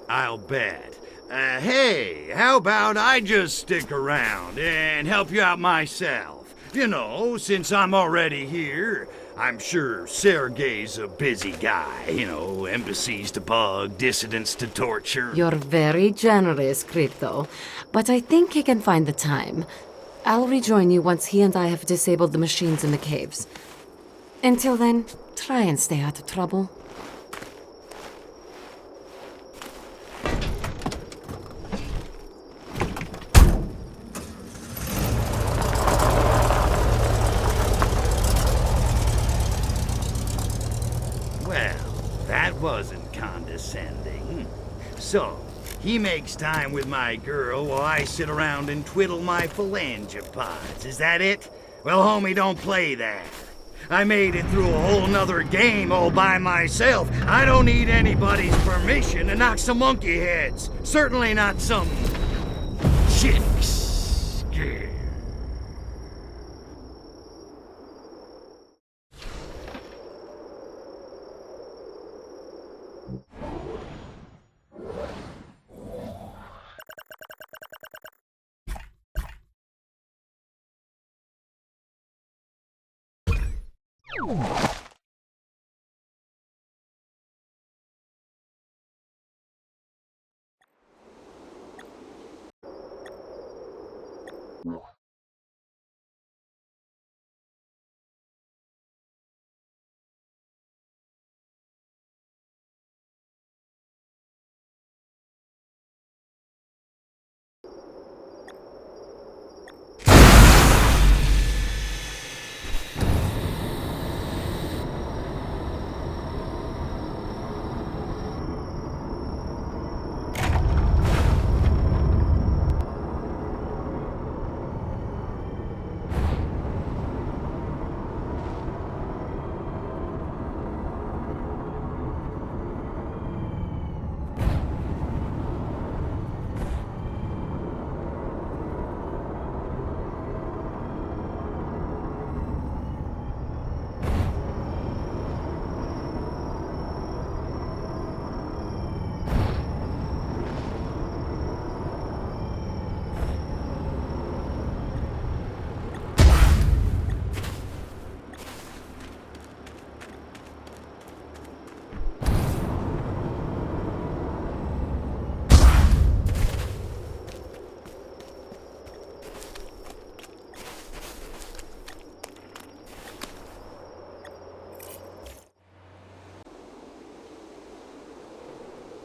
I'll bet. Hey, how about I just stick around and help you out myself? You know, since I'm already here, I'm sure Sergey's a busy guy. You know, embassies to bug, dissidents to torture.
You're very generous, Crypto. But I think he can find the time. I'll rejoin you once he and I have disabled the machines in the caves. Until then, try and stay out of trouble.
Wasn't condescending. So, he makes time with my girl while I sit around and twiddle my phalangopods. Is that it? Well, homie, don't play that. I made it through a whole nother game all by myself. I don't need anybody's permission to knock some monkey heads. Certainly not some chicks.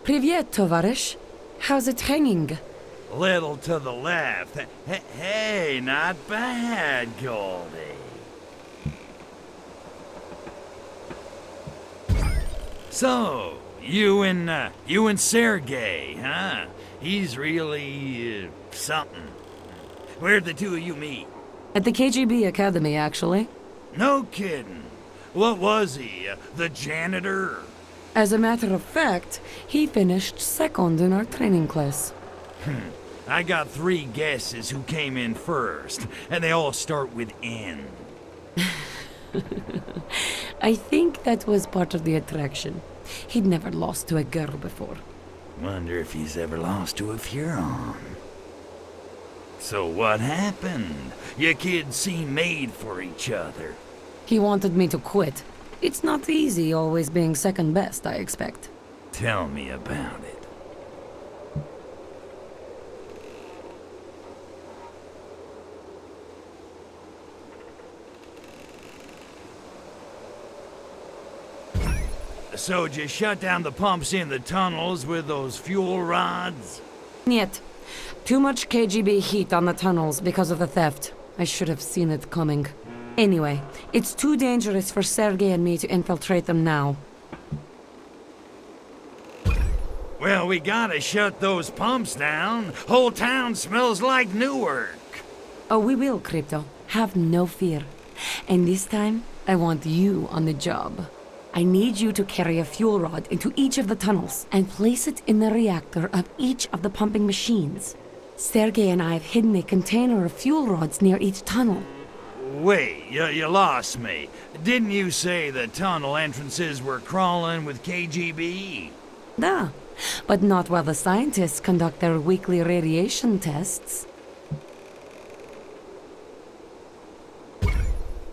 Привет, товарищ. How's it hanging?
Little to the left. Hey, not bad, Goldie. So, you and Sergey, huh? He's really, something. Where'd the two of you meet?
At the KGB Academy, actually.
No kidding. What was he, the janitor?
As a matter of fact, he finished second in our training class.
I got 3 guesses who came in first, and they all start with N.
I think that was part of the attraction. He'd never lost to a girl before.
Wonder if he's ever lost to a Furon. So what happened? You kids seem made for each other.
He wanted me to quit. It's not easy always being second best, I expect.
Tell me about it. So, did you shut down the pumps in the tunnels with those fuel rods?
Niet. Too much KGB heat on the tunnels because of the theft. I should have seen it coming. Anyway, it's too dangerous for Sergey and me to infiltrate them now.
Well, we gotta shut those pumps down. Whole town smells like Newark.
Oh, we will, Crypto. Have no fear. And this time, I want you on the job. I need you to carry a fuel rod into each of the tunnels and place it in the reactor of each of the pumping machines. Sergei and I have hidden a container of fuel rods near each tunnel.
Wait, you lost me. Didn't you say the tunnel entrances were crawling with KGB?
Da, but not while the scientists conduct their weekly radiation tests.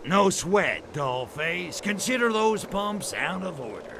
No sweat, dollface. Consider those pumps out of order.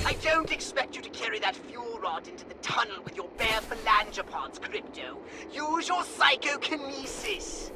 I don't expect you to carry that fuel rod into the tunnel with your bare phalangopods, Crypto. Use your psychokinesis.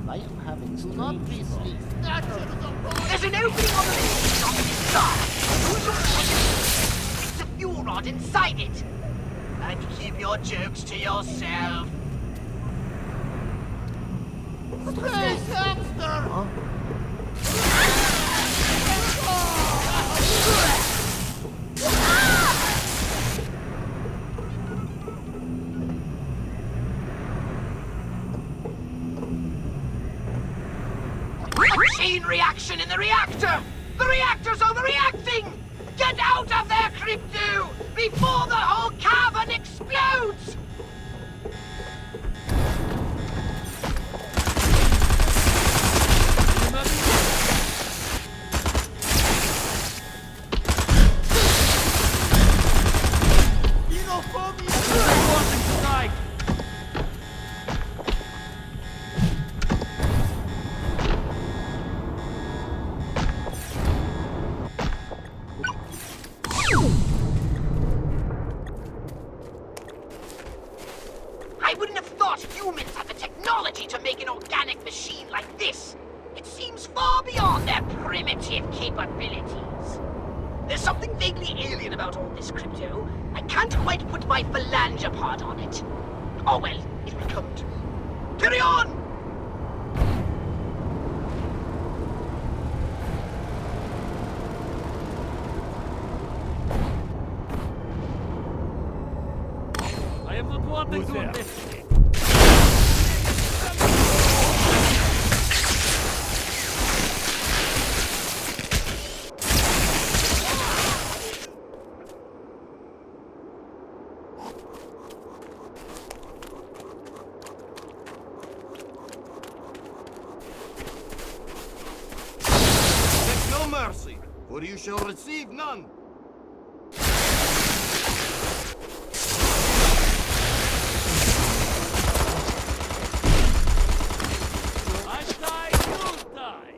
I am having strange thoughts.
There's an opening on the list on the side. Use your psychokinesis. It's the fuel rod inside it. And keep your jokes to yourself.
Space hamster!
Chain reaction in the reactor! The reactor's overreacting! Get out of there, Crypto! Before the whole cavern explodes! technology to make an organic machine like this. It seems far beyond their primitive capabilities. There's something vaguely alien about all this, Crypto. I can't quite put my phalange part on it. Oh well, it will come to me. Carry on!
I am not wanting to investigate.
For you shall receive none.
I die, you die.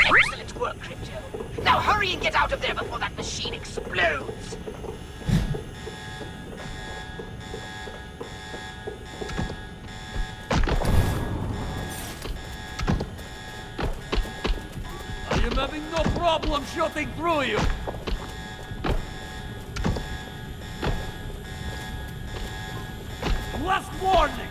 Excellent work, Crypto. Now hurry and get out of there before that machine explodes!
I am having no problem shooting through you. Last warning!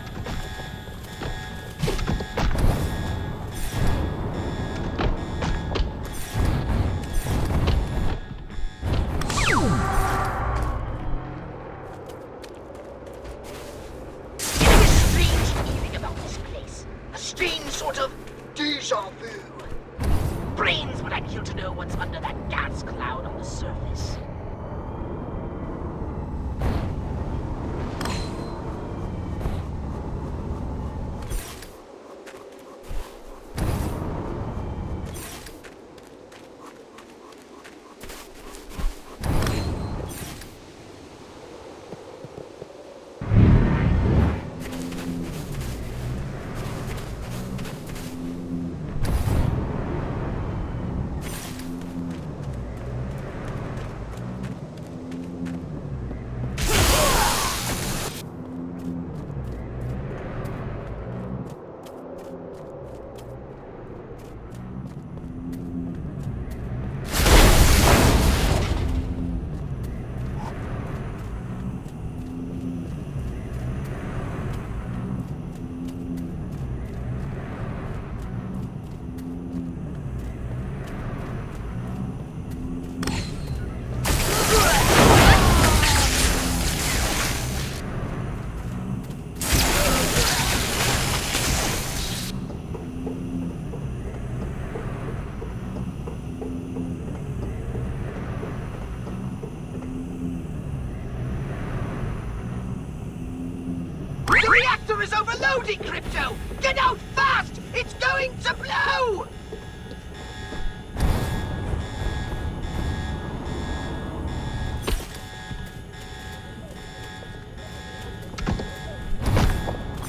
Is overloading, Crypto! Get out fast! It's going to blow!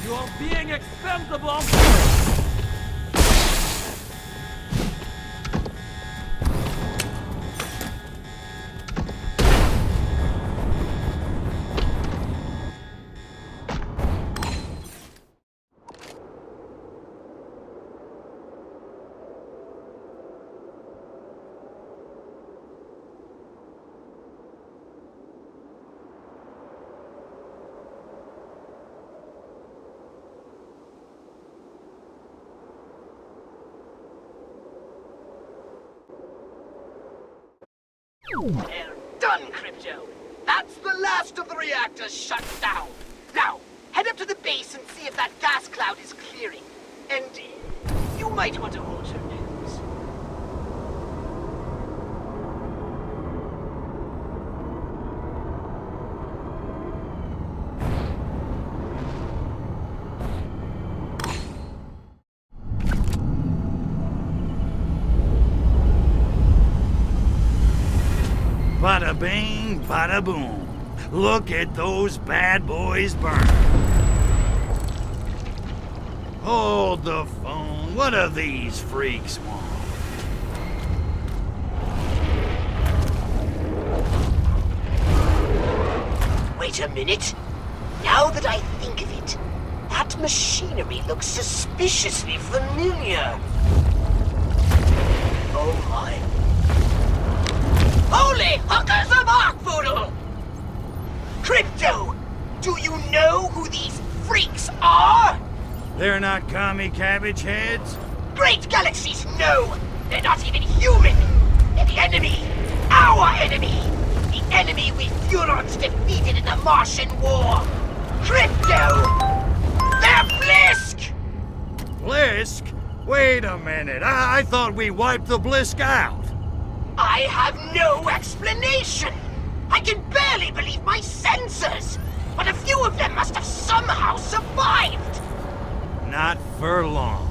You are being expendable!
They're done, Crypto. That's the last of the reactors shut down. Now, head up to the base and see if that gas cloud is clearing. And you might want to hold your nose.
Bada bing, bada boom. Look at those bad boys burn. Hold the phone. What do these freaks want?
Wait a minute. Now that I think of it, that machinery looks suspiciously familiar. Oh my. Holy hookers of Arkvoodle! Crypto, do you know who these freaks are?
They're not commie cabbage heads?
Great galaxies, no! They're not even human! They're the enemy! Our enemy! The enemy we Furons defeated in the Martian War! Crypto! They're Blisk!
Blisk? Wait a minute. I thought we wiped the Blisk out.
I have no explanation! I can barely believe my senses! But a few of them must have somehow survived!
Not for long.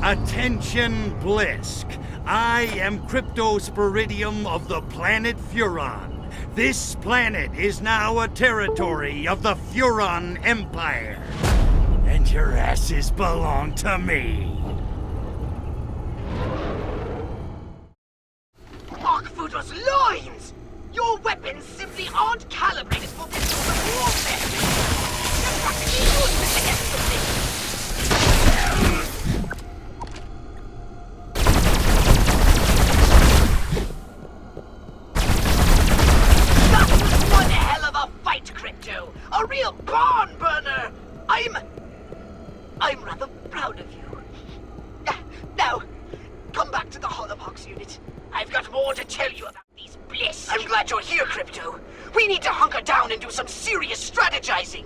Attention, Blisk. I am Cryptosporidium of the planet Furon. This planet is now a territory of the Furon Empire. And your asses belong to me.
Arkvoodle's loins! Your weapons simply aren't calibrated for this sort of warfare! They're practically useless against the thing! That was one hell of a fight, Crypto! A real barn burner! I'm rather proud of you. Now, come back to the Holobox unit. I've got more to tell you about these Bliss. I'm glad you're here, Crypto. We need to hunker down and do some serious strategizing.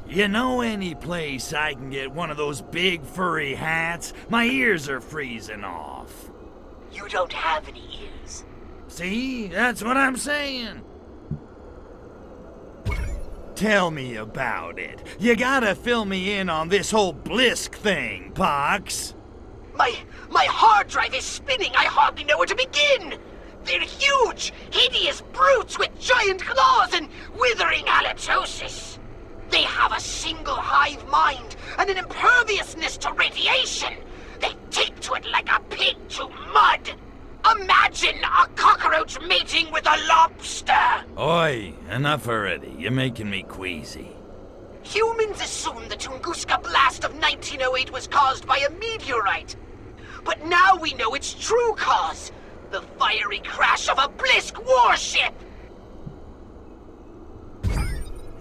You know any place I can get one of those big furry hats? My ears are freezing off.
You don't have any ears.
See? That's what I'm saying. Tell me about it. You gotta fill me in on this whole Blisk thing, Pox.
My hard drive is spinning. I hardly know where to begin. They're huge, hideous brutes with giant claws and withering halitosis. They have a single hive mind and an imperviousness to radiation. They take to it like a pig to mud. Imagine a cockroach mating with a lobster!
Oi, enough already. You're making me queasy.
Humans assumed the Tunguska blast of 1908 was caused by a meteorite. But now we know its true cause. The fiery crash of a Blisk warship!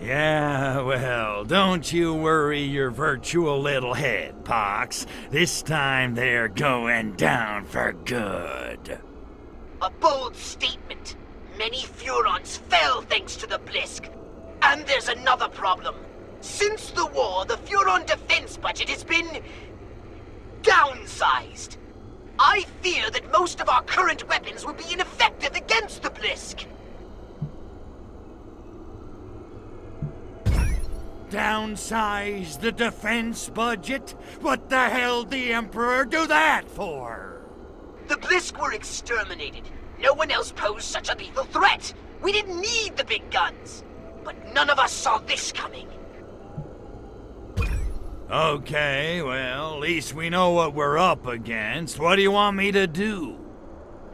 Yeah, well, don't you worry your virtual little head, Pox. This time they're going down for good.
A bold statement. Many Furons fell thanks to the Blisk. And there's another problem. Since the war, the Furon defense budget has been downsized. I fear that most of our current weapons will be ineffective against the Blisk.
Downsize the defense budget? What the hell'd the Emperor do that for?
The Blisk were exterminated. No one else posed such a lethal threat. We didn't need the big guns. But none of us saw this coming.
Okay, well, at least we know what we're up against. What do you want me to do?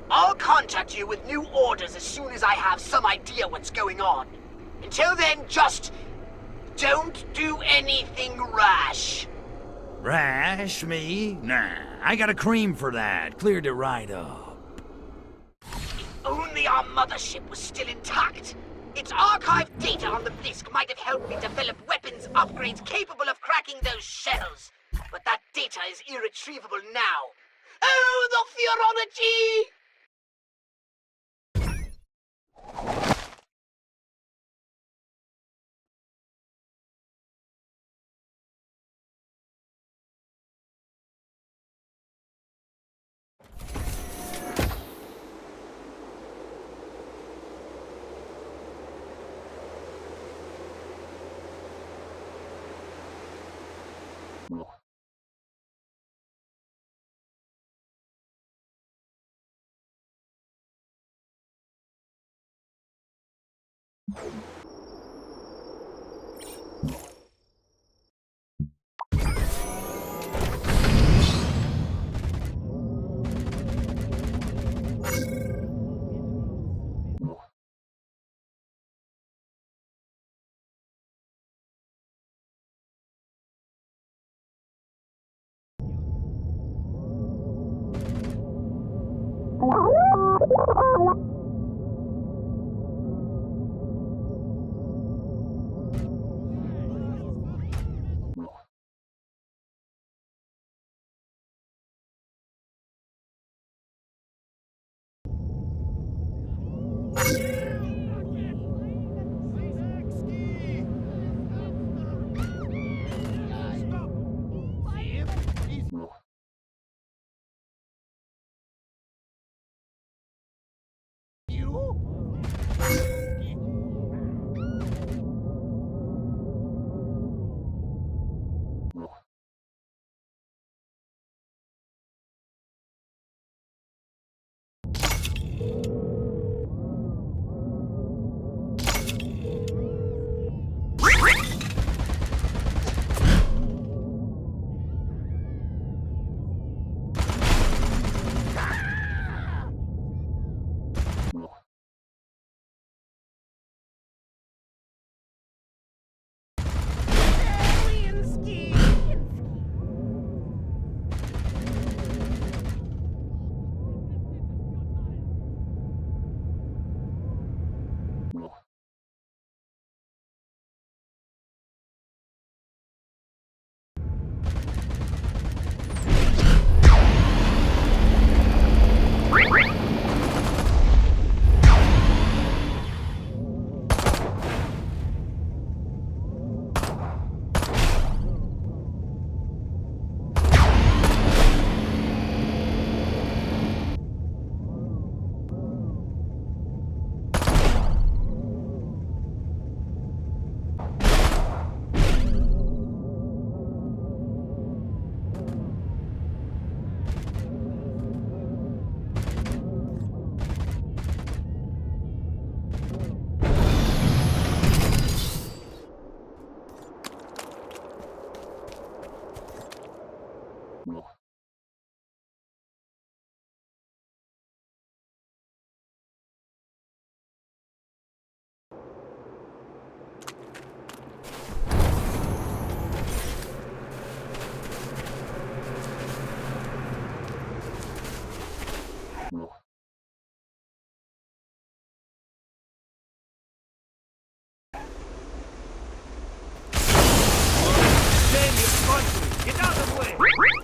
I'll contact you with new orders as soon as I have some idea what's going on. Until then, just don't do anything rash.
Rash, me? Nah, I got a cream for that. Cleared it right up.
If only our mothership was still intact. Its archived data on on the disk might have helped me develop weapons upgrades capable of cracking those shells. But that data is irretrievable now. Oh, the Furono!
Get out of the way!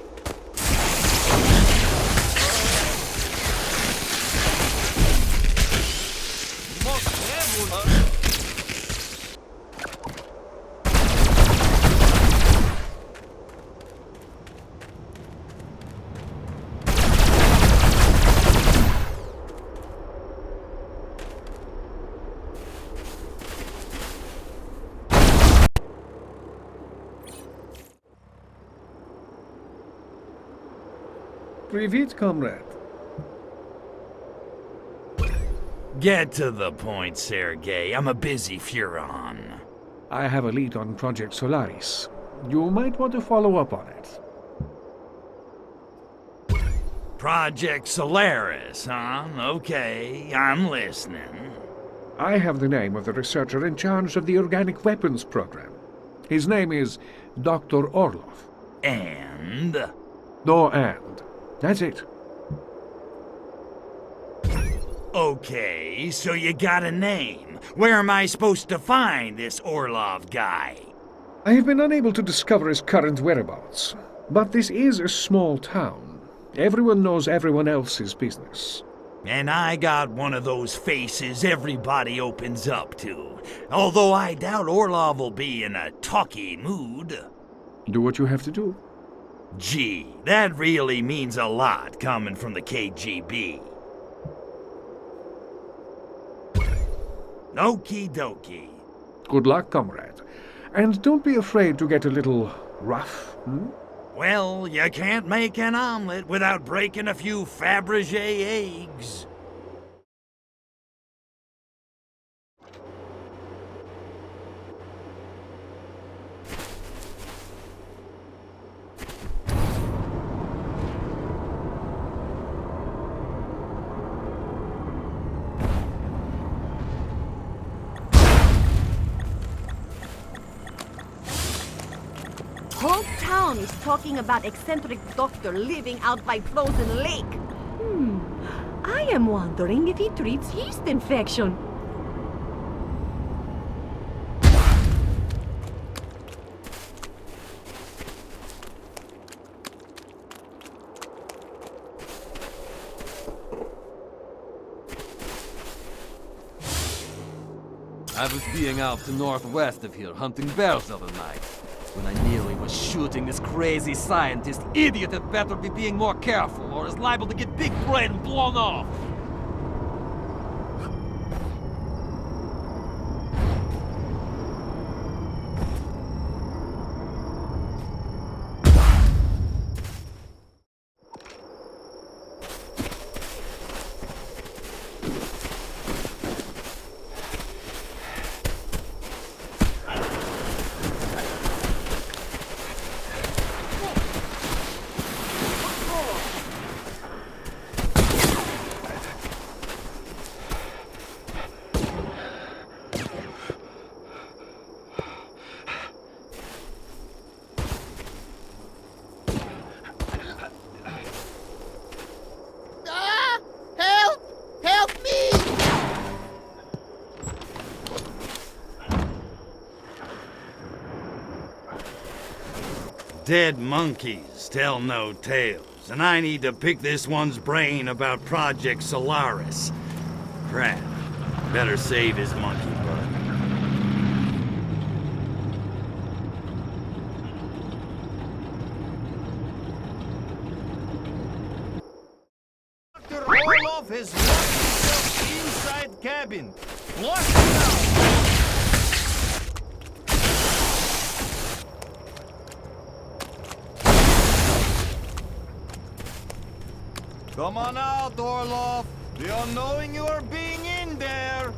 Привет, comrade.
Get to the point, Sergei. I'm a busy Furon.
I have a lead on Project Solaris. You might want to follow up on it.
Project Solaris, huh? Okay, I'm listening.
I have the name of the researcher in charge of the organic weapons program. His name is Dr. Orlov.
And?
No and. That's it.
Okay, so you got a name. Where am I supposed to find this Orlov guy?
I have been unable to discover his current whereabouts, but this is a small town. Everyone knows everyone else's business.
And I got one of those faces everybody opens up to. Although I doubt Orlov will be in a talky mood.
Do what you have to do.
Gee, that really means a lot coming from the KGB. Okie dokie.
Good luck, comrade. And don't be afraid to get a little rough,
Well, you can't make an omelet without breaking a few Fabergé eggs.
Whole town is talking about eccentric doctor living out by frozen lake. I am wondering if he treats yeast infection.
I was being out to northwest of here hunting bears the other night, when I nearly was shooting this crazy scientist. Idiot had better be being more careful, or is liable to get big brain and blown off.
Dead monkeys tell no tales, and I need to pick this one's brain about Project Solaris. Crap. Better save his monkey butt.
Dr. Orlov has locked himself inside cabin. Lock him out! Come on out, Orlov. We are knowing you are being in there.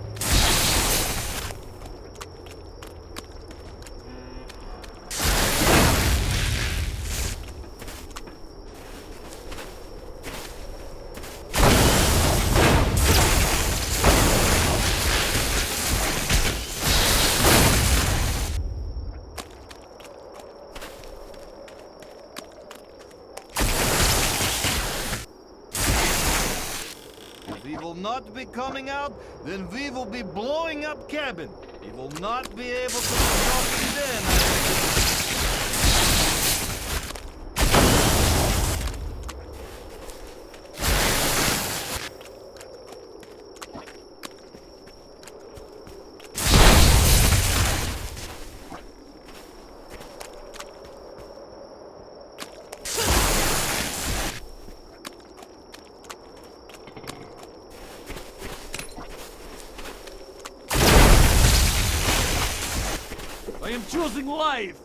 Not be coming out, then we will be blowing up cabin. We will not be able to stop it then.
I am choosing life!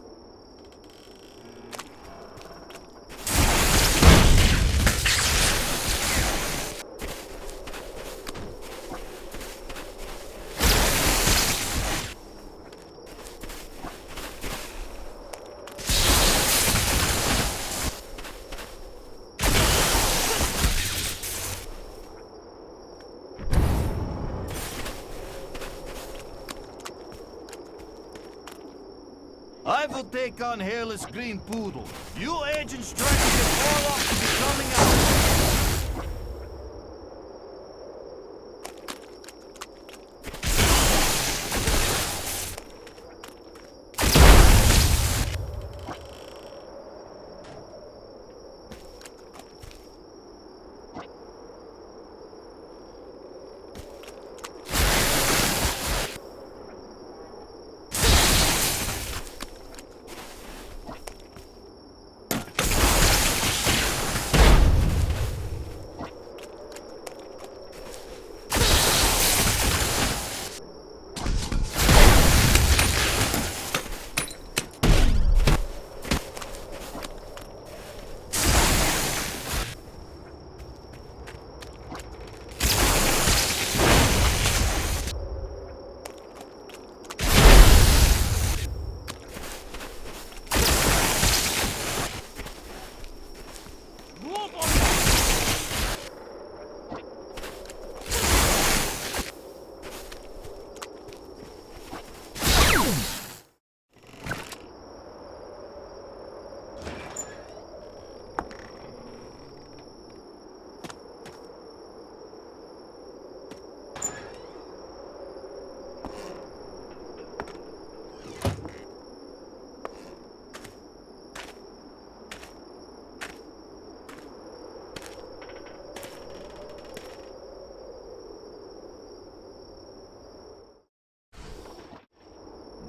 I will take on Hairless Green Poodle. You agents try to get Orlov to be coming out.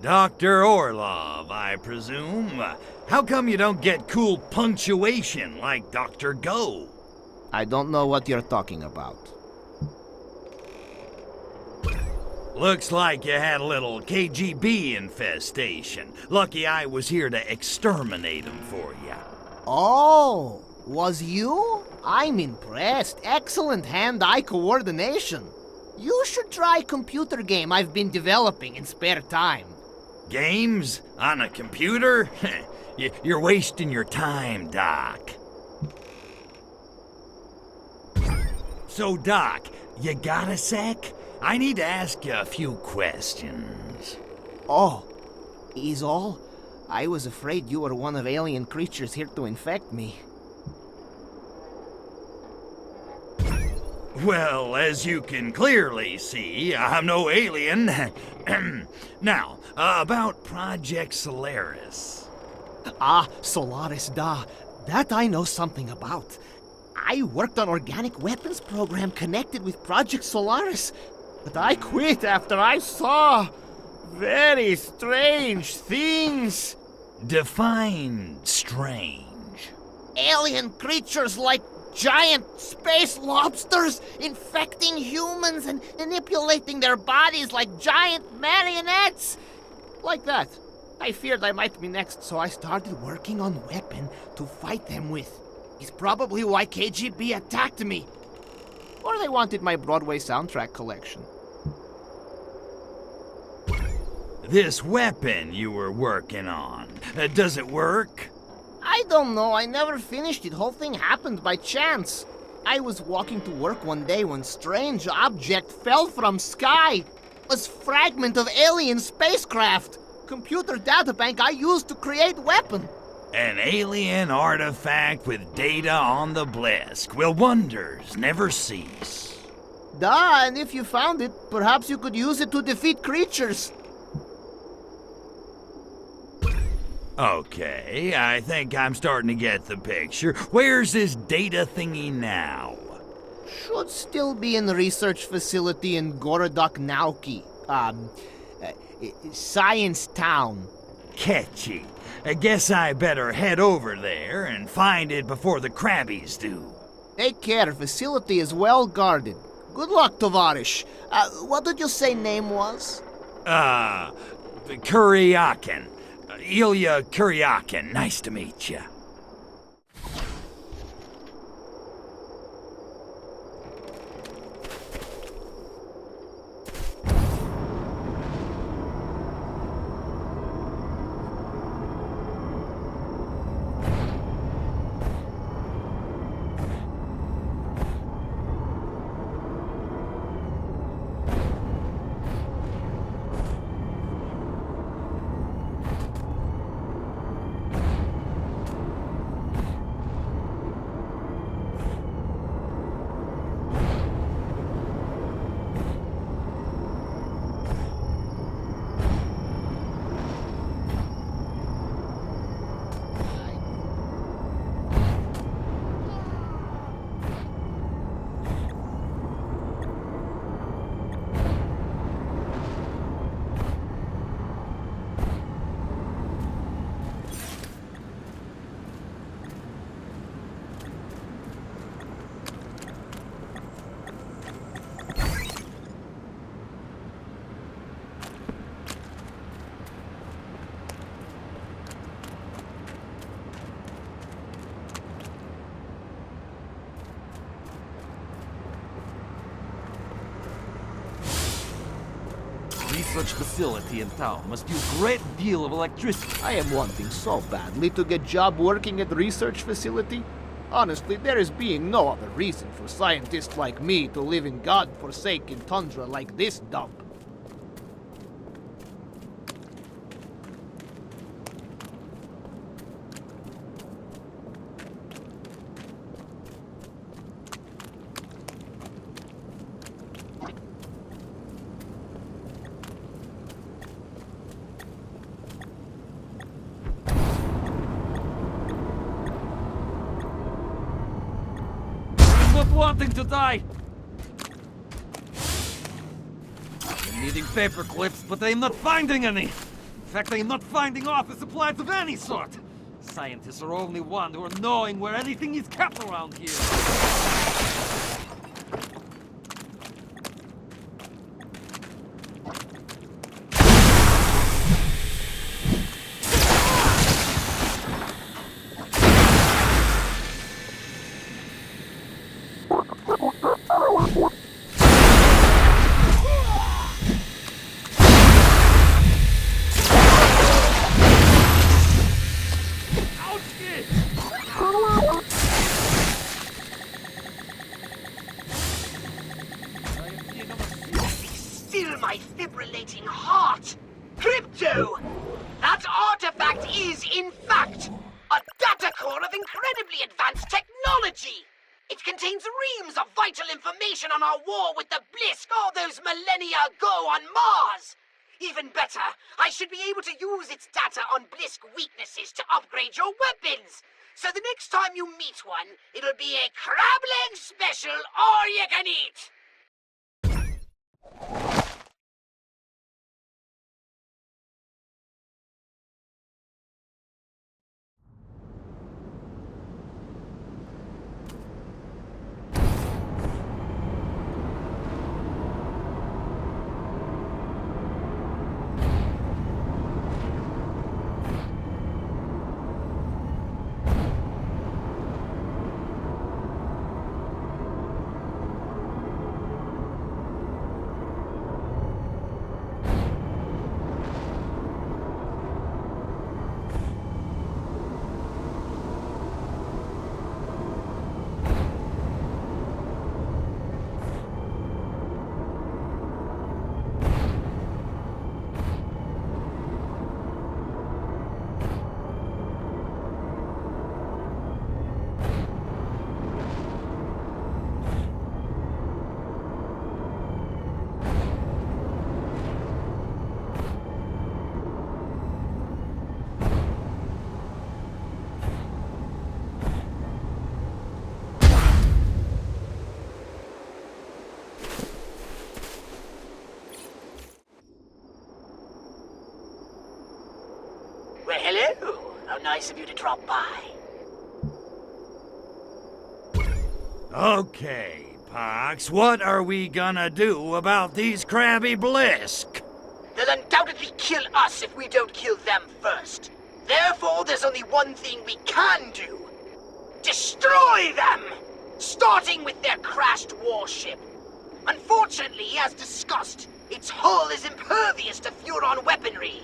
Dr. Orlov, I presume. How come you don't get cool punctuation like Dr. Go?
I don't know what you're talking about.
Looks like you had a little KGB infestation. Lucky I was here to exterminate them for you.
Oh, was you? I'm impressed. Excellent hand-eye coordination. You should try a computer game I've been developing in spare time.
Games? On a computer? You're wasting your time, Doc. So, Doc, you got a sec? I need to ask you a few questions.
Oh, is all? I was afraid you were one of alien creatures here to infect me.
Well, as you can clearly see, I'm no alien. Now, about Project Solaris.
Ah, Solaris, da. That I know something about. I worked on organic weapons program connected with Project Solaris, but I quit after I saw very strange things.
Define strange.
Alien creatures like giant space lobsters infecting humans and manipulating their bodies like giant marionettes. Like that. I feared I might be next, so I started working on a weapon to fight them with. It's probably why KGB attacked me. Or they wanted my Broadway soundtrack collection.
This weapon you were working on, does it work?
I don't know. I never finished it. Whole thing happened by chance. I was walking to work one day when strange object fell from sky. A fragment of alien spacecraft. Computer databank I used to create weapon.
An alien artifact with data on the blisk. Will wonders never cease?
Duh, and if you found it, perhaps you could use it to defeat creatures.
Okay, I think I'm starting to get the picture. Where's this data thingy now?
Should still be in the research facility in Gorodok Nauki. Science Town.
Catchy. I guess I better head over there and find it before the Krabbies do.
Take care, facility is well guarded. Good luck, Tovarish. What did you say name was?
Kuryakin. Ilya Kuryakin. Nice to meet you.
Research facility in town must use a great deal of electricity.
I am wanting so badly to get job working at research facility. Honestly, there is being no other reason for scientists like me to live in god-forsaken tundra like this dump.
Wanting to die. I'm needing paper clips, but I'm not finding any. In fact, I am not finding office supplies of any sort. Scientists are only one who are knowing where anything is kept around here.
Still my fibrillating heart! Crypto! That artifact is, in fact, a data core of incredibly advanced technology! It contains reams of vital information on our war with the Blisk all those millennia ago on Mars! Even better, I should be able to use its data on Blisk weaknesses to upgrade your weapons! So the next time you meet one, it'll be a crab leg special all you can eat! Well, hello. How nice of you to drop by.
Okay, Pox, what are we gonna do about these crabby Blisk?
They'll undoubtedly kill us if we don't kill them first. Therefore, there's only one thing we can do. Destroy them! Starting with their crashed warship. Unfortunately, as discussed, its hull is impervious to Furon weaponry.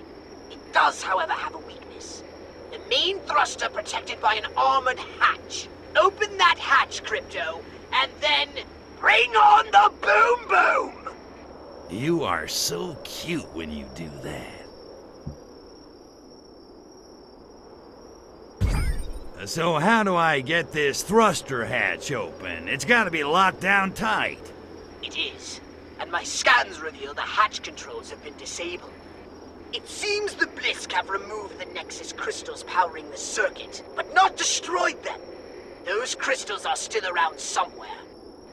It does, however, have a weakness. The main thruster protected by an armored hatch. Open that hatch, Crypto, and then bring on the boom boom!
You are so cute when you do that. So how do I get this thruster hatch open? It's gotta be locked down tight.
It is, and my scans reveal the hatch controls have been disabled. It seems the Blisk have removed the Nexus crystals powering the circuit, but not destroyed them. Those crystals are still around somewhere.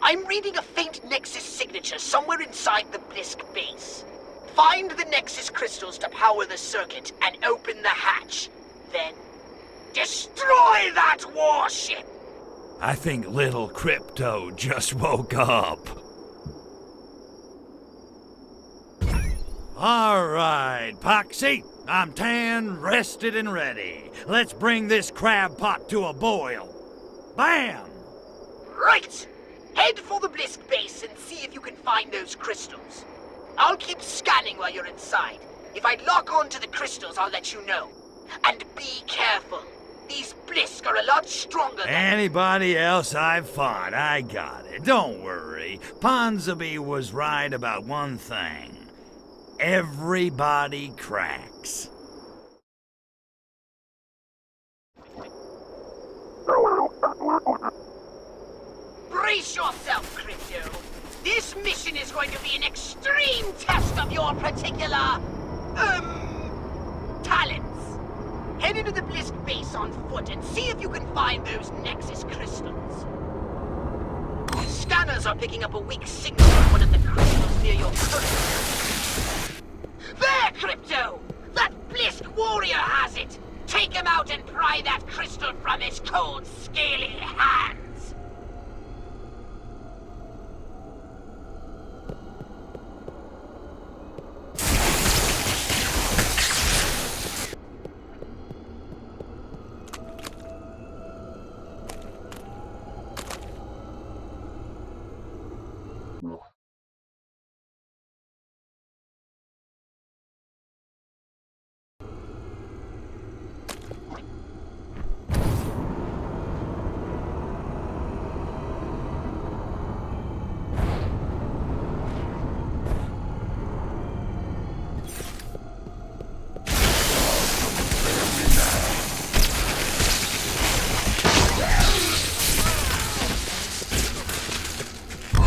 I'm reading a faint Nexus signature somewhere inside the Blisk base. Find the Nexus crystals to power the circuit and open the hatch. Then, destroy that warship!
I think little Crypto just woke up. All right, Poxy. I'm tan, rested, and ready. Let's bring this crab pot to a boil. Bam!
Right! Head for the Blisk base and see if you can find those crystals. I'll keep scanning while you're inside. If I lock onto the crystals, I'll let you know. And be careful. These Blisk are a lot stronger than...
Anybody else I've fought, I got it. Don't worry. Ponsonby was right about one thing. Everybody cracks.
Brace yourself, Crypto. This mission is going to be an extreme test of your particular... talents. Head into the Blisk base on foot and see if you can find those Nexus crystals. Scanners are picking up a weak signal from one of the crystals near your current. There, Crypto! That Blisk it! Take him out and pry that crystal from his cold, scaly hands!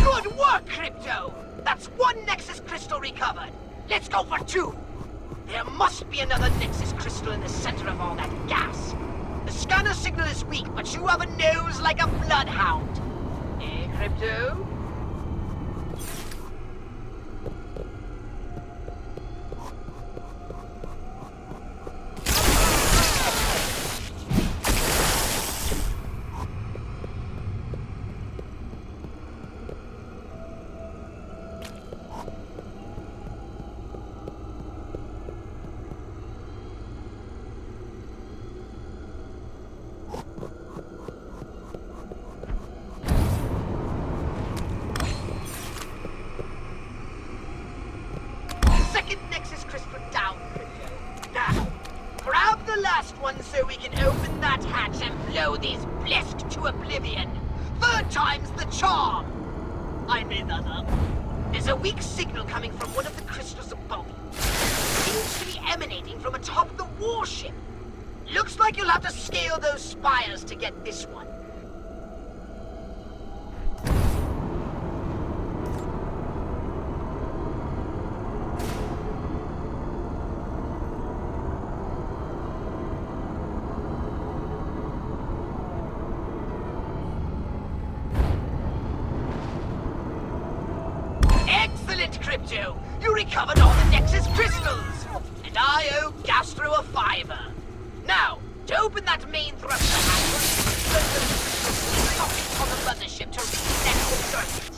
Good work, Crypto! That's one Nexus crystal recovered. Let's go for 2. There must be another Nexus crystal in the center of all that gas. The scanner signal is weak, but you have a nose like a bloodhound. Eh, Crypto? So we can open that hatch and blow these blessed to oblivion. 3rd time's the charm. I made that up. There's a weak signal coming from one of the crystals above you. It seems to be emanating from atop the warship. Looks like you'll have to scale those spires to get this one. Crypto, you recovered all the Nexus crystals! And I owe Gastro a $5. Now, to open that main thruster hatch, load the sockets on the mothership to reset the circuit.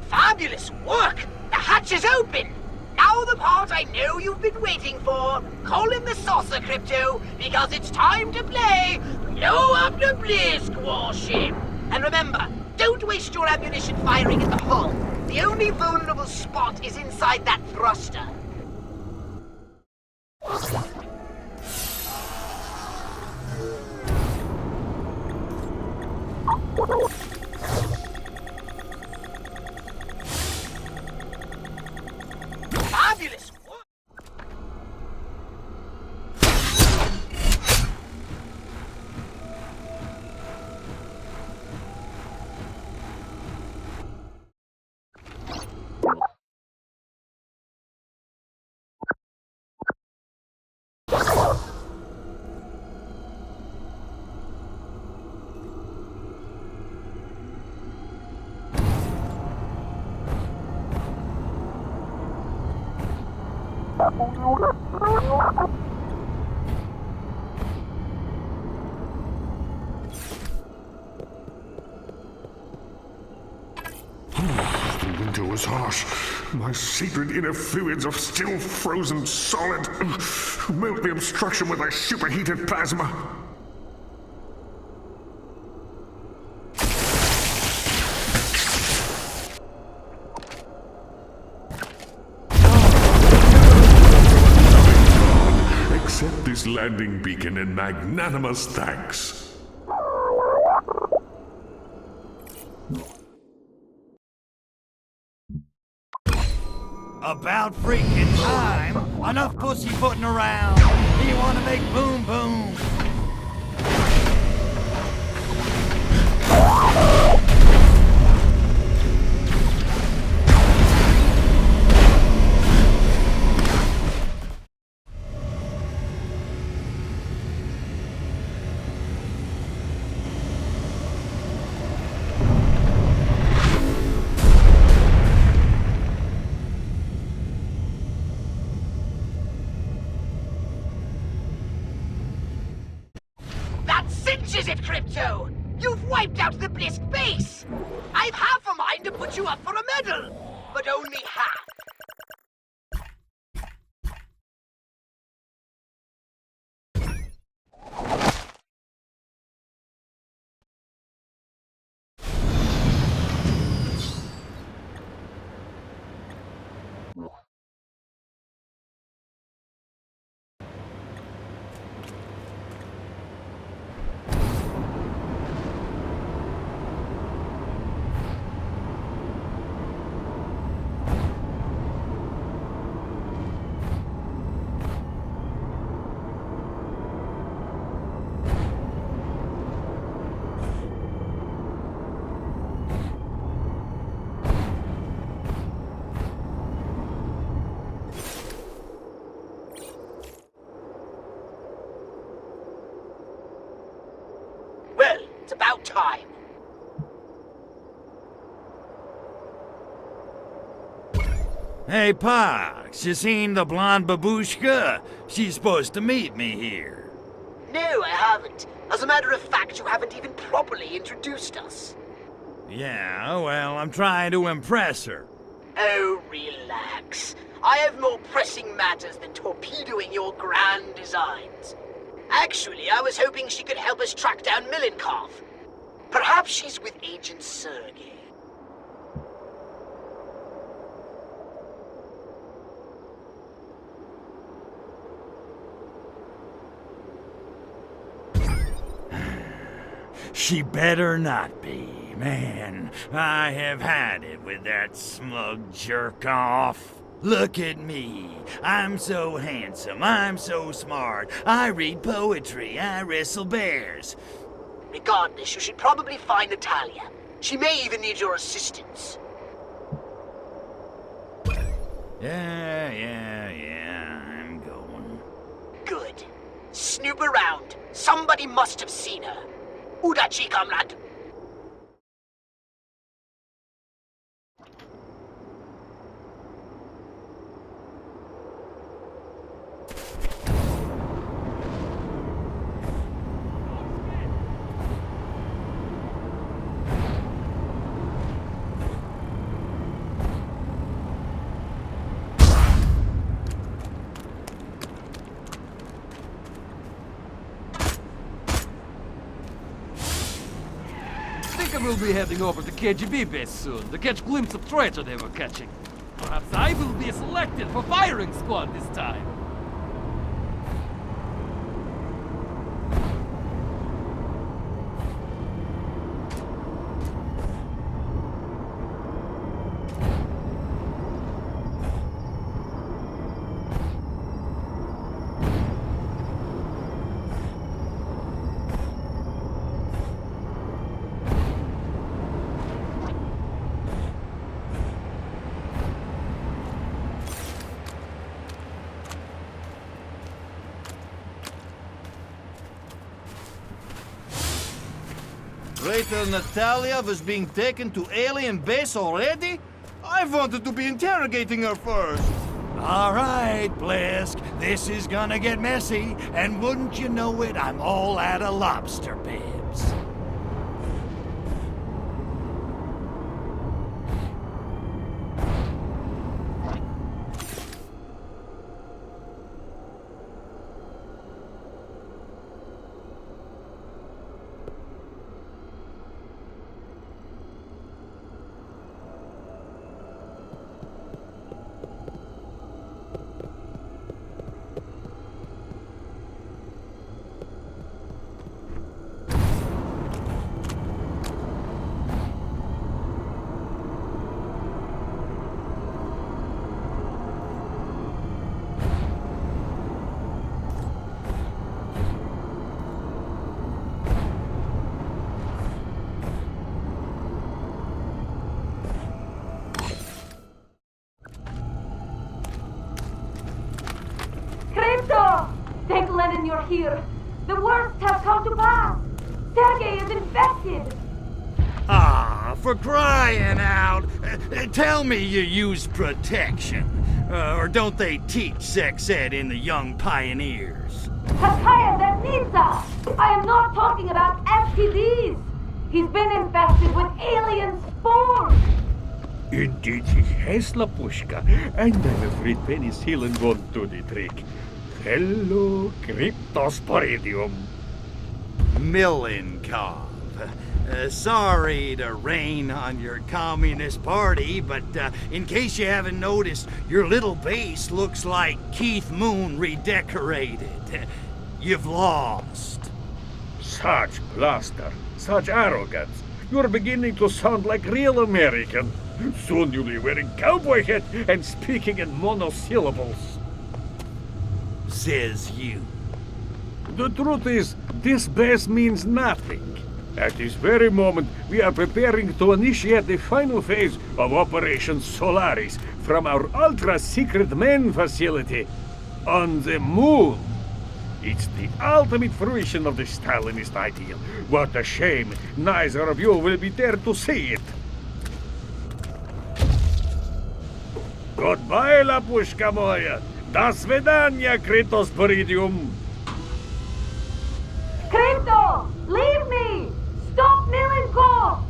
Fabulous work! The hatch is open! Now the part I know you've been waiting for. Call in the saucer, Crypto, because it's time to play Blow Up the Blisk warship! And remember, don't waste your ammunition firing at the hull. The only vulnerable spot is inside that thruster.
winter was harsh. My secret inner fluids are still frozen solid. Melt the obstruction with thy superheated plasma. Accept this landing beacon and magnanimous thanks.
About freaking time! Enough pussyfooting around! You wanna make boom boom?
Is it, Crypto? You've wiped out the Blisk base! I've half a mind to put you up for a medal, but only half. It's about time.
Hey, Pox, you seen the blonde babushka? She's supposed to meet me here.
No, I haven't. As a matter of fact, you haven't even properly introduced us.
Yeah, well, I'm trying to impress her.
Oh, relax. I have more pressing matters than torpedoing your grand designs. Actually, I was hoping she could help us track down Milenkov. Perhaps she's with Agent Sergei.
She better not be. Man, I have had it with that smug jerk-off. Look at me. I'm so handsome. I'm so smart. I read poetry. I wrestle bears.
Regardless, you should probably find Natalia. She may even need your assistance.
Yeah, I'm going.
Good. Snoop around. Somebody must have seen her. Udachi, comrade.
We'll be heading over to KGB base soon to catch a glimpse of treasure they were catching. Perhaps I will be selected for firing squad this time.
Traitor Natalia was being taken to alien base already? I wanted to be interrogating her first.
All right, Blisk, this is gonna get messy, and wouldn't you know it, I'm all out of lobster bibs.
Hey, reason you're here. The worst has come to pass. Sergei is infected.
Ah, for crying out! Tell me you use protection. Or don't they teach sex ed in the Young Pioneers?
Kakaya Vernica! I am not talking about STDs. He's been infested with alien spores.
Indeed he has, Lapushka, and I'm afraid penicillin won't do the trick. Hello, Cryptosporidium.
Milenkov. Sorry to rain on your communist party, but in case you haven't noticed, your little base looks like Keith Moon redecorated. You've lost.
Such bluster, such arrogance. You're beginning to sound like real American. Soon you'll be wearing cowboy hat and speaking in monosyllables.
Says you.
The truth is, this base means nothing. At this very moment, we are preparing to initiate the final phase of Operation Solaris from our ultra-secret main facility on the moon. It's the ultimate fruition of the Stalinist ideal. What a shame neither of you will be there to see it. Goodbye, Lapushka moja. До свидания, Cryptosporidium.
Crypto, leave me! Stop Milenkov!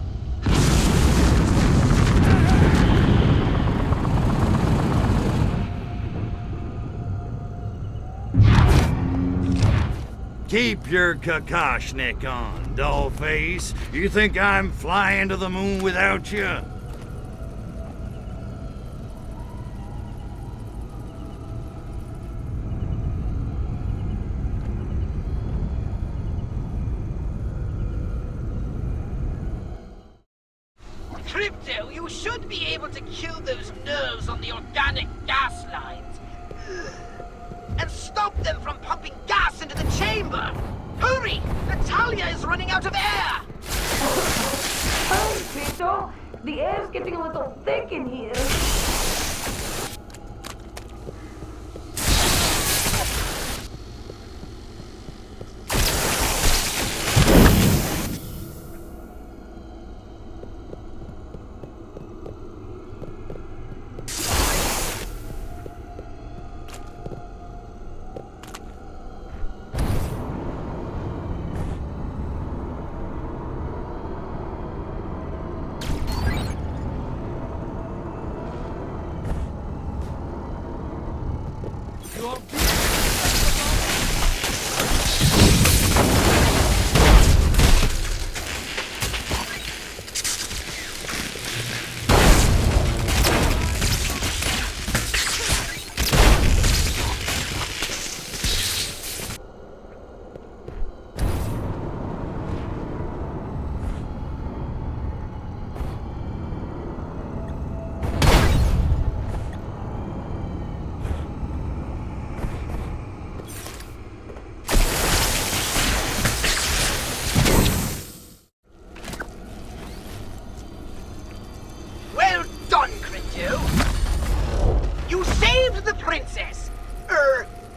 Keep your Kakashnik on, dollface. You think I'm flying to the moon without you?
Crypto, you should be able to kill those nerves on the organic gas lines. And stop them from pumping gas into the chamber! Hurry! Natalia is running out of air!
Hurry, Crypto! The air's getting a little thick in here.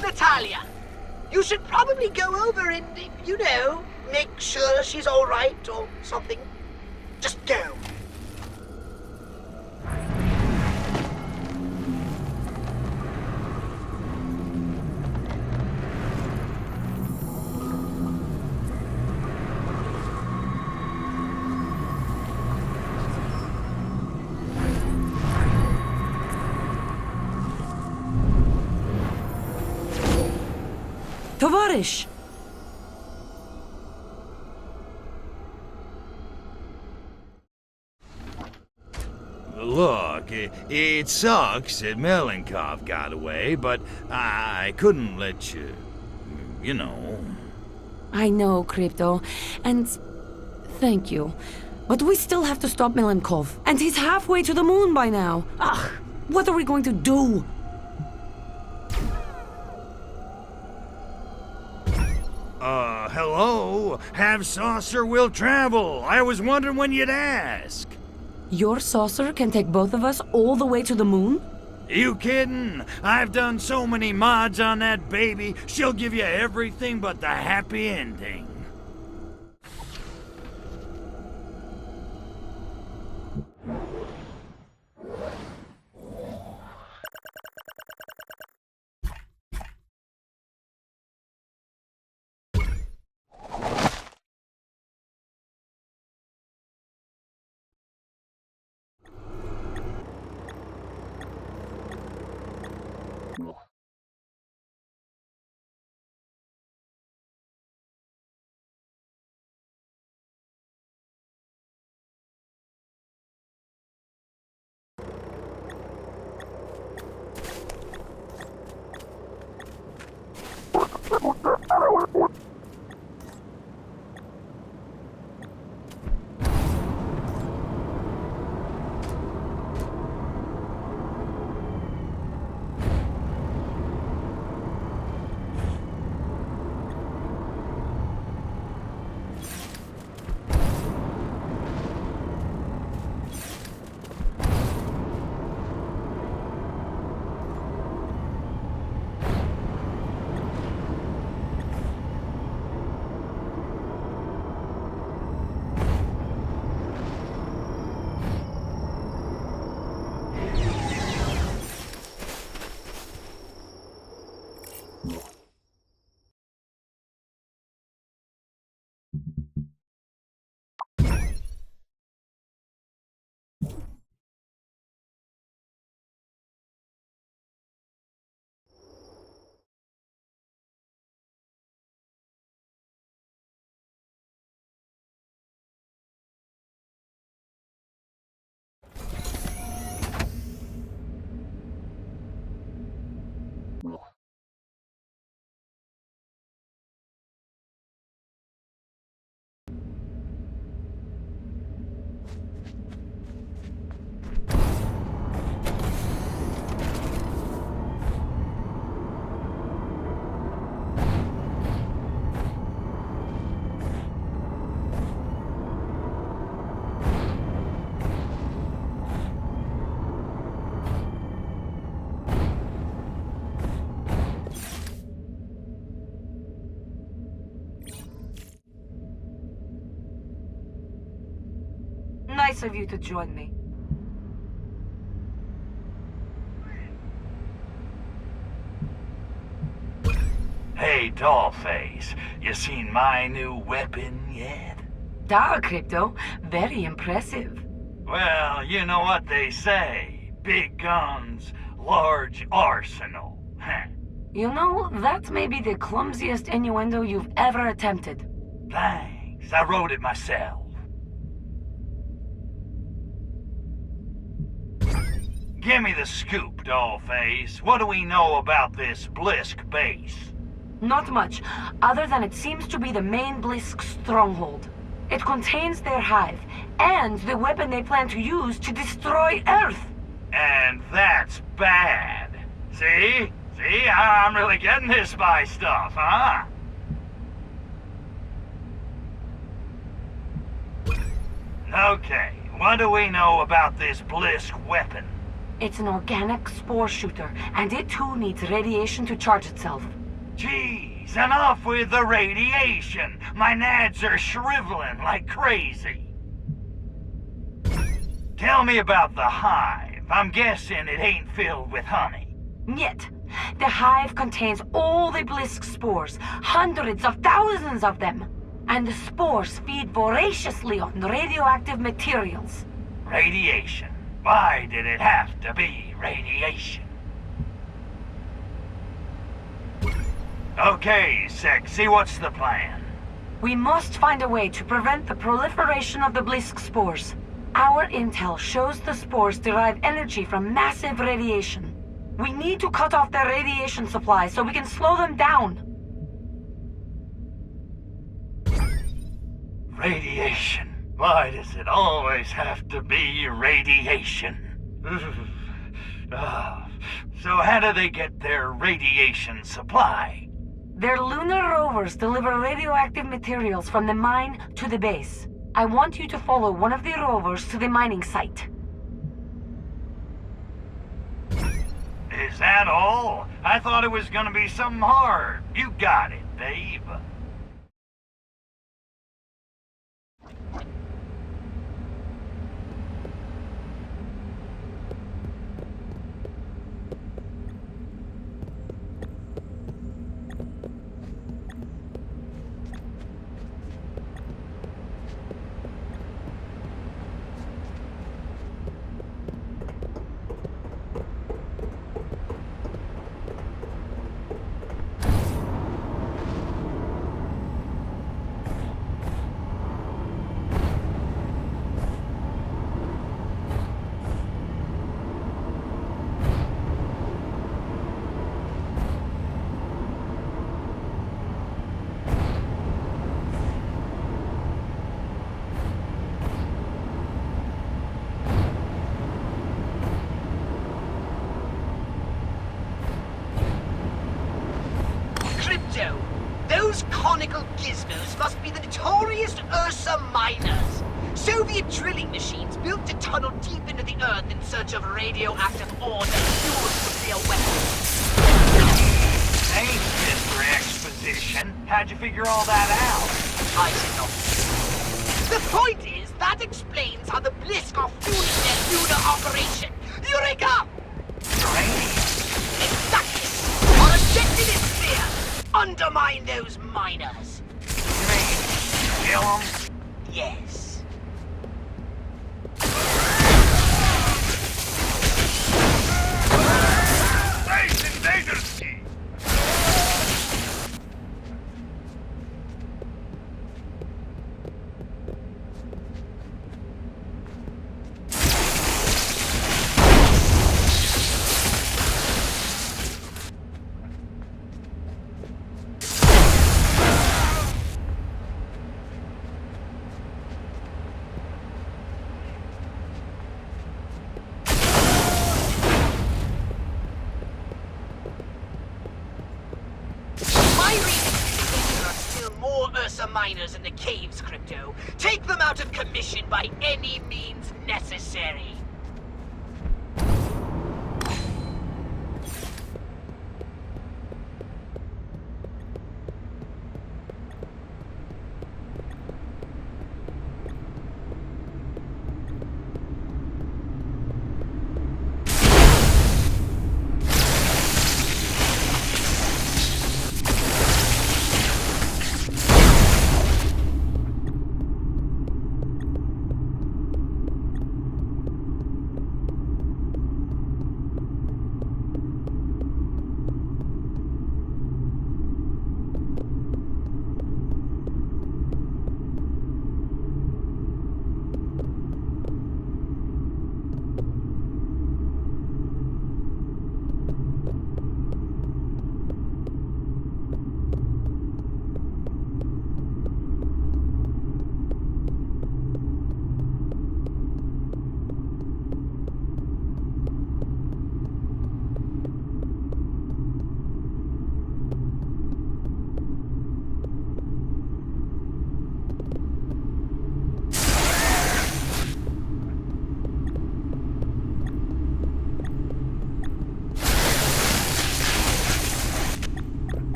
Natalia. You should probably go over and, you know, make sure she's all right or something. Just go.
Tovarzysz!
Look, it sucks that Milenkov got away, but I couldn't let you, you know.
I know, Crypto, and thank you. But we still have to stop Milenkov, and he's halfway to the moon by now. Ugh, what are we going to do?
Hello? Have saucer will travel. I was wondering when you'd ask.
Your saucer can take both of us all the way to the moon?
You kidding? I've done so many mods on that baby, she'll give you everything but the happy ending.
Nice of you to join me.
Hey, Dollface, you seen my new weapon yet?
Dar Crypto, very impressive.
Well, you know what they say. Big guns, large arsenal.
You know, that may be the clumsiest innuendo you've ever attempted.
Thanks, I wrote it myself. Give me the scoop, Dollface. What do we know about this Blisk base?
Not much, other than it seems to be the main Blisk stronghold. It contains their hive, and the weapon they plan to use to destroy Earth.
And that's bad. See? See? I'm really getting this spy stuff, huh? Okay, what do we know about this Blisk weapon?
It's an organic spore shooter, and it too needs radiation to charge itself.
Jeez, enough with the radiation! My nads are shriveling like crazy. Tell me about the hive. I'm guessing it ain't filled with honey.
Yet, the hive contains all the Blisk spores, hundreds of thousands of them. And the spores feed voraciously on radioactive materials.
Radiation? Why did it have to be radiation? Okay, Sexy, what's the plan?
We must find a way to prevent the proliferation of the Blisk spores. Our intel shows the spores derive energy from massive radiation. We need to cut off their radiation supply so we can slow them down.
Radiation. Why does it always have to be radiation? So how do they get their radiation supply?
Their lunar rovers deliver radioactive materials from the mine to the base. I want you to follow one of the rovers to the mining site.
Is that all? I thought it was gonna be something hard. You got it, babe.
Those conical gizmos must be the notorious Ursa miners. Soviet drilling machines built to tunnel deep into the earth in search of radioactive ore that fuels nuclear weapons.
Thanks, Mr. Exposition. How'd you figure all that out?
I did not. The point is, that explains how the Blisk are fueling their lunar operation. Eureka! Exactly! Our objective is clear. Undermine those miners.
You mean kill them?
Yes.
Space invaders!
Miners in the caves, Crypto. Take them out of commission by any means necessary.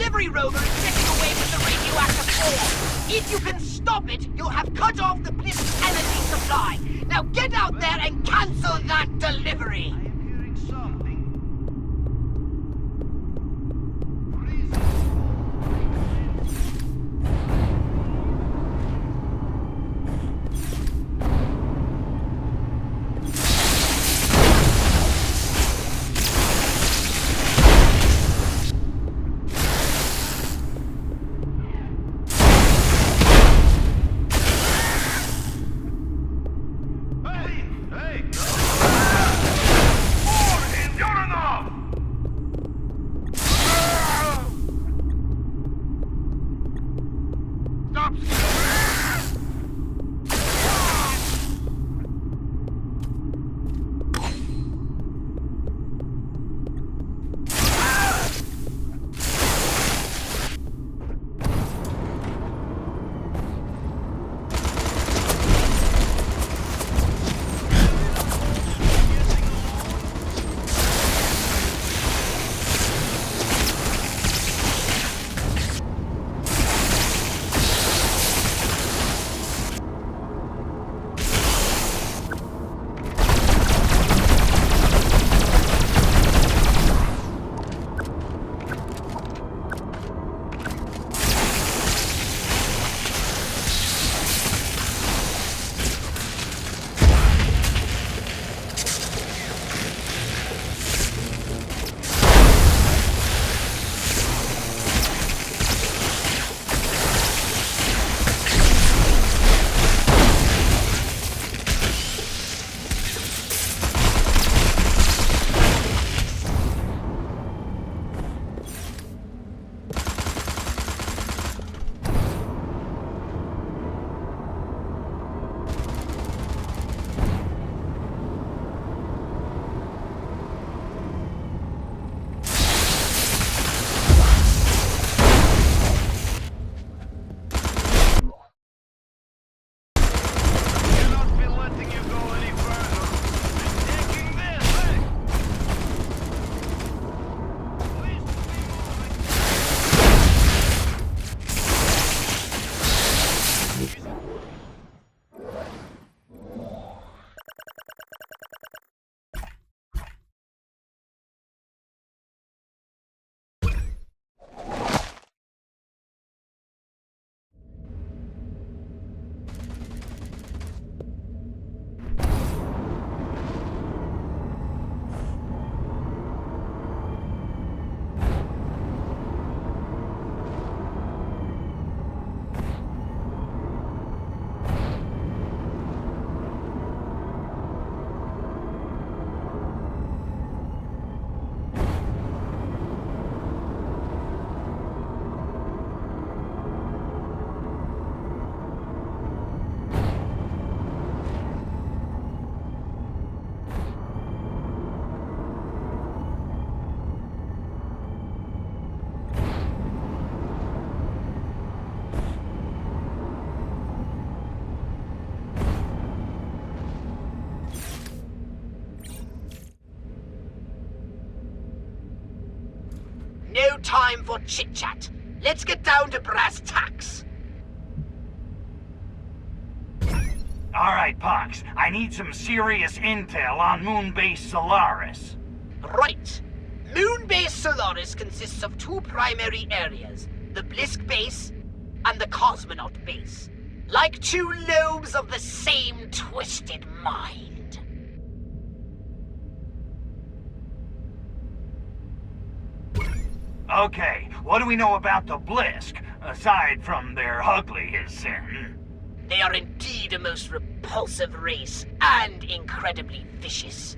delivery rover is getting away with the radioactive ore. If you can stop it, you'll have cut off the Blisk's energy supply. Now get out there and cancel that delivery! No time for chit-chat. Let's get down to brass tacks.
All right, Pox. I need some serious intel on Moonbase Solaris.
Right. Moonbase Solaris consists of two primary areas, the Blisk Base and the Cosmonaut Base. Like two lobes of the same twisted mind.
Okay, what do we know about the Blisk, aside from their ugliness?
They are indeed a most repulsive race, and incredibly vicious.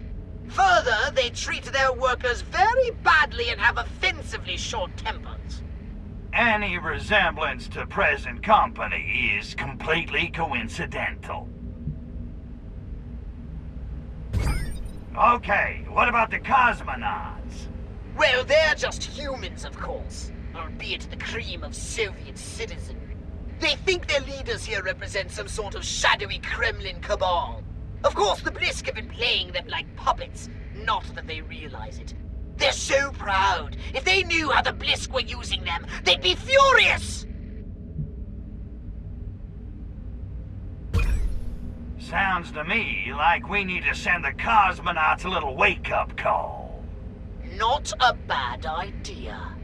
Further, they treat their workers very badly and have offensively short tempers.
Any resemblance to present company is completely coincidental. Okay, what about the cosmonauts?
Well, they're just humans, of course, albeit the cream of Soviet citizenry. They think their leaders here represent some sort of shadowy Kremlin cabal. Of course, the Blisk have been playing them like puppets, not that they realize it. They're so proud. If they knew how the Blisk were using them, they'd be furious!
Sounds to me like we need to send the cosmonauts a little wake-up call.
Not a bad idea.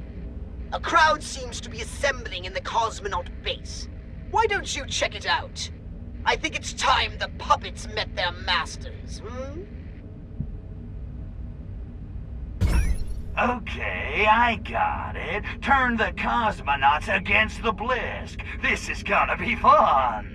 A crowd seems to be assembling in the cosmonaut base. Why don't you check it out? I think it's time the puppets met their masters, hmm?
Okay, I got it. Turn the cosmonauts against the Blisk. This is gonna be fun.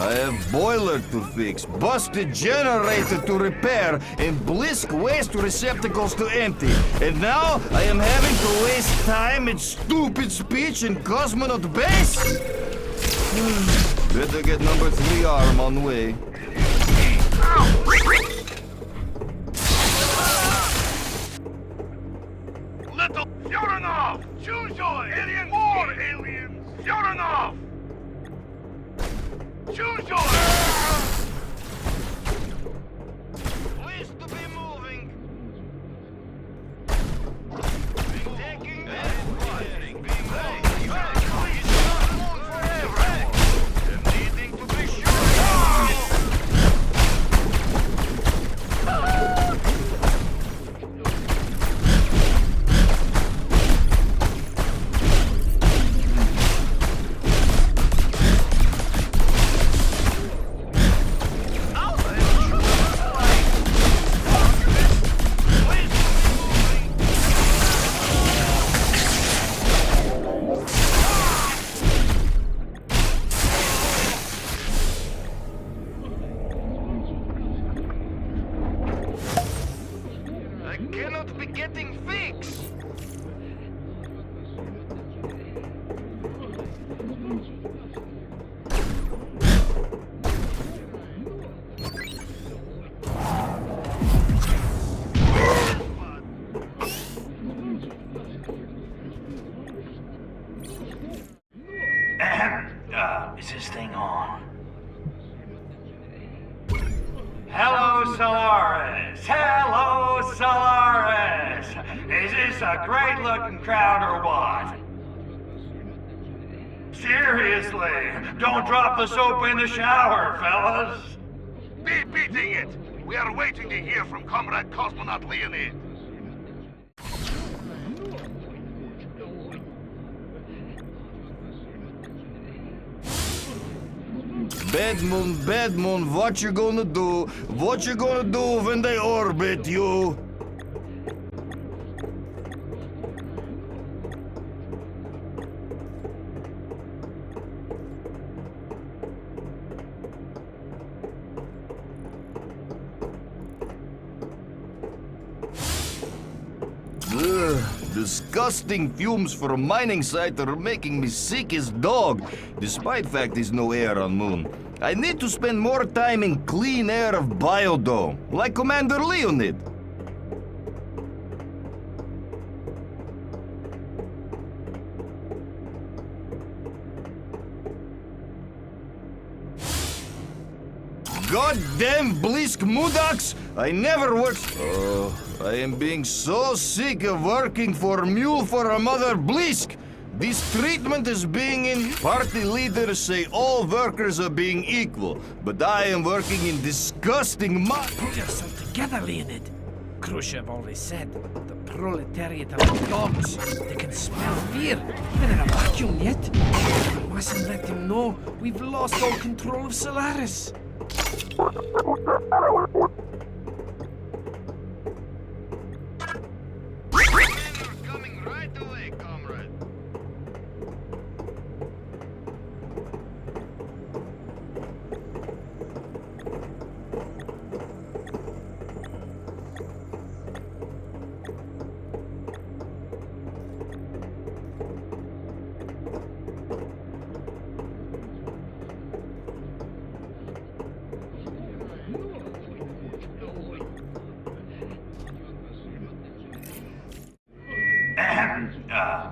I have boiler to fix, busted generator to repair, and Blisk waste receptacles to empty. And now I am having to waste time in stupid speech in cosmonaut base? Better get number 3 arm on way.
Little Furono! Choose your alien! More aliens! Furono! Choose your... Please to be moving. Taking this. Being moving. Please not move forever. Needing to be sure.
Is this thing on? Hello, Solaris! Hello, Solaris! Is this a great-looking crowd or what? Seriously, don't drop the soap in the shower, fellas!
Be beating it! We are waiting to hear from Comrade Cosmonaut Leonid.
Bad moon, what you gonna do? What you gonna do when they orbit you? Disgusting fumes from a mining site are making me sick as dog, despite fact there's no air on moon. I need to spend more time in clean air of Biodome, like Commander Leonid. Goddamn Blisk Mudaks! I never worked. Oh, I am being so sick of working for mule for a mother Blisk. This treatment is being in. Party leaders say all workers are being equal, but I am working in disgusting
Pull yourself together, Leonid. Khrushchev always said, the proletariat are dogs. They can smell fear, even in a vacuum yet. We mustn't let them know we've lost all control of Solaris.
Coming right away, comrade.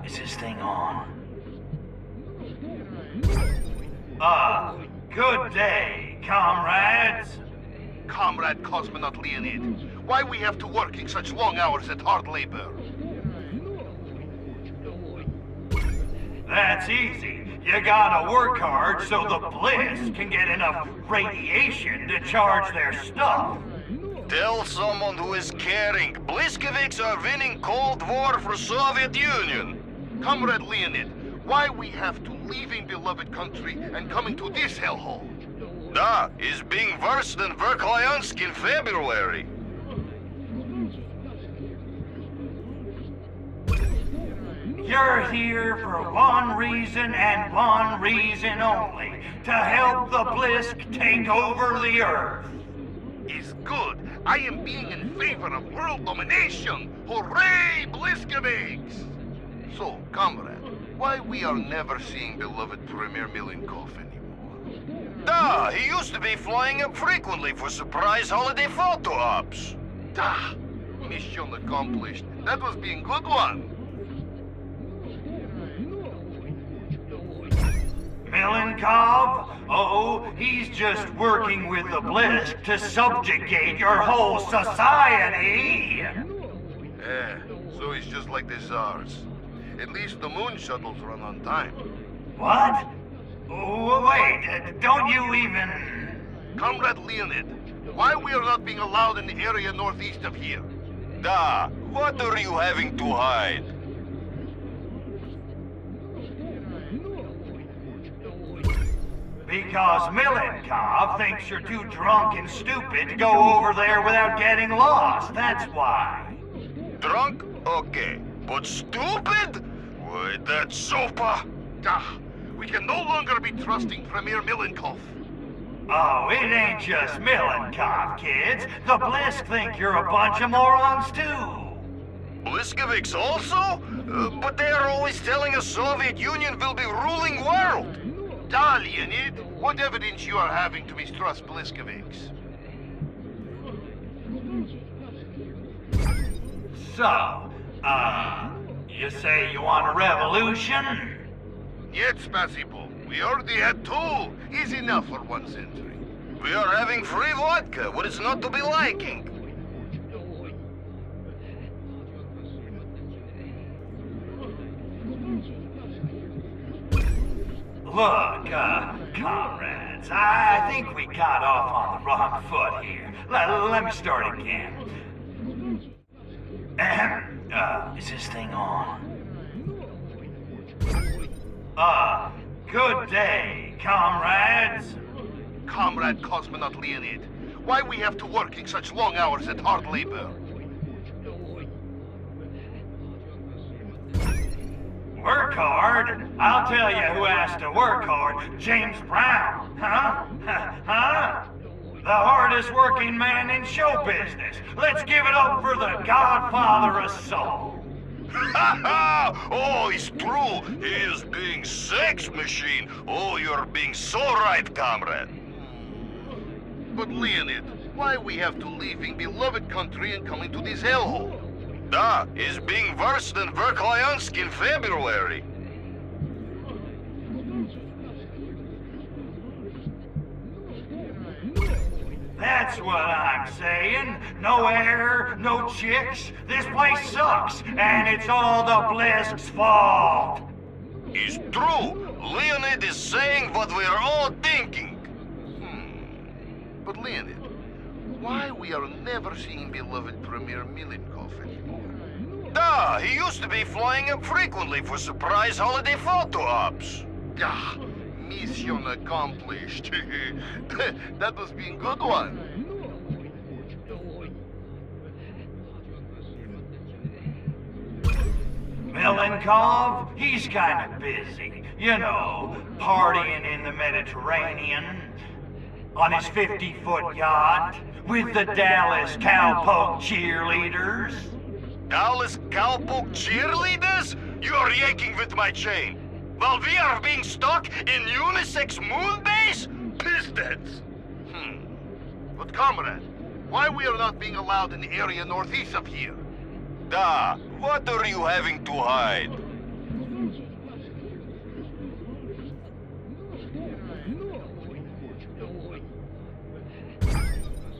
Is this thing on? Good day, comrades.
Comrade Cosmonaut Leonid, why we have to work in such long hours at hard labor?
That's easy. You gotta work hard so the Bliss can get enough radiation to charge their stuff.
Tell someone who is caring. Bliskeviks are winning Cold War for Soviet Union.
Comrade Leonid, why we have to leaving beloved country and coming to this hellhole?
Da is being worse than Verkhoyansk in February.
You're here for one reason and one reason only. To help the Blisk take over the Earth.
Is good. I am being in favor of world domination. Hooray, Bliskeviks! So, comrade, why we are never seeing beloved Premier Milenkov anymore?
Da, he used to be flying up frequently for surprise holiday photo ops.
Da, mission accomplished. That was being good one.
Milenkov? Oh, he's just working with the Blisk to subjugate your whole society!
So he's just like the Tsars. At least the moon shuttles run on time.
What? Oh, wait, don't you even...
Comrade Leonid, why we are not being allowed in the area northeast of here?
Da, what are you having to hide?
Because Milenkov thinks you're too drunk and stupid to go over there without getting lost, that's why.
Drunk? Okay. But stupid? Why, that's sopa.
We can no longer be trusting Premier Milenkov.
Oh, it ain't just Milenkov, kids. The Blisk think you're a bunch of morons, too.
Bliskeviks also? But they are always telling us Soviet Union will be ruling world.
Da, Leonid, what evidence you are having to mistrust Bliskeviks?
So, you say you want a revolution?
Yet, spasibo. We already had two. Is enough for 1 century.
We are having free vodka. What is not to be liking?
Look, comrades, I think we got off on the wrong foot here. Let me start again. Is this thing on? Good day, comrades.
Comrade Cosmonaut Leonid, why we have to work in such long hours at hard labor?
Work hard? I'll tell you who has to work hard. James Brown, huh? Huh? The hardest working man in show business. Let's give it up for the godfather of soul.
Ha ha! Oh, it's true. He is being sex machine. Oh, you're being so right, comrade.
But Leonid, why we have to leaving beloved country and coming to this hellhole?
Da is being worse than Verkhoyansk in February.
That's what I'm saying. No air, no chicks. This place sucks, and it's all the Blisk's fault.
It's true. Leonid is saying what we're all thinking.
But Leonid, why we are never seeing beloved Premier Milenkov anymore?
Da, he used to be flying up frequently for surprise holiday photo ops.
Mission accomplished. That was being good one.
Milenkov, he's kind of busy. You know, partying in the Mediterranean, on his 50-foot yacht, with the Dallas Cowpoke cheerleaders.
Dallas Cowpoke cheerleaders? You're yanking with my chain. While we are being stuck in unisex moon base? Pistons.
But comrade, why we are not being allowed in the area northeast of here?
Da, What are you having to hide?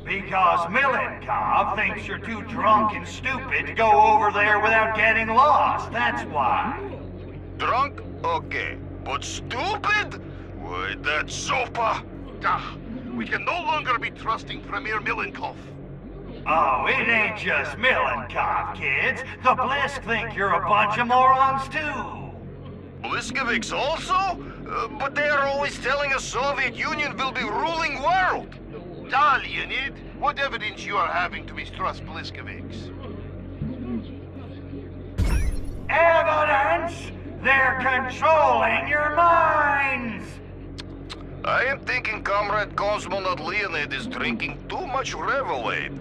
Because Milenkov thinks you're too drunk and stupid to go over there without getting lost, that's why.
Drunk? Okay. But stupid? Why, that's sopa.
We can no longer be trusting Premier Milenkov.
Oh, it ain't just Milenkov, kids. The Blisk think you're a bunch of morons, too.
Bliskovics also? But they are always telling us Soviet Union will be ruling world.
Leonid, what evidence you are having to mistrust Bliskovics?
Evidence? They're controlling your minds!
I am thinking Comrade Cosmonaut Leonid is drinking too much Revelade.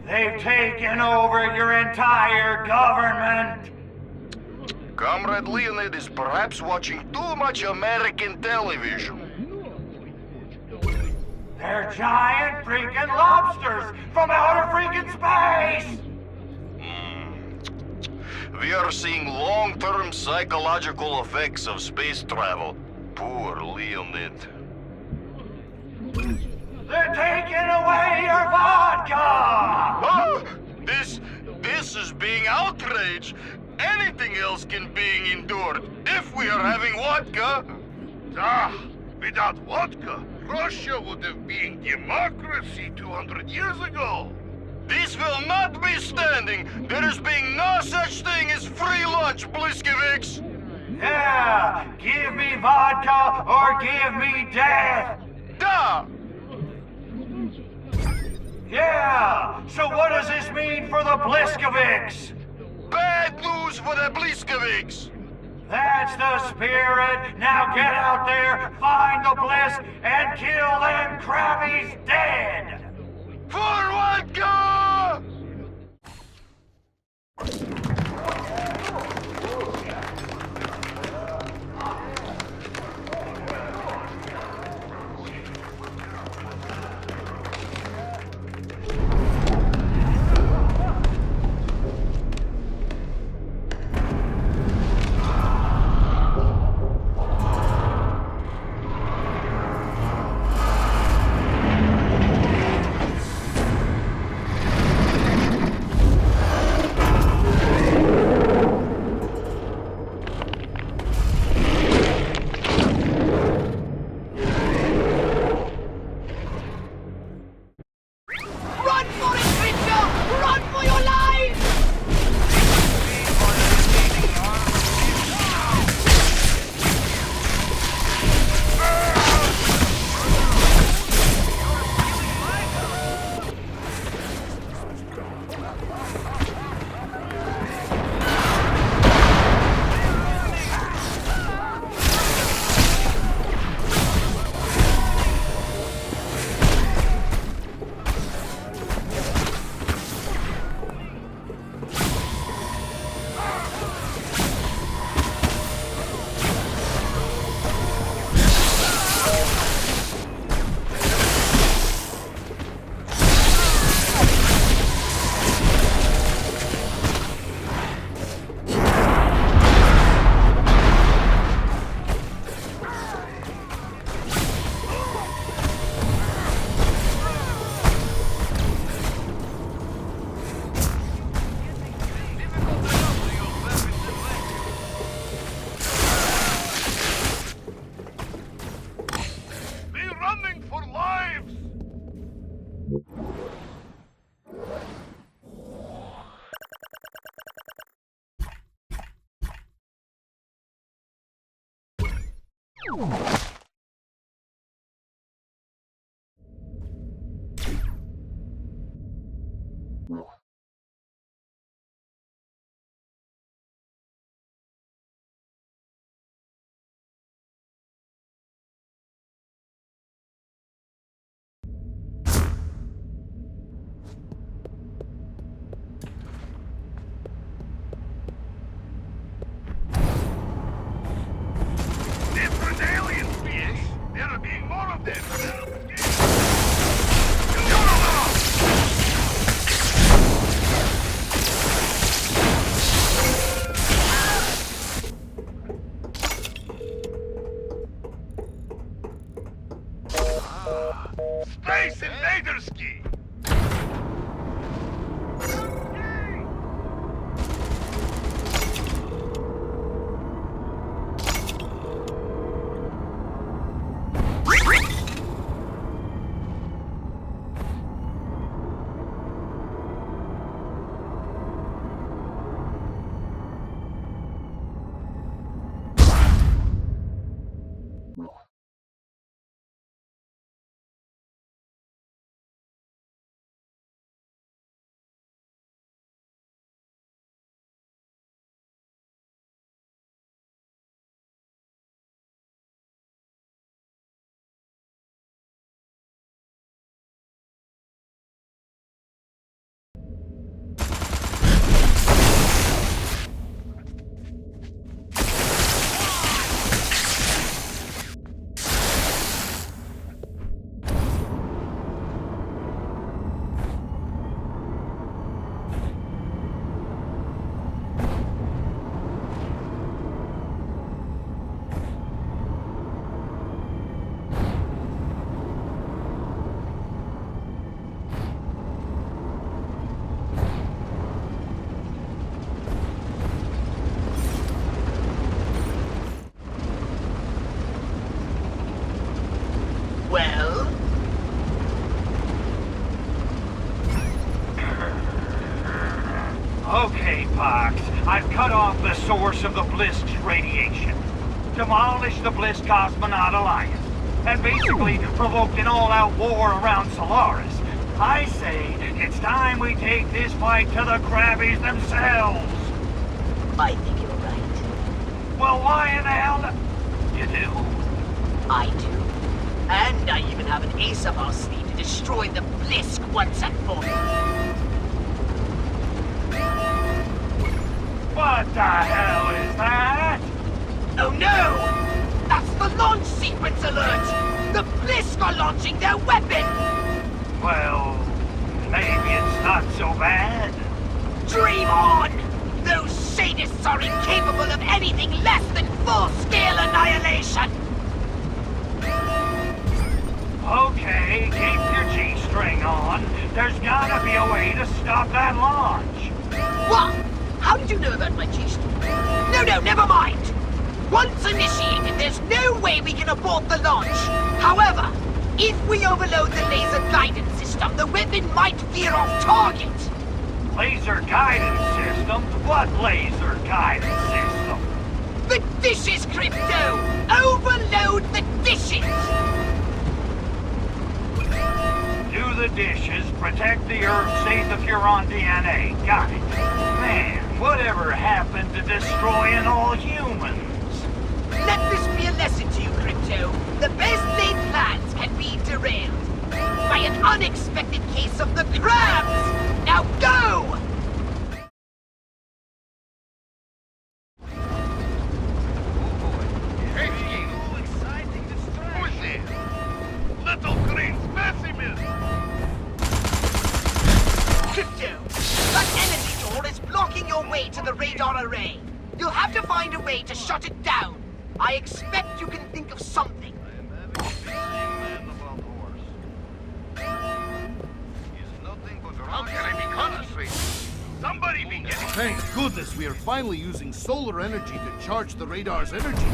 They've taken over your entire government!
Comrade Leonid is perhaps watching too much American television.
They're giant freaking lobsters from outer freaking space!
We are seeing long-term psychological effects of space travel. Poor Leonid.
They're taking away your vodka!
This is being outrage. Anything else can be endured if we are having vodka.
Without vodka, Russia would have been democracy 200 years ago.
This will not be standing. There is being no such thing as free lunch, Bliskovics.
Yeah, give me vodka or give me death.
Da!
Yeah, so what does this mean for the Bliskovics?
Bad news for the Bliskovics.
That's the spirit. Now get out there, find the Blisk, and kill them crabbies dead.
For vodka!
Different aliens
Pox, I've cut off the source of the Blisk's radiation, demolished the Blisk Cosmonaut Alliance, and basically provoked an all-out war around Solaris. I say, it's time we take this fight to the Krabbies themselves.
I think you're right.
Well, why in the hell you do?
I do. And I even have an ace up our sleeve to destroy the Blisk once and for all.
What the hell is that?
Oh no! That's the launch sequence alert! The Blisk are launching their weapon!
Well, maybe it's not so bad.
Dream on! Those sadists are incapable of anything less than full-scale annihilation!
Okay, keep your G-string on. There's gotta be a way to stop that launch.
What? How did you know about my G-string? No, never mind! Once initiated, there's no way we can abort the launch. However, if we overload the laser guidance system, the weapon might veer off target.
Laser guidance system? What laser guidance system?
The dishes, Crypto! Overload the dishes!
Do the dishes, protect the herb, save the Furon DNA. Got it. Man, whatever happened to destroying all humans?
Let this be a lesson to you, Crypto. The best laid plans can be derailed by an unexpected case of the crabs! Now go!
Little green specimen!
Crypto, that energy door is blocking your way to the radar array. You'll have to find a way to shut it down. I expect you can think of something.
How can I be concentrated? Somebody be getting... Thank goodness we are finally using solar energy to charge the radar's energy.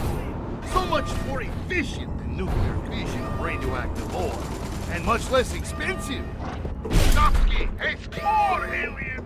So much more efficient than nuclear fission of radioactive ore. And much less expensive. Stopski, explore, alien!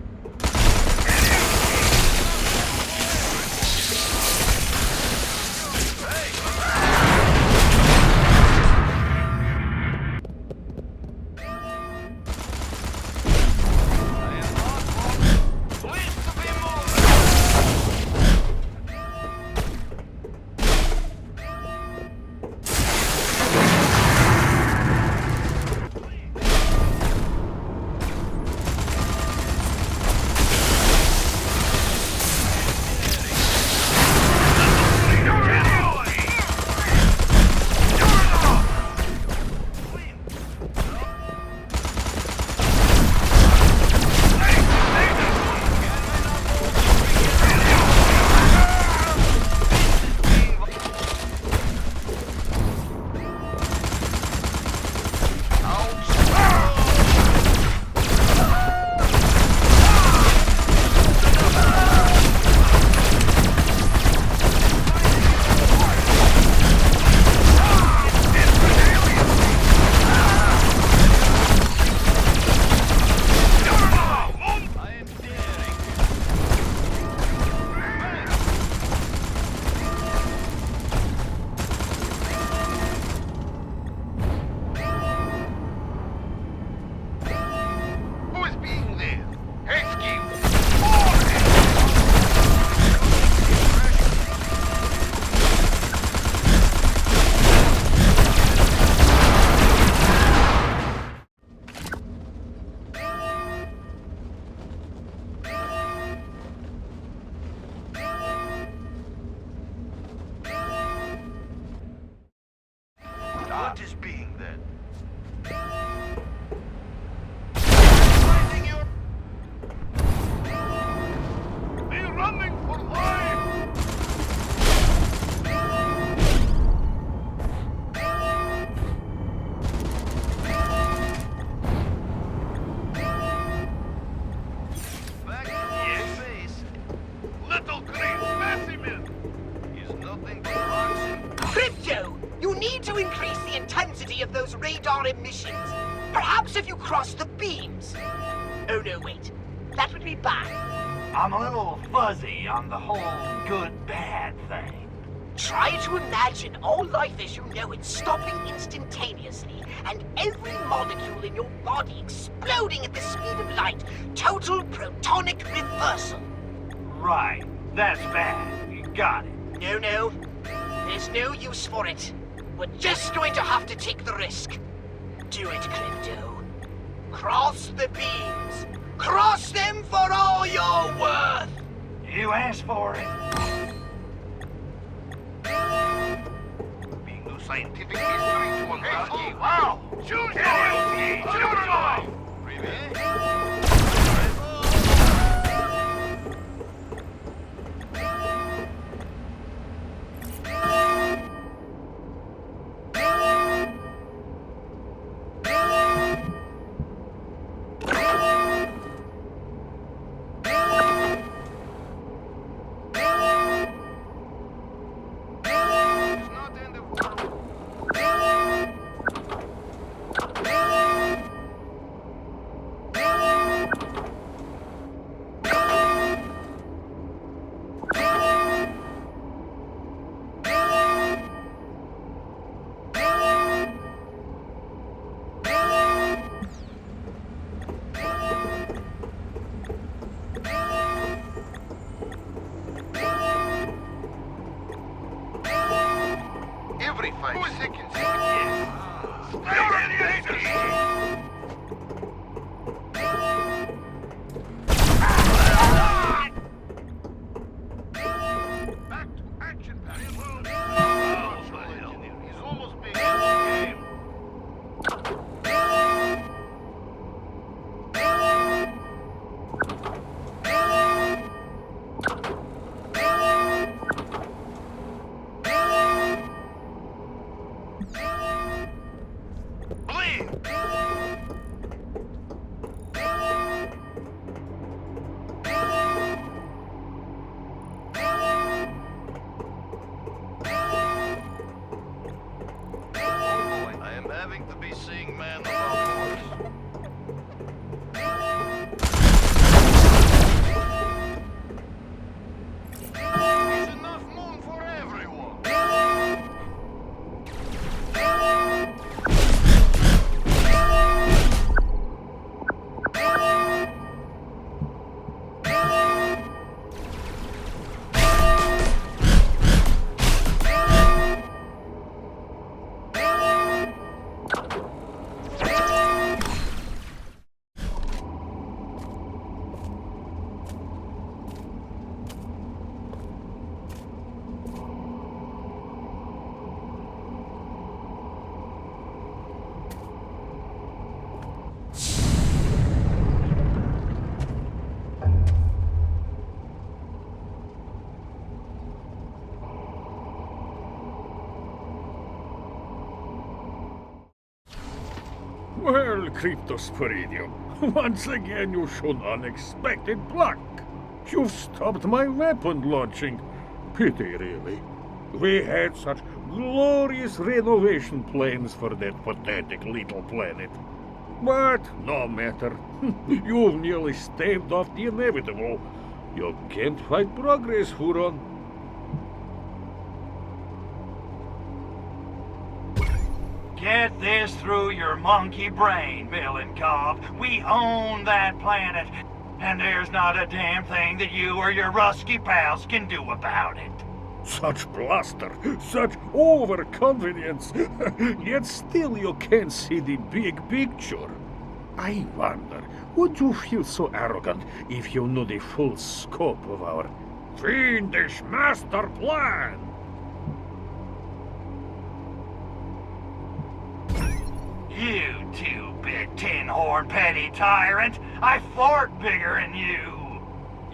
What is being then? Finding your... Be running for life! Back to your base. Little green specimen is nothing but rocks and...
Crypto! You need to increase the intensity of those radar emissions. Perhaps if you cross the beams. Oh no, wait. That would be bad.
I'm a little fuzzy on the whole good-bad thing.
Try to imagine all life as you know it stopping instantaneously, and every molecule in your body exploding at the speed of light. Total protonic reversal.
Right, that's bad. You got it.
No. There's no use for it. We're just going to have to take the risk. Do it, Crypto. Cross the beams. Cross them for all you're worth.
You asked for it.
Being no scientific history to unravel. Wow! Choose it!
Well, Cryptosporidium, once again you showed unexpected pluck. You've stopped my weapon launching. Pity, really. We had such glorious renovation plans for that pathetic little planet. But no matter. You've nearly staved off the inevitable. You can't fight progress, Furon.
Get this through your monkey brain, Villain Cobb. We own that planet, and there's not a damn thing that you or your rusky pals can do about it.
Such bluster, such overconfidence, yet still you can't see the big picture. I wonder, would you feel so arrogant if you knew the full scope of our fiendish master plan?
You two-bit tin-horn petty tyrant! I fart bigger than you!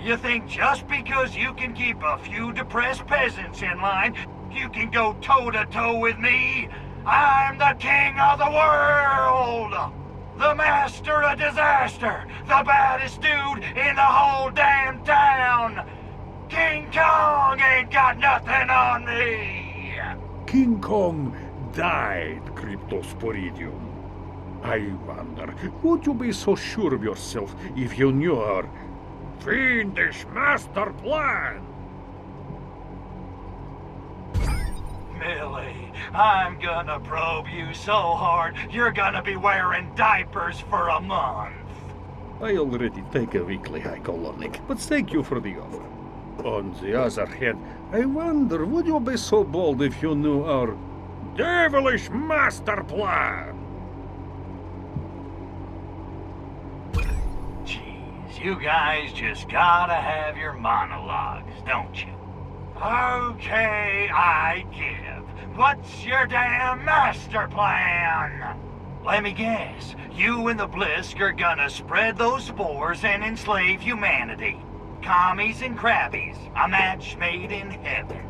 You think just because you can keep a few depressed peasants in line, you can go toe-to-toe with me? I'm the king of the world! The master of disaster! The baddest dude in the whole damn town! King Kong ain't got nothing on me!
King Kong died, Cryptosporidium. I wonder, would you be so sure of yourself if you knew our fiendish master plan!
Millie, I'm gonna probe you so hard, you're gonna be wearing diapers for a month.
I already take a weekly hike, Dekownik, but thank you for the offer. On the other hand, I wonder, would you be so bold if you knew our devilish master plan?
Jeez, you guys just gotta have your monologues, don't you? Okay, I give. What's your damn master plan? Let me guess, you and the Blisk are gonna spread those spores and enslave humanity. Commies and crabbies, a match made in heaven.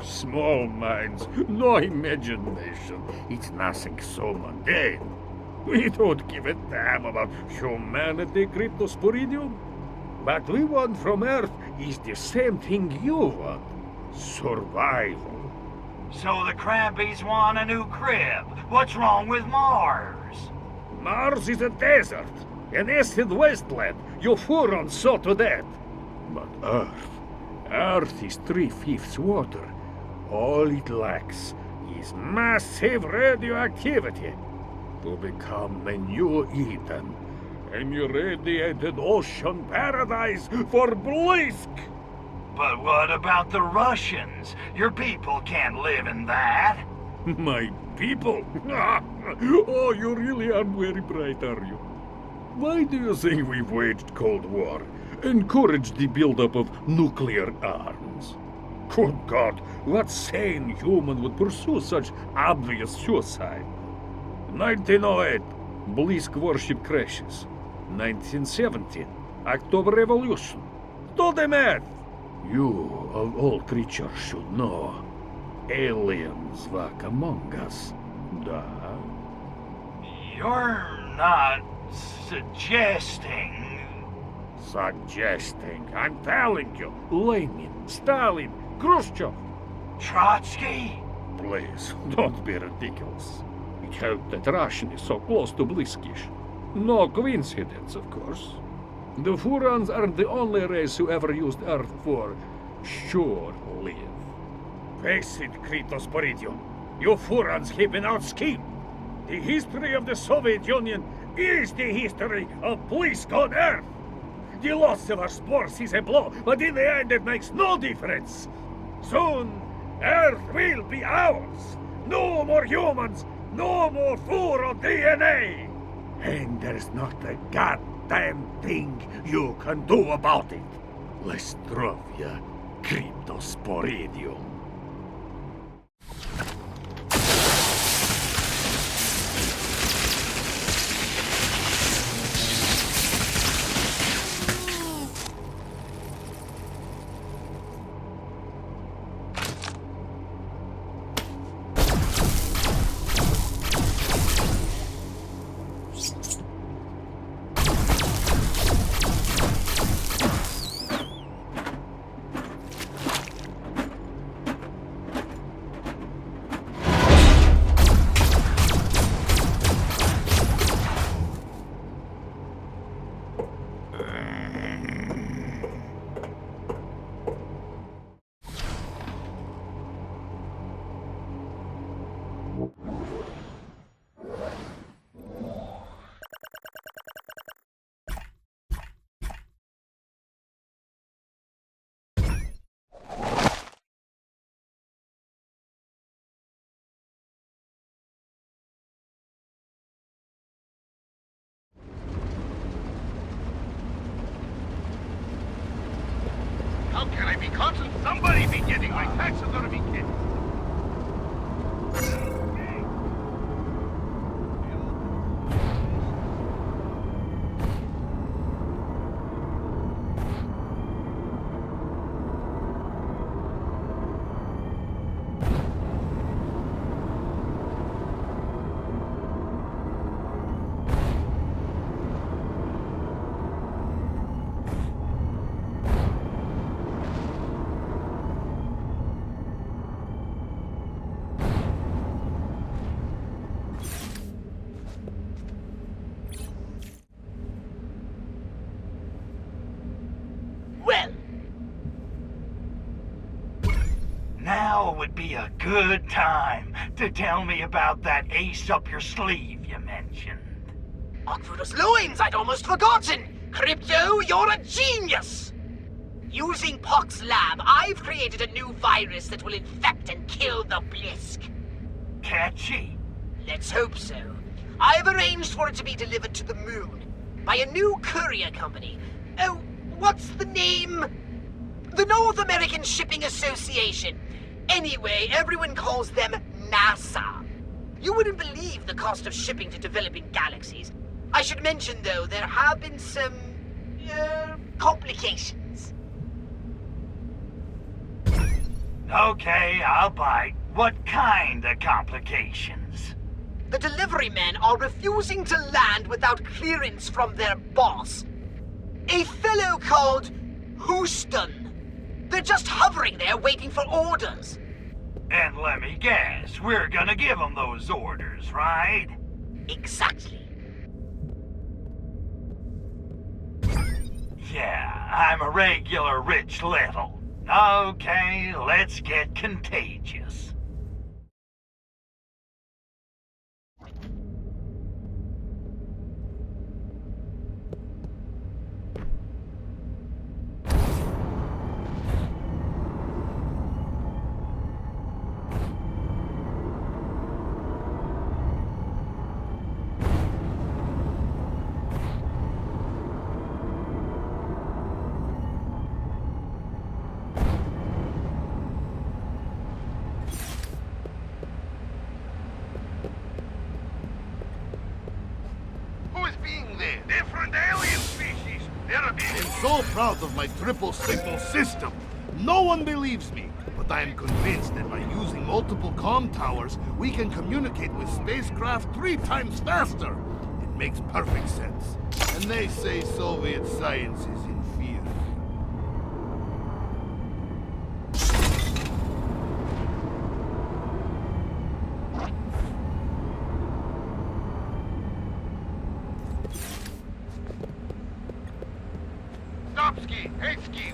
Small minds, no imagination. It's nothing so mundane. We don't give a damn about humanity, Cryptosporidium. What we want from Earth is the same thing you want. Survival.
So the crabbies want a new crib. What's wrong with Mars?
Mars is a desert, an acid wasteland. Your Furon saw to that. But Earth is 3/5 water. All it lacks is massive radioactivity to become a new Eden. An irradiated ocean paradise for Blisk!
But what about the Russians? Your people can't live in that.
My people? Oh, you really aren't very bright, are you? Why do you think we've waged Cold War? Encouraged the buildup of nuclear arms? Good God, what sane human would pursue such obvious suicide? 1908, Blisk warship crashes. 1917, October Revolution. Do the math! You, of all creatures, should know. Aliens walk among us. Da?
You're not suggesting...
Suggesting. I'm telling you. Lenin, Stalin, Khrushchev.
Trotsky?
Please, don't be ridiculous. It helped that Russian is so close to Bliskish. No coincidence, of course. The Furons aren't the only race who ever used Earth for sure-live. Face it, Cryptosporidium. You Furons have been out-schemed. The history of the Soviet Union is the history of Blisk on Earth. The loss of our spores is a blow, but in the end it makes no difference. Soon, Earth will be ours. No more humans, no more Furon DNA. And there's not a goddamn thing you can do about it. Lestrovia, Cryptosporidium.
How can I be constant? Somebody be getting my taxes ought to be kidding.
Now would be a good time to tell me about that ace up your sleeve you mentioned.
Arkvoodle's loins, I'd almost forgotten! Crypto, you're a genius! Using Pock's lab, I've created a new virus that will infect and kill the Blisk.
Catchy.
Let's hope so. I've arranged for it to be delivered to the moon by a new courier company. Oh, what's the name? The North American Shipping Association. Anyway, everyone calls them NASA. You wouldn't believe the cost of shipping to developing galaxies. I should mention, though, there have been some complications.
Okay, I'll bite. What kind of complications?
The delivery men are refusing to land without clearance from their boss. A fellow called Houston. They're just hovering there waiting for orders.
And let me guess, we're gonna give them those orders, right?
Exactly.
Yeah, I'm a regular rich little. Okay, let's get contagious.
So proud of my triple signal system. No one believes me, but I am convinced that by using multiple comm towers, we can communicate with spacecraft 3 times faster. It makes perfect sense. And they say Soviet science is inferior.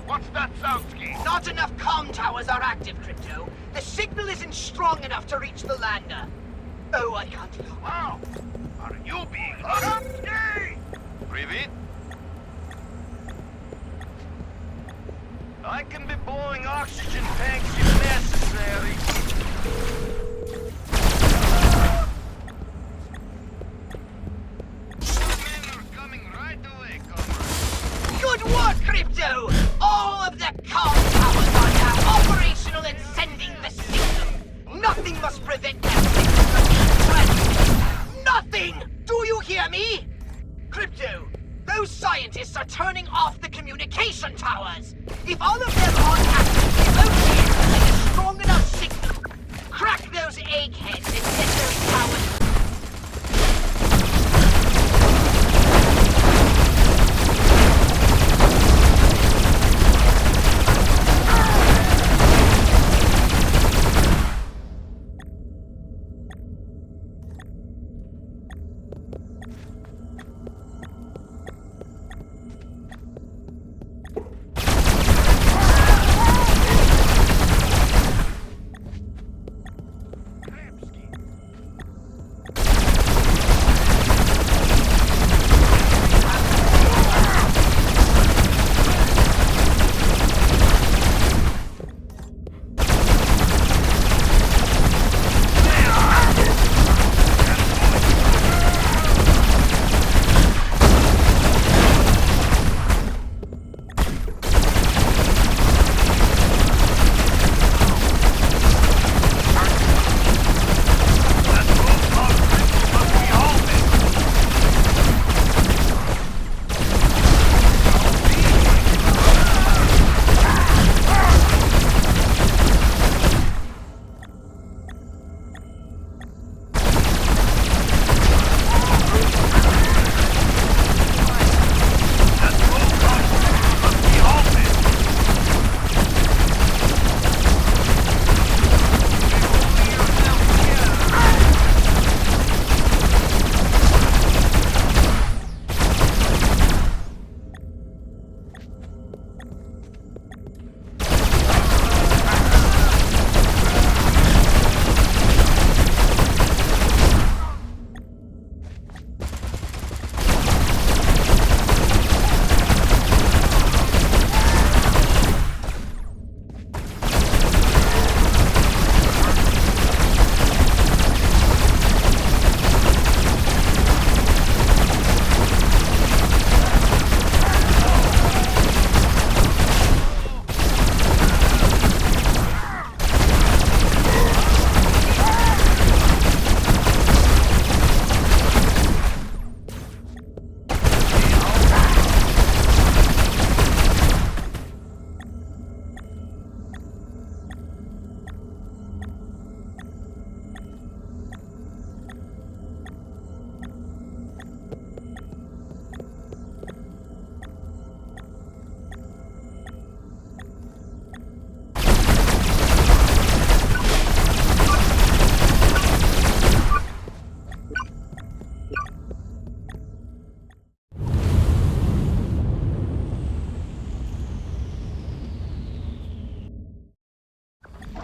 What's that soundski? Not enough comm towers are active, Crypto. The signal isn't strong enough to reach the lander. Oh, I can't look.
Wow! Are you being Sovietsky?
Привет. I can be blowing oxygen tanks if necessary.
Good work, Crypto! All of the comm towers are now operational and sending the signal. Nothing must prevent that signal from being spread. Nothing! Do you hear me? Crypto, those scientists are turning off the communication towers. If all of them aren't active, they won't be able to make a strong enough signal. Crack those eggheads and set those towers.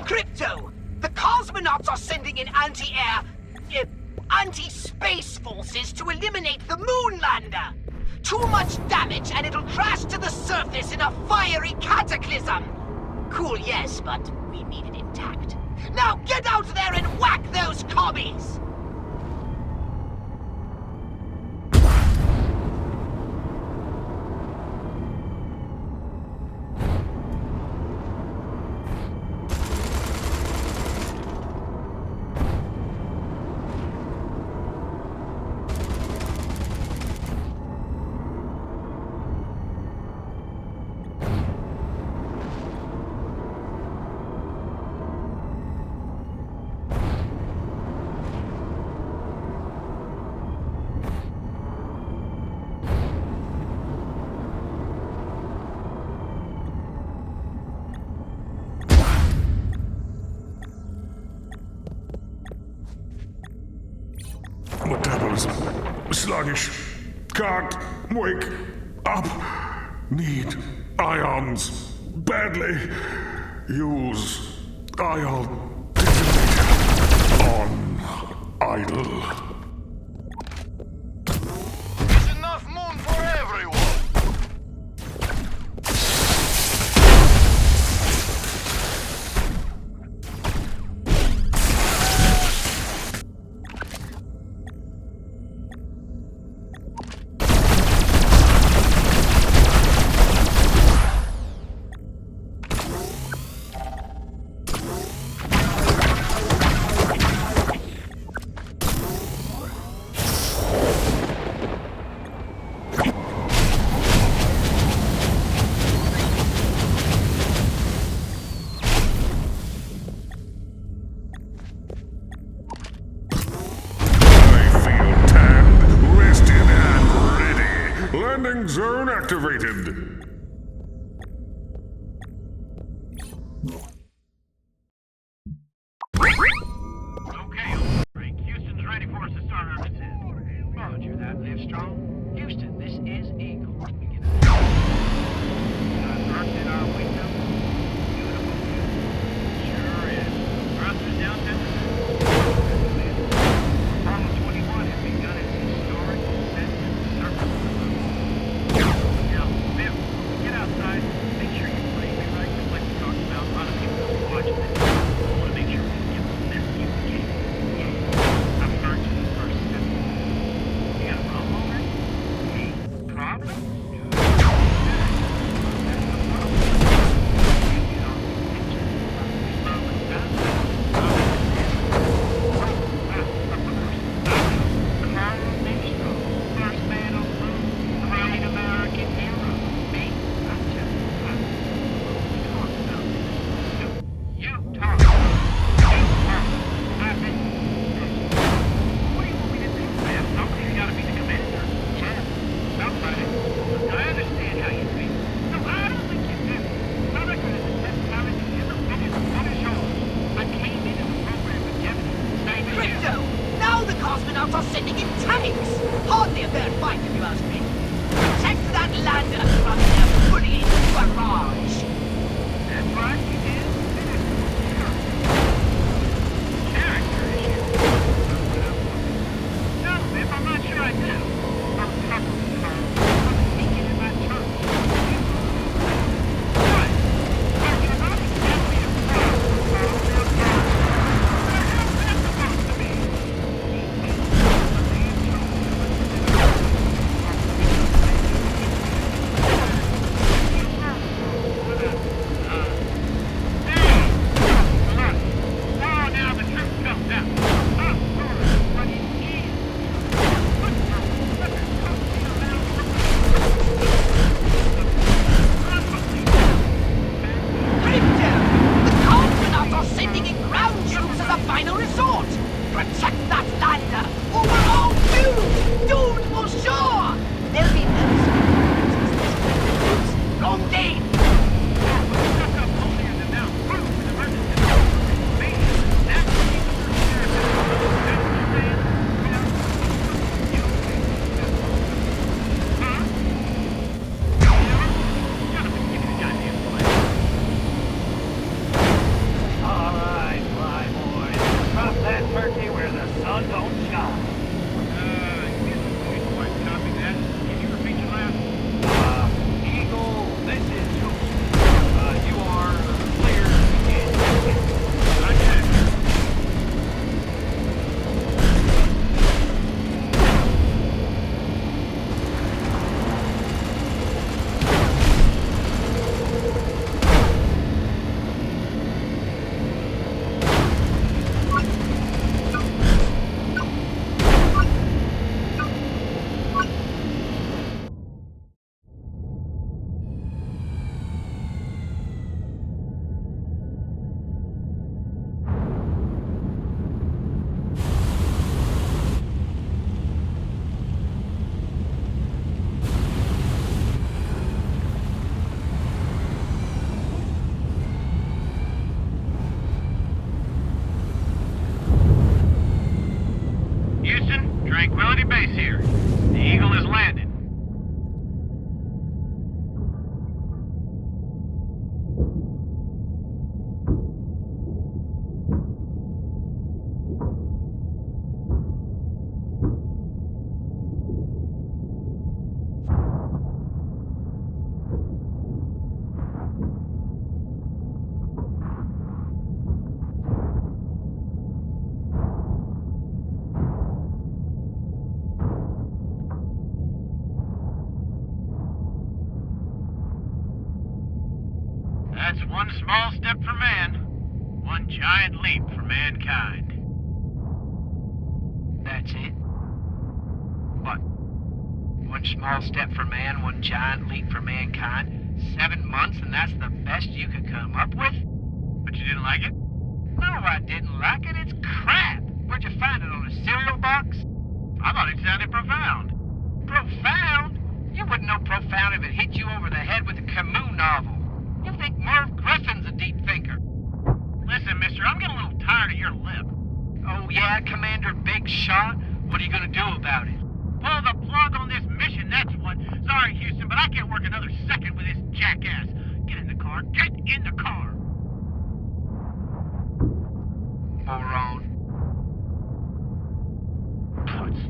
Crypto! The cosmonauts are sending in anti-air... anti-space forces to eliminate the moonlander! Too much damage and it'll crash to the surface in a fiery cataclysm! Cool, yes, but we need it intact. Now get out there and whack those commies!
Sluggish. Can't wake up. Need ions. Badly. Use ion detonator on idle.
There's enough moon for everyone.
Zone activated.
Okay, break. Houston's ready for us to start our descent. Roger that, Livestrong. Houston, this is Eagle. Begin to thrust in our window. Beautiful. Sure is. Thrust is down 10%. Apollo 21 has begun its historic descent to the surface of the moon. Now, Bill, get outside. Make sure you play me right, just like we talked about on a few One small step for man, one giant leap for mankind.
That's it? What? One small step for man, one giant leap for mankind? 7 months and that's the best you could come up with?
But you didn't like it?
No, I didn't like it. It's crap. Where'd you find it, on a cereal box?
I thought it sounded profound.
Profound? You wouldn't know profound if it hit you over the head with a Camus novel. You think Merv Griffin's a deep thinker.
Listen, mister, I'm getting a little tired of your lip.
Oh yeah, Commander Big Shot? What are you gonna do about it?
Pull the plug on this mission, that's what. Sorry, Houston, but I can't work another second with this jackass. Get in the car. Get in the car.
Moron. Puts.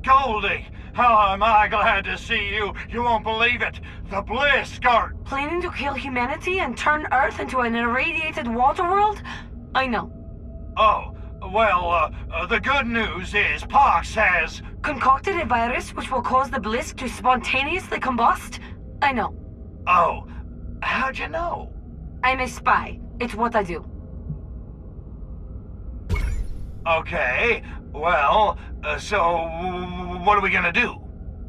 Goldie, how am I glad to see you. You won't believe it. The Blisk are...
Planning to kill humanity and turn Earth into an irradiated water world? I know.
Oh, well, the good news is Pox has...
Concocted a virus which will cause the Blisk to spontaneously combust? I know.
Oh, how'd you know?
I'm a spy. It's what I do.
Okay, well, so what are we gonna do?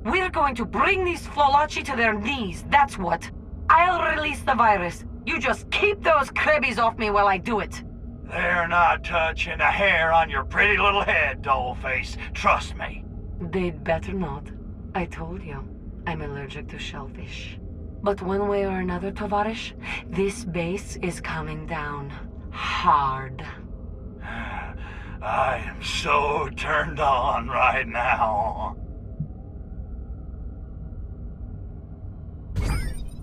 We're going to bring these Flolachi to their knees, that's what. I'll release the virus. You just keep those crabbies off me while I do it.
They're not touching a hair on your pretty little head, dollface. Trust me.
They'd better not. I told you, I'm allergic to shellfish. But one way or another, Tovarish, this base is coming down hard.
I am so turned on right now.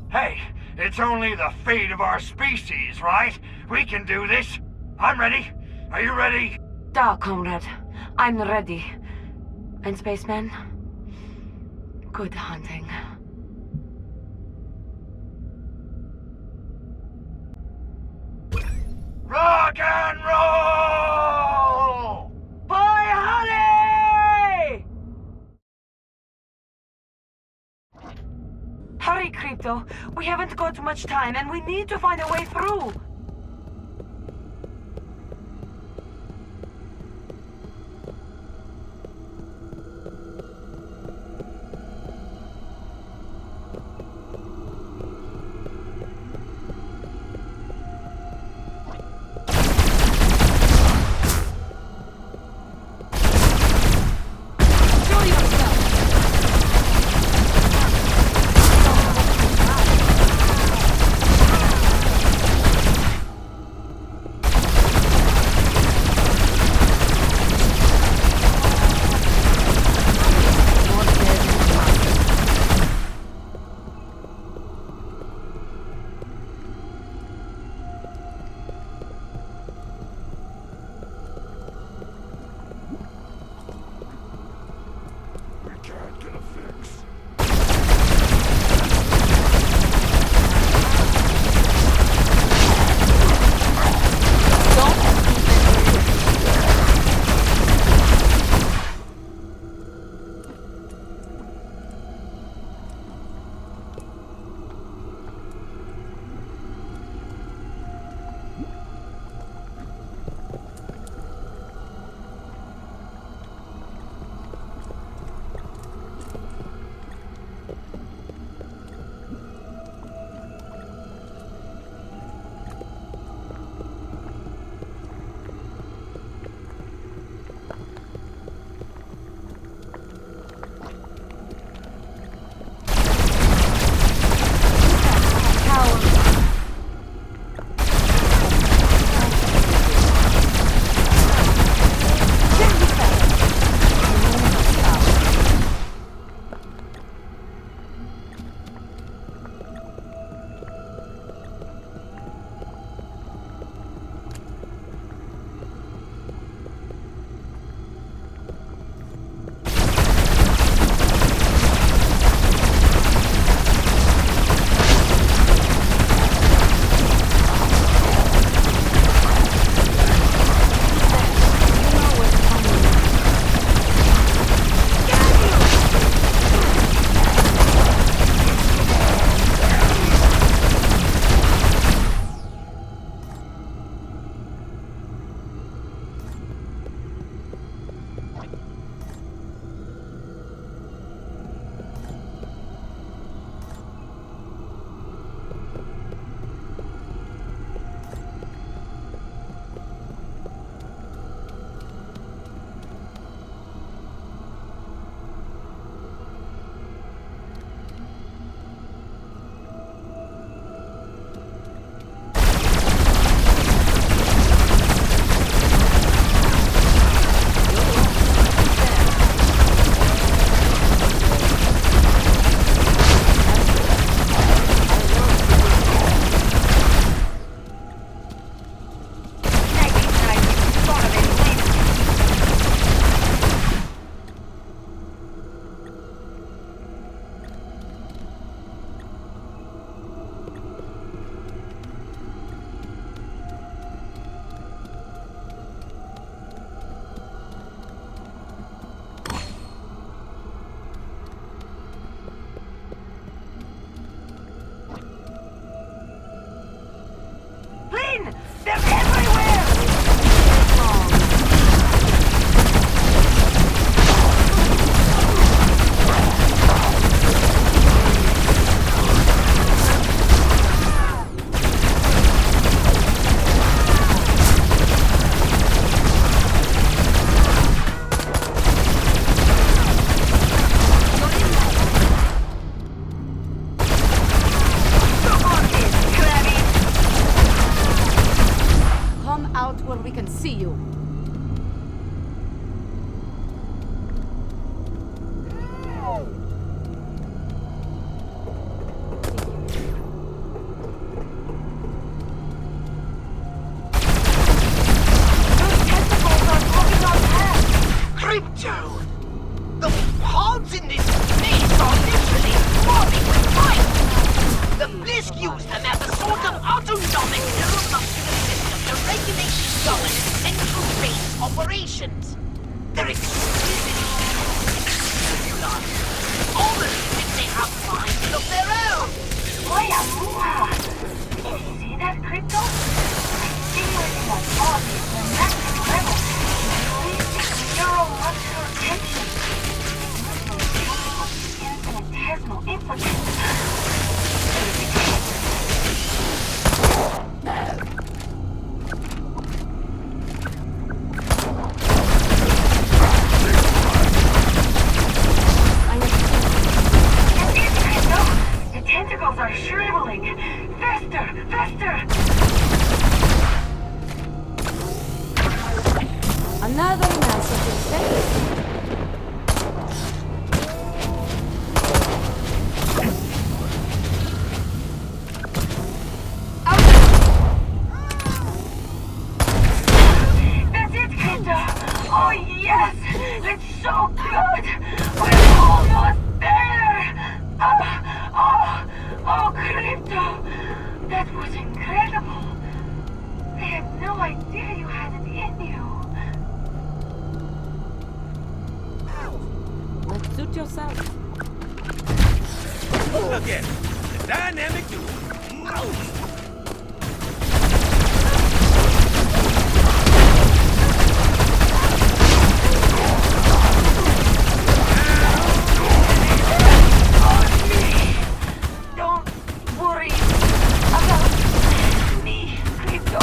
Hey, it's only the fate of our species, right? We can do this. I'm ready. Are you ready?
Da, comrade. I'm ready. And spaceman, good hunting.
Rock and roll!
Bye, honey! Hurry, Crypto. We haven't got much time, and we need to find a way through.
can see you.
Crypto! The pods in this place are literally swarming with life! The Blisk use them as a sort of autonomic neuromuscular system to regulate the government's central base operations. They're exquisitely cellular, almost as if they have minds of their own!
Did you see that, Crypto? Stimulating our bodies to a massive level. Releasing neuromuscular tension. Infinitesimal implications. The tentacles are shriveling. Faster! Faster!
Another massive mistake.
That's it, Crypto! Oh yes! It's so good! We're almost there! Oh, Crypto! That was incredible! I had no idea you had it in you.
Let's suit yourself.
Look at it, the dynamic duo.
Don't worry about me, Crypto.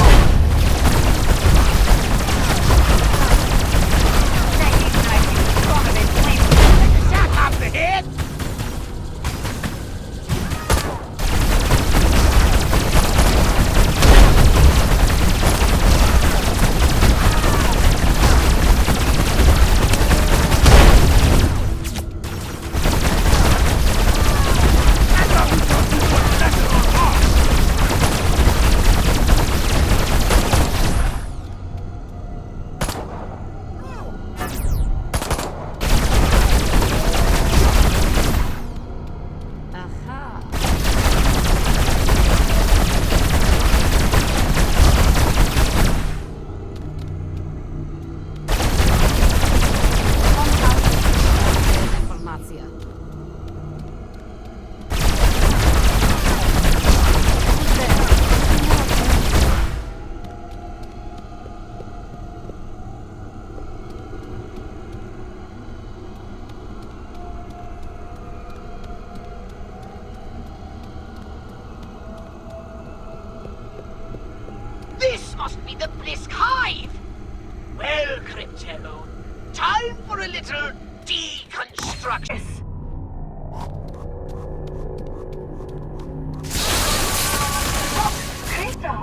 Shut up the head!
This must be the Blisk Hive! Well, Crypto, time for a little deconstruction.
Crypto,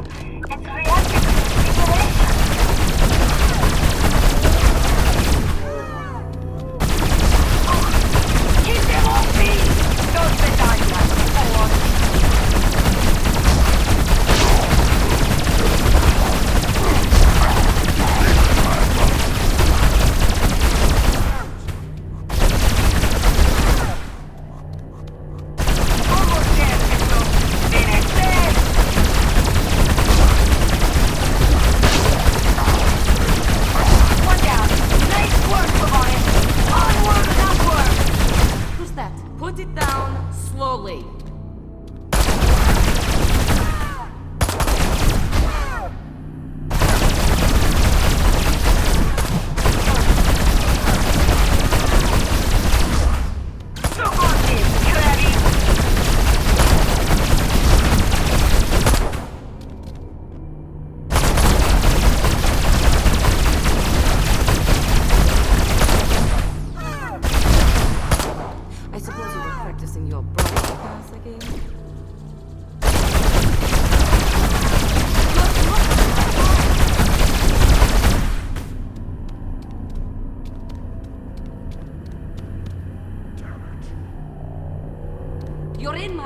it's reacting to stimulation. Keep them off me! Don't let I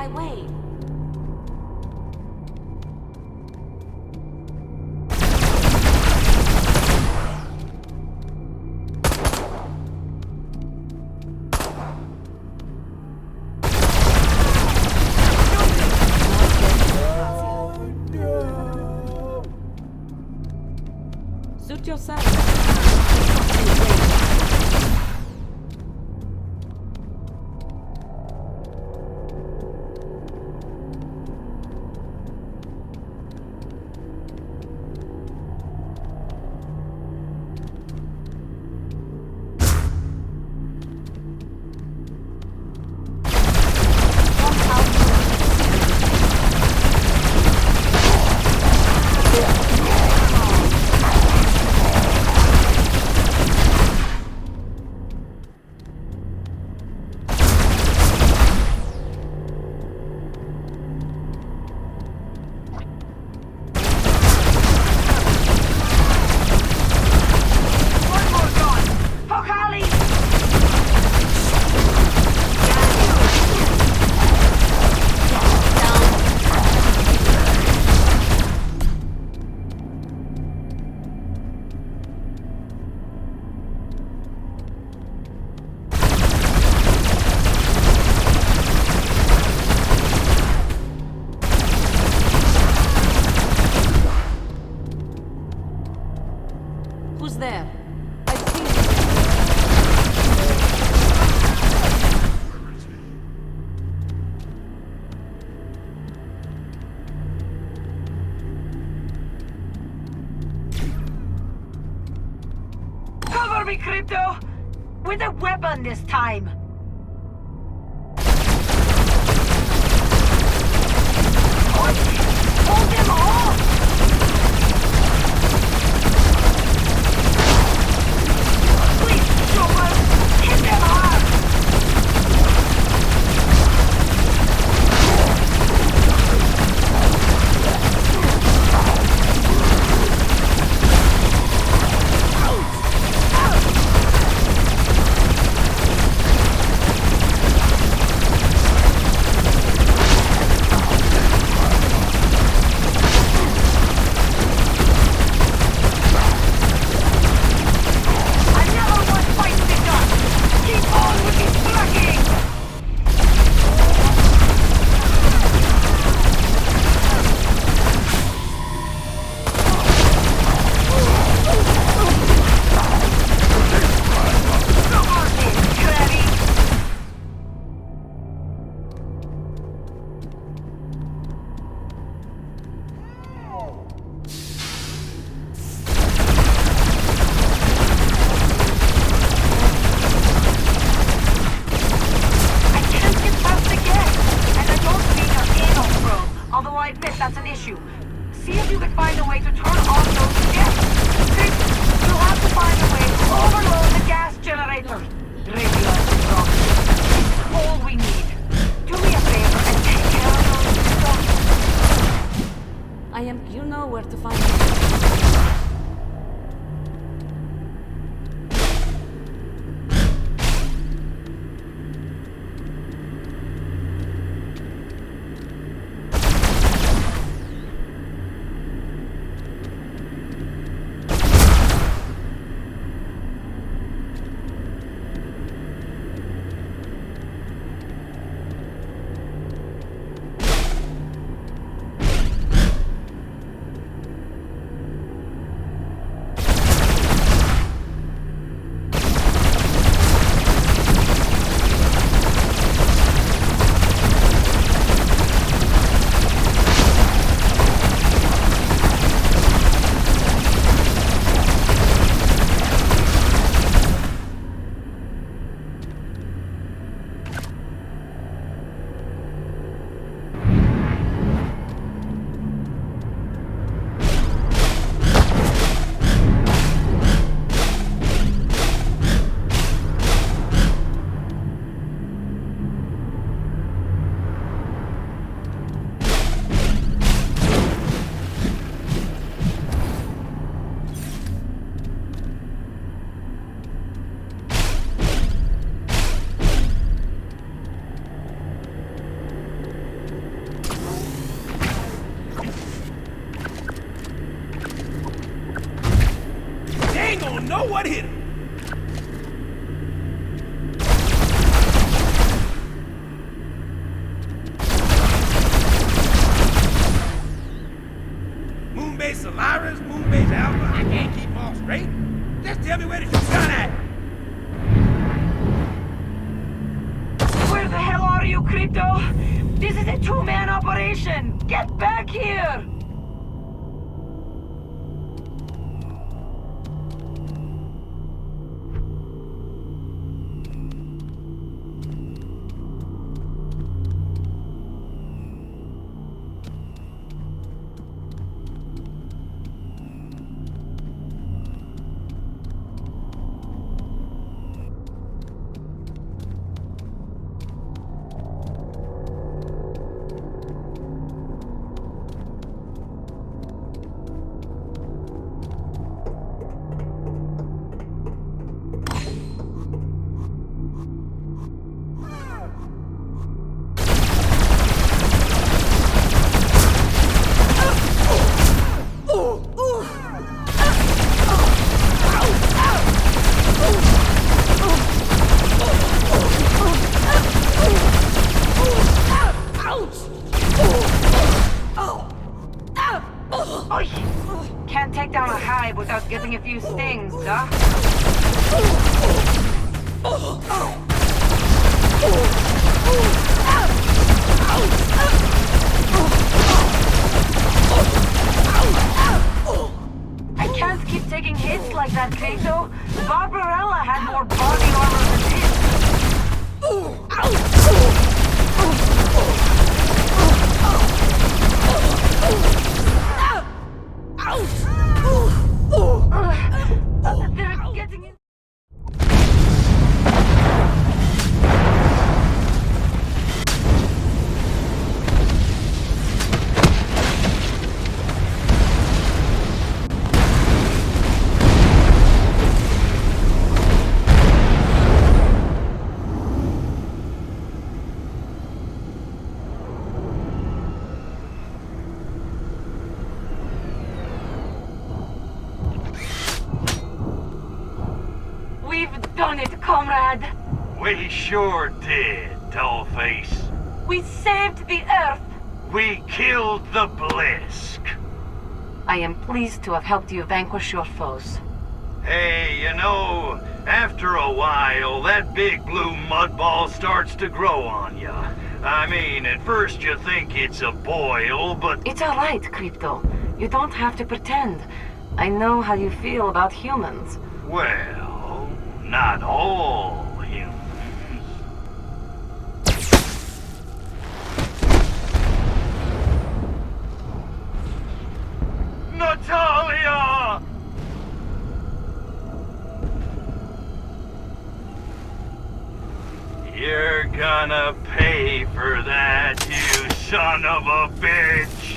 my way. Suit yourself. Who's there? I've seen you.
Cover me, Crypto! With a weapon this time! Hold them off! Please, Chopper! Hit them hard!
know what hit him. Moonbase Solaris, Moonbase Alpha, I can't keep all straight. Just tell me where to shoot gun at.
Where the hell are you, Crypto? This is a two-man operation! Get back here! Can't take down a hive without getting a few stings, duh? I can't keep taking hits like that, Kato. Barbarella had more body armor than his. They're getting in. We've done it, comrade!
We sure did, Dollface.
We saved the Earth!
We killed the Blisk.
I am pleased to have helped you vanquish your foes.
Hey, you know, after a while, that big blue mudball starts to grow on ya. I mean, at first you think it's a boil, but...
It's alright, Crypto. You don't have to pretend. I know how you feel about humans.
Well, not all humans. Natalia! You're gonna pay for that, you son of a bitch!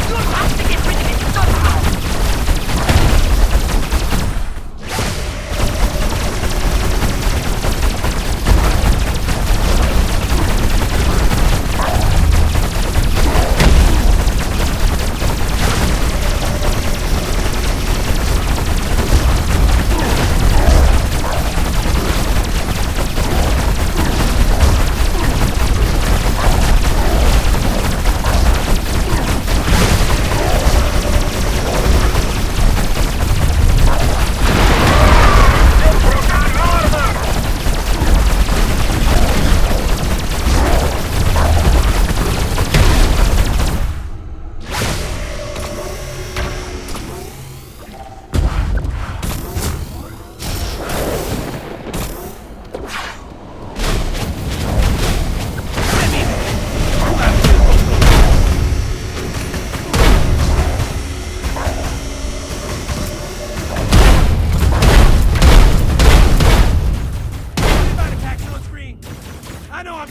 You'll have to get rid of it somehow!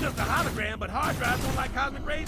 just a hologram, but hard drives don't like cosmic rays.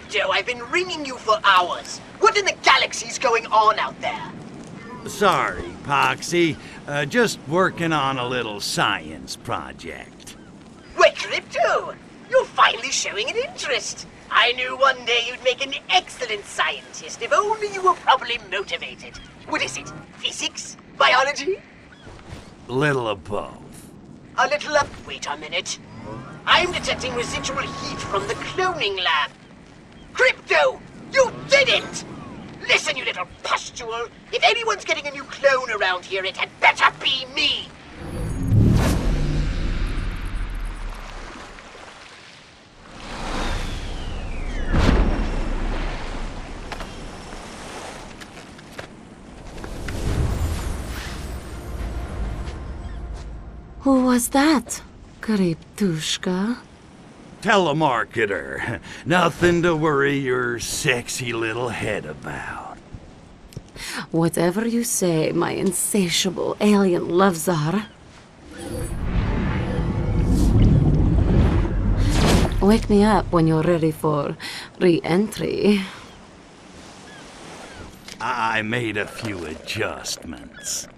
Crypto, I've been ringing you for hours. What in the galaxy's going on out there?
Sorry, Poxy. Just working on a little science project.
Wait, Crypto! You're finally showing an interest. I knew one day you'd make an excellent scientist if only you were properly motivated. What is it? Physics? Biology?
Little of both.
A little of... Wait a minute. I'm detecting residual heat from the cloning lab. Crypto! You did it! Listen, you little pustule. If anyone's getting a new clone around here, it had better be me!
Who was that, Kryptushka?
Telemarketer. Nothing to worry your sexy little head about.
Whatever you say, my insatiable alien loves are. Wake me up when you're ready for re-entry.
I made a few adjustments.